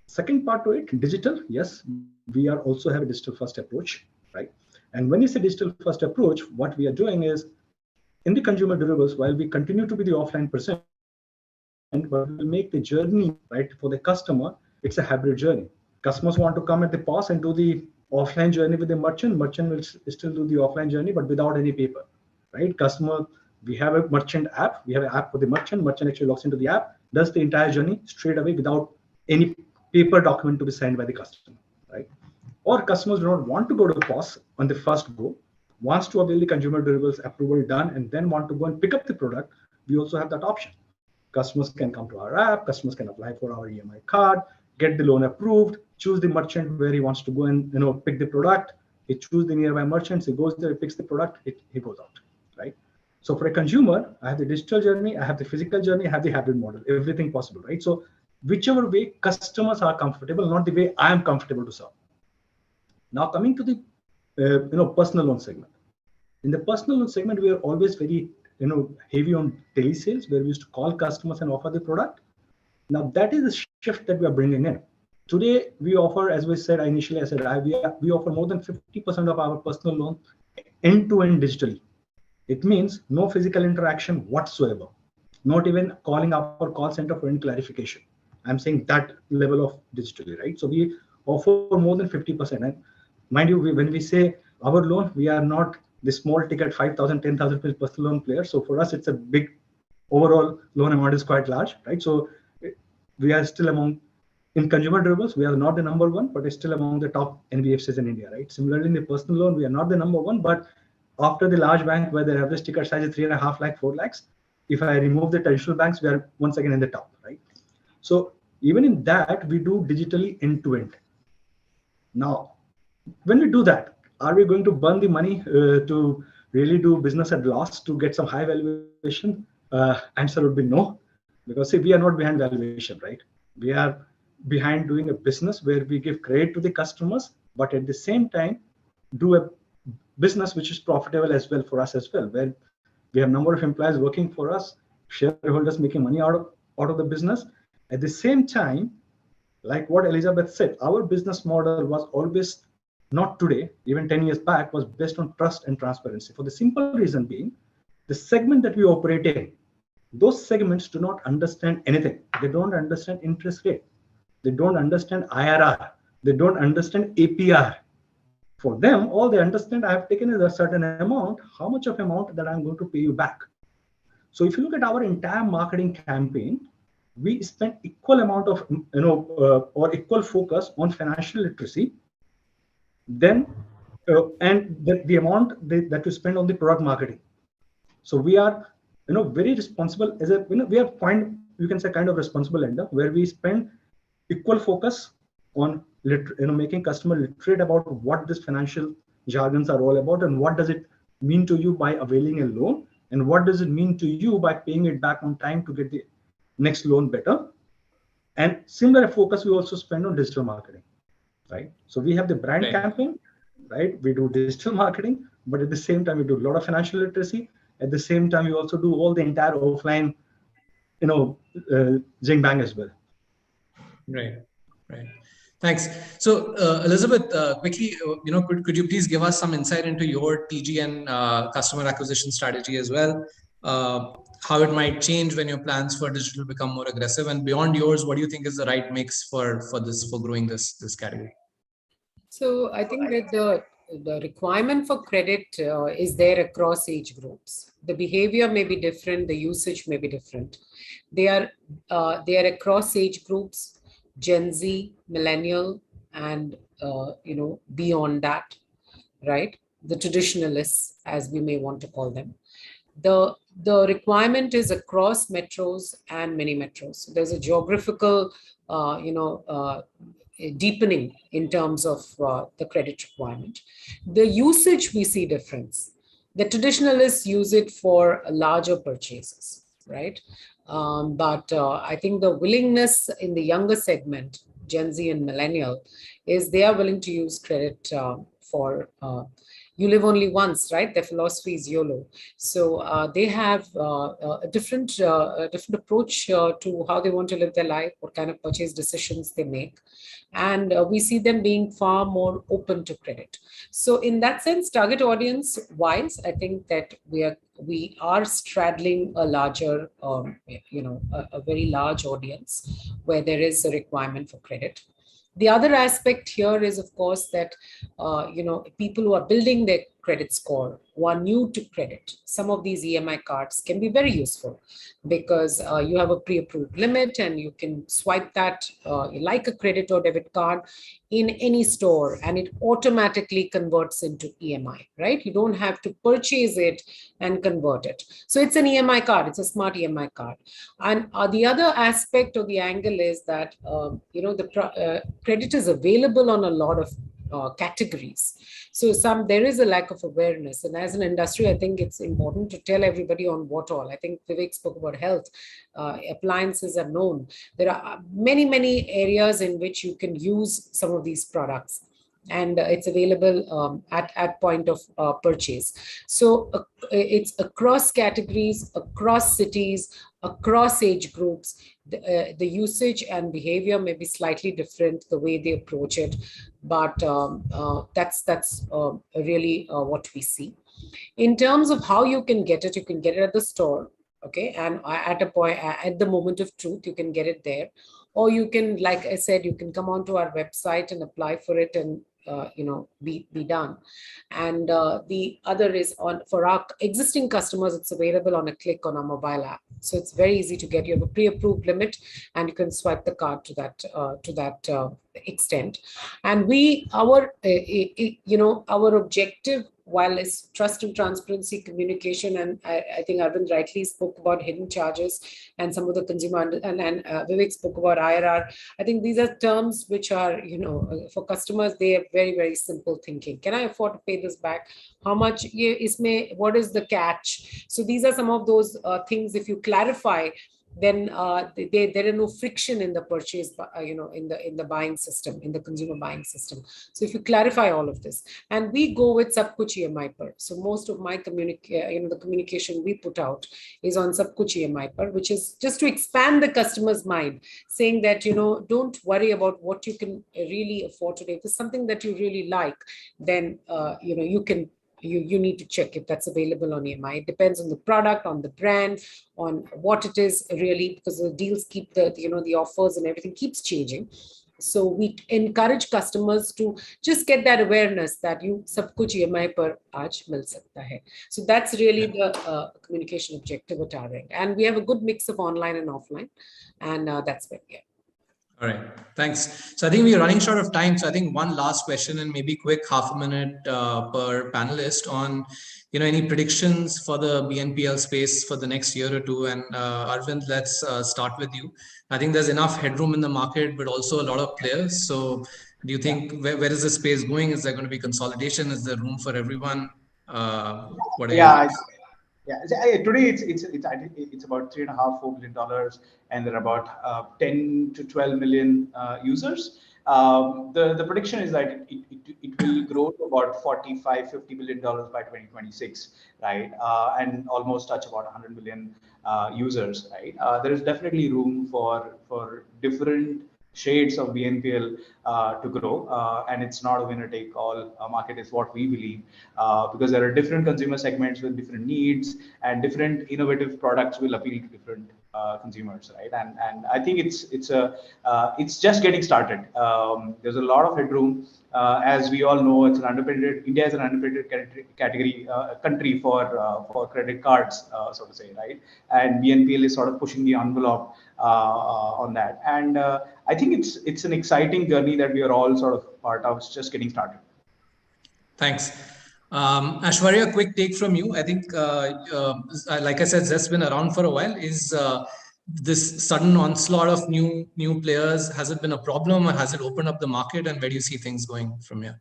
S19: Second part to it, digital. Yes, we are also have a digital first approach, right? And when you say digital first approach, what we are doing is in the consumer durables, while we continue to be the offline percent, but we'll make the journey right for the customer. It's a hybrid journey. Customers want to come at the POS and do the offline journey with the merchant. Merchant will still do the offline journey, but without any paper, right? Customer, we have a merchant app. We have an app for the merchant. Merchant actually logs into the app, does the entire journey straight away without any paper document to be signed by the customer, right? Or customers do not want to go to the POS on the first go, wants to avail the consumer durables approval done, and then want to go and pick up the product. We also have that option. Customers can come to our app, customers can apply for our EMI card, get the loan approved, choose the merchant where he wants to go and pick the product. He chooses the nearby merchants, he goes there, he picks the product, he goes out, right? So for a consumer, I have the digital journey, I have the physical journey, I have the hybrid model, everything possible, right? So whichever way customers are comfortable, not the way I am comfortable to serve. Now coming to the personal loan segment. In the personal loan segment, we are always very heavy on telesales, where we used to call customers and offer the product. Now that is a shift that we are bringing in. Today, we offer, as we said initially, we offer more than 50% of our personal loan end-to-end digitally. It means no physical interaction whatsoever, not even calling our call center for any clarification. I'm saying that level of digitally, right? So we offer more than 50%. And mind you, when we say our loan, we are not the small ticket 5,000, 10,000 personal loan player. So for us, it's a big overall loan amount is quite large, right? So we are still among, in consumer durables, we are not the number one, but it's still among the top NBFCs in India, right? Similarly, in the personal loan, we are not the number one, but after the large bank where the average ticket size is 3.5 lakh, 4 lakhs, if I remove the traditional banks, we are once again in the top, right? So even in that, we do digitally end to end. Now, when we do that, are we going to burn the money to really do business at loss to get some high valuation? Answer would be no, because see, we are not behind valuation, right? We are behind doing a business where we give credit to the customers, but at the same time, do a business which is profitable as well for us as well, where we have a number of employees working for us, shareholders making money out of the business. At the same time, like what Elizabeth said, our business model was always, not today, even 10 years back, was based on trust and transparency. For the simple reason being, the segment that we operate in, those segments do not understand anything. They don't understand interest rate. They don't understand IRR. They don't understand APR. For them, all they understand, I have taken is a certain amount, how much of amount that I'm going to pay you back. So if you look at our entire marketing campaign, we spend equal amount of, or equal focus on financial literacy, then, and the amount that we spend on the product marketing. So we are, very responsible as a, we are you can say kind of responsible lender, where we spend equal focus on, making customer literate about what this financial jargons are all about, and what does it mean to you by availing a loan, and what does it mean to you by paying it back on time to get the next loan better. And similar focus we also spend on digital marketing, right? So we have the brand campaign, right? We do digital marketing, but at the same time we do a lot of financial literacy. At the same time, we also do all the entire offline, zing bang as well.
S3: Right. Thanks. So, Elizabeth, quickly, could you please give us some insight into your TG and customer acquisition strategy as well? How it might change when your plans for digital become more aggressive, and beyond yours, what do you think is the right mix for growing this category?
S18: So I think that the requirement for credit is there across age groups. The behavior may be different, the usage may be different. They are across age groups, Gen Z, millennial, and beyond that, right? The traditionalists, as we may want to call them. The requirement is across metros and mini metros. So there's a geographical, deepening in terms of the credit requirement. The usage, we see difference. The traditionalists use it for larger purchases, right? But I think the willingness in the younger segment, Gen Z and millennial, is they are willing to use credit for you live only once, right? Their philosophy is YOLO. So they have a different approach to how they want to live their life, what kind of purchase decisions they make. And we see them being far more open to credit. So in that sense, target audience wise, I think that we are straddling a larger, a very large audience where there is a requirement for credit. The other aspect here is, of course, that people who are building their credit score, who are new to credit, some of these EMI cards can be very useful because you have a pre-approved limit and you can swipe that like a credit or debit card in any store and it automatically converts into EMI, right? You don't have to purchase it and convert it. So it's an EMI card, it's a smart EMI card. And the other aspect of the angle is that, credit is available on a lot of categories. So there is a lack of awareness. And as an industry, I think it's important to tell everybody on what all. I think Vivek spoke about health. Appliances are known. There are many, many areas in which you can use some of these products. And it's available at point of purchase. So it's across categories, across cities, across age groups. The usage and behavior may be slightly different, the way they approach it, but that's really what we see. In terms of how you can get it, you can get it at the store, okay, and at the moment of truth, you can get it there, or you can, like I said, you can come onto our website and apply for it and be done. And the other is for our existing customers, it's available on a click on our mobile app. So it's very easy to get. You have a pre-approved limit and you can swipe the card to that extent. And our objective, while it's trust and transparency communication, and I think Arvind rightly spoke about hidden charges and some of the consumer, and Vivek spoke about IRR. I think these are terms which are, for customers, they have very, very simple thinking. Can I afford to pay this back? How much? What is the catch? So these are some of those things. If you clarify, then there are no friction in the purchase, in the buying system, in the consumer buying system. So if you clarify all of this, and we go with Sab Kuch EMI Per. So most of my the communication we put out is on Sab Kuch EMI Per, which is just to expand the customer's mind, saying that, don't worry about what you can really afford today. If it's something that you really like, then, you need to check if that's available on EMI. It depends on the product, on the brand, on what it is really, because the deals keep the offers and everything keeps changing. So we encourage customers to just get that awareness that you sab kuch EMI per aaj mil sakta hai. So that's really the communication objective at our end. And we have a good mix of online and offline, and that's where we are.
S3: All right, thanks. So I think we're running short of time. So I think one last question and maybe quick half a minute per panelist on, any predictions for the BNPL space for the next year or two. And Arvind, let's start with you. I think there's enough headroom in the market, but also a lot of players. So do you think where is the space going? Is there going to be consolidation? Is there room for everyone? What are your thoughts?
S2: Yeah, today it's about $3.5-4 billion, and there are about 10 to 12 million users. The prediction is that it will grow to about $45-50 billion by 2026, right? And almost touch about 100 million users, right? There is definitely room for different shades of BNPL to grow, and it's not a winner-take-all market is what we believe, because there are different consumer segments with different needs, and different innovative products will appeal to different consumers, right? And I think it's just getting started. There's a lot of headroom. As we all know, it's an underpenetrated. India is an underpenetrated country for credit cards, so to say, right? And BNPL is sort of pushing the envelope on that. And I think it's an exciting journey that we are all sort of part of. It's just getting started.
S3: Thanks. Ashwarya, a quick take from you. I think, like I said, Zest's been around for a while. Is this sudden onslaught of new players, has it been a problem, or has it opened up the market, and where do you see things going from here?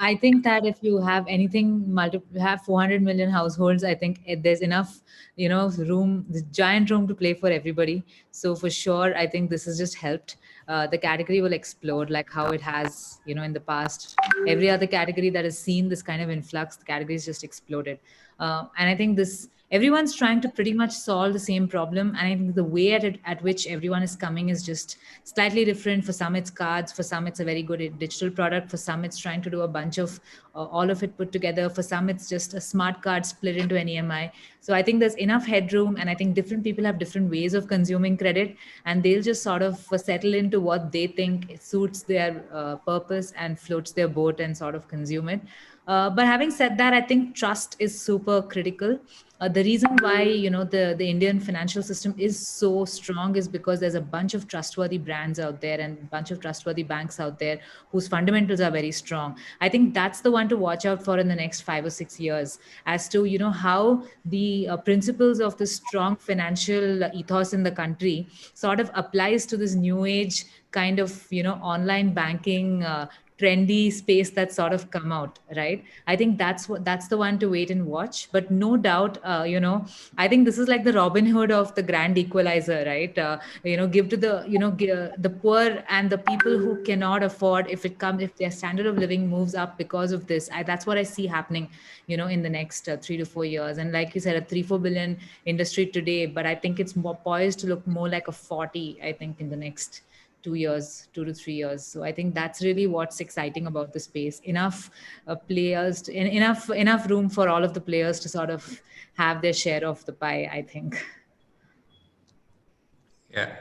S4: I think that if you have anything, have 400 million households, I think there's enough, room, the giant room to play for everybody. So for sure, I think this has just helped. The category will explode like how it has, in the past. Every other category that has seen this kind of influx, the category has just exploded. And I think everyone's trying to pretty much solve the same problem. And I think the way at which everyone is coming is just slightly different. For some, it's cards. For some, it's a very good digital product. For some, it's trying to do a bunch of all of it put together. For some, it's just a smart card split into an EMI. So I think there's enough headroom, and I think different people have different ways of consuming credit, and they'll just sort of settle into what they think suits their purpose and floats their boat and sort of consume it. But having said that, I think trust is super critical. The reason why the Indian financial system is so strong is because there's a bunch of trustworthy brands out there and a bunch of trustworthy banks out there whose fundamentals are very strong. I think that's the one to watch out for in the next 5 or 6 years, as to how the principles of the strong financial ethos in the country sort of applies to this new age kind of online banking trendy space that's sort of come out, right? I think that's the one to wait and watch. But no doubt, I think this is like the Robin Hood of the grand equalizer, right? Give to the the poor and the people who cannot afford, if their standard of living moves up because of this. That's what I see happening, in the next 3 to 4 years. And like you said, a 3-4 billion industry today, but I think it's more poised to look more like a 40, I think, in the next 2 to 3 years. So I think that's really what's exciting about the space. Enough players, enough room for all of the players to sort of have their share of the pie, I think.
S3: Yeah.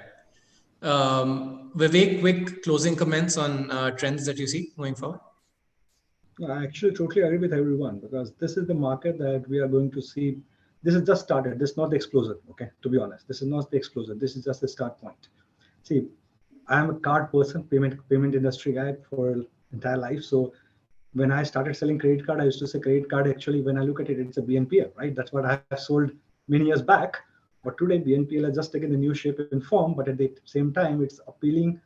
S3: Vivek, quick closing comments on trends that you see going forward.
S19: I actually totally agree with everyone, because this is the market that we are going to see. This is just started. This is not the explosion. Okay, to be honest, this is not the explosion. This is just the start point. See, I am a card person, payment industry guy for entire life. So when I started selling credit card, I used to say credit card. Actually, when I look at it, it's a BNPL, right? That's what I sold many years back. But today, BNPL has just taken the new shape and form. But at the same time, it's appealing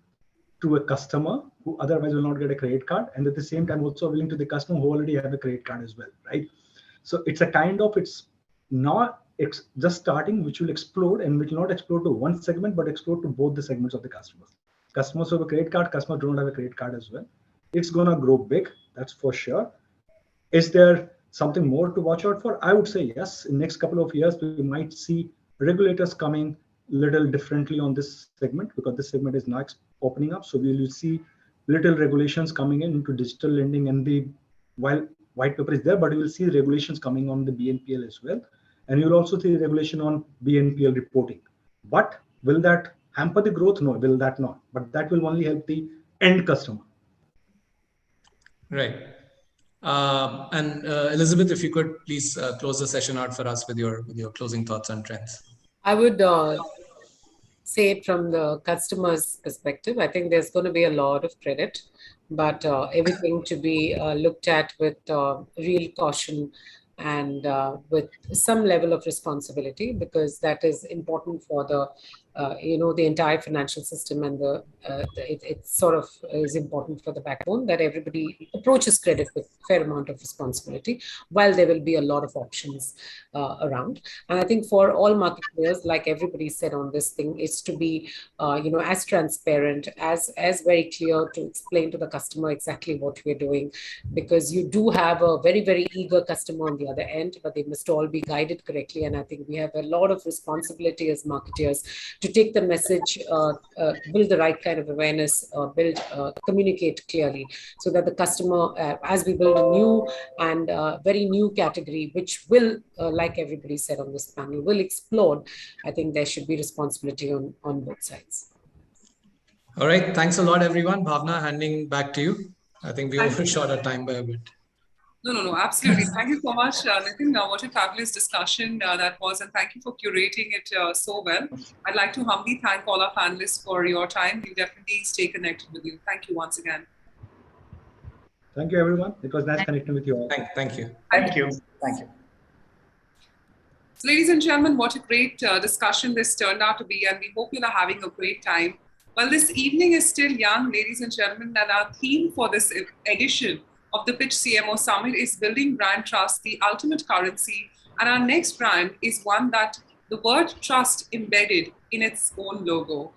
S19: to a customer who otherwise will not get a credit card, and at the same time also willing to the customer who already have a credit card as well, right? So it's just starting, which will explode, and which will not explode to one segment, but explode to both the segments of the customers. Customers who have a credit card, customers who don't have a credit card as well. It's gonna grow big, that's for sure. Is there something more to watch out for? I would say yes. In the next couple of years, we might see regulators coming little differently on this segment, because this segment is now opening up. So we will see little regulations coming into digital lending, and while white paper is there, but you will see regulations coming on the BNPL as well. And you'll also see regulation on BNPL reporting. But will that hamper the growth? No, will that not? But that will only help the end customer.
S3: Right. And Elizabeth, if you could please close the session out for us with your closing thoughts on trends.
S18: I would say it from the customer's perspective. I think there's going to be a lot of credit, but everything to be looked at with real caution and with some level of responsibility, because that is important for the the entire financial system, and it sort of is important for the backbone that everybody approaches credit with a fair amount of responsibility, while there will be a lot of options around. And I think for all market players, like everybody said on this thing, is to be as transparent, as very clear, to explain to the customer exactly what we're doing, because you do have a very, very eager customer on the other end, but they must all be guided correctly. And I think we have a lot of responsibility as marketeers to take the message, build the right kind of awareness, communicate clearly, so that the customer, as we build a new and very new category, which will, like everybody said on this panel, will explode, I think there should be responsibility on both sides.
S3: All right. Thanks a lot, everyone. Bhavna, handing back to you. I think we overshot our time by a bit.
S1: No, absolutely. Thank you so much, Nitin. What a fabulous discussion that was, and thank you for curating it so well. I'd like to humbly thank all our panelists for your time. We'll definitely stay connected with you. Thank you once again.
S19: Thank you, everyone. It was nice connecting with you all.
S3: Thank you.
S2: Thank you. Thank you.
S1: So, ladies and gentlemen, what a great discussion this turned out to be, and we hope you are having a great time. Well, this evening is still young, ladies and gentlemen, and our theme for this edition of the Pitch CMO Summit is building brand trust, the ultimate currency. And our next brand is one that the word trust embedded in its own logo.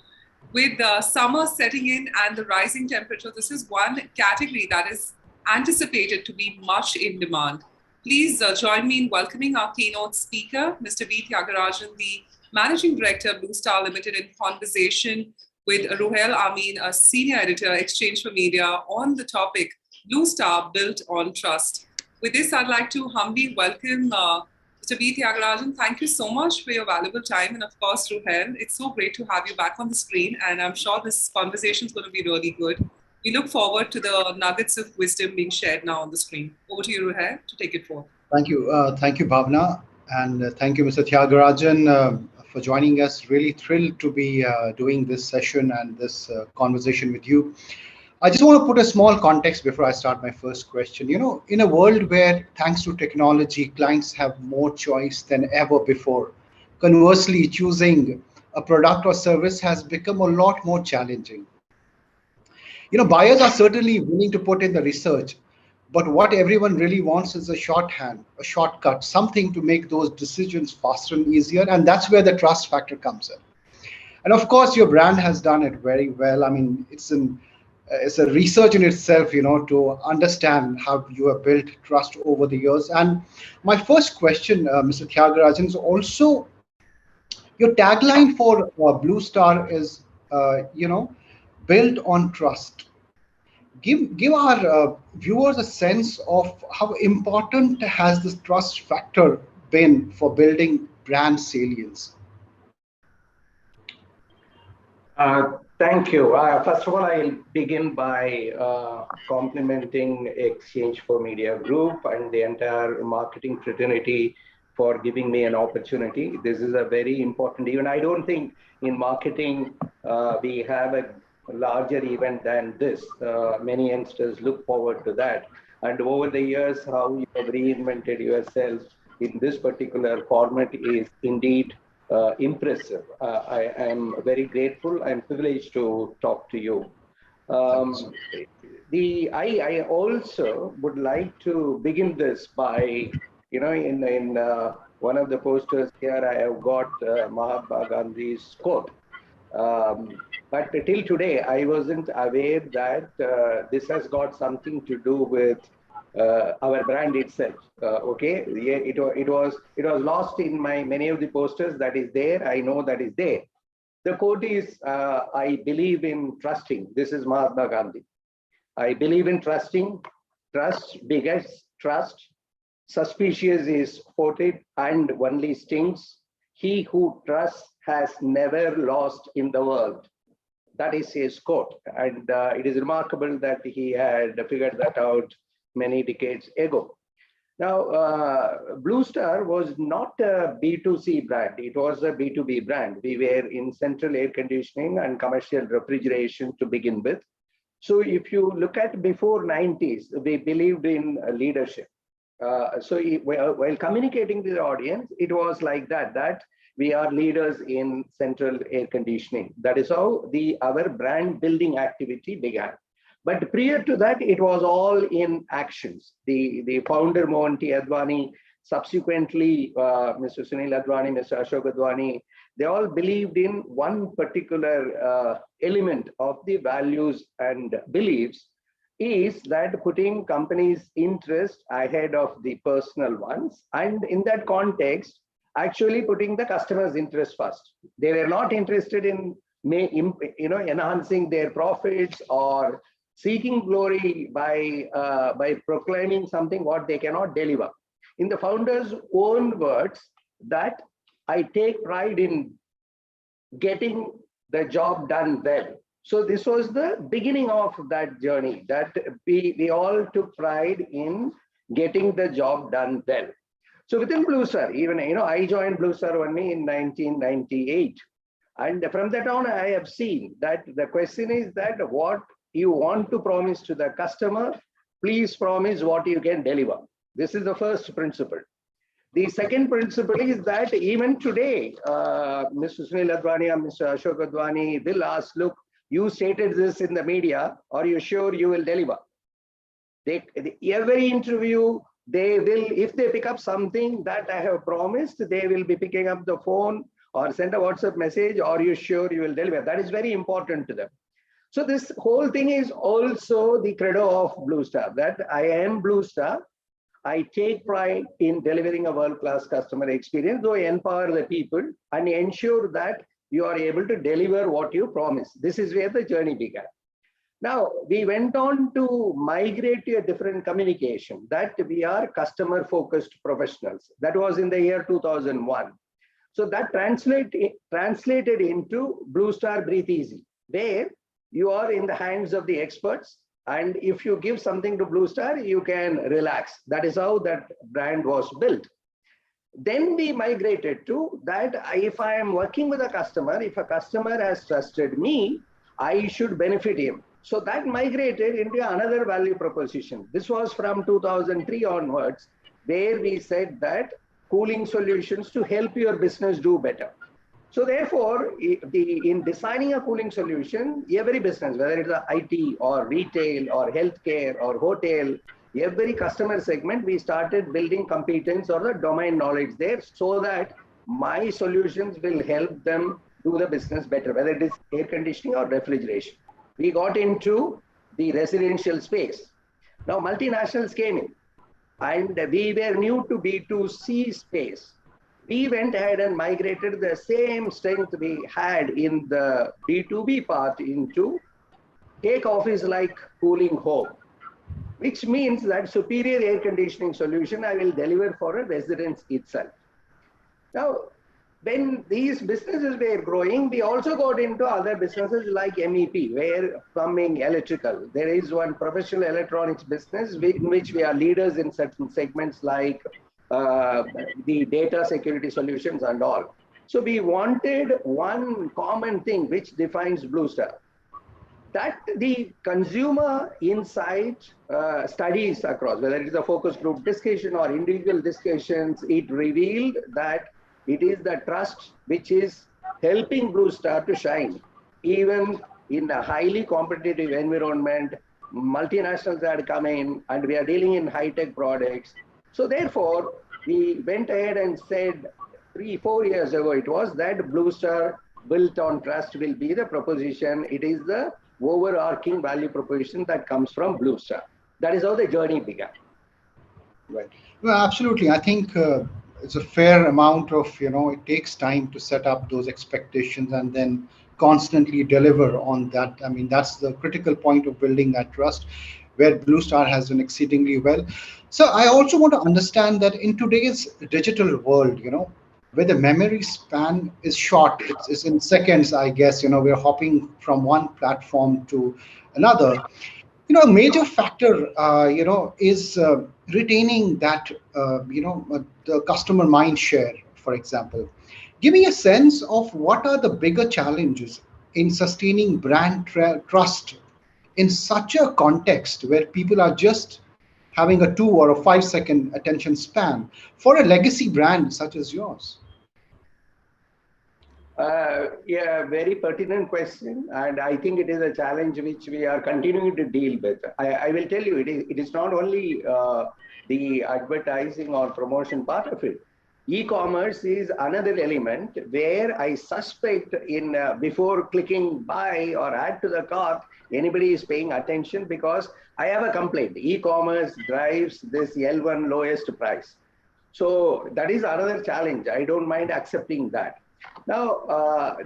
S1: With summer setting in and the rising temperature, this is one category that is anticipated to be much in demand. Please join me in welcoming our keynote speaker, Mr. V. Tyagarajan, the Managing Director, Blue Star Limited, in conversation with Ruhail Amin, a Senior Editor, Exchange for Media, on the topic, Blue Star Built on Trust. With this, I'd like to humbly welcome Mr. V. Tyagarajan. Thank you so much for your valuable time. And of course, Ruhail, it's so great to have you back on the screen. And I'm sure this conversation is going to be really good. We look forward to the nuggets of wisdom being shared now on the screen. Over to you, Ruhail, to take it forward.
S13: Thank you. Thank you, Bhavna. And thank you, Mr. Tyagarajan, for joining us. Really thrilled to be doing this session and this conversation with you. I just want to put a small context before I start my first question. You know, in a world where, thanks to technology, clients have more choice than ever before, conversely, choosing a product or service has become a lot more challenging. You know, buyers are certainly willing to put in the research, but what everyone really wants is a shorthand, a shortcut, something to make those decisions faster and easier. And that's where the trust factor comes in. And of course, your brand has done it very well. I mean, it's a research in itself, you know, to understand how you have built trust over the years. And my first question, Mr. Tyagarajan, is also your tagline for Blue Star is, you know, built on trust. Give our viewers a sense of how important has this trust factor been for building brand salience.
S10: Thank you. First of all, I'll begin by complimenting Exchange for Media Group and the entire marketing fraternity for giving me an opportunity. This is a very important event. I don't think in marketing we have a larger event than this. Many youngsters look forward to that. And over the years, how you have reinvented yourself in this particular format is indeed impressive. I am very grateful and privileged to talk to you. I also would like to begin this by, you know, in one of the posters here, I have got Mahatma Gandhi's quote. But till today, I wasn't aware that this has got something to do with our brand itself. Okay, yeah, it was lost in many of the posters that is there. I know that is there. The quote is, "I believe in trusting." This is Mahatma Gandhi. I believe in trusting. Trust begets trust. Suspicious is spotted and only stings. He who trusts has never lost in the world. That is his quote, and it is remarkable that he had figured that out many decades ago. Now, Blue Star was not a B2C brand. It was a B2B brand. We were in central air conditioning and commercial refrigeration to begin with. So if you look at before 90s, we believed in leadership. While communicating to the audience, it was like that we are leaders in central air conditioning. That is how our brand building activity began. But prior to that, it was all in actions. The founder, Mohanty Advani, subsequently, Mr. Sunil Advani, Mr. Ashok Advani, they all believed in one particular element of the values and beliefs, is that putting companies' interest ahead of the personal ones. And in that context, actually putting the customer's interest first. They were not interested in enhancing their profits or seeking glory by proclaiming something what they cannot deliver. In the founder's own words, that I take pride in getting the job done well. So this was the beginning of that journey, that we all took pride in getting the job done well. So within Blue Star, even I joined Blue Star only in 1998. And from that on, I have seen that the question is that what you want to promise to the customer, please promise what you can deliver. This is the first principle. The second principle is that even today, Mr. Sunil Advani and Mr. Ashok Advani will ask, look, you stated this in the media, are you sure you will deliver? Every interview, they will, if they pick up something that I have promised, they will be picking up the phone or send a WhatsApp message, are you sure you will deliver? That is very important to them. So this whole thing is also the credo of Blue Star, that I am Blue Star. I take pride in delivering a world-class customer experience, though I empower the people and ensure that you are able to deliver what you promise. This is where the journey began. Now, we went on to migrate to a different communication, that we are customer-focused professionals. That was in the year 2001. So that translated into Blue Star Breathe Easy, where you are in the hands of the experts. And if you give something to Blue Star, you can relax. That is how that brand was built. Then we migrated to that if I am working with a customer, if a customer has trusted me, I should benefit him. So that migrated into another value proposition. This was from 2003 onwards, where we said that cooling solutions to help your business do better. So therefore, in designing a cooling solution, every business, whether it's IT or retail or healthcare or hotel, every customer segment, we started building competence or the domain knowledge there so that my solutions will help them do the business better, whether it is air conditioning or refrigeration. We got into the residential space. Now multinationals came in and we were new to B2C space. We went ahead and migrated the same strength we had in the B2B part into take office like cooling home, which means that superior air conditioning solution I will deliver for a residence itself. Now, when these businesses were growing, we also got into other businesses like MEP, where plumbing, electrical. There is one professional electronics business in which we are leaders in certain segments like the data security solutions and all. So we wanted one common thing which defines Blue Star, that the consumer insight studies across, whether it is a focus group discussion or individual discussions, it revealed that it is the trust which is helping Blue Star to shine. Even in a highly competitive environment, multinationals had come in and we are dealing in high-tech products. So therefore, we went ahead and said 3-4 years ago, it was that Blue Star built on trust will be the proposition. It is the overarching value proposition that comes from Blue Star. That is how the journey began.
S9: Right. Well, absolutely. I think it's a fair amount of, it takes time to set up those expectations and then constantly deliver on that. I mean, that's the critical point of building that trust, where Blue Star has done exceedingly well. So I also want to understand that in today's digital world, where the memory span is short, it's in seconds, I guess, we're hopping from one platform to another. A major factor, is retaining that, the customer mind share, for example. Give me a sense of what are the bigger challenges in sustaining brand trust in such a context where people are just having a 2 or a 5 second attention span for a legacy brand such as yours?
S10: Yeah, very pertinent question. And I think it is a challenge which we are continuing to deal with. I will tell you, it is not only the advertising or promotion part of it. E-commerce is another element where I suspect in before clicking buy or add to the cart, anybody is paying attention, because I have a complaint. E-commerce drives this L1 lowest price. So that is another challenge. I don't mind accepting that. Now,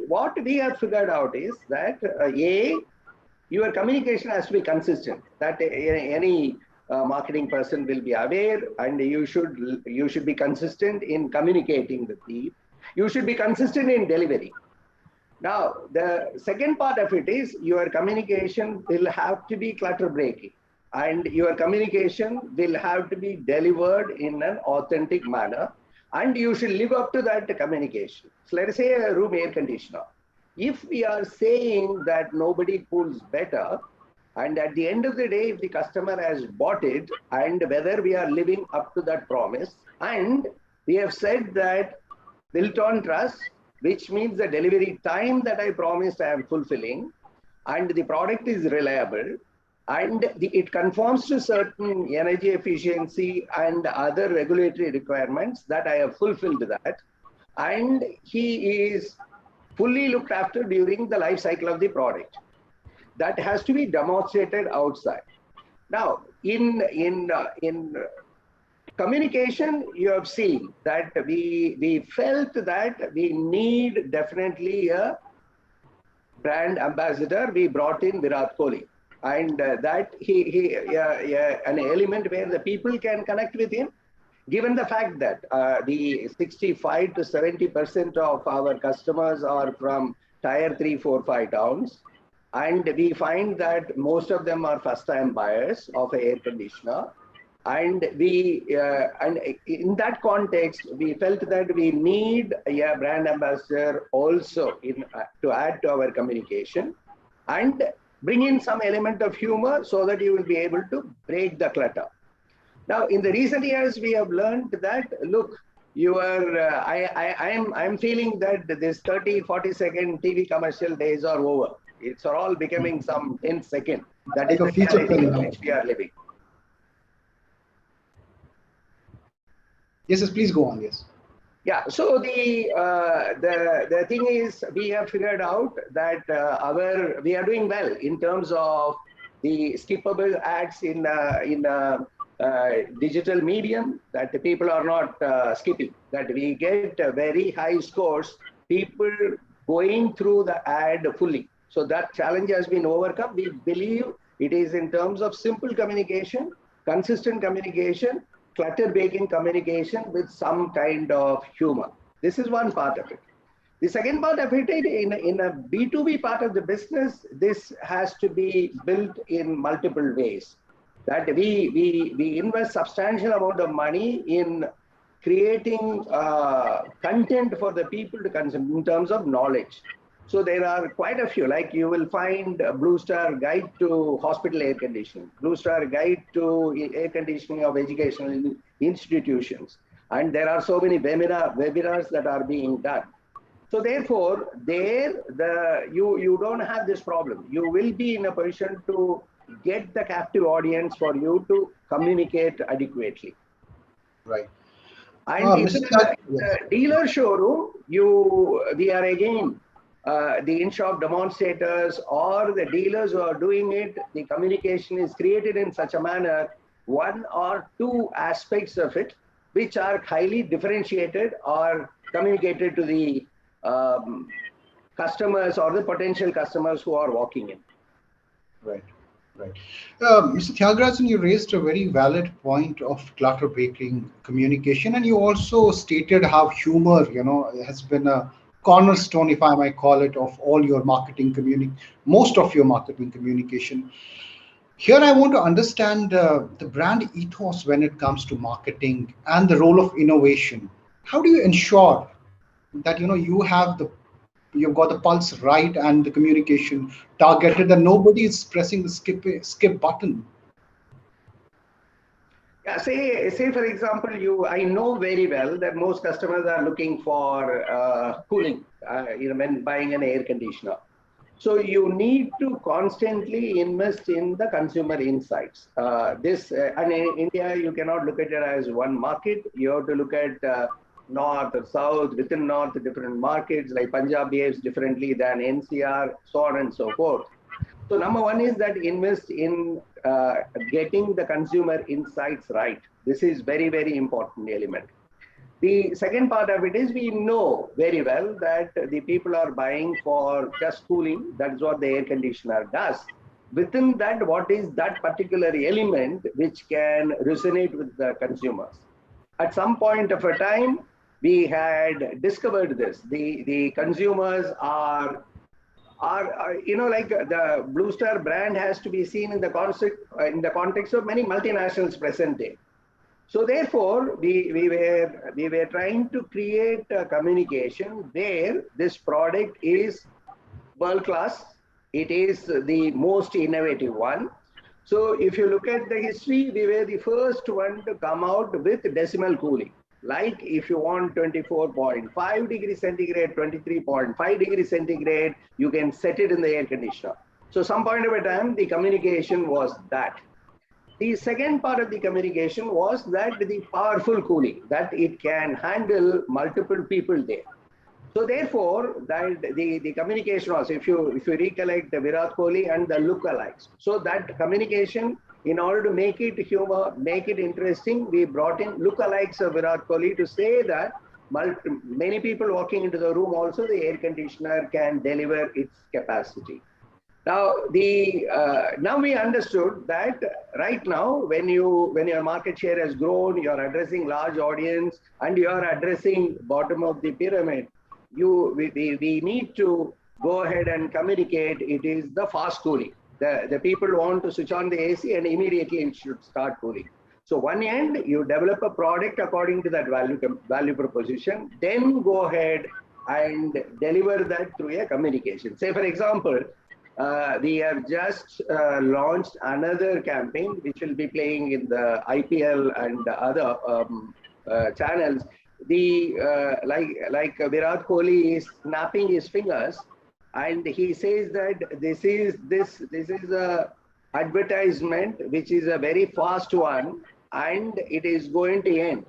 S10: what we have figured out is that your communication has to be consistent. That any marketing person will be aware, and you should be consistent in communicating with the. You should be consistent in delivery. Now, the second part of it is your communication will have to be clutter breaking, and your communication will have to be delivered in an authentic manner, and you should live up to that communication. So let us say a room air conditioner. If we are saying that nobody cools better, and at the end of the day, if the customer has bought it, and whether we are living up to that promise, and we have said that built on trust, which means the delivery time that I promised I am fulfilling, and the product is reliable, and it conforms to certain energy efficiency and other regulatory requirements that I have fulfilled that, and he is fully looked after during the life cycle of the product. That has to be demonstrated outside. Now, in communication, you have seen that we felt that we need definitely a brand ambassador. We brought in Virat Kohli, and that an element where the people can connect with him. Given the fact that the 65 to 70% of our customers are from tier 3, 4, 5 towns, and we find that most of them are first-time buyers of an air conditioner. And and in that context, we felt that we need a brand ambassador also to add to our communication and bring in some element of humor so that you will be able to break the clutter. Now, in the recent years, we have learned that, look, I'm feeling that this 30, 40-second TV commercial days are over. It's all becoming some 10 second. That is the reality in which we are living.
S9: Yes, please go on. Yes.
S10: Yeah. So the thing is, we have figured out that we are doing well in terms of the skippable ads in digital medium, that the people are not skipping. That we get very high scores. People going through the ad fully. So that challenge has been overcome. We believe it is in terms of simple communication, consistent communication, clutter-breaking communication with some kind of humor. This is one part of it. The second part of it, in a B2B part of the business, this has to be built in multiple ways. That we invest substantial amount of money in creating content for the people to consume in terms of knowledge. So there are quite a few, like you will find a Blue Star Guide to Hospital Air Conditioning, Blue Star Guide to Air Conditioning of Educational Institutions. And there are so many webinars that are being done. So therefore, you don't have this problem. You will be in a position to get the captive audience for you to communicate adequately.
S9: Right.
S10: And in the dealer showroom, we are again, the in-shop demonstrators or the dealers who are doing it, the communication is created in such a manner, one or two aspects of it, which are highly differentiated or communicated to the customers or the potential customers who are walking in.
S9: Right. Right. Mr. Thiagarajan, you raised a very valid point of clutter breaking communication, and you also stated how humor, has been a cornerstone, if I might call it, of all your marketing most of your marketing communication. Here, I want to understand the brand ethos when it comes to marketing and the role of innovation. How do you ensure that you've got the pulse right and the communication targeted, and nobody is pressing the skip button?
S10: Yeah, say for example, I know very well that most customers are looking for cooling, when buying an air conditioner. So you need to constantly invest in the consumer insights. And in India, you cannot look at it as one market. You have to look at North or South, within North, different markets, like Punjab behaves differently than NCR, so on and so forth. So number one is that invest in getting the consumer insights right. This is very, very important element. The second part of it is we know very well that the people are buying for just cooling. That is what the air conditioner does. Within that, what is that particular element which can resonate with the consumers? At some point of a time, we had discovered this. The consumers are like the Blue Star brand has to be seen in the context of many multinationals present there. So therefore, we were trying to create a communication where this product is world class. It is the most innovative one. So if you look at the history, we were the first one to come out with decimal cooling. Like if you want 24.5 degrees centigrade, 23.5 degrees centigrade, you can set it in the air conditioner. So some point of a time, the communication was that. The second part of the communication was that the powerful cooling, that it can handle multiple people there. So therefore, that the communication was, if you recollect the Virat Kohli and the lookalikes. So that communication, in order to make it humor, make it interesting, we brought in lookalikes of Virat Kohli to say that many people walking into the room also, the air conditioner can deliver its capacity. Now, now we understood that right now, when your market share has grown, you are addressing large audience, and you are addressing bottom of the pyramid, we need to go ahead and communicate. It is the fast cooling. The people want to switch on the AC and immediately it should start cooling. So one end, you develop a product according to that value proposition, then go ahead and deliver that through a communication. Say, for example, we have just launched another campaign which will be playing in the IPL and other channels. Like Virat Kohli is snapping his fingers, and he says that this is a advertisement which is a very fast one, and it is going to end.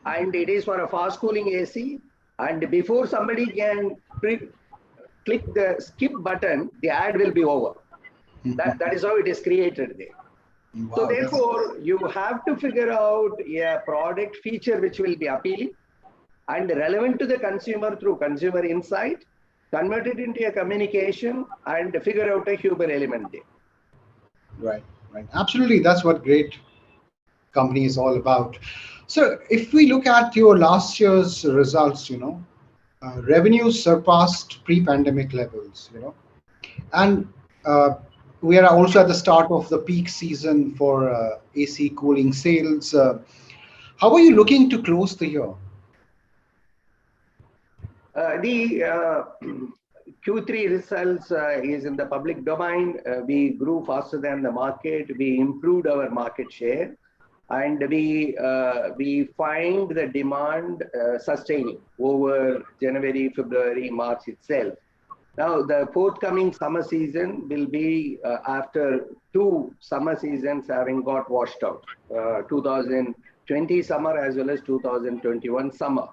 S10: And it is for a fast cooling AC, and before somebody can click the skip button, the ad will be over. That is how it is created there. Wow, so therefore, you have to figure out a product feature which will be appealing and relevant to the consumer through consumer insight, convert it into a communication, and figure out a human element there.
S9: Right. Absolutely, that's what great company is all about. So if we look at your last year's results, revenues surpassed pre-pandemic levels, and we are also at the start of the peak season for AC cooling sales. How are you looking to close the year?
S10: The Q3 results is in the public domain. We grew faster than the market. We improved our market share, and we find the demand sustaining over January, February, March itself. Now, the forthcoming summer season will be after 2 summer seasons having got washed out, 2020 summer as well as 2021 summer.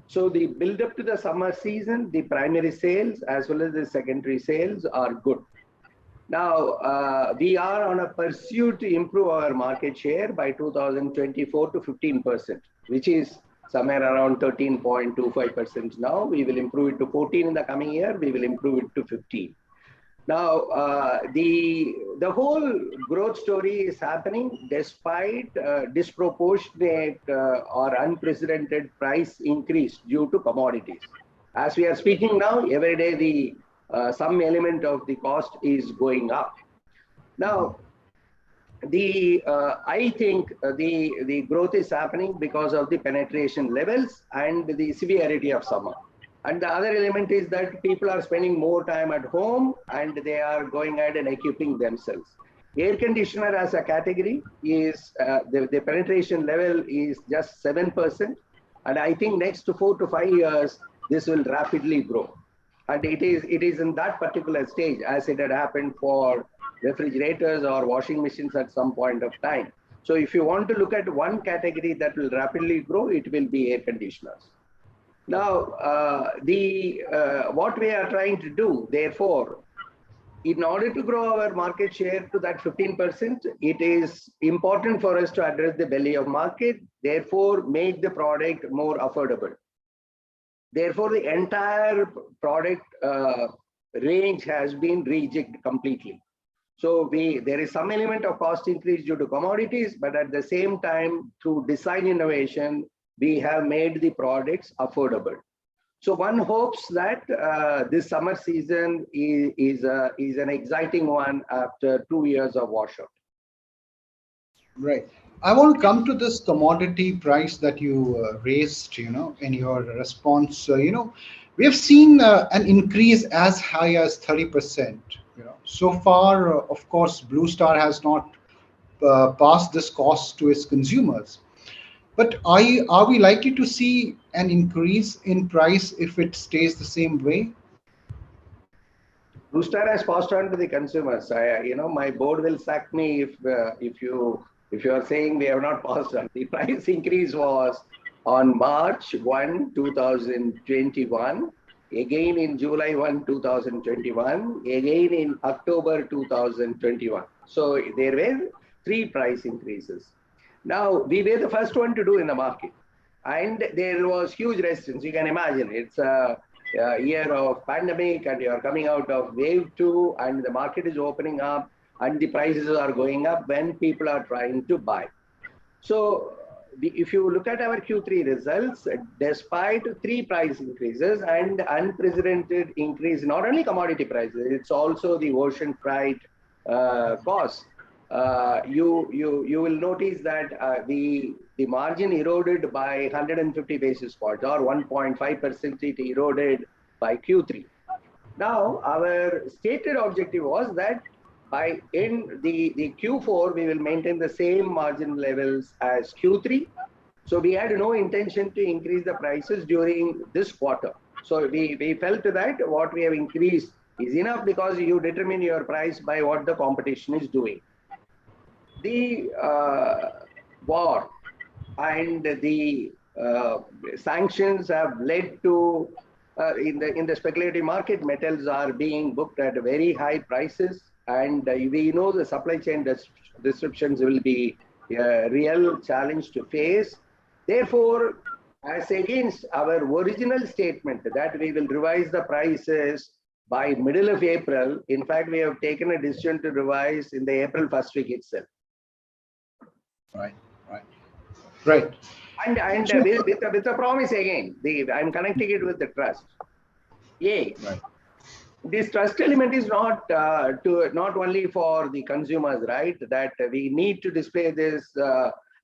S10: So the build up to the summer season, the primary sales as well as the secondary sales are good. Now, we are on a pursuit to improve our market share by 2024 to 15%, which is somewhere around 13.25% now. We will improve it to 14 in the coming year. We will improve it to 15. Now, the whole growth story is happening despite disproportionate or unprecedented price increase due to commodities. As we are speaking now, every day some element of the cost is going up. Now, I think the growth is happening because of the penetration levels and the severity of summer. And the other element is that people are spending more time at home and they are going ahead and equipping themselves. Air conditioner as a category is, the penetration level is just 7%. And I think next 4 to 5 years, this will rapidly grow. And it is in that particular stage as it had happened for refrigerators or washing machines at some point of time. So if you want to look at one category that will rapidly grow, it will be air conditioners. Now, what we are trying to do, therefore, in order to grow our market share to that 15%, it is important for us to address the belly of market, therefore make the product more affordable. Therefore, the entire product range has been rejigged completely. So there is some element of cost increase due to commodities, but at the same time, through design innovation, we have made the products affordable. So one hopes that this summer season is an exciting one after 2 years of washout.
S9: Right. I want to come to this commodity price that you raised, in your response. We have seen an increase as high as 30%. So far, of course, Blue Star has not passed this cost to its consumers. But are we likely to see an increase in price if it stays the same way?
S10: Blue Star has passed on to the consumers. My board will sack me if you are saying we have not passed on. The price increase was on March 1, 2021, again in July 1, 2021, again in October 2021. So there were 3 price increases. Now, we were the first one to do in the market. And there was huge resistance. You can imagine it's a year of pandemic and you are coming out of wave 2 and the market is opening up and the prices are going up when people are trying to buy. So if you look at our Q3 results, despite 3 price increases and unprecedented increase, not only commodity prices, it's also the ocean freight costs. You will notice that the margin eroded by 150 basis points or 1.5% it eroded by Q3. Now, our stated objective was that by in the Q4, we will maintain the same margin levels as Q3. So we had no intention to increase the prices during this quarter. So we felt that what we have increased is enough because you determine your price by what the competition is doing. The war and the sanctions have led to in the speculative market, metals are being booked at very high prices, and we know the supply chain disruptions will be a real challenge to face. Therefore, as against our original statement that we will revise the prices by middle of April, in fact, we have taken a decision to revise in the April 1st week itself.
S9: Right.
S10: And with the promise again, I'm connecting it with the trust. This trust element is not only for the consumers, right? That we need to display this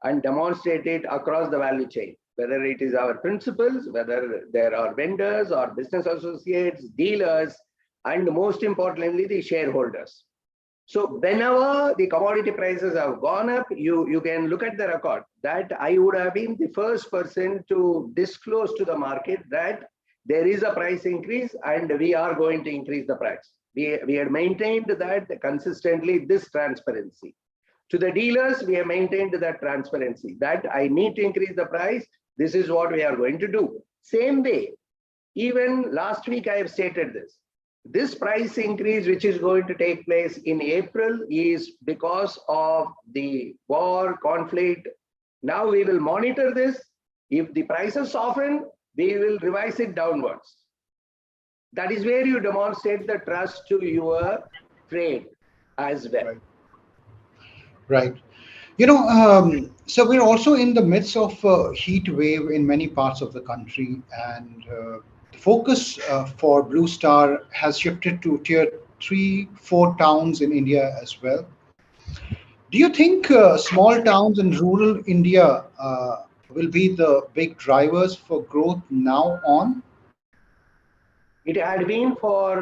S10: and demonstrate it across the value chain, whether it is our principals, whether there are vendors or business associates, dealers, and most importantly, the shareholders. So whenever the commodity prices have gone up, you can look at the record that I would have been the first person to disclose to the market that there is a price increase and we are going to increase the price. We had maintained that consistently, this transparency. To the dealers, we have maintained that transparency, that I need to increase the price. This is what we are going to do. Same way, even last week I have stated this. This price increase, which is going to take place in April, is because of the war, conflict. Now we will monitor this. If the prices soften, we will revise it downwards. That is where you demonstrate the trust to your trade as well.
S9: Right. So we're also in the midst of a heat wave in many parts of the country, and the focus for Blue Star has shifted to tier 3-4 towns in India as well. Do you think small towns in rural India will be the big drivers for growth now on?
S10: It had been for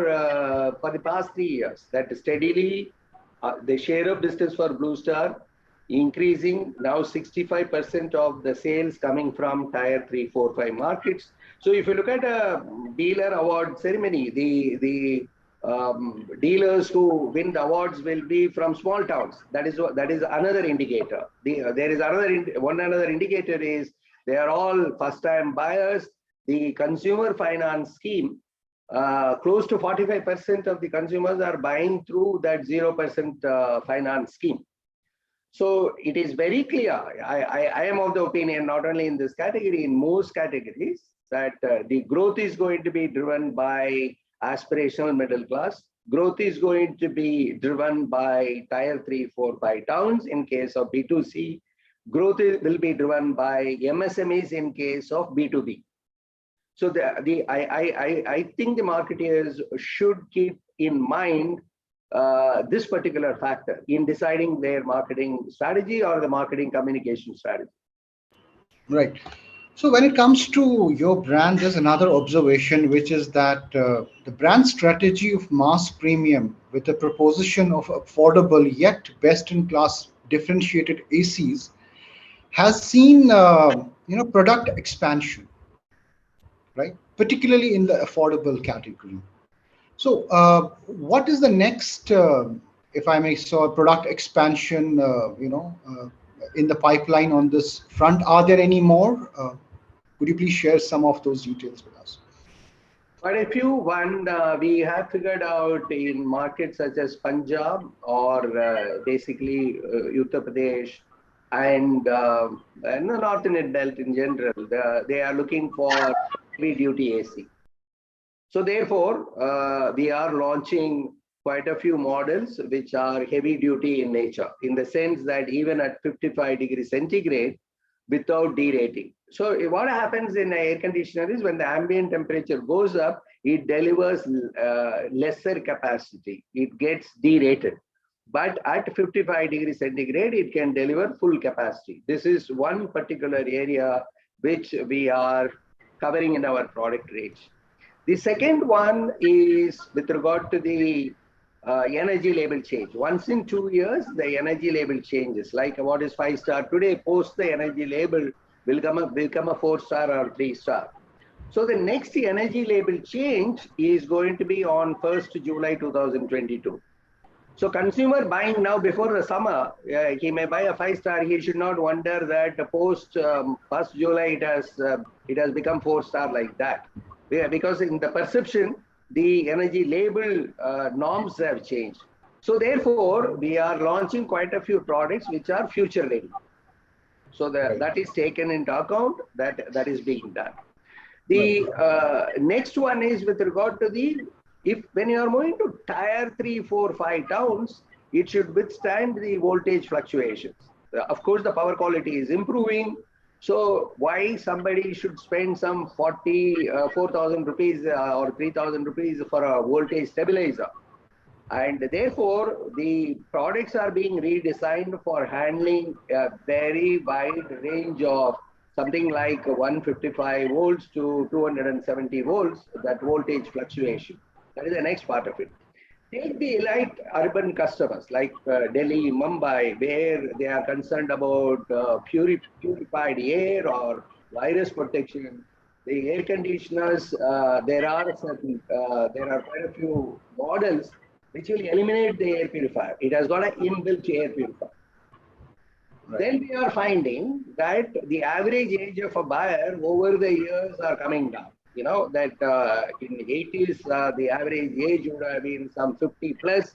S10: the past 3 years that steadily the share of business for Blue Star increasing, now 65% of the sales coming from tier 3, 4, 5 markets. So if you look at a dealer award ceremony, the dealers who win the awards will be from small towns. That is another indicator. There is another indicator is they are all first-time buyers. The consumer finance scheme close to 45% of the consumers are buying through that 0% finance scheme. So it is very clear. I am of the opinion, not only in this category, in most categories, that the growth is going to be driven by aspirational middle class. Growth is going to be driven by tier 3, 4, 5 towns in case of B2C. Growth will be driven by MSMEs in case of B2B. So I think the marketeers should keep in mind this particular factor in deciding their marketing strategy or the marketing communication strategy.
S9: Right. So when it comes to your brand, there's another observation, which is that the brand strategy of mass premium with a proposition of affordable yet best-in-class differentiated ACs has seen product expansion, right? Particularly in the affordable category. So what is the next, if I may say, product expansion, in the pipeline on this front? Are there any more? Could you please share some of those details with us?
S10: But if you one, we have figured out in markets such as Punjab or basically Uttar Pradesh and the Northern Belt in general, they are looking for heavy duty AC. So therefore, we are launching quite a few models which are heavy duty in nature, in the sense that even at 55 degrees centigrade, without derating. So what happens in an air conditioner is when the ambient temperature goes up, it delivers lesser capacity. It gets derated. But at 55 degrees centigrade, it can deliver full capacity. This is one particular area which we are covering in our product range. The second one is with regard to the energy label change. Once in 2 years, the energy label changes. Like what is 5-star today, post the energy label will become a 4-star or 3-star. So the next energy label change is going to be on 1st July 2022. So consumer buying now before the summer, he may buy a 5-star. He should not wonder that post 1st July it has become 4-star like that. Yeah, because in the perception, the energy label norms have changed. So therefore, we are launching quite a few products which are future ready. So that is taken into account, that is being done. The next one is with regard to when you are moving to tier 3, 4, 5 towns, it should withstand the voltage fluctuations. Of course, the power quality is improving. So why somebody should spend some 4,000 rupees or 3,000 rupees for a voltage stabilizer? And therefore, the products are being redesigned for handling a very wide range of something like 155 volts to 270 volts, that voltage fluctuation. That is the next part of it. Take the elite urban customers like Delhi, Mumbai, where they are concerned about purified air or virus protection. The air conditioners, there are quite a few models which will eliminate the air purifier. It has got an inbuilt air purifier. Right. Then we are finding that the average age of a buyer over the years are coming down. You know, that in the 80s, the average age would have been some 50 plus.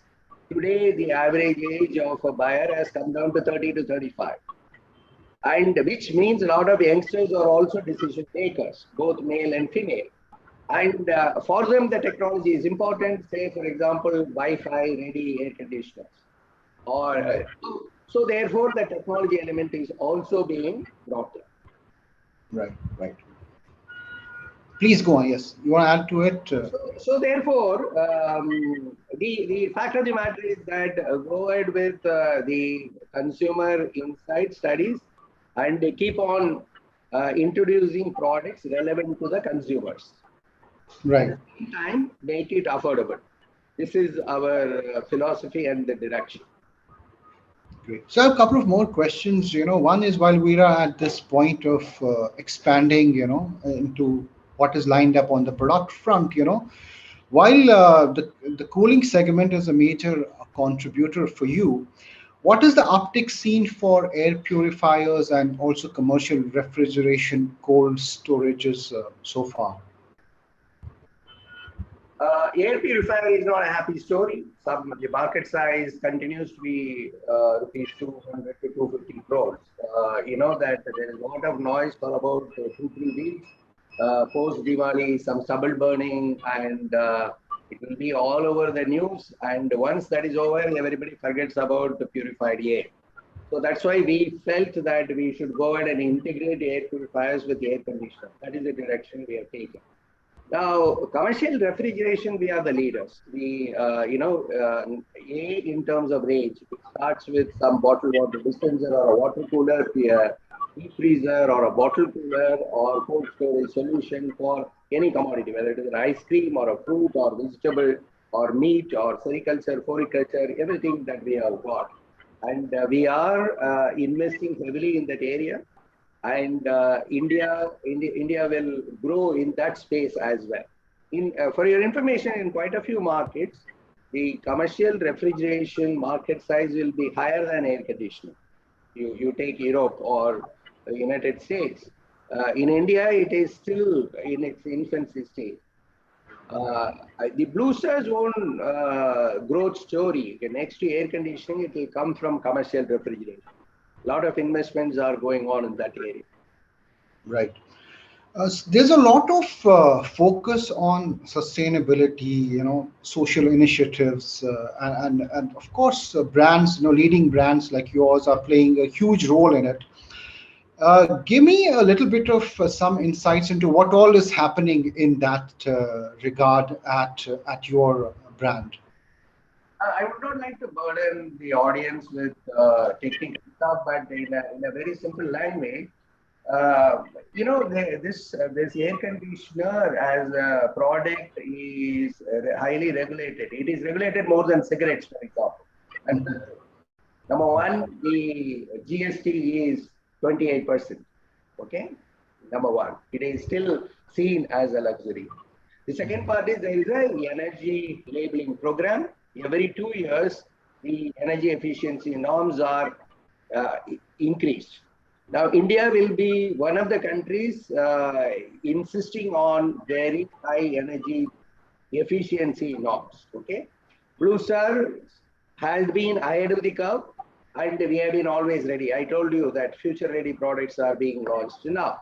S10: Today, the average age of a buyer has come down to 30 to 35. And which means a lot of youngsters are also decision makers, both male and female. And for them, the technology is important. Say, for example, Wi-Fi ready air conditioners. Or so therefore, the technology element is also being brought in.
S9: Right, right. Please go on. Yes, you want to add to it?
S10: So therefore, the fact of the matter is that go ahead with the consumer insight studies and they keep on introducing products relevant to the consumers.
S9: Right.
S10: At the same time, make it affordable. This is our philosophy and the direction.
S9: Great. So I have a couple of more questions. One is, while we are at this point of expanding, into what is lined up on the product front, while the cooling segment is a major contributor for you, what is the uptick seen for air purifiers and also commercial refrigeration cold storages so far?
S10: Air purifier is not a happy story. The market size continues to be rupees 200 to 250 crores. You know that there is a lot of noise for about 2-3 weeks. Post Diwali, some stubble burning, and it will be all over the news. And once that is over, everybody forgets about the purified air. So that's why we felt that we should go ahead and integrate air purifiers with air conditioner. That is the direction we have taken. Now, commercial refrigeration, we are the leaders. In terms of range, it starts with some bottled water dispenser or a water cooler, a deep freezer or a bottle cooler or cold storage solution for any commodity, whether it is an ice cream or a fruit or vegetable or meat or sericulture, floriculture, everything that we have got. And we are investing heavily in that area. And India will grow in that space as well. For your information, in quite a few markets, the commercial refrigeration market size will be higher than air conditioning. You take Europe or the United States. In India, it is still in its infancy stage. The Blue Star's own growth story, next to air conditioning, it will come from commercial refrigeration. A lot of investments are going on in that area.
S9: Right. There's a lot of focus on sustainability, social initiatives, and of course, brands, leading brands like yours are playing a huge role in it. Give me a little bit of some insights into what all is happening in that regard at your brand.
S10: I would not like to burden the audience with technical stuff, but in a very simple language, this air conditioner as a product is highly regulated. It is regulated more than cigarettes, for example. And number one, the GST is 28%. Okay, number one, it is still seen as a luxury. The second part is there is an energy labeling program. Every 2 years, the energy efficiency norms are increased. Now, India will be one of the countries insisting on very high energy efficiency norms. Okay, Blue Star has been ahead of the curve, and we have been always ready. I told you that future-ready products are being launched now.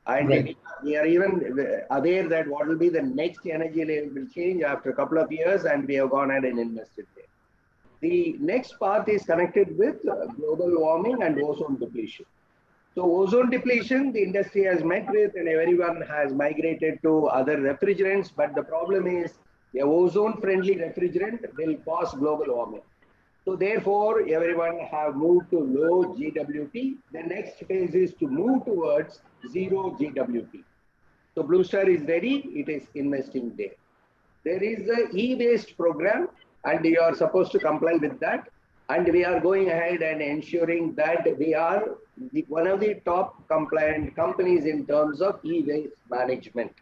S10: And
S9: right.
S10: we are even aware that what will be the next energy level will change after a couple of years, and we have gone ahead and invested there. The next part is connected with global warming and ozone depletion. So ozone depletion, the industry has met with, and everyone has migrated to other refrigerants. But the problem is the ozone-friendly refrigerant will cause global warming. So therefore, everyone have moved to low GWP. The next phase is to move towards zero GWP. So Blue Star is ready. It is investing there. There is a e-waste program, and you are supposed to comply with that. And we are going ahead and ensuring that we are one of the top compliant companies in terms of e-waste management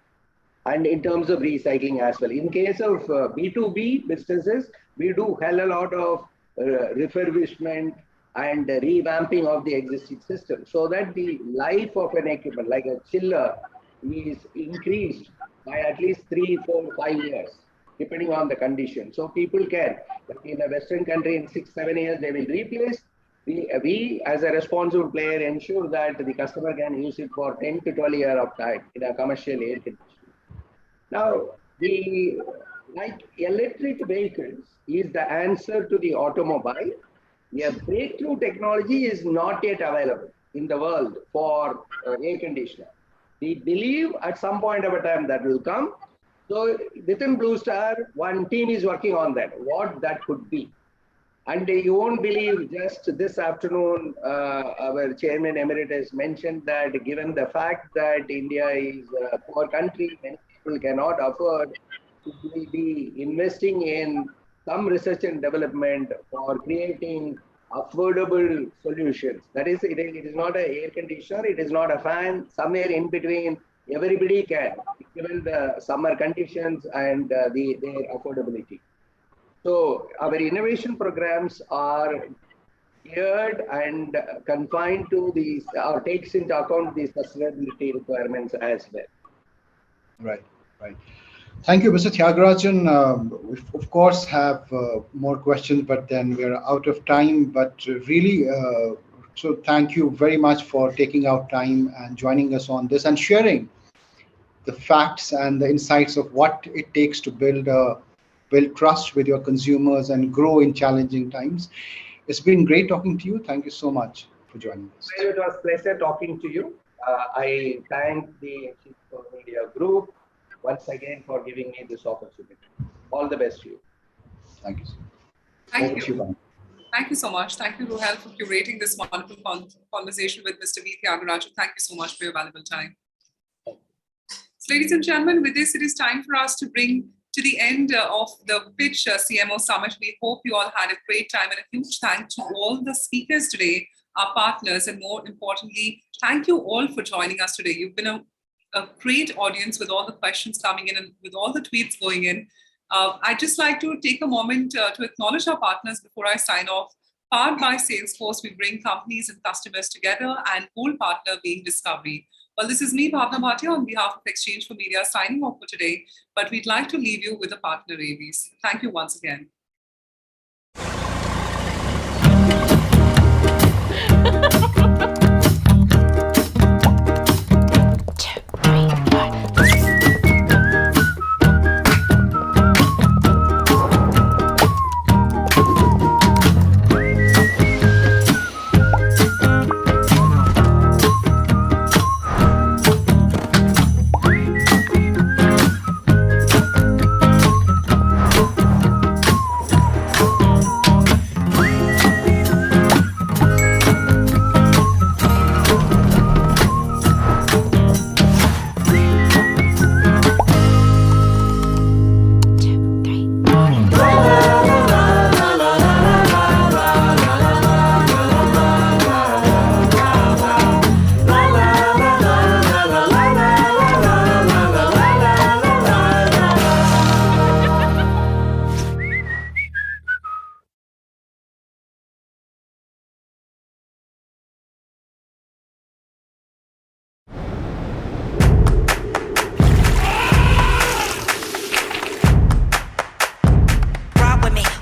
S10: and in terms of recycling as well. In case of B2B businesses, we do hell a lot of refurbishment and revamping of the existing system so that the life of an equipment like a chiller is increased by at least 3, 4, 5 years, depending on the condition. So people can, in a Western country, in 6, 7 years, they will replace. We as a responsible player, ensure that the customer can use it for 10 to 12 years of time in a commercial air conditioner. Now, electric vehicles is the answer to the automobile. A breakthrough technology is not yet available in the world for air conditioner. We believe at some point of a time that will come. So within Blue Star, one team is working on that, what that could be. And you won't believe, just this afternoon, our chairman emeritus mentioned that given the fact that India is a poor country, many people cannot afford to be investing in some research and development for creating affordable solutions. That is, it is not an air conditioner, it is not a fan, somewhere in between, everybody can, given the summer conditions and their affordability. So our innovation programs are geared and confined to these, or takes into account these sustainability requirements as well.
S9: Right, right. Thank you, Mr. Thiagarajan. We of course have more questions, but then we're out of time. But really, so thank you very much for taking out time and joining us on this and sharing the facts and the insights of what it takes to build trust with your consumers and grow in challenging times. It's been great talking to you. Thank you so much for joining us.
S10: It was a pleasure talking to you. I thank the Institute Media Group once again for giving me this opportunity. All the best to you.
S9: Thank you.
S1: Thank you. Thank you so much. Thank you, Rohel, for curating this wonderful conversation with Mr. V. Thiagarajan. Thank you so much for your valuable time. So, ladies and gentlemen, with this, it is time for us to bring to the end of the Pitch CMO Summit. We hope you all had a great time, and a huge thank to all the speakers today, our partners, and more importantly, thank you all for joining us today. You've been a great audience with all the questions coming in and with all the tweets going in. I'd just like to take a moment to acknowledge our partners before I sign off. Powered by Salesforce, we bring companies and customers together, and whole partner being Discovery. Well, this is me, Bhavna Bhatia, on behalf of Exchange for Media, signing off for today. But we'd like to leave you with a partner, Avies. Thank you once again.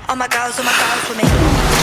S15: All my girls with me.